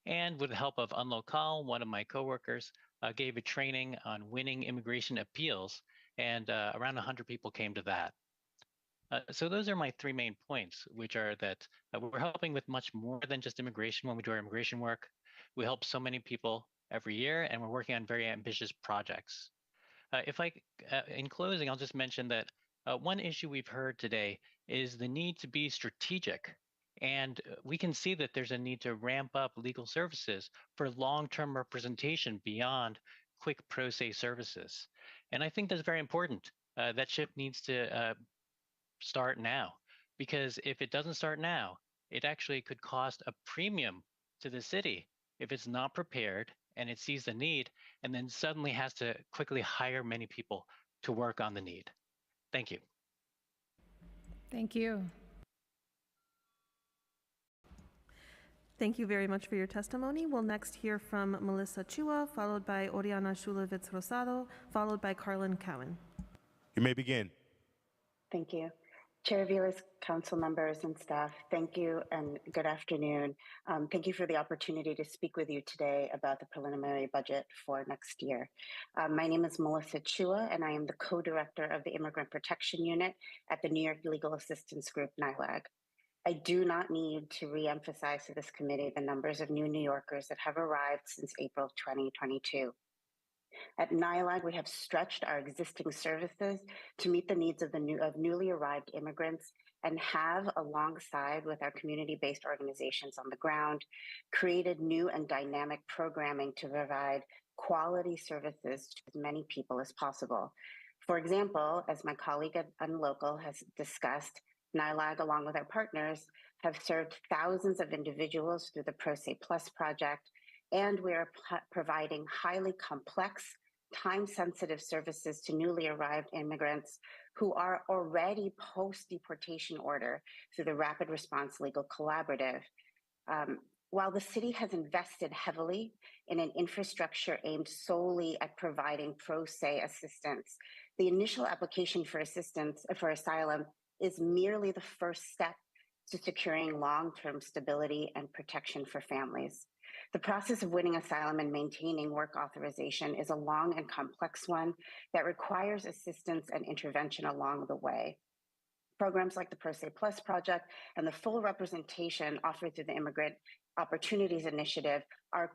Speaker 14: And with the help of Unlocal, one of my coworkers, gave a training on winning immigration appeals, and around 100 people came to that. So those are my 3 main points, which are that we're helping with much more than just immigration when we do our immigration work. We help so many people every year, and we're working on very ambitious projects. In closing, I'll just mention that one issue we've heard today is the need to be strategic. And we can see that there's a need to ramp up legal services for long-term representation beyond quick pro se services. And I think that's very important. That shift needs to start now, because if it doesn't start now, it actually could cost a premium to the city if it's not prepared and it sees the need and then suddenly has to quickly hire many people to work on the need. Thank you.
Speaker 1: Thank you.
Speaker 2: Thank you very much for your testimony. We'll next hear from Melissa Chua, followed by Oriana Shulevitz Rosado, followed by Carlin Cowan.
Speaker 13: You may begin.
Speaker 15: Thank you. Chair Vilas, council members and staff, thank you and good afternoon. Thank you for the opportunity to speak with you today about the preliminary budget for next year. My name is Melissa Chua and I am the co-director of the Immigrant Protection Unit at the New York Legal Assistance Group, NYLAG. I do not need to reemphasize to this committee the numbers of new New Yorkers that have arrived since April 2022. At NYLAG, we have stretched our existing services to meet the needs of newly arrived immigrants and have, alongside with our community-based organizations on the ground, created new and dynamic programming to provide quality services to as many people as possible. For example, as my colleague at Unlocal has discussed, NYLAG, along with our partners, have served thousands of individuals through the Pro Se Plus project, and we are providing highly complex, time-sensitive services to newly arrived immigrants who are already post-deportation order through the Rapid Response Legal Collaborative. While the city has invested heavily in an infrastructure aimed solely at providing pro se assistance, the initial application for assistance for asylum is merely the first step to securing long-term stability and protection for families. The process of winning asylum and maintaining work authorization is a long and complex one that requires assistance and intervention along the way. Programs like the Pro Se Plus project and the full representation offered through the Immigrant Opportunities Initiative are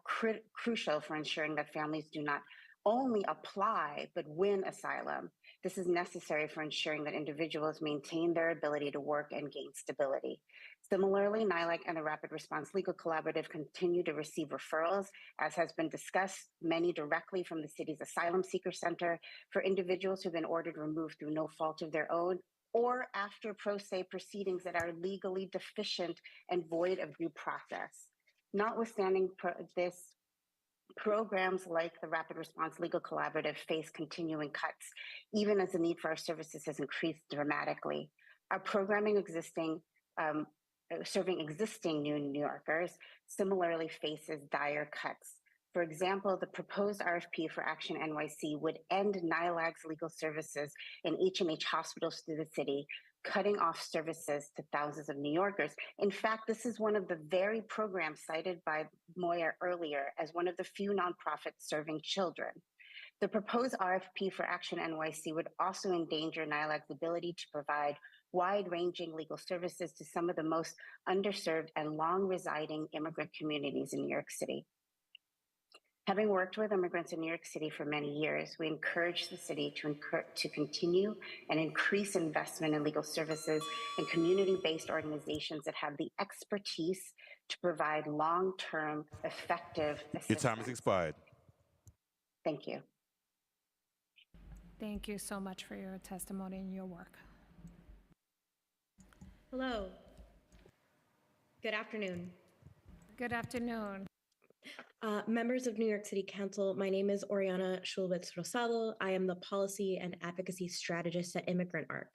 Speaker 15: crucial for ensuring that families do not only apply, but win asylum. This is necessary for ensuring that individuals maintain their ability to work and gain stability. Similarly, NYLAG and the Rapid Response Legal Collaborative continue to receive referrals, as has been discussed, many directly from the city's Asylum Seeker Center for individuals who've been ordered removed through no fault of their own, or after pro se proceedings that are legally deficient and void of due process. Notwithstanding this, programs like the Rapid Response Legal Collaborative face continuing cuts, even as the need for our services has increased dramatically. Our programming serving existing new New Yorkers similarly faces dire cuts. For example, the proposed RFP for Action NYC would end NYLAG's legal services in HMH hospitals through the city, cutting off services to thousands of New Yorkers. In fact, this is one of the very programs cited by Moya earlier as one of the few nonprofits serving children. The proposed RFP for Action NYC would also endanger NYLAG's ability to provide wide-ranging legal services to some of the most underserved and long-residing immigrant communities in New York City. Having worked with immigrants in New York City for many years, we encourage the city to continue and increase investment in legal services and community-based organizations that have the expertise to provide long-term, effective assistance.
Speaker 13: Your time has expired.
Speaker 15: Thank you.
Speaker 1: Thank you so much for your testimony and your work.
Speaker 16: Hello. Good afternoon.
Speaker 1: Good afternoon.
Speaker 16: Members of New York City Council, my name is Oriana Shulevitz Rosado. I am the Policy and Advocacy Strategist at Immigrant ARC.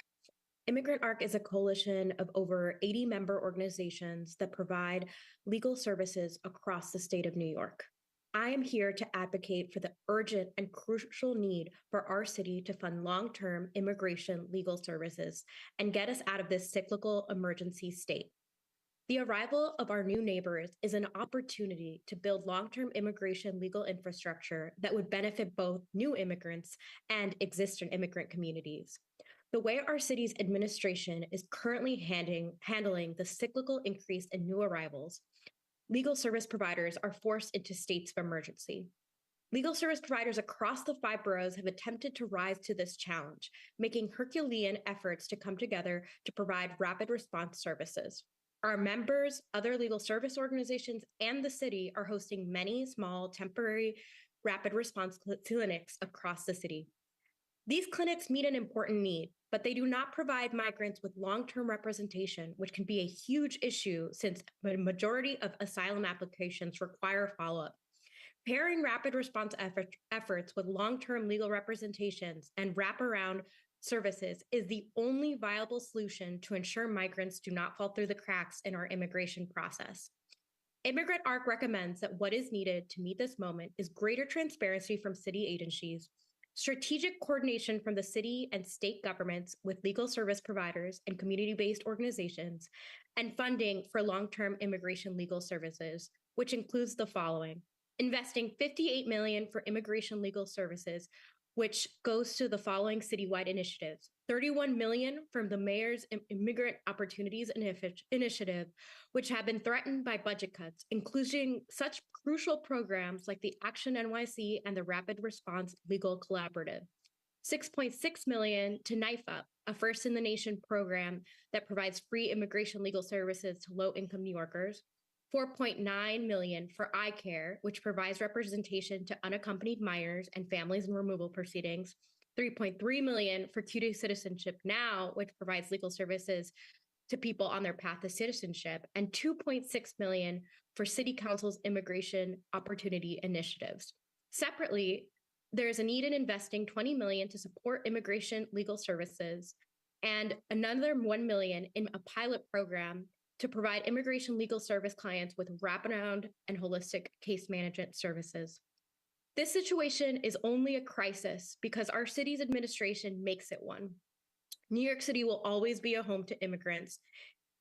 Speaker 16: Immigrant ARC is a coalition of over 80 member organizations that provide legal services across the state of New York. I am here to advocate for the urgent and crucial need for our city to fund long-term immigration legal services and get us out of this cyclical emergency state. The arrival of our new neighbors is an opportunity to build long-term immigration legal infrastructure that would benefit both new immigrants and existing immigrant communities. The way our city's administration is currently handling the cyclical increase in new arrivals, legal service providers are forced into states of emergency. Legal service providers across the 5 boroughs have attempted to rise to this challenge, making Herculean efforts to come together to provide rapid response services. Our members, other legal service organizations, and the city are hosting many small temporary rapid response clinics across the city. These clinics meet an important need, but they do not provide migrants with long-term representation, which can be a huge issue since the majority of asylum applications require follow-up. Pairing rapid response efforts with long-term legal representations and wraparound services is the only viable solution to ensure migrants do not fall through the cracks in our immigration process. Immigrant ARC recommends that what is needed to meet this moment is greater transparency from city agencies, strategic coordination from the city and state governments with legal service providers and community-based organizations, and funding for long-term immigration legal services, which includes the following: investing $58 million for immigration legal services, which goes to the following citywide initiatives: $31 million from the Mayor's Immigrant Opportunities Initiative, which have been threatened by budget cuts, including such crucial programs like the Action NYC and the Rapid Response Legal Collaborative. $6.6 million to Knife Up, a first-in-the-nation program that provides free immigration legal services to low-income New Yorkers. $4.9 million for iCare, which provides representation to unaccompanied minors and families in removal proceedings. $3.3 million for QD Citizenship Now, which provides legal services to people on their path to citizenship, and $2.6 million for City Council's immigration opportunity initiatives. Separately, there is a need in investing $20 million to support immigration legal services and another $1 million in a pilot program to provide immigration legal service clients with wraparound and holistic case management services. This situation is only a crisis because our city's administration makes it one. New York City will always be a home to immigrants.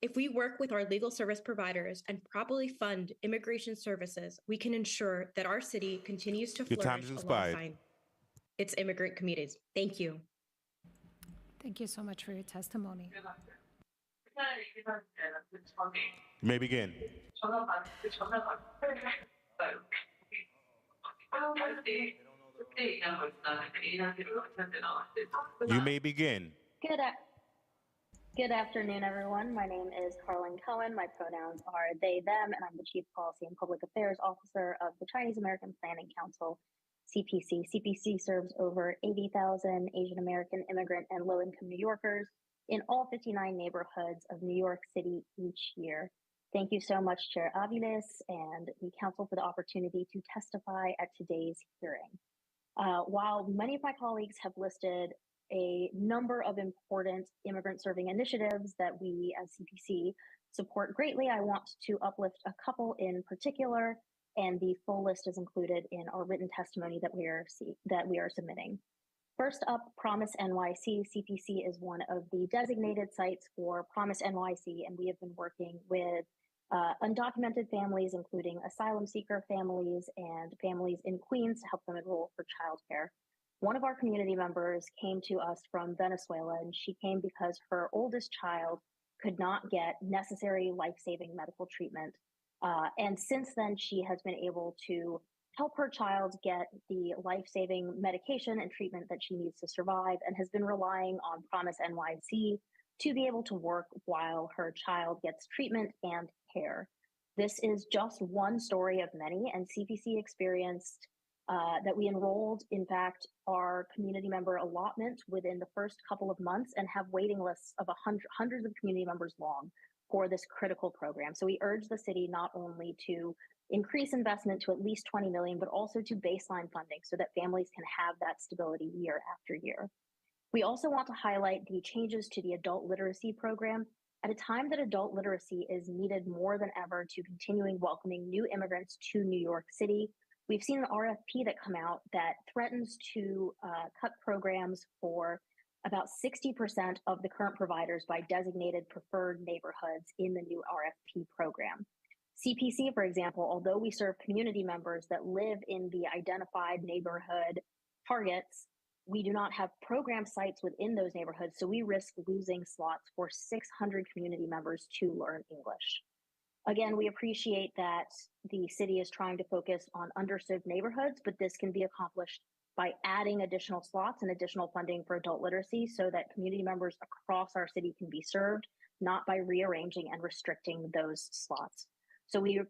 Speaker 16: If we work with our legal service providers and properly fund immigration services, we can ensure that our city continues to flourish alongside its immigrant communities. Thank you.
Speaker 1: Thank you so much for your testimony.
Speaker 13: You may begin. You may begin.
Speaker 17: Good afternoon, everyone. My name is Carlin Cohen. My pronouns are they, them, and I'm the Chief Policy and Public Affairs Officer of the Chinese American Planning Council, CPC. CPC serves over 80,000 Asian American immigrant and low-income New Yorkers in all 59 neighborhoods of New York City each year. Thank you so much, Chair Aviles and the Council, for the opportunity to testify at today's hearing. While many of my colleagues have listed a number of important immigrant-serving initiatives that we as CPC support greatly, I want to uplift a couple in particular, and the full list is included in our written testimony that we are submitting. First up, Promise NYC. CPC is one of the designated sites for Promise NYC, and we have been working with undocumented families, including asylum seeker families and families in Queens, to help them enroll for childcare. One of our community members came to us from Venezuela, and she came because her oldest child could not get necessary life-saving medical treatment. And since then, she has been able to help her child get the life-saving medication and treatment that she needs to survive, and has been relying on Promise NYC to be able to work while her child gets treatment and care. This is just one story of many, and CPC experienced that we enrolled, in fact, our community member allotment within the first couple of months, and have waiting lists of hundreds of community members long for this critical program. So we urge the city not only to increase investment to at least $20 million, but also to baseline funding so that families can have that stability year after year. We also want to highlight the changes to the adult literacy program. At a time that adult literacy is needed more than ever to continuing welcoming new immigrants to New York City, we've seen an RFP that come out that threatens to cut programs for about 60% of the current providers by designated preferred neighborhoods in the new RFP program. CPC, for example, although we serve community members that live in the identified neighborhood targets, we do not have program sites within those neighborhoods, so we risk losing slots for 600 community members to learn English. Again, we appreciate that the city is trying to focus on underserved neighborhoods, but this can be accomplished by adding additional slots and additional funding for adult literacy so that community members across our city can be served, not by rearranging and restricting those slots. So we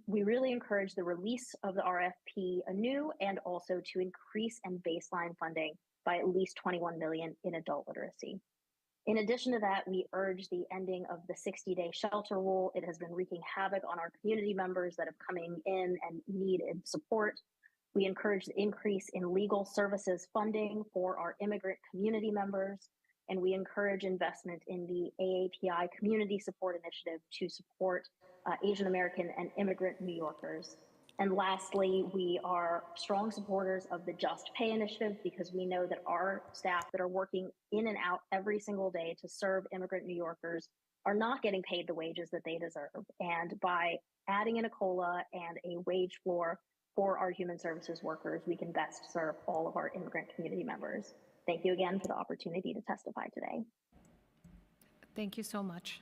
Speaker 17: really encourage the release of the RFP anew, and also to increase and baseline funding by at least $21 million in adult literacy. In addition to that, we urge the ending of the 60-day shelter rule. It has been wreaking havoc on our community members that have coming in and needed support. We encourage the increase in legal services funding for our immigrant community members, and we encourage investment in the AAPI Community Support Initiative to support Asian American and immigrant New Yorkers. And lastly, we are strong supporters of the Just Pay Initiative because we know that our staff that are working in and out every single day to serve immigrant New Yorkers are not getting paid the wages that they deserve. And by adding in a COLA and a wage floor for our human services workers, we can best serve all of our immigrant community members. Thank you again for the opportunity to testify today.
Speaker 1: Thank you so much.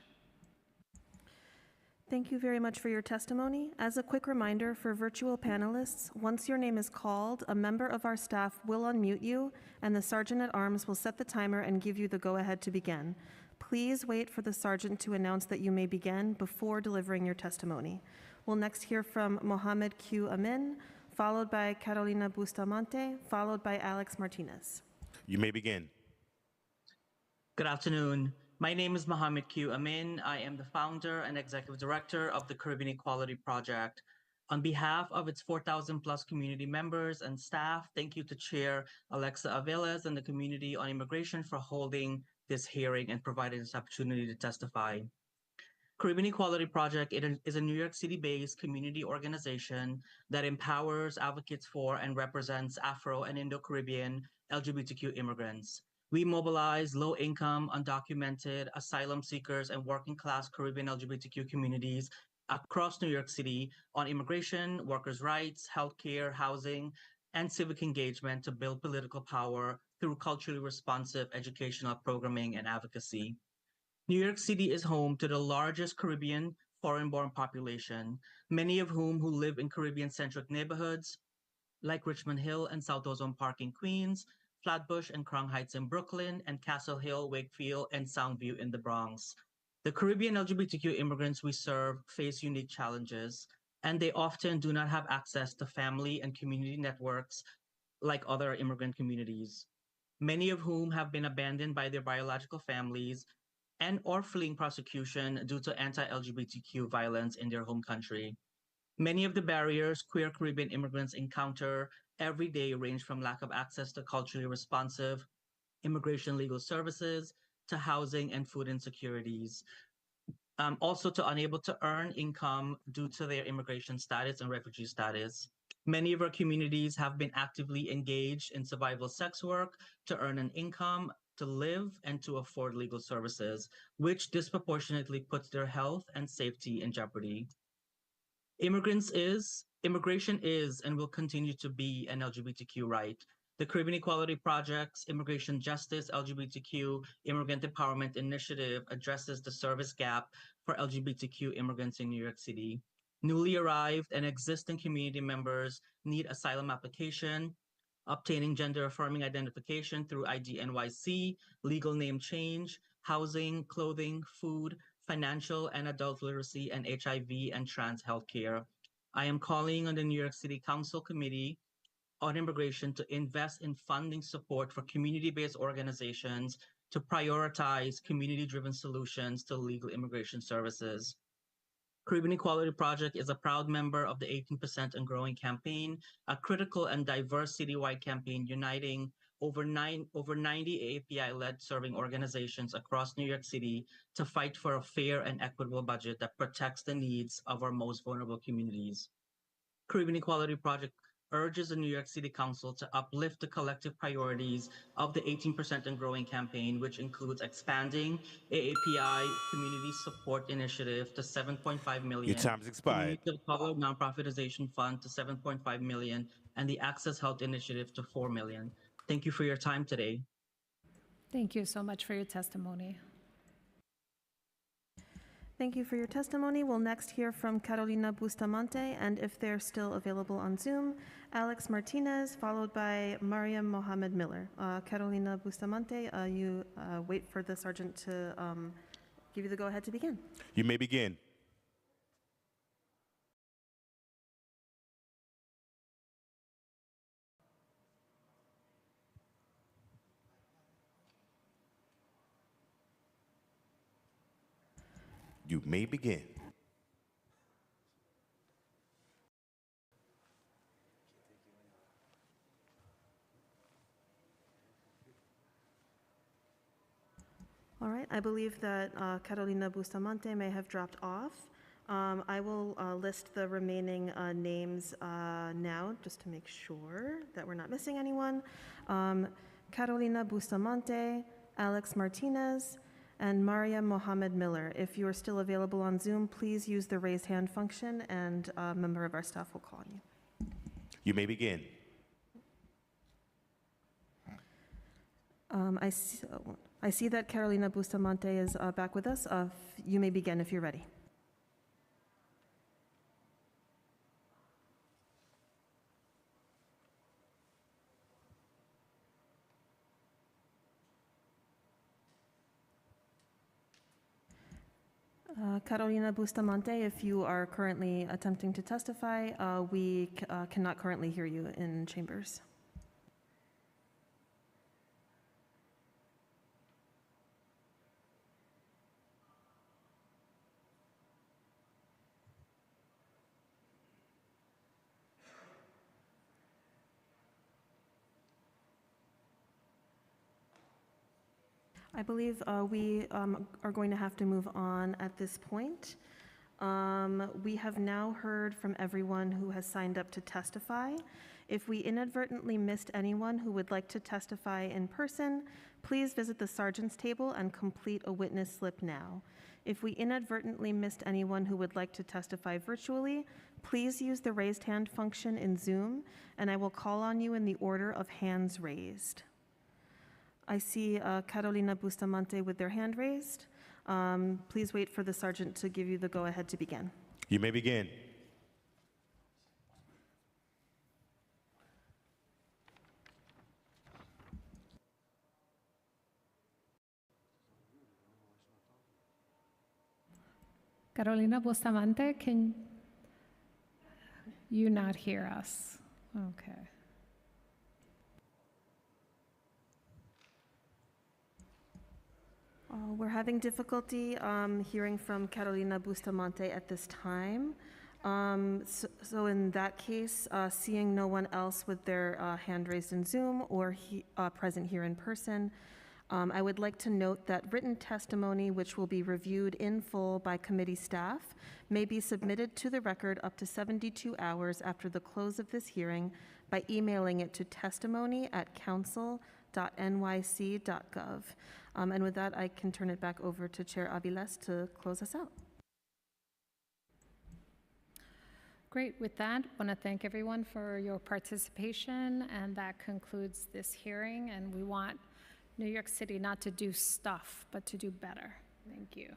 Speaker 2: Thank you very much for your testimony. As a quick reminder for virtual panelists, once your name is called, a member of our staff will unmute you, and the Sergeant at Arms will set the timer and give you the go-ahead to begin. Please wait for the Sergeant to announce that you may begin before delivering your testimony. We'll next hear from Mohammed Q. Amin, followed by Carolina Bustamante, followed by Alex Martinez.
Speaker 13: You may begin.
Speaker 18: Good afternoon. My name is Mohammed Q. Amin. I am the founder and executive director of the Caribbean Equality Project. On behalf of its 4,000 plus community members and staff, thank you to Chair Alexa Aviles and the Community on Immigration for holding this hearing and providing this opportunity to testify. Caribbean Equality Project is a New York City-based community organization that empowers, advocates for, and represents Afro and Indo-Caribbean LGBTQ immigrants. We mobilize low-income, undocumented, asylum seekers, and working-class Caribbean LGBTQ communities across New York City on immigration, workers' rights, healthcare, housing, and civic engagement to build political power through culturally responsive educational programming and advocacy. New York City is home to the largest Caribbean foreign-born population, many of whom live in Caribbean-centric neighborhoods like Richmond Hill and South Ozone Park in Queens, Flatbush and Crown Heights in Brooklyn, and Castle Hill, Wakefield, and Soundview in the Bronx. The Caribbean LGBTQ immigrants we serve face unique challenges, and they often do not have access to family and community networks like other immigrant communities, many of whom have been abandoned by their biological families and or fleeing prosecution due to anti-LGBTQ violence in their home country. Many of the barriers queer Caribbean immigrants encounter every day range from lack of access to culturally responsive immigration legal services to housing and food insecurities. Also to unable to earn income due to their immigration status and refugee status. Many of our communities have been actively engaged in survival sex work to earn an income, to live, and to afford legal services, which disproportionately puts their health and safety in jeopardy. Immigration is and will continue to be an LGBTQ right. The Caribbean Equality Project's Immigration Justice LGBTQ Immigrant Empowerment Initiative addresses the service gap for LGBTQ immigrants in New York City. Newly arrived and existing community members need asylum application, obtaining gender-affirming identification through ID-NYC, legal name change, housing, clothing, food, financial and adult literacy, and HIV and trans healthcare. I am calling on the New York City Council Committee on Immigration to invest in funding support for community-based organizations to prioritize community-driven solutions to legal immigration services. Caribbean Equality Project is a proud member of the 18% and Growing campaign, a critical and diverse citywide campaign uniting over 90 AAPI-led serving organizations across New York City to fight for a fair and equitable budget that protects the needs of our most vulnerable communities. Caribbean Equality Project urges the New York City Council to uplift the collective priorities of the 18% and Growing campaign, which includes expanding AAPI Community Support Initiative to $7.5 million.
Speaker 13: Your time's expired.
Speaker 18: Community of Color Nonprofitization Fund to $7.5 million, and the Access Health Initiative to $4 million. Thank you for your time today.
Speaker 1: Thank you so much for your testimony.
Speaker 2: Thank you for your testimony. We'll next hear from Carolina Bustamante, and if they're still available on Zoom, Alex Martinez, followed by Mariam Mohammed Miller. Carolina Bustamante, you wait for the sergeant to give you the go-ahead to begin.
Speaker 13: You may begin. You may begin.
Speaker 2: All right, I believe that Carolina Bustamante may have dropped off. I will list the remaining names now, just to make sure that we're not missing anyone. Carolina Bustamante, Alex Martinez, and Maria Mohammed Miller. If you are still available on Zoom, please use the raised hand function and a member of our staff will call on you.
Speaker 13: You may begin.
Speaker 2: I see that Carolina Bustamante is back with us. You may begin if you're ready. Carolina Bustamante, if you are currently attempting to testify, we cannot currently hear you in chambers. I believe we are going to have to move on at this point. We have now heard from everyone who has signed up to testify. If we inadvertently missed anyone who would like to testify in person, please visit the sergeant's table and complete a witness slip now. If we inadvertently missed anyone who would like to testify virtually, please use the raised hand function in Zoom, and I will call on you in the order of hands raised. I see Carolina Bustamante with their hand raised. Please wait for the sergeant to give you the go-ahead to begin.
Speaker 13: You may begin.
Speaker 1: Carolina Bustamante, can you not hear us? Okay.
Speaker 2: We're having difficulty hearing from Carolina Bustamante at this time. So in that case, seeing no one else with their hand raised in Zoom or present here in person, I would like to note that written testimony, which will be reviewed in full by committee staff, may be submitted to the record up to 72 hours after the close of this hearing by emailing it to testimony@council.nyc.gov. And with that, I can turn it back over to Chair Aviles to close us out.
Speaker 1: Great. With that, I want to thank everyone for your participation, and that concludes this hearing. And we want New York City not to do stuff, but to do better. Thank you.